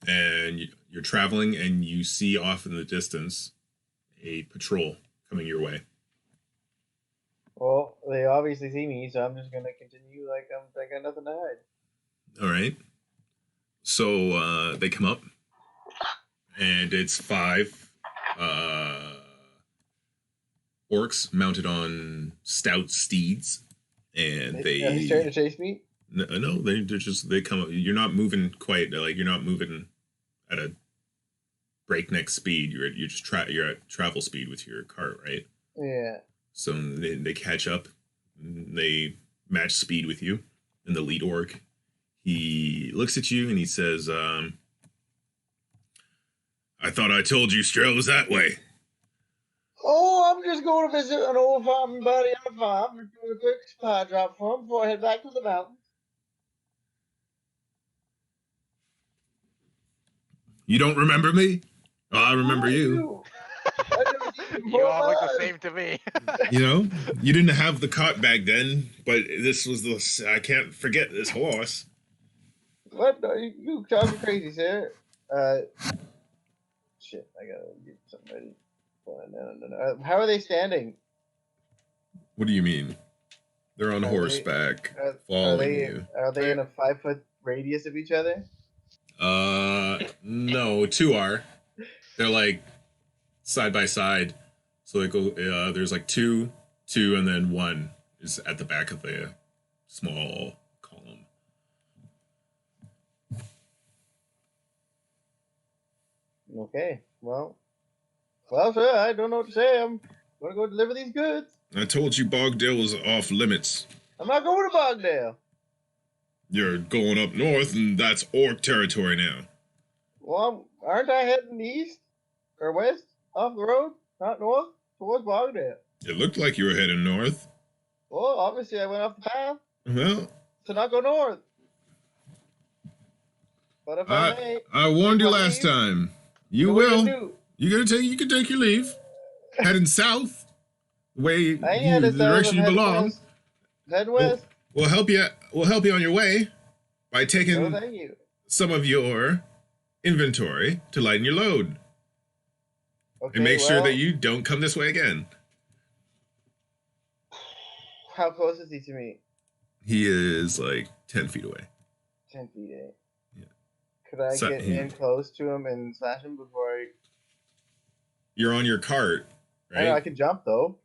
And you're traveling and you see off in the distance a patrol coming your way. Well, they obviously see me, so I'm just gonna continue like I got nothing to hide. All right. So they come up, and it's 5 orcs mounted on stout steeds, and Are they trying to chase me? no, they come up. You're not moving quite like you're not moving at a breakneck speed. You're just you're at travel speed with your cart, right? Yeah. So they catch up. They match speed with you, and the lead orc, he looks at you and he says, "I thought I told you Strel was that way." Oh, I'm just going to visit an old farming buddy on a farm and do a quick supply drop for him before I head back to the mountains. You don't remember me? Oh, I remember you. You all look the same to me. You know, you didn't have the cart back then, but this was the. I can't forget this horse. What? No, you talking crazy, sir? Shit, I gotta get something ready. No. How are they standing? What do you mean? They're on Are horseback, Are following you. Are they in a 5-foot radius of each other? No, 2 are. They're like side by side. So they go. There's like 2, and then 1 is at the back of the small column. Okay, well, sir, I don't know what to say. I'm gonna go deliver these goods. I told you Bogdale was off limits. I'm not going to Bogdale. You're going up north, and that's orc territory now. Well, aren't I heading east or west off the road, not north, towards Bogdale? It looked like you were heading north. Well, obviously I went off the path Well, to not go north. But if I may, I warned you if I last leave, time. You what are will. you gonna do? You can take your leave. Heading south, the headed the south, direction you I'm heading belong. west. Heading west. We'll help you. We'll help you on your way by taking Oh, thank you. some of your inventory to lighten your load, Okay, and make sure well, that you don't come this way again. How close is he to me? He is like 10 feet away. 10 feet, eh? Yeah. Could I So- get in close to him and slash him before I... You're on your cart, I know, I right? can jump, though.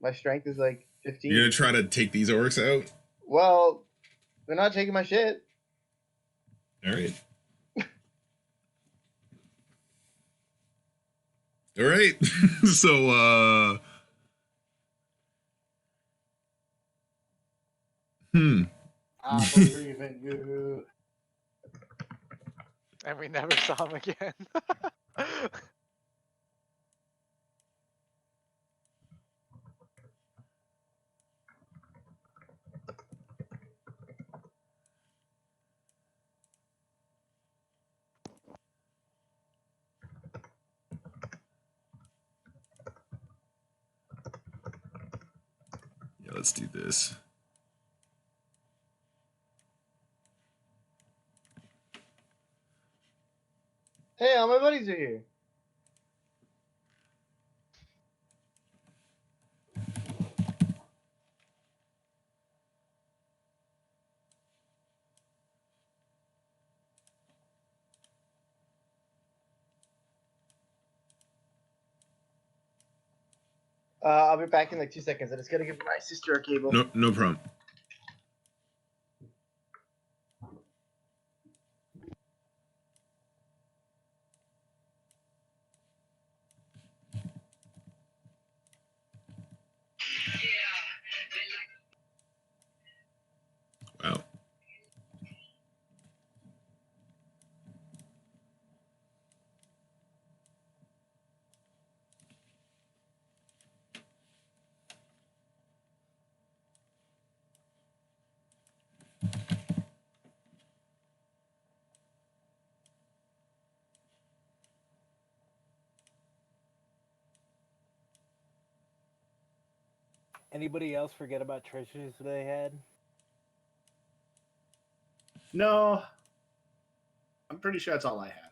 My strength is like 15. You're gonna try to take these orcs out. Well, they're not taking my shit. All right. All right. So, I believe in you. And we never saw him again. yeah, let's do this. Hey, all my buddies are here. I'll be back in like 2 seconds. I just gotta give my sister a cable. No problem. Wow. Anybody else forget about treasures they had? No, I'm pretty sure that's all I had.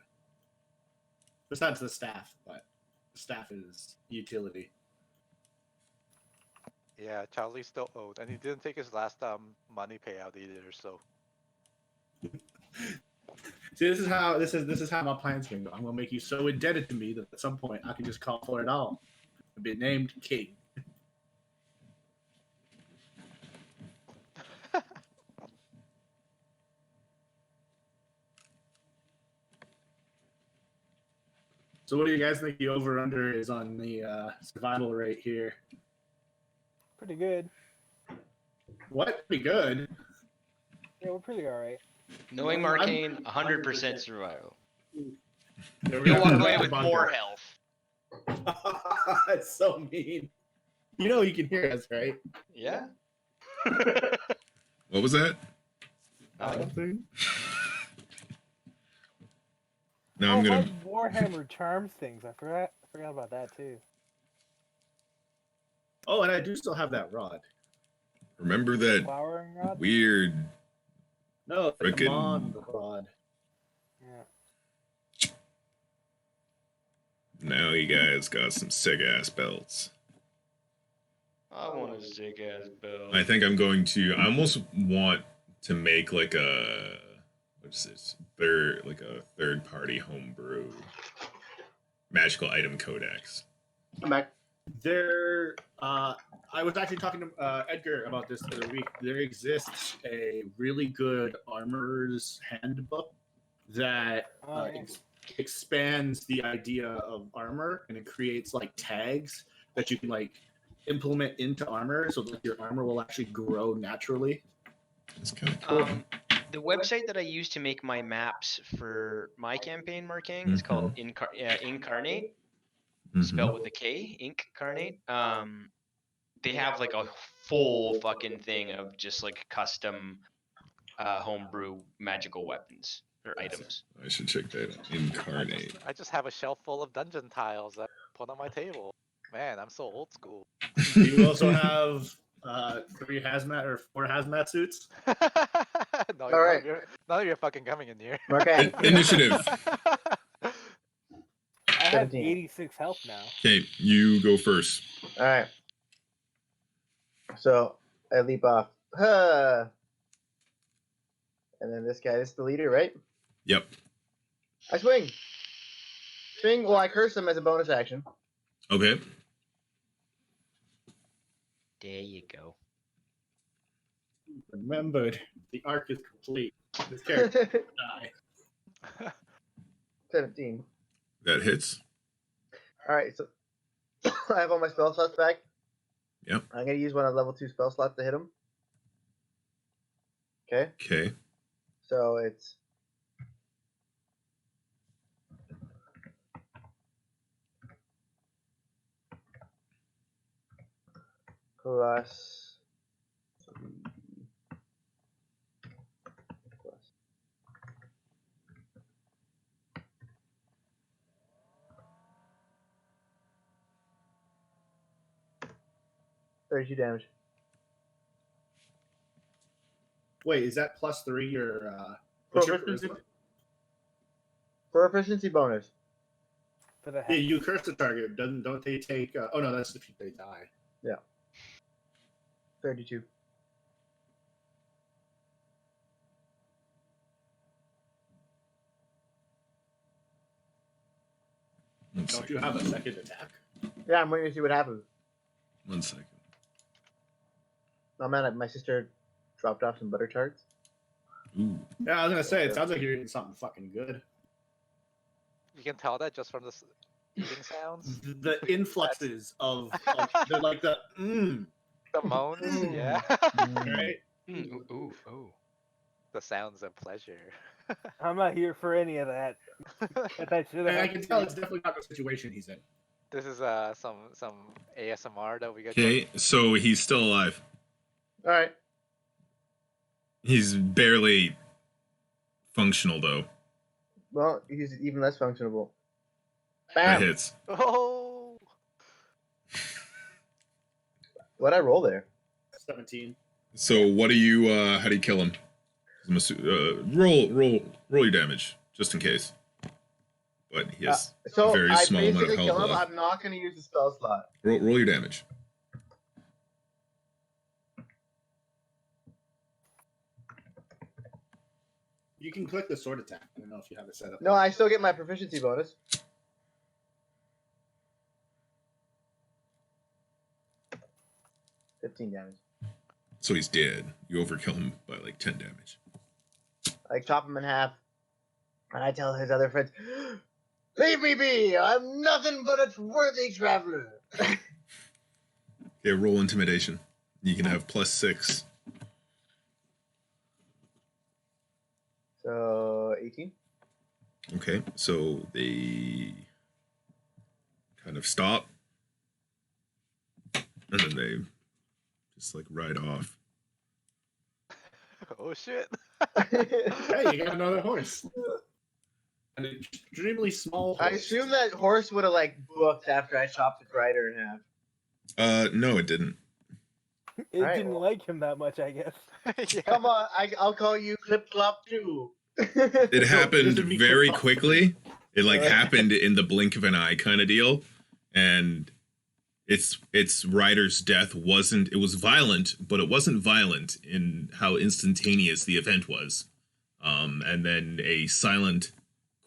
Besides the staff, but the staff is utility. Yeah, Charlie's still owed, and he didn't take his last money payout either. So See, this is how my plan's gonna go. I'm gonna make you so indebted to me that at some point I can just call for it all and be named king. So what do you guys think the over/under is on the survival rate here? Pretty good. What? Pretty good. Yeah, we're pretty alright. Knowing Markeng, 100% survival. You'll You'll walk away with more health. That's so mean. You know you can hear us, right? Yeah. What was that? Nothing. No, I'm gonna. My Warhammer charms things. I forgot about that too. Oh, and I do still have that rod. Remember that Flowering rod? weird. No, the Frickin- command rod. Yeah. Now you guys got some sick ass belts. I want a sick ass belt. I think I'm going to. I almost want to make like a. What's this? A third party homebrew magical item codex. I'm back. There, I was actually talking to Edgar about this the other week. There exists a really good armorer's handbook that expands the idea of armor, and it creates like tags that you can like implement into armor, so that your armor will actually grow naturally. It's kind of cool. The website that I use to make my maps for my campaign, Markeng, is called Incarnate, spelled with a K, Incarnate. They have like a full fucking thing of just like custom homebrew magical weapons or items. I should check that out. Incarnate. I just have a shelf full of dungeon tiles that I put on my table. Man, I'm so old school. You also have 4 hazmat suits. No, All right. none of you are fucking coming in here. Okay. Initiative. I have 17. 86 health now. Okay, you go first. All right. So I leap off. Huh. And then this guy is the leader, right? Yep. I swing. Swing. Well, I curse him as a bonus action. Okay. There you go. Remembered, the arc is complete. This character will die. 17. That hits. All right. So I have all my spell slots back. Yep. I'm gonna use one of level 2 spell slots to hit him. Okay. Okay. So it's plus 32 damage. Wait, is that +3 or what's your Proficiency. For efficiency bonus. For the Yeah, you curse the target. Don't they take? Oh no, that's if they die. 32. Don't you have a second attack? Yeah, I'm waiting to see what happens. 1 second. Oh man, my sister dropped off some butter tarts. Ooh. Yeah, I was gonna say it sounds like you're eating something fucking good. You can tell that just from the eating sounds. The influxes of they're like the The moans, yeah. right. Ooh. The sounds of pleasure. I'm not here for any of that. That should And I have can tell it's definitely not the situation he's in. This is some ASMR that we got. Okay, so he's still alive. All right. He's barely functional though. Well, he's even less functionable. That Bam. hits. Oh. What'd I roll there? 17. So what do you? How do you kill him? Roll your damage just in case. But he has So a very I small amount of basically health kill him. left. I'm not going to use the spell slot. Roll your damage. You can click the sword attack. I don't know if you have it set up. No, I still get my proficiency bonus. $15 damage. So he's dead. You overkill him by like 10 damage. I chop him in half, and I tell his other friends, "Leave me be! I'm nothing but a worthy traveler." Yeah, roll intimidation. You can have +6. So 18. Okay, so they kind of stop, and then they just like ride off. Oh shit. Hey, you got another horse. An extremely small horse. I assume that horse would have like booked after I chopped its rider in half. No, it didn't. It Alright, didn't well. like him that much, I guess. Yeah. Come on, I'll call you Clip Clop too. It happened doesn't mean very clip-clop. quickly. It like Alright. happened in the blink of an eye kind of deal, and its rider's death wasn't. It was violent, but it wasn't violent in how instantaneous the event was. And then a silent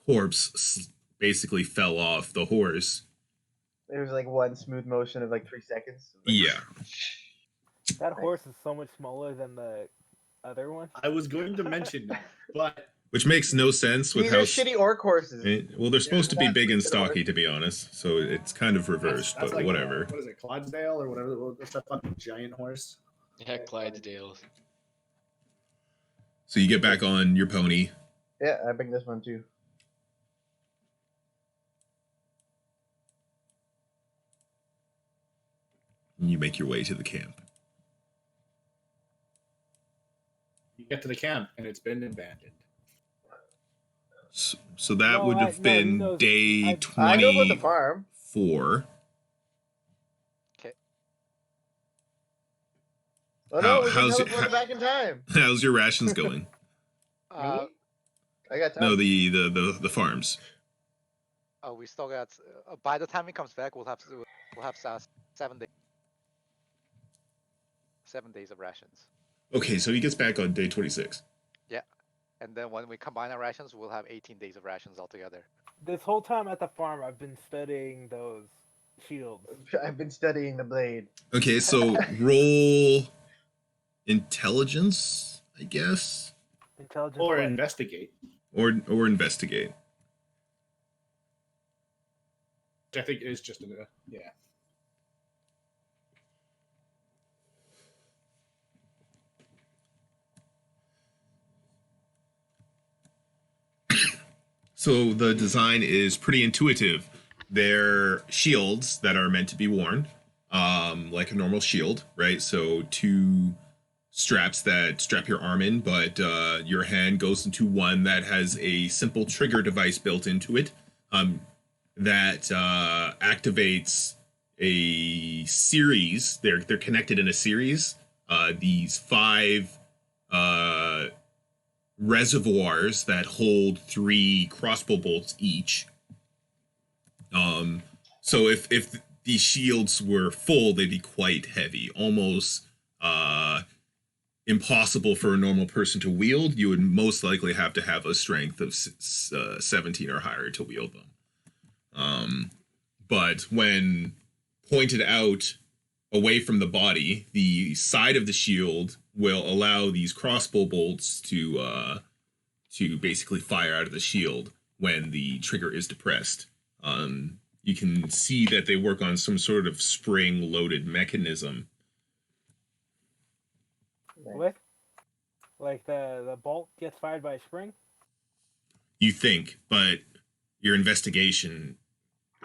corpse basically fell off the horse. There was like one smooth motion of like 3 seconds. Yeah. That horse is so much smaller than the other one. I was going to mention that, but Which makes no sense with These how. are shitty orc horses. Well, they're supposed to be that's big and the horse. stocky, to be honest. So it's kind of reversed, that's but like whatever. What is it, Clydesdale or whatever? What's that fucking giant horse? Yeah, Clydesdale. So you get back on your pony. Yeah, I picked this one too. And you make your way to the camp. You get to the camp and it's been abandoned. So that No, would I- have no, he been knows- day I know about the 24. farm. Oh no, How- we can how's it- teleport back in time. How's your rations going? Uh, I got time. No, the farms. oh, we still got. By the time he comes back, we'll have 7 days. 7 days of rations, Okay, so he gets back on day 26. and then when we combine our rations, we'll have 18 days of rations altogether. This whole time at the farm, I've been studying those shields. I've been studying the blade. Okay, so roll intelligence, I guess, Intelligence. Or what? investigate. or investigate. Which I think is just a yeah. So the design is pretty intuitive. They're shields that are meant to be worn, like a normal shield, right? So two straps that strap your arm in, but your hand goes into one that has a simple trigger device built into it that activates a series. They're connected in a series. These 5 reservoirs that hold 3 crossbow bolts each. So if these shields were full, they'd be quite heavy, almost impossible for a normal person to wield. You would most likely have to have a strength of 17 or higher to wield them. But when pointed out away from the body, the side of the shield will allow these crossbow bolts to basically fire out of the shield when the trigger is depressed. You can see that they work on some sort of spring-loaded mechanism. What? Like the bolt gets fired by a spring? You think, but your investigation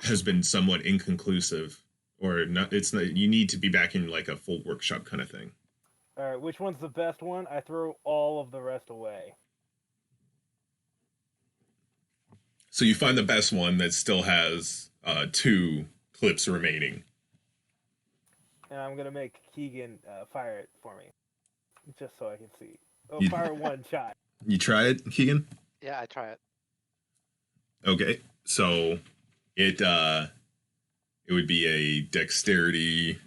has been somewhat inconclusive, or not. It's not. You need to be back in like a full workshop kind of thing. All right, which one's the best one? I throw all of the rest away. So you find the best one that still has 2 clips remaining. and I'm gonna make Keegan fire it for me, just so I can see. Oh, You- fire one shot. You try it, Keegan? Yeah, I try it. Okay. So it would be a dexterity,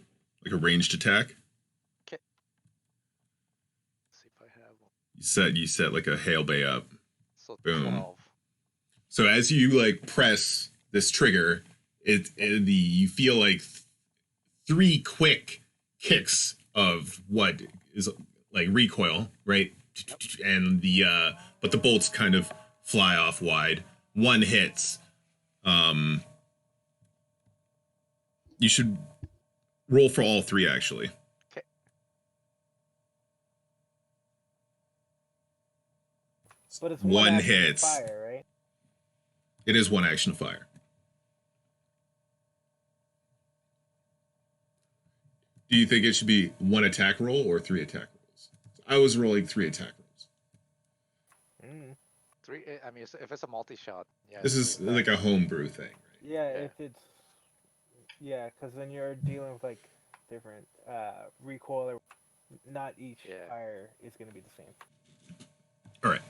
like a ranged attack. Okay. See if I have one. You set like a hail bay up. So Boom. 12. So as you like press this trigger, you feel like 3 quick kicks of what is like recoil, right? And but the bolts kind of fly off wide. One hits. You should roll for all 3 actually. Okay. But it's One action to hits. fire, right? It is 1 action fire. Do you think it should be 1 attack roll or 3 attack rolls? I was rolling 3 attack rolls. 3. I mean, if it's a multi-shot. Yeah. This is like a homebrew thing, right? Yeah, if it's because then you're dealing with like different recoil. Or not each fire is gonna be the same. All right.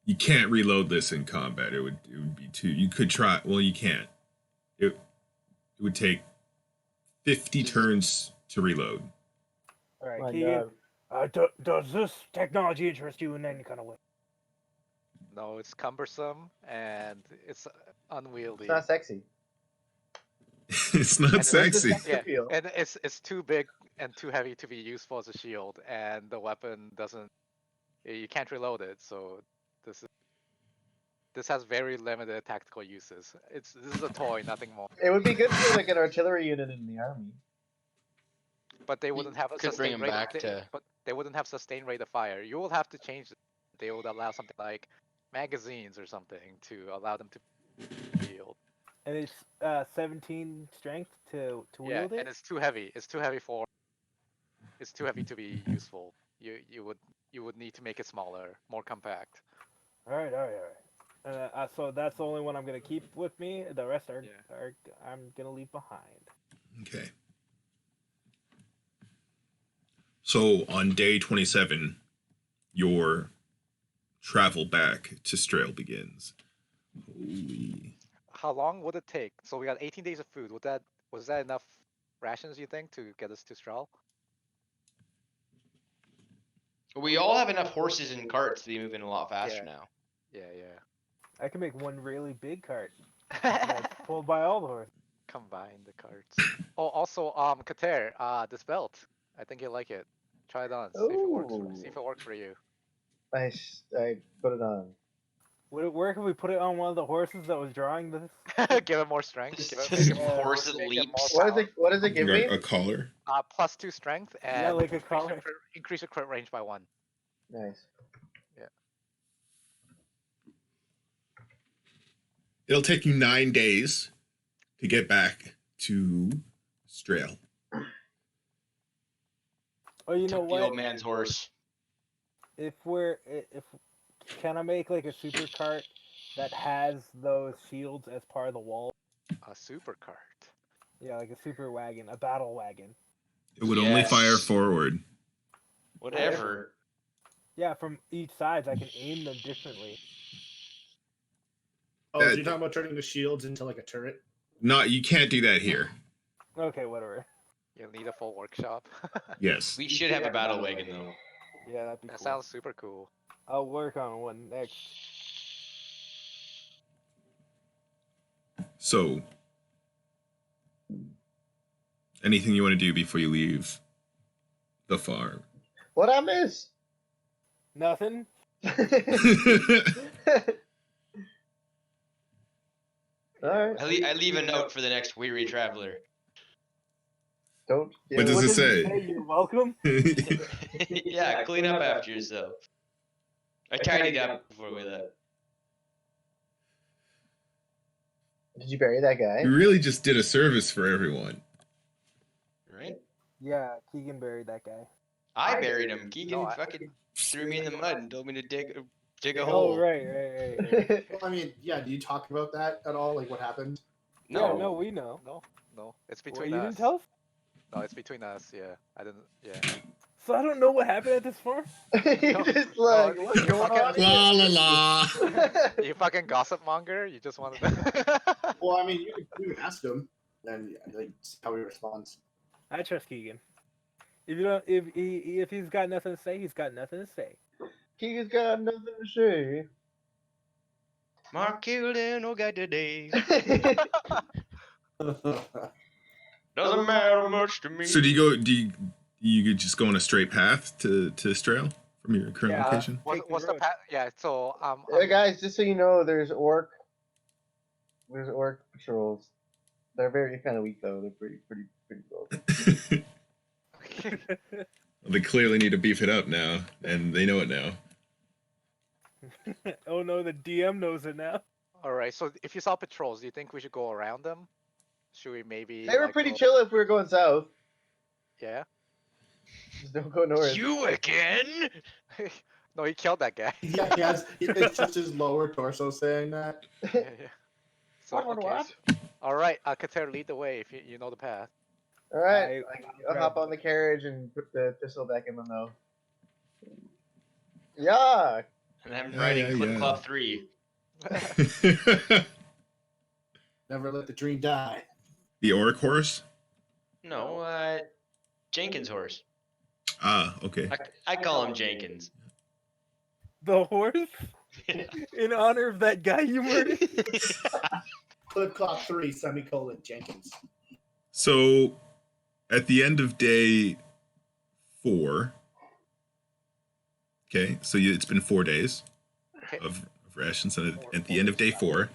You can't reload this in combat. It would be too. You could try. Well, you can't. It would take 50 turns to reload. All right, My Keegan. Does this technology interest you in any kind of way? No, it's cumbersome and it's unwieldy. It's not sexy. It's not And sexy. Yeah, and it's too big and too heavy to be useful as a shield, and the weapon doesn't. You can't reload it, so this has very limited tactical uses. This is a toy, nothing more. It would be good for like an artillery unit in the army. But they wouldn't have a could bring sustained him rate. back to- But they wouldn't have sustained rate of fire. You will have to change it. They would allow something like magazines or something to allow them to wield. And it's 17 strength to wield it. And it's too heavy. It's too heavy to be useful. You would need to make it smaller, more compact. All right. So that's the only one I'm gonna keep with me. The rest are I'm gonna leave behind. Okay. So on day 27, your travel back to Strail begins. Holy. How long would it take? So we got 18 days of food. Was that enough rations, you think, to get us to Strahl? We all have enough horses and carts to be moving a lot faster now. Yeah. I can make one really big cart that's pulled by all the horses. Combine the carts. Oh, also, Kater, this belt. I think you'll like it. Try it on. See if it works for you. I put it on. Where can we put it on one of the horses that was drawing this? Give it more strength. Just Give it horse that make it leaps. more What does it give me? A collar? +2 strength and Yeah, like a collar. increase your crit range by 1. Nice. It'll take you 9 days to get back to Strail. Oh, you know Took the what? old man's horse. If can I make like a super cart that has those shields as part of the wall? A super cart. Yeah, like a super wagon, a battle wagon. It would only Yes. fire forward. Whatever. Yeah, from each side I can aim them differently. Oh, so you're talking about turning the shields into like a turret? You can't do that here. Okay, whatever. You'll need a full workshop. Yes. We should have a battle wagon though. Yeah, that'd be That cool. sounds super cool. I'll work on one next. So, anything you want to do before you leave the farm? What I miss? Nothing. Alright. I leave a note for the next weary traveler. Don't. What does it say? You're welcome. Yeah, clean up after yourself. I tidied up before we left. Did you bury that guy? You really just did a service for everyone. Right? Yeah, Keegan buried that guy. I buried him. Keegan No, fucking threw me in the mud and told me to dig a Oh, hole. right. Well, I mean, yeah. Do you talk about that at all? Like what happened? Yeah, No. no, we know. No. It's Wait, between you us. didn't tell us? No, it's between us. Yeah, I didn't. Yeah. So I don't know what happened at this farm? He's just like, what's you going on? fucking- La la la. You fucking gossip monger. You just wanted to. Well, I mean, you can ask him, and like see how he responds. I trust Keegan. If you don't, if he's got nothing to say, he's got nothing to say. He's got nothing to say. Mark killed in no guy today. Doesn't matter much to me. So do you just go on a straight path to Strail from your current Yeah. location? What's the road. path? Yeah. So Hey guys, just so you know, there's orc patrols. They're very kind of weak though. They're pretty low. They clearly need to beef it up now, and they know it now. Oh no, the DM knows it now. All right. So if you saw patrols, do you think we should go around them? Should we maybe? They were like, pretty go- chill if we were going south. Yeah. Just don't go north. You again? No, he killed that guy. Yeah, it's just his lower torso saying that. Yeah. So, What, okay, what? so- all right, Kater, lead the way if you know the path. All right, I'll grab hop on the carriage and put the pistol back in my mouth. Yeah. And I'm Yeah, riding yeah, Clip yeah. Clop 3. Never let the dream die. The orc horse? No, Jenkins' horse. Ah, okay. I call him Jenkins. The horse? In honor of that guy you murdered? Clip Clop 3, semicolon, Jenkins. So, at the end of day 4, okay, so it's been 4 days Okay. of rations, and at the end of day 4,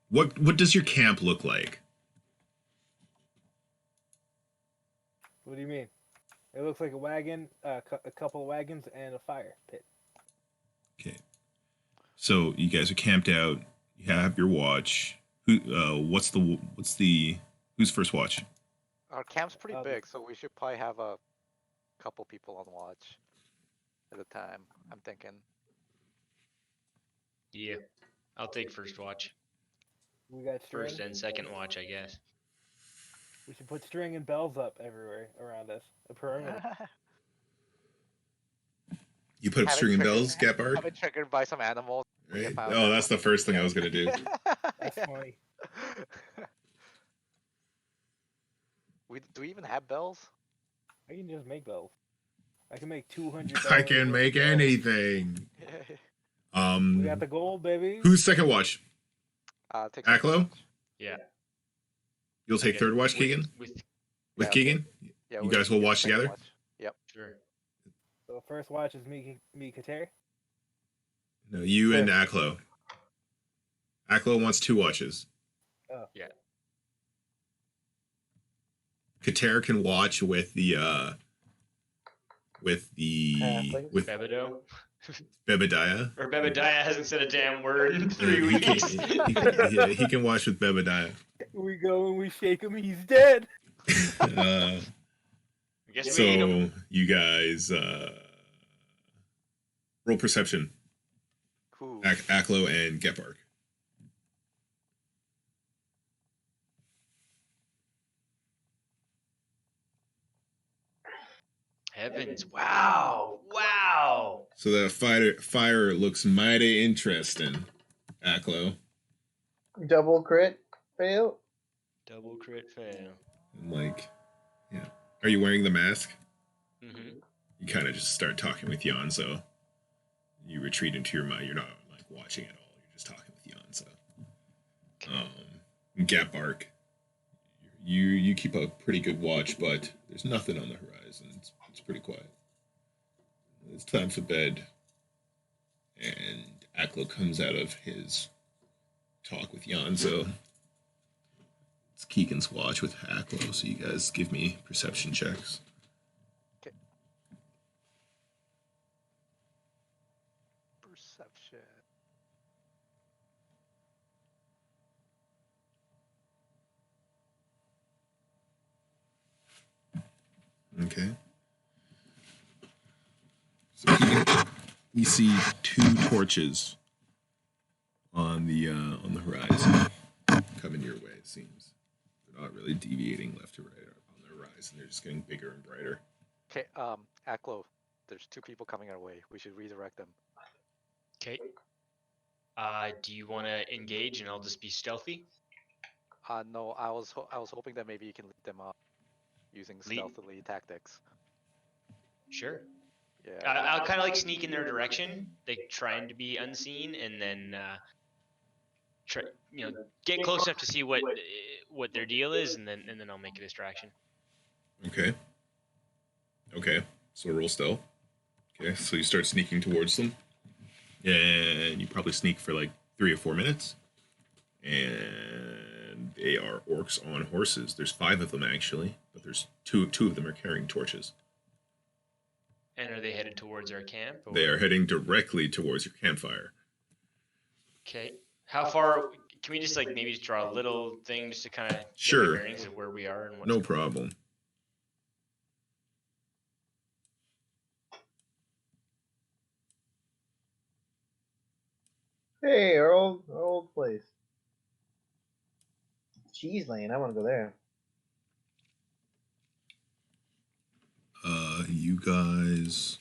what does your camp look like? What do you mean? It looks like a wagon, a couple of wagons, and a fire pit. Okay, so you guys are camped out. You have your watch. Who's first watch? Our camp's pretty Um, big, so we should probably have a couple people on watch at a time. I'm thinking. Yeah. I'll take first watch. We got string. First and second watch, I guess. We should put string and bells up everywhere around us. A perimeter. You put up Have it string and triggered- bells, Gapard? Have it triggered by some animals. Right? found Oh, out. that's the first thing I was gonna do. That's funny. Do we even have bells? I can just make bells. I can make 200 I bells can worth make of bells. anything. We got the gold, baby. Who's second watch? Take Aklo? Yeah. You'll take Okay, third watch, with- Keegan? With With Yeah, Keegan? Yeah, You we- guys will we watch second together? Yep. sure. So first watch is me, Kater. No, you and Aklo. Aklo wants 2 watches. Oh. Yeah. Kater can watch with Halfling. with Bebedo. Bebediah. Or Bebediah hasn't said a damn word in 3 He can, weeks. he can watch with Bebediah. We go and we shake him. He's dead. Uh, I guess we ate him. so you guys roll perception. Cool. Aklo and Gepard. Heavens. Wow. Wow. So that fire looks mighty interesting, Aklo. Double crit fail. Double crit fail. And like, yeah. Are you wearing the mask? Mm-hmm. You kind of just start talking with Yonzo. You retreat into your mind. You're not like watching at all. You're just talking with Yonzo. Gapbark. You keep a pretty good watch, but there's nothing on the horizon. It's pretty quiet. It's time for bed. And Aklo comes out of his talk with Yonzo. It's Keegan's watch with Aklo, so you guys give me perception checks. Perception. Okay. So you see 2 torches on on the horizon, coming your way. It seems they're not really deviating left or right on the horizon. They're just getting bigger and brighter. Okay, Aklo, there's 2 people coming our way. We should redirect them. Okay. Do you want to engage and I'll just be stealthy? No, I was hoping that maybe you can lead them up using stealthily tactics. Sure. Yeah. I'll kind of like sneak in their direction, like trying to be unseen, and then try, get close enough to see what their deal is, and then I'll make a distraction. Okay. Okay. So roll stealth. Okay. So you start sneaking towards them, and you probably sneak for like 3 or 4 minutes. And they are orcs on horses. There's 5 of them actually, but there's two of them are carrying torches. And are they headed towards our camp? Or? They are heading directly towards your campfire. Okay. How far? Can we just like maybe just draw a little thing just to kind of Sure. get the bearings of where we are and what's No problem. Hey, our old place. Cheese Lane. I want to go there. You guys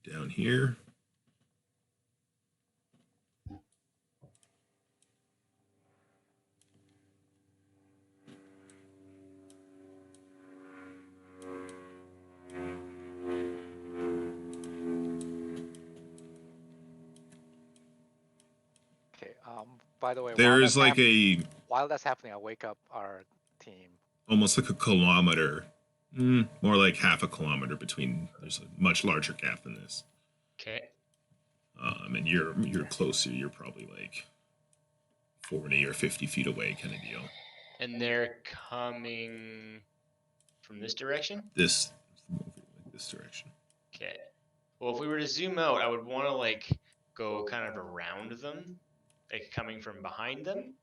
down here. Okay. By the way, There is like while that's happening, I'll wake up our team. Almost like a kilometer, more like half a kilometer between. There's a much larger gap than this. Okay. And you're closer. You're probably like 40 or 50 feet away, kind of deal. And they're coming from this direction? This direction. Okay. Well, if we were to zoom out, I would want to like go kind of around them, like coming from behind them.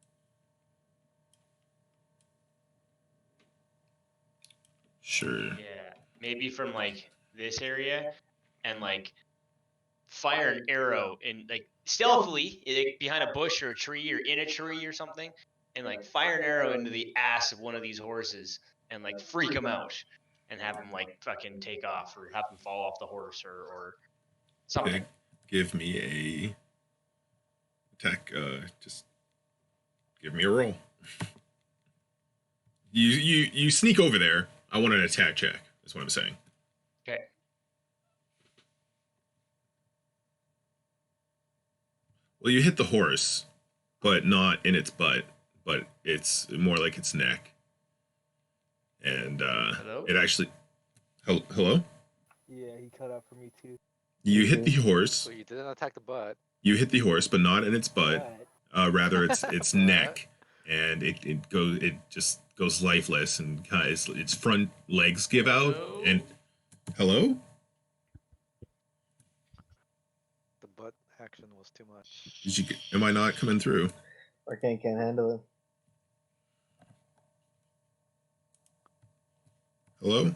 Sure. Yeah. Maybe from like this area, and like fire an arrow in like stealthily like, behind a bush or a tree or in a tree or something, and like fire an arrow into the ass of one of these horses and like freak them out and have them like fucking take off or have them fall off the horse or something. Okay. Give me a attack. Just give me a roll. You sneak over there. I want an attack check. That's what I'm saying. Okay. Well, you hit the horse, but not in its butt, but it's more like its neck. And Hello? it actually... Hello? Yeah, he cut out for me too. You hit the horse. So you didn't attack the butt. You hit the horse, but not in its butt. Rather, its neck. And it just goes lifeless, and kind of its front legs give out. Hello? And hello? The butt action was too much. Am I not coming through? Markeng can't handle it. Hello?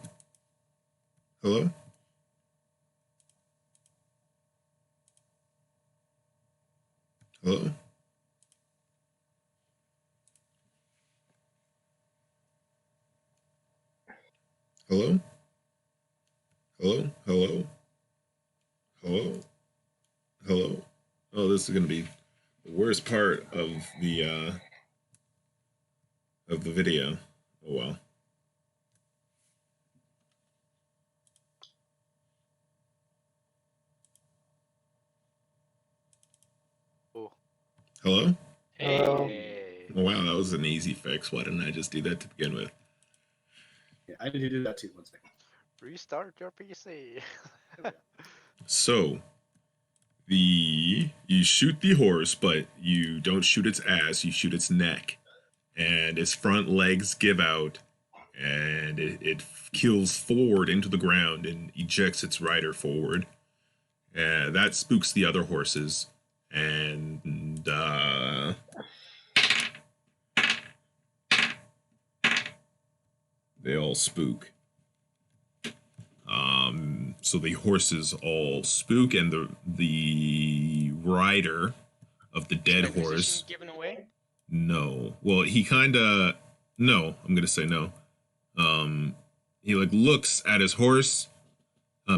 Hello? Hello? Hello? Hello? Hello? Hello? Hello? Oh, this is gonna be the worst part of the video. Oh well. Oh. Hello? Hey. Oh wow, that was an easy fix. Why didn't I just do that to begin with? Yeah, I need to do that too. 1 second. Restart your PC. So, you shoot the horse, but you don't shoot its ass, you shoot its neck. And its front legs give out, and it keels forward into the ground and ejects its rider forward. That spooks the other horses, and they all spook. So the horses all spook, and the rider of the dead Is my horse. position given away? No. Well, he kind of. No, I'm gonna say no. He like looks at his horse,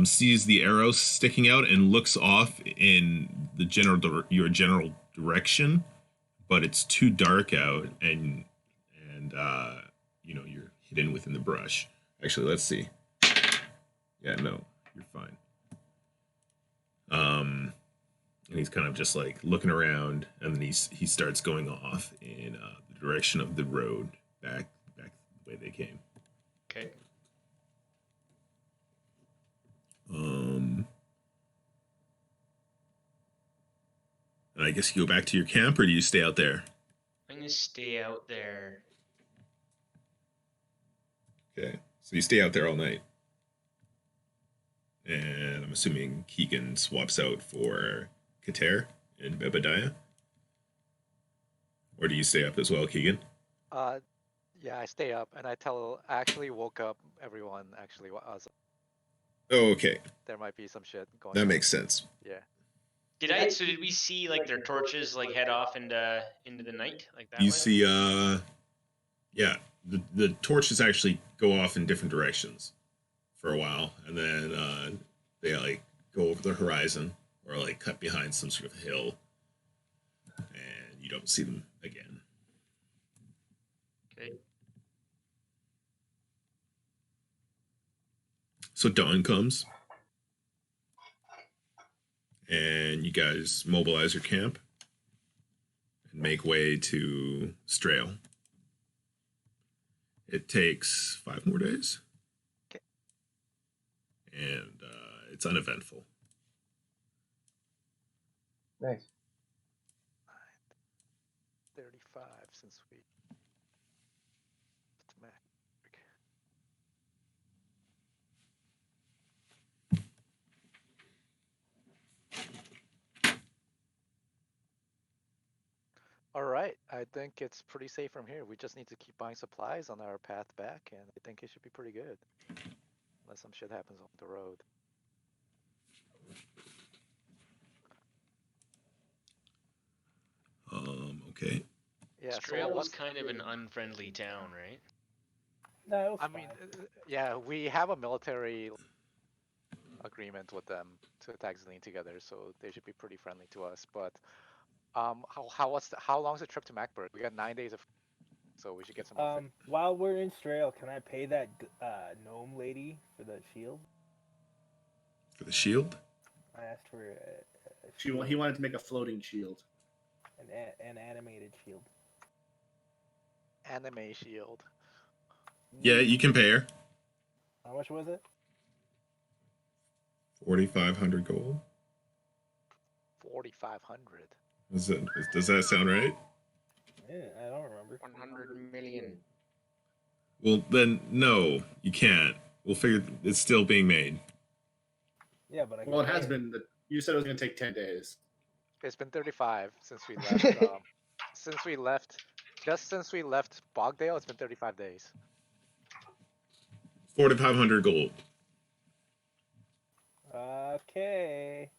sees the arrow sticking out, and looks off in the your general direction, but it's too dark out, and you're hidden within the brush. Actually, let's see. Yeah, no, you're fine. And he's kind of just like looking around, and then he starts going off in the direction of the road back the way they came. Okay. And I guess you go back to your camp, or do you stay out there? I'm gonna stay out there. Okay, so you stay out there all night. And I'm assuming Keegan swaps out for Kater and Bebediah? Or do you stay up as well, Keegan? Yeah, I stay up, and I actually woke up everyone, actually. Oh, okay. There might be some shit going on. That makes sense. Yeah. Did we see like their torches like head off into the night like that? You way? see, yeah, the torches actually go off in different directions for a while, and then they like go over the horizon or like cut behind some sort of hill, and you don't see them again. Okay. So dawn comes, and you guys mobilize your camp and make way to Strail. It takes 5 more days. Okay. And it's uneventful. Nice. 35 since we. All right, I think it's pretty safe from here. We just need to keep buying supplies on our path back, and I think it should be pretty good. Unless some shit happens on the road. Okay. Yeah, Strail so was kind of an unfriendly town, right? No, it was I fine. mean, yeah, we have a military agreement with them to attack Zelene together, so they should be pretty friendly to us. But how long's the trip to Macburg? We got 9 days of, so we should get some. While we're in Strail, can I pay that gnome lady for the shield? For the shield? I asked for He wanted to make a floating shield. An animated shield. Anime shield. Yeah, you can pay her. How much was it? 4,500 gold. 4,500. Does that sound right? Yeah, I don't remember. 100 million. Well, then no, you can't. We'll figure it's still being made. Yeah, but Well, it has been. You said it was going to take 10 days. It's been 35 since we left. Since we left Bogdale, it's been 35 days. 4,500 gold. Okay.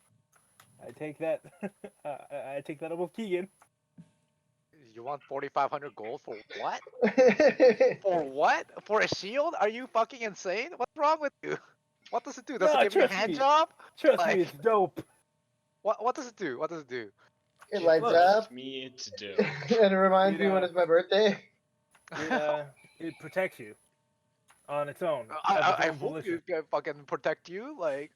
I take that. I take that up with Keegan. You want 4,500 gold for what? For what? For a shield? Are you fucking insane? What's wrong with you? What does it do? Does it give you a hand job? Trust me, it's dope. What does it do? What does it do? It lights up. Me, it's dope. And it reminds me when it's my birthday. It protects you on its own. I hope you can fucking protect you. Like,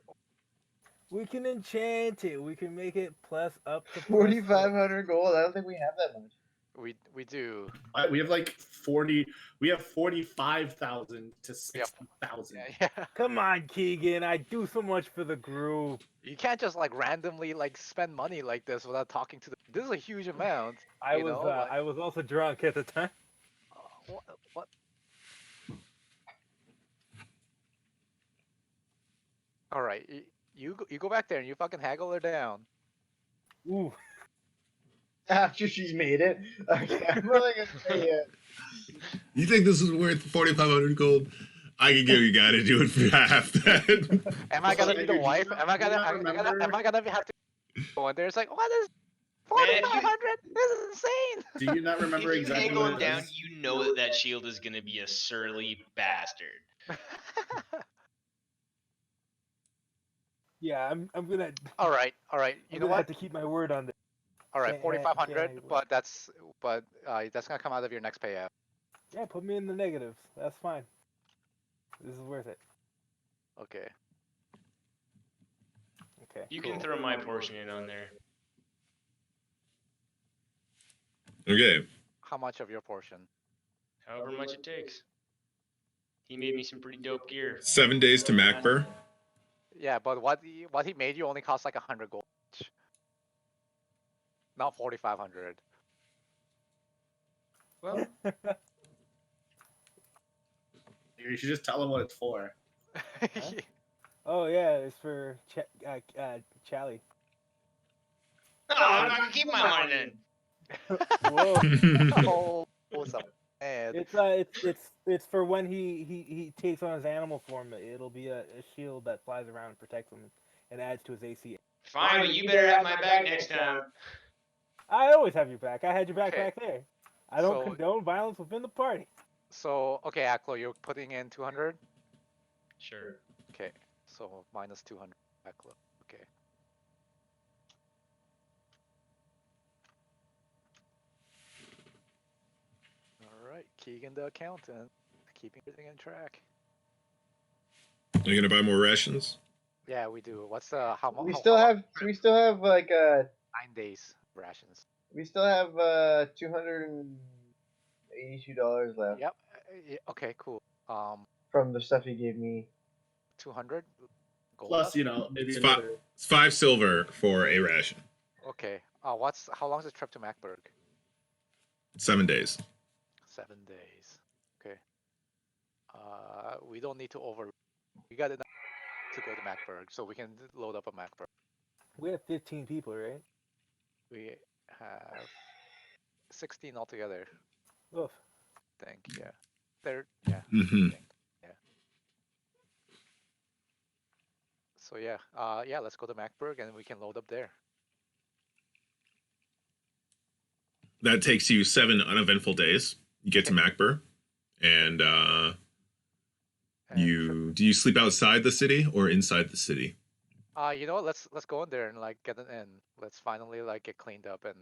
we can enchant it. We can make it plus up to 4,500 gold. I don't think we have that much. we do. We have like 40. We have 45,000 to 60,000. Yeah. Come on, Keegan. I do so much for the group. You can't just like randomly like spend money like this without talking to them. This is a huge amount. I was also drunk at the time. What? All right, you go back there and you fucking haggle her down. Ooh. After she's made it. Okay, I'm really gonna say it. You think this is worth 4,500 gold? I can give you guy to do it for half then. Am I gonna So, be the Andrew, do you wife? not- Am I do you gonna? not Am I gonna? remember- Am I gonna have to go in there? It's like, what is Man, if you- 4,500? This is insane. Do you not remember If you exactly angle what him it down, is? you know that that shield is gonna be a surly bastard. Yeah, I'm gonna. all right. You I'm know gonna what? have to keep my word on this. All right, Can't- 4,500. can't- But that's gonna come out of your next payout. Yeah, put me in the negatives. That's fine. This is worth it. Okay. Okay. You can throw my portion in on there. Okay. How much of your portion? However much it takes. He made me some pretty dope gear. 7 days to Macbur. Yeah, but what he made you only cost like 100 gold. Each. Not 4,500. Well, You should just tell him what it's for. Oh yeah, it's for Chally. oh, I'm not gonna keep my money then. Whoa. Oh, some man. It's for when he takes on his animal form. It'll be a shield that flies around and protects him and adds to his AC. Fine, but you better have my back next time. I always have your back. I had your back Okay. back there. I don't So- condone violence within the party. So okay, Aklo, you're putting in 200. Sure. Okay, so minus 200. Aklo. Okay. All right, Keegan the accountant, keeping everything in track. Are you gonna buy more rations? Yeah, we do. What's the how much? We still have like 9 days rations. we still have $282 left Yep. Okay, cool. from the stuff you gave me. 200 gold. Plus, left? you know, maybe It's another. It's 5 silver for a ration. Okay. How long is the trip to Macburg? 7 days. 7 days. Okay. We don't need to we got enough to go to Macburg, so we can load up a Macburg. We have 15 people, right? We have 16 altogether, Oof. I think. Yeah. Yeah. Mm-hmm. So yeah, let's go to Macburg and we can load up there. That takes you 7 uneventful days. You get to Macbur, and And do you sleep outside the city or inside the city? you know what? Let's go in there and like get an inn. Let's finally like get cleaned up and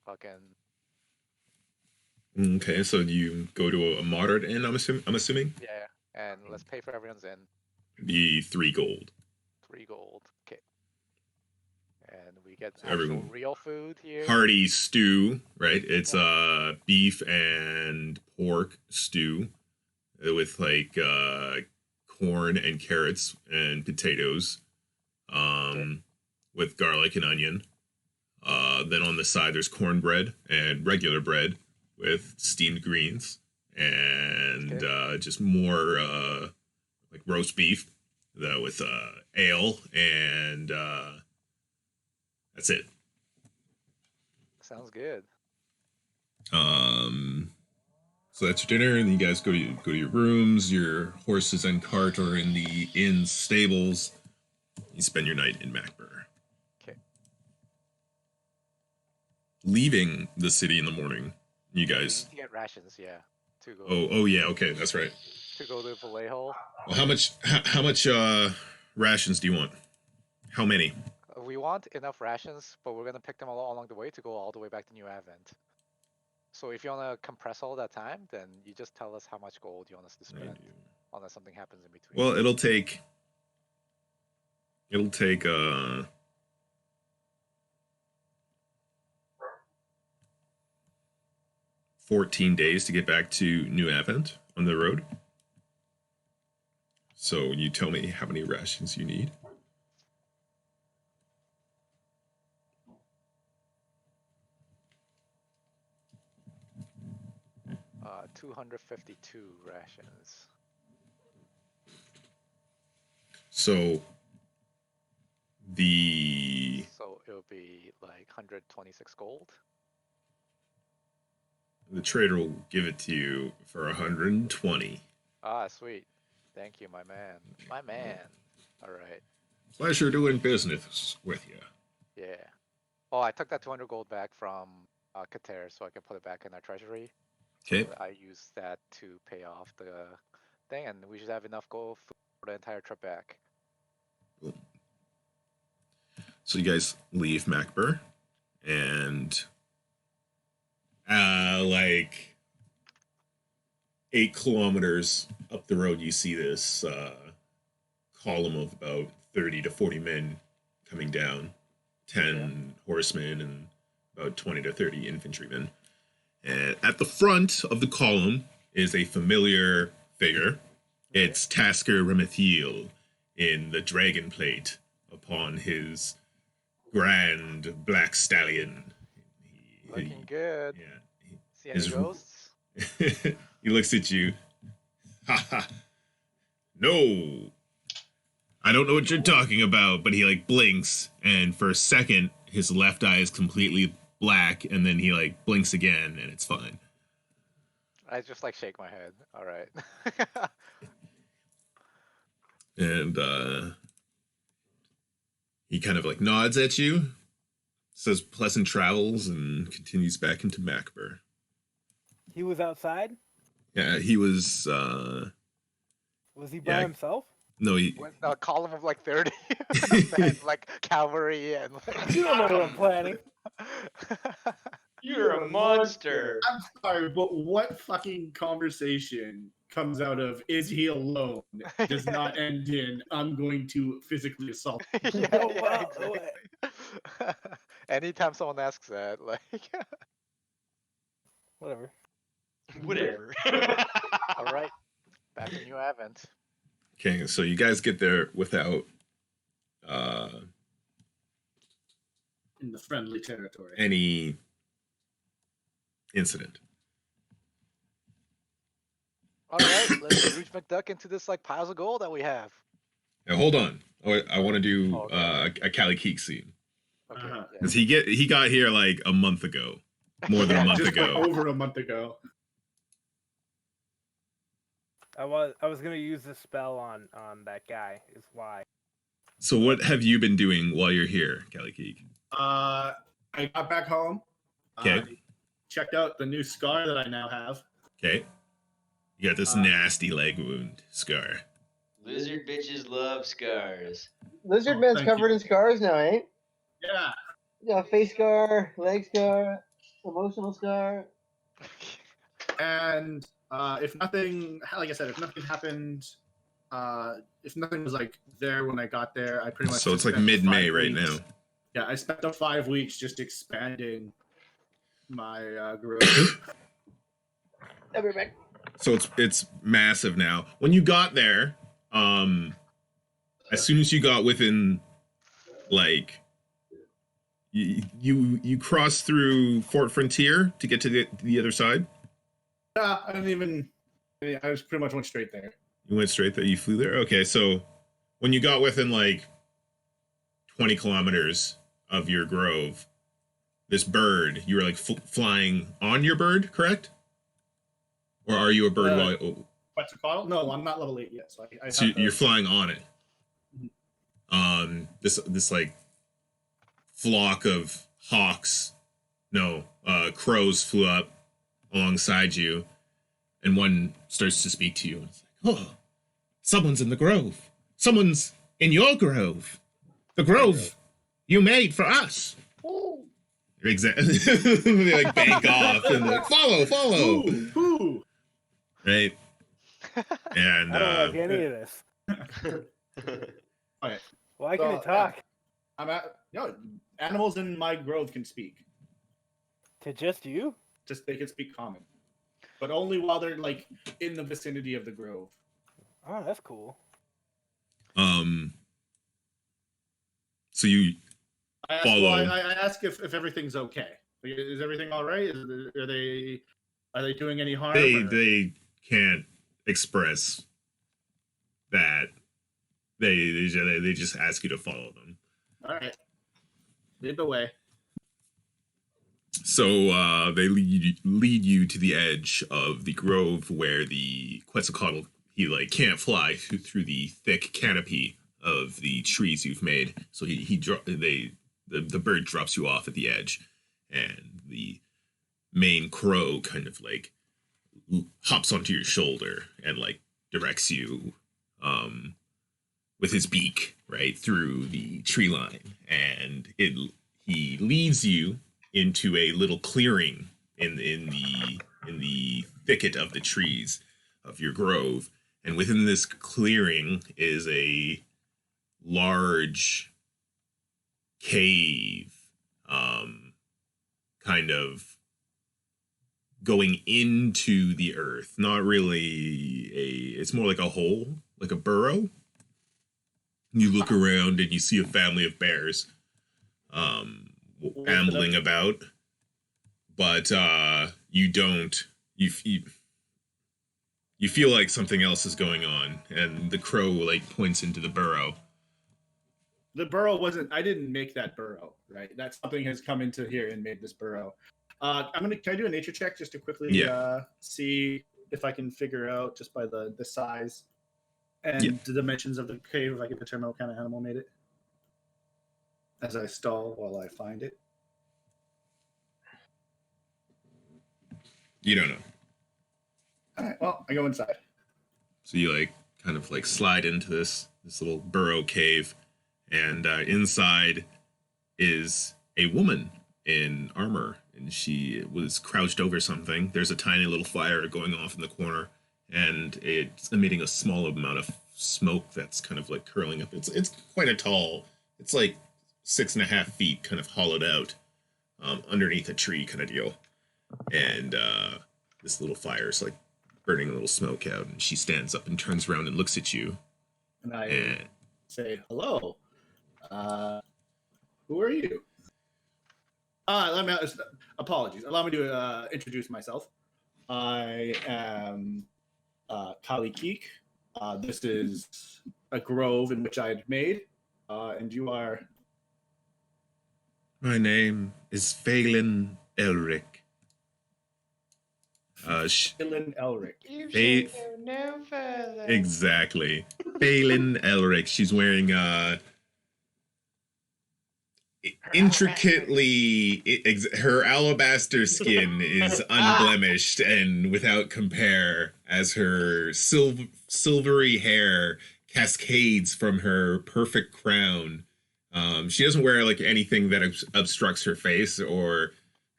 fucking. Okay, so you go to a moderate inn. I'm assuming. Yeah, and let's pay for everyone's inn. The 3 gold. 3 gold. Okay. And we get So actual everyone- real food here. Hearty stew, right? It's beef and pork stew with like corn and carrots and potatoes, with garlic and onion. Then on the side there's cornbread and regular bread with steamed greens and just more like roast beef with ale and that's it. Sounds good. So that's your dinner, and you guys go to your rooms. Your horses and cart are in the inn stables. You spend your night in Macbur. Okay. Leaving the city in the morning, you We guys. need to get rations, yeah, to go Oh yeah, okay, that's right. to go to Vallejo. Well, how much rations do you want? How many? We want enough rations, but we're gonna pick them all along the way to go all the way back to New Advent. So if you wanna compress all that time, then you just tell us how much gold you want us to spend, unless something happens in between. Well, it'll take 14 days to get back to New Advent on the road. So you tell me how many rations you need. 252 rations. So So it'll be like 126 gold. the trader will give it to you for 120. Ah, sweet. Thank you, my man. My man. All right. Pleasure doing business with you. Yeah. Oh, I took that 200 gold back from Kater so I can put it back in our treasury. Okay. So I used that to pay off the thing, and we should have enough gold for the entire trip back. So you guys leave Macbur, and like 8 kilometers up the road, you see this column of about 30 to 40 men coming down, 10 horsemen and about 20 to 30 infantrymen. And at the front of the column is a familiar figure. It's Tasker Remethiel in the dragon plate upon his grand black stallion. Looking good. Yeah. See any ghosts? He looks at you. Haha. No. I don't know what you're talking about, but he like blinks, and for a second his left eye is completely black, and then he like blinks again and it's fine. I just like shake my head. All right. And he kind of like nods at you, says pleasant travels, and continues back into Macbur. He was outside? Yeah, he was Was he by himself? No, he With a column of like 30 men, like cavalry and like... You don't know what I'm planning. You're a monster. I'm sorry, but what fucking conversation comes out of "is he alone" does not end in "I'm going to physically assault him." exactly. Anytime someone asks that, like... Whatever. Whatever. All right. Back when you haven't. Okay, so you guys get there without In the friendly territory. any incident. All right, let's reach McDuck into this like piles of gold that we have. Now hold on. I want to do Okay. a Cali Keek scene. Okay. Uh-huh. Yeah. Because he got here like a month ago. More than a month Just ago. over a month ago. I was gonna use this spell on that guy. Is why. So what have you been doing while you're here, Cali Keek? I got back home. Okay. Checked out the new scar that I now have. Okay. You got this nasty leg wound scar. Lizard bitches love scars. Lizard Oh, man's thank covered you. in scars now, ain't? Yeah. Yeah, face scar, leg scar, emotional scar. And if nothing, like I said, if nothing happened, if nothing was like there when I got there, I pretty much. So it's like spent the mid-May 5 right weeks- now. Yeah, I spent the 5 weeks just expanding my growth. I'll be back. So it's massive now. When you got there, as soon as you got within, like, you crossed through Fort Frontier to get to the other side. Yeah, I didn't even. I was pretty much went straight there. You went straight there. You flew there. Okay, so when you got within like 20 kilometers of your grove, this bird, you were like flying on your bird, correct? Or are you a bird while? Quetzalcoatl? No, I'm not level 8 yet, so I So have you're to- flying on it. This like flock of hawks, crows flew up alongside you, and one starts to speak to you. And it's like, oh, someone's in the grove. Someone's in your grove. The grove you made for us. Exactly. They like bank off and like follow. Ooh. Right. And I don't like any of this. Alright. Why can So, it talk? I'm at animals in my grove can speak. To just you? Just they can speak common. But only while they're like in the vicinity of the grove. Oh, that's cool. So you I ask, follow. well, I ask if everything's okay. Like, is everything all right? Are they doing any harm? or- they can't express that. They just ask you to follow them. All right. Lead the way. So they lead you to the edge of the grove where the Quetzalcoatl he like can't fly through the thick canopy of the trees you've made. So the bird drops you off at the edge, and the main crow kind of like hops onto your shoulder and like directs you with his beak right through the tree line, and he leads you into a little clearing in the thicket of the trees of your grove, and within this clearing is a large cave, kind of going into the earth. Not really it's more like a hole, like a burrow. You look around and you see a family of bears ambling about, but you feel like something else is going on, and the crow like points into the burrow. The burrow wasn't. I didn't make that burrow, right? That something has come into here and made this burrow. Can I do a nature check just to quickly see if I can figure out just by the size and the dimensions of the cave, if I can determine what kind of animal made it? As I stall while I find it. You don't know. All right. Well, I go inside. So you like kind of like slide into this little burrow cave, and inside is a woman in armor, and she was crouched over something. There's a tiny little fire going off in the corner, and it's emitting a small amount of smoke that's kind of like curling up. It's quite a tall. It's like 6.5 feet, kind of hollowed out underneath a tree, kind of deal. And this little fire is like burning a little smoke out, and she stands up and turns around and looks at you. And I say, "Hello. Who are you?" Apologies. Allow me to introduce myself. I am Kali Keek. This is a grove in which I had made, and you are. My name is Phelan Elric. Phelan Elric. You should go no further. Exactly. Phelan Elric. She's wearing her alabaster skin is unblemished and without compare, as her silvery hair cascades from her perfect crown. She doesn't wear like anything that obstructs her face, or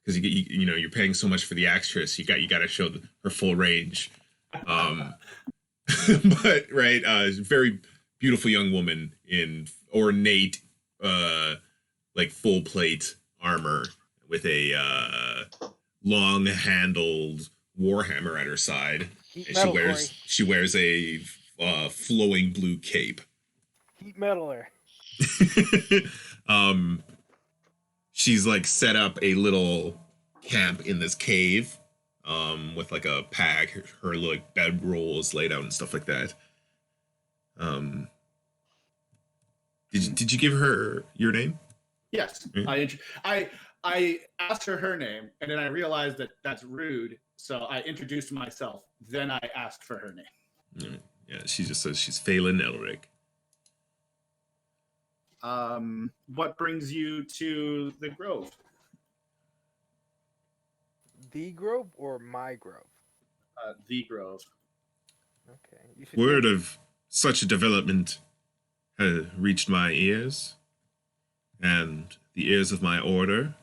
because you know you're paying so much for the actress, you got to show her full range. But right, very beautiful young woman in ornate like full plate armor with a long handled warhammer at her side. And she wears a flowing blue cape. Heat metaler. She's like set up a little camp in this cave, with like a pack, her like bed rolls laid out and stuff like that. Did you give her your name? Yes, I asked her name, and then I realized that that's rude, so I introduced myself. Then I asked for her name. Yeah, she just says she's Phelan Elric. What brings you to the grove? The grove or my grove? The grove. Okay. Word of such a development has reached my ears, and the ears of my order,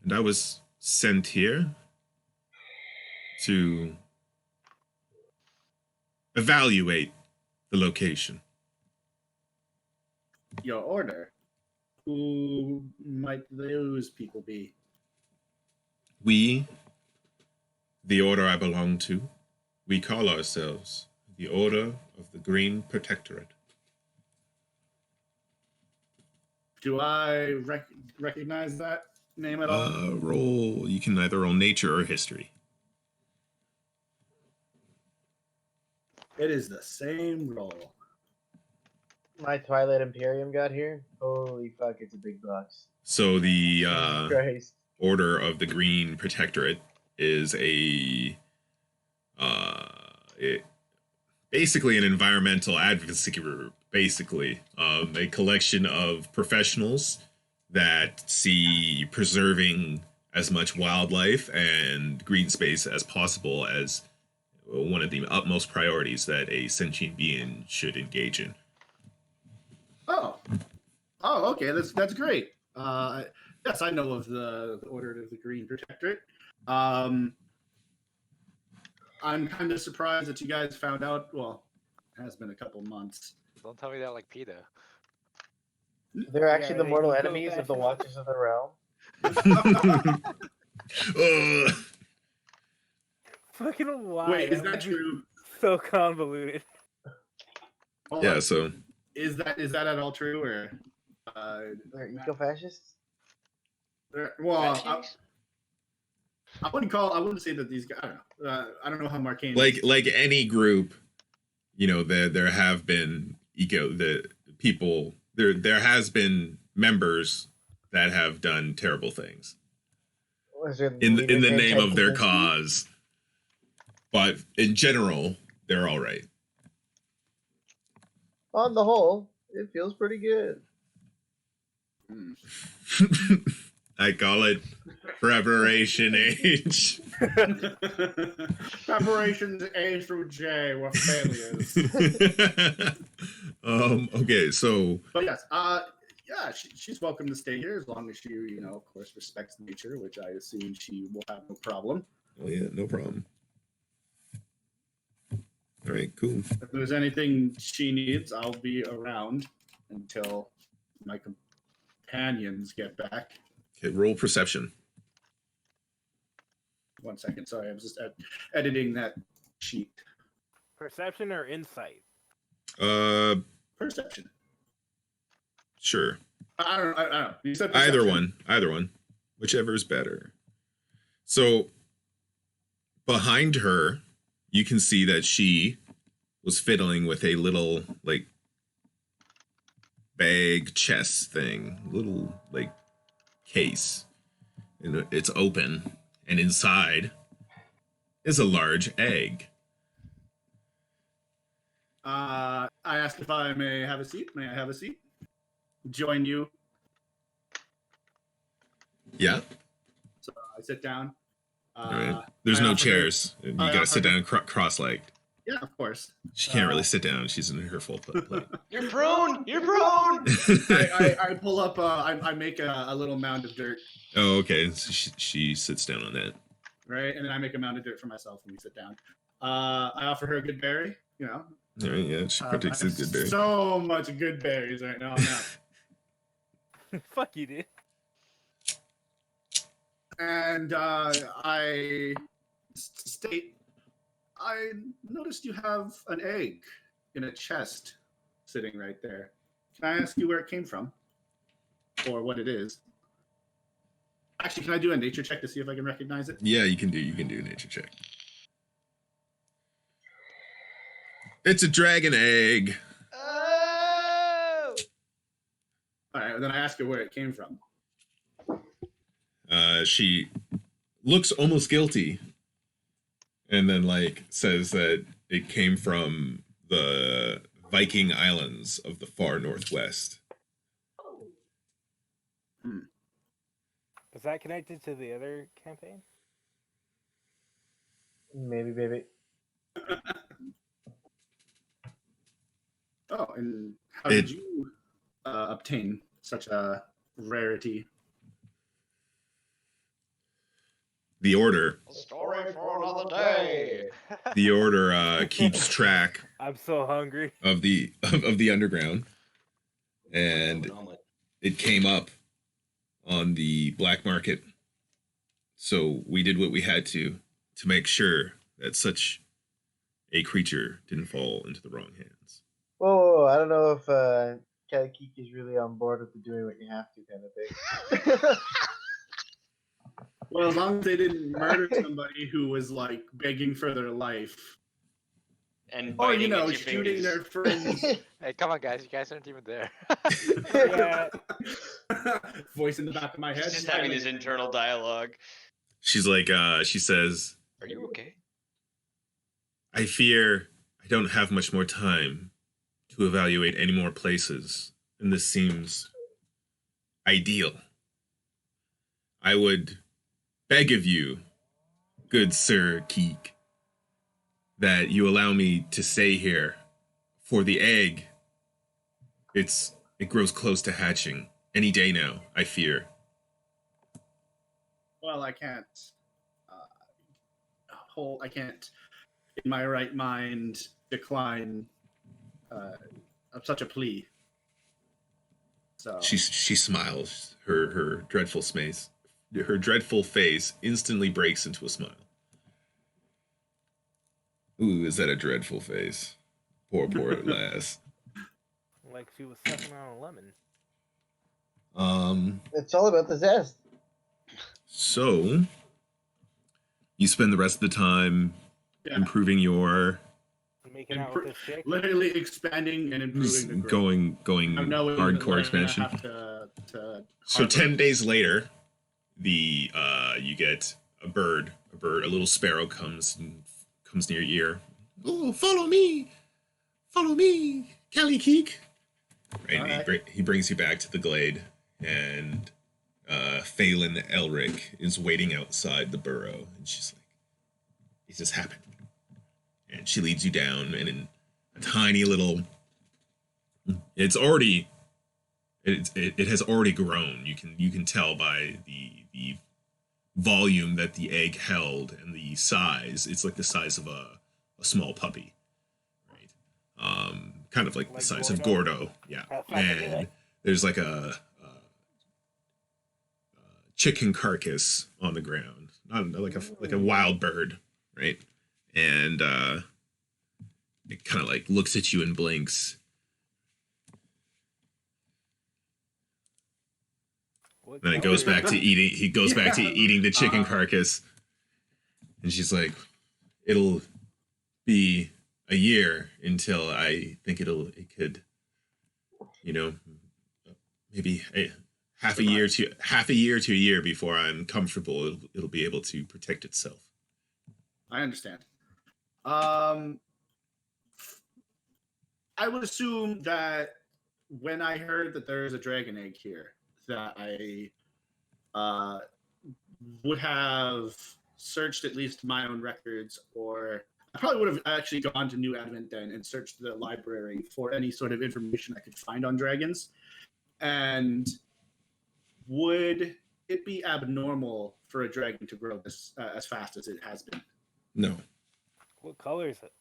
and I was sent here to evaluate the location. Your order? Who might those people be? We, the order I belong to, we call ourselves the Order of the Green Protectorate. Do I recognize that name at all? You can either roll nature or history. It is the same roll. My Twilight Imperium got here. Holy fuck, it's a big box. So the Christ. Order of the Green Protectorate is basically an environmental advocacy group. Basically, a collection of professionals that see preserving as much wildlife and green space as possible as one of the utmost priorities that a sentient being should engage in. Oh, okay, that's great. Yes, I know of the Order of the Green Protectorate. I'm kind of surprised that you guys found out. Well, it has been a couple months. Don't tell me that like PETA. They're actually Yeah, the they mortal go enemies back of the and- Watchers of the Realm. Fucking why? Wait, is That that would be true? So convoluted. Hold Yeah, on. so Is that at all true, or? They're eco-fascists. Well, Fascists? I wouldn't say that these guys. I don't know how Markeng. like any group, there have been there has been members that have done terrible things Was there in the leaders named name Ted of their Kaczynski? cause, but in general, they're all right. On the whole, it feels pretty good. I call it Preparation Age. Preparations A through J were failures. Okay, so But yes, yeah, she's welcome to stay here as long as she, of course, respects nature, which I assume she will have no problem. oh yeah, no problem. All right, cool. If there's anything she needs, I'll be around until my companions get back. Okay, roll perception. 1 second, sorry, I was just editing that sheet. Perception or insight? Perception. Sure. I don't know. You said Either perception. one, whichever is better. So behind her, you can see that she was fiddling with a little like bag chest thing, little like case, and it's open, and inside is a large egg. I asked if I may have a seat. May I have a seat? Join you. Yeah. So I sit down. All right. There's I no offer chairs. You I gotta sit offer down cross-legged. Yeah, of course. She can't really sit down. She's in her full plate. You're prone. You're prone. I pull up. I make a little mound of dirt, Oh, okay. So she sits down on that. right, and then I make a mound of dirt for myself when we sit down. I offer her a good berry. All right, yeah, she partakes I in have good berry. so much good berries right now. I'm not. Fuck you, dude. And I state, I noticed you have an egg in a chest sitting right there. Can I ask you where it came from? Or what it is? Actually, can I do a nature check to see if I can recognize it? Yeah, you can do a nature check. It's a dragon egg. Oh! All right, then I ask her where it came from. She looks almost guilty, and then like says that it came from the Viking islands of the far northwest. Is that connected to the other campaign? Maybe, baby. Oh, and how did you obtain such a rarity? The order, A story for another day. the order keeps track I'm so hungry. of the underground, and it came up on the black market. So we did what we had to make sure that such a creature didn't fall into the wrong hands. Whoa, I don't know if Katakiki is really on board with the doing what you have to kind of thing. Well, as long as they didn't murder somebody who was like begging for their life, And or biting at your shooting fingers. their friends. Hey, come on, guys! You guys aren't even there. Yeah. Voice in the back of my head. He's just having this internal dialogue. She's like, she says, Are you okay? I fear I don't have much more time to evaluate any more places, and this seems ideal. I would beg of you, good Sir Keek, that you allow me to stay here for the egg. It grows close to hatching any day now, I fear. Well, I can't I can't, in my right mind, decline of such a plea. So She smiles. Her dreadful face instantly breaks into a smile. Ooh, is that a dreadful face? Poor lass. Like she was sucking on a lemon. It's all about the zest. So you spend the rest of the time improving your Making out with this chick. literally expanding and improving the growth. going hardcore expansion. So 10 days later, you get a bird, a little sparrow comes near your ear. Oh, follow me, Callie Keek. Right, he brings you back to the glade, and Phelan Elric is waiting outside the burrow, and she's like, "It just happened." And she leads you down, and in a tiny little, it has already grown. You can tell by the volume that the egg held and the size. It's like the size of a small puppy, right? Kind of like the size of Gordo, yeah. And there's like a chicken carcass on the ground, not like a wild bird, right? And it kind of like looks at you and blinks. Then it goes back to eating. He goes back to eating the chicken carcass, and she's like, "It'll be a year until I think it could, maybe half a year to a year before I'm comfortable. It'll be able to protect itself." I understand. I would assume that when I heard that there is a dragon egg here, that I would have searched at least my own records, or I probably would have actually gone to New Advent then and searched the library for any sort of information I could find on dragons. And would it be abnormal for a dragon to grow this as fast as it has been? No. What color is it?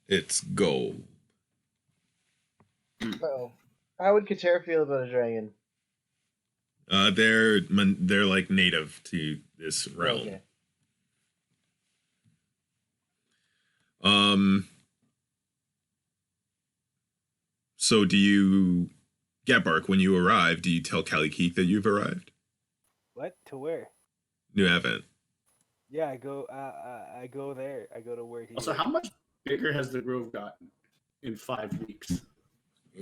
It's gold. Oh, how would Katera feel about a dragon? They're like native to this realm. Okay. So do you, Gatbark, when you arrive, do you tell Callie Keek that you've arrived? What? To where? New Advent. Yeah, I go there. I go to where he. Also, how much bigger has the grove gotten in 5 weeks?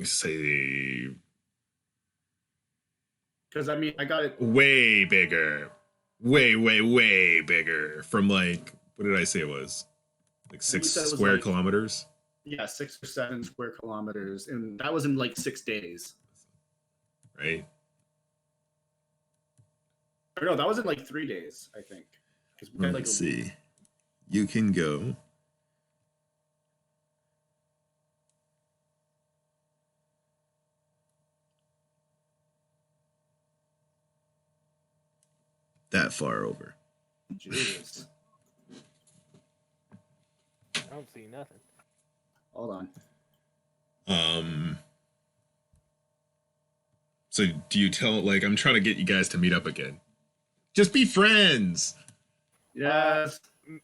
Say, because I mean, I got it way bigger, way bigger. From like, what did I say it was? Like 6 square kilometers. Yeah, 6 or 7 square kilometers, and that was in like 6 days. Right. Or no, that was in like 3 days, I think. Let's see. You can go. That far over. Jesus. I don't see nothing. Hold on. So do you tell, like, I'm trying to get you guys to meet up again. Just be friends. Yes.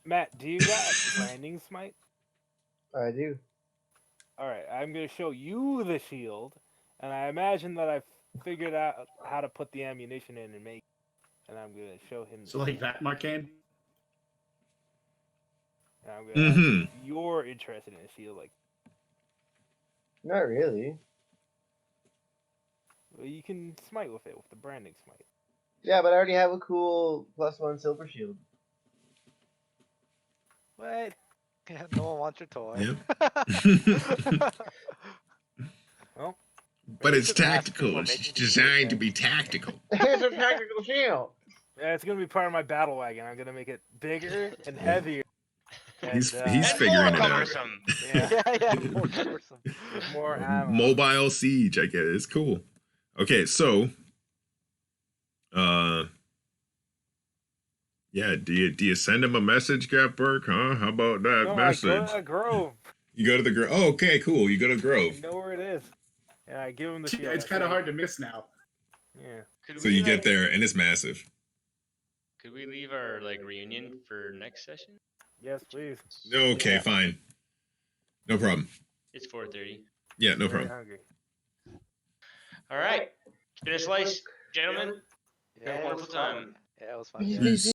Matt, do you got branding smite? I do. All right, I'm going to show you the shield, and I imagine that I've figured out how to put the ammunition in and make it, and I'm going to show him. So like that, Markeng? And I'm going to ask if you're interested in a shield like. Not really. Well, you can smite with it, with the branding smite. Yeah, but I already have a cool +1 silver shield. What? Yeah, no one wants your toy. Yep. Well, But Maybe it's you should ask tactical. for It's making these designed to weird be tactical. Here's a tactical shield. yeah, it's gonna be part of my battle wagon. I'm gonna make it bigger and heavier. He's And, he's And figuring more it out. cumbersome. yeah, yeah, more cumbersome. with more ammo. Mobile siege, I get it. It's cool. Okay, so yeah, do you send him a message, Gapberg? Huh? How about that No, message? I go to the grove. You go to the Grove. Oh, okay, cool. You go to I Grove. know where it is. Yeah, I give him the shield. It's I kind of say, hard to miss now. Yeah. Could So we, you get like- there and it's massive. Could we leave our like reunion for next session? Yes, please. Okay, Yeah. fine. No problem. It's 4:30. Yeah, no Very problem. hungry. All right. It's been a slice, gentlemen. Yeah, Have a it was wonderful fun. time. Yeah, it was fun. Peace, Yeah. peace, Peace.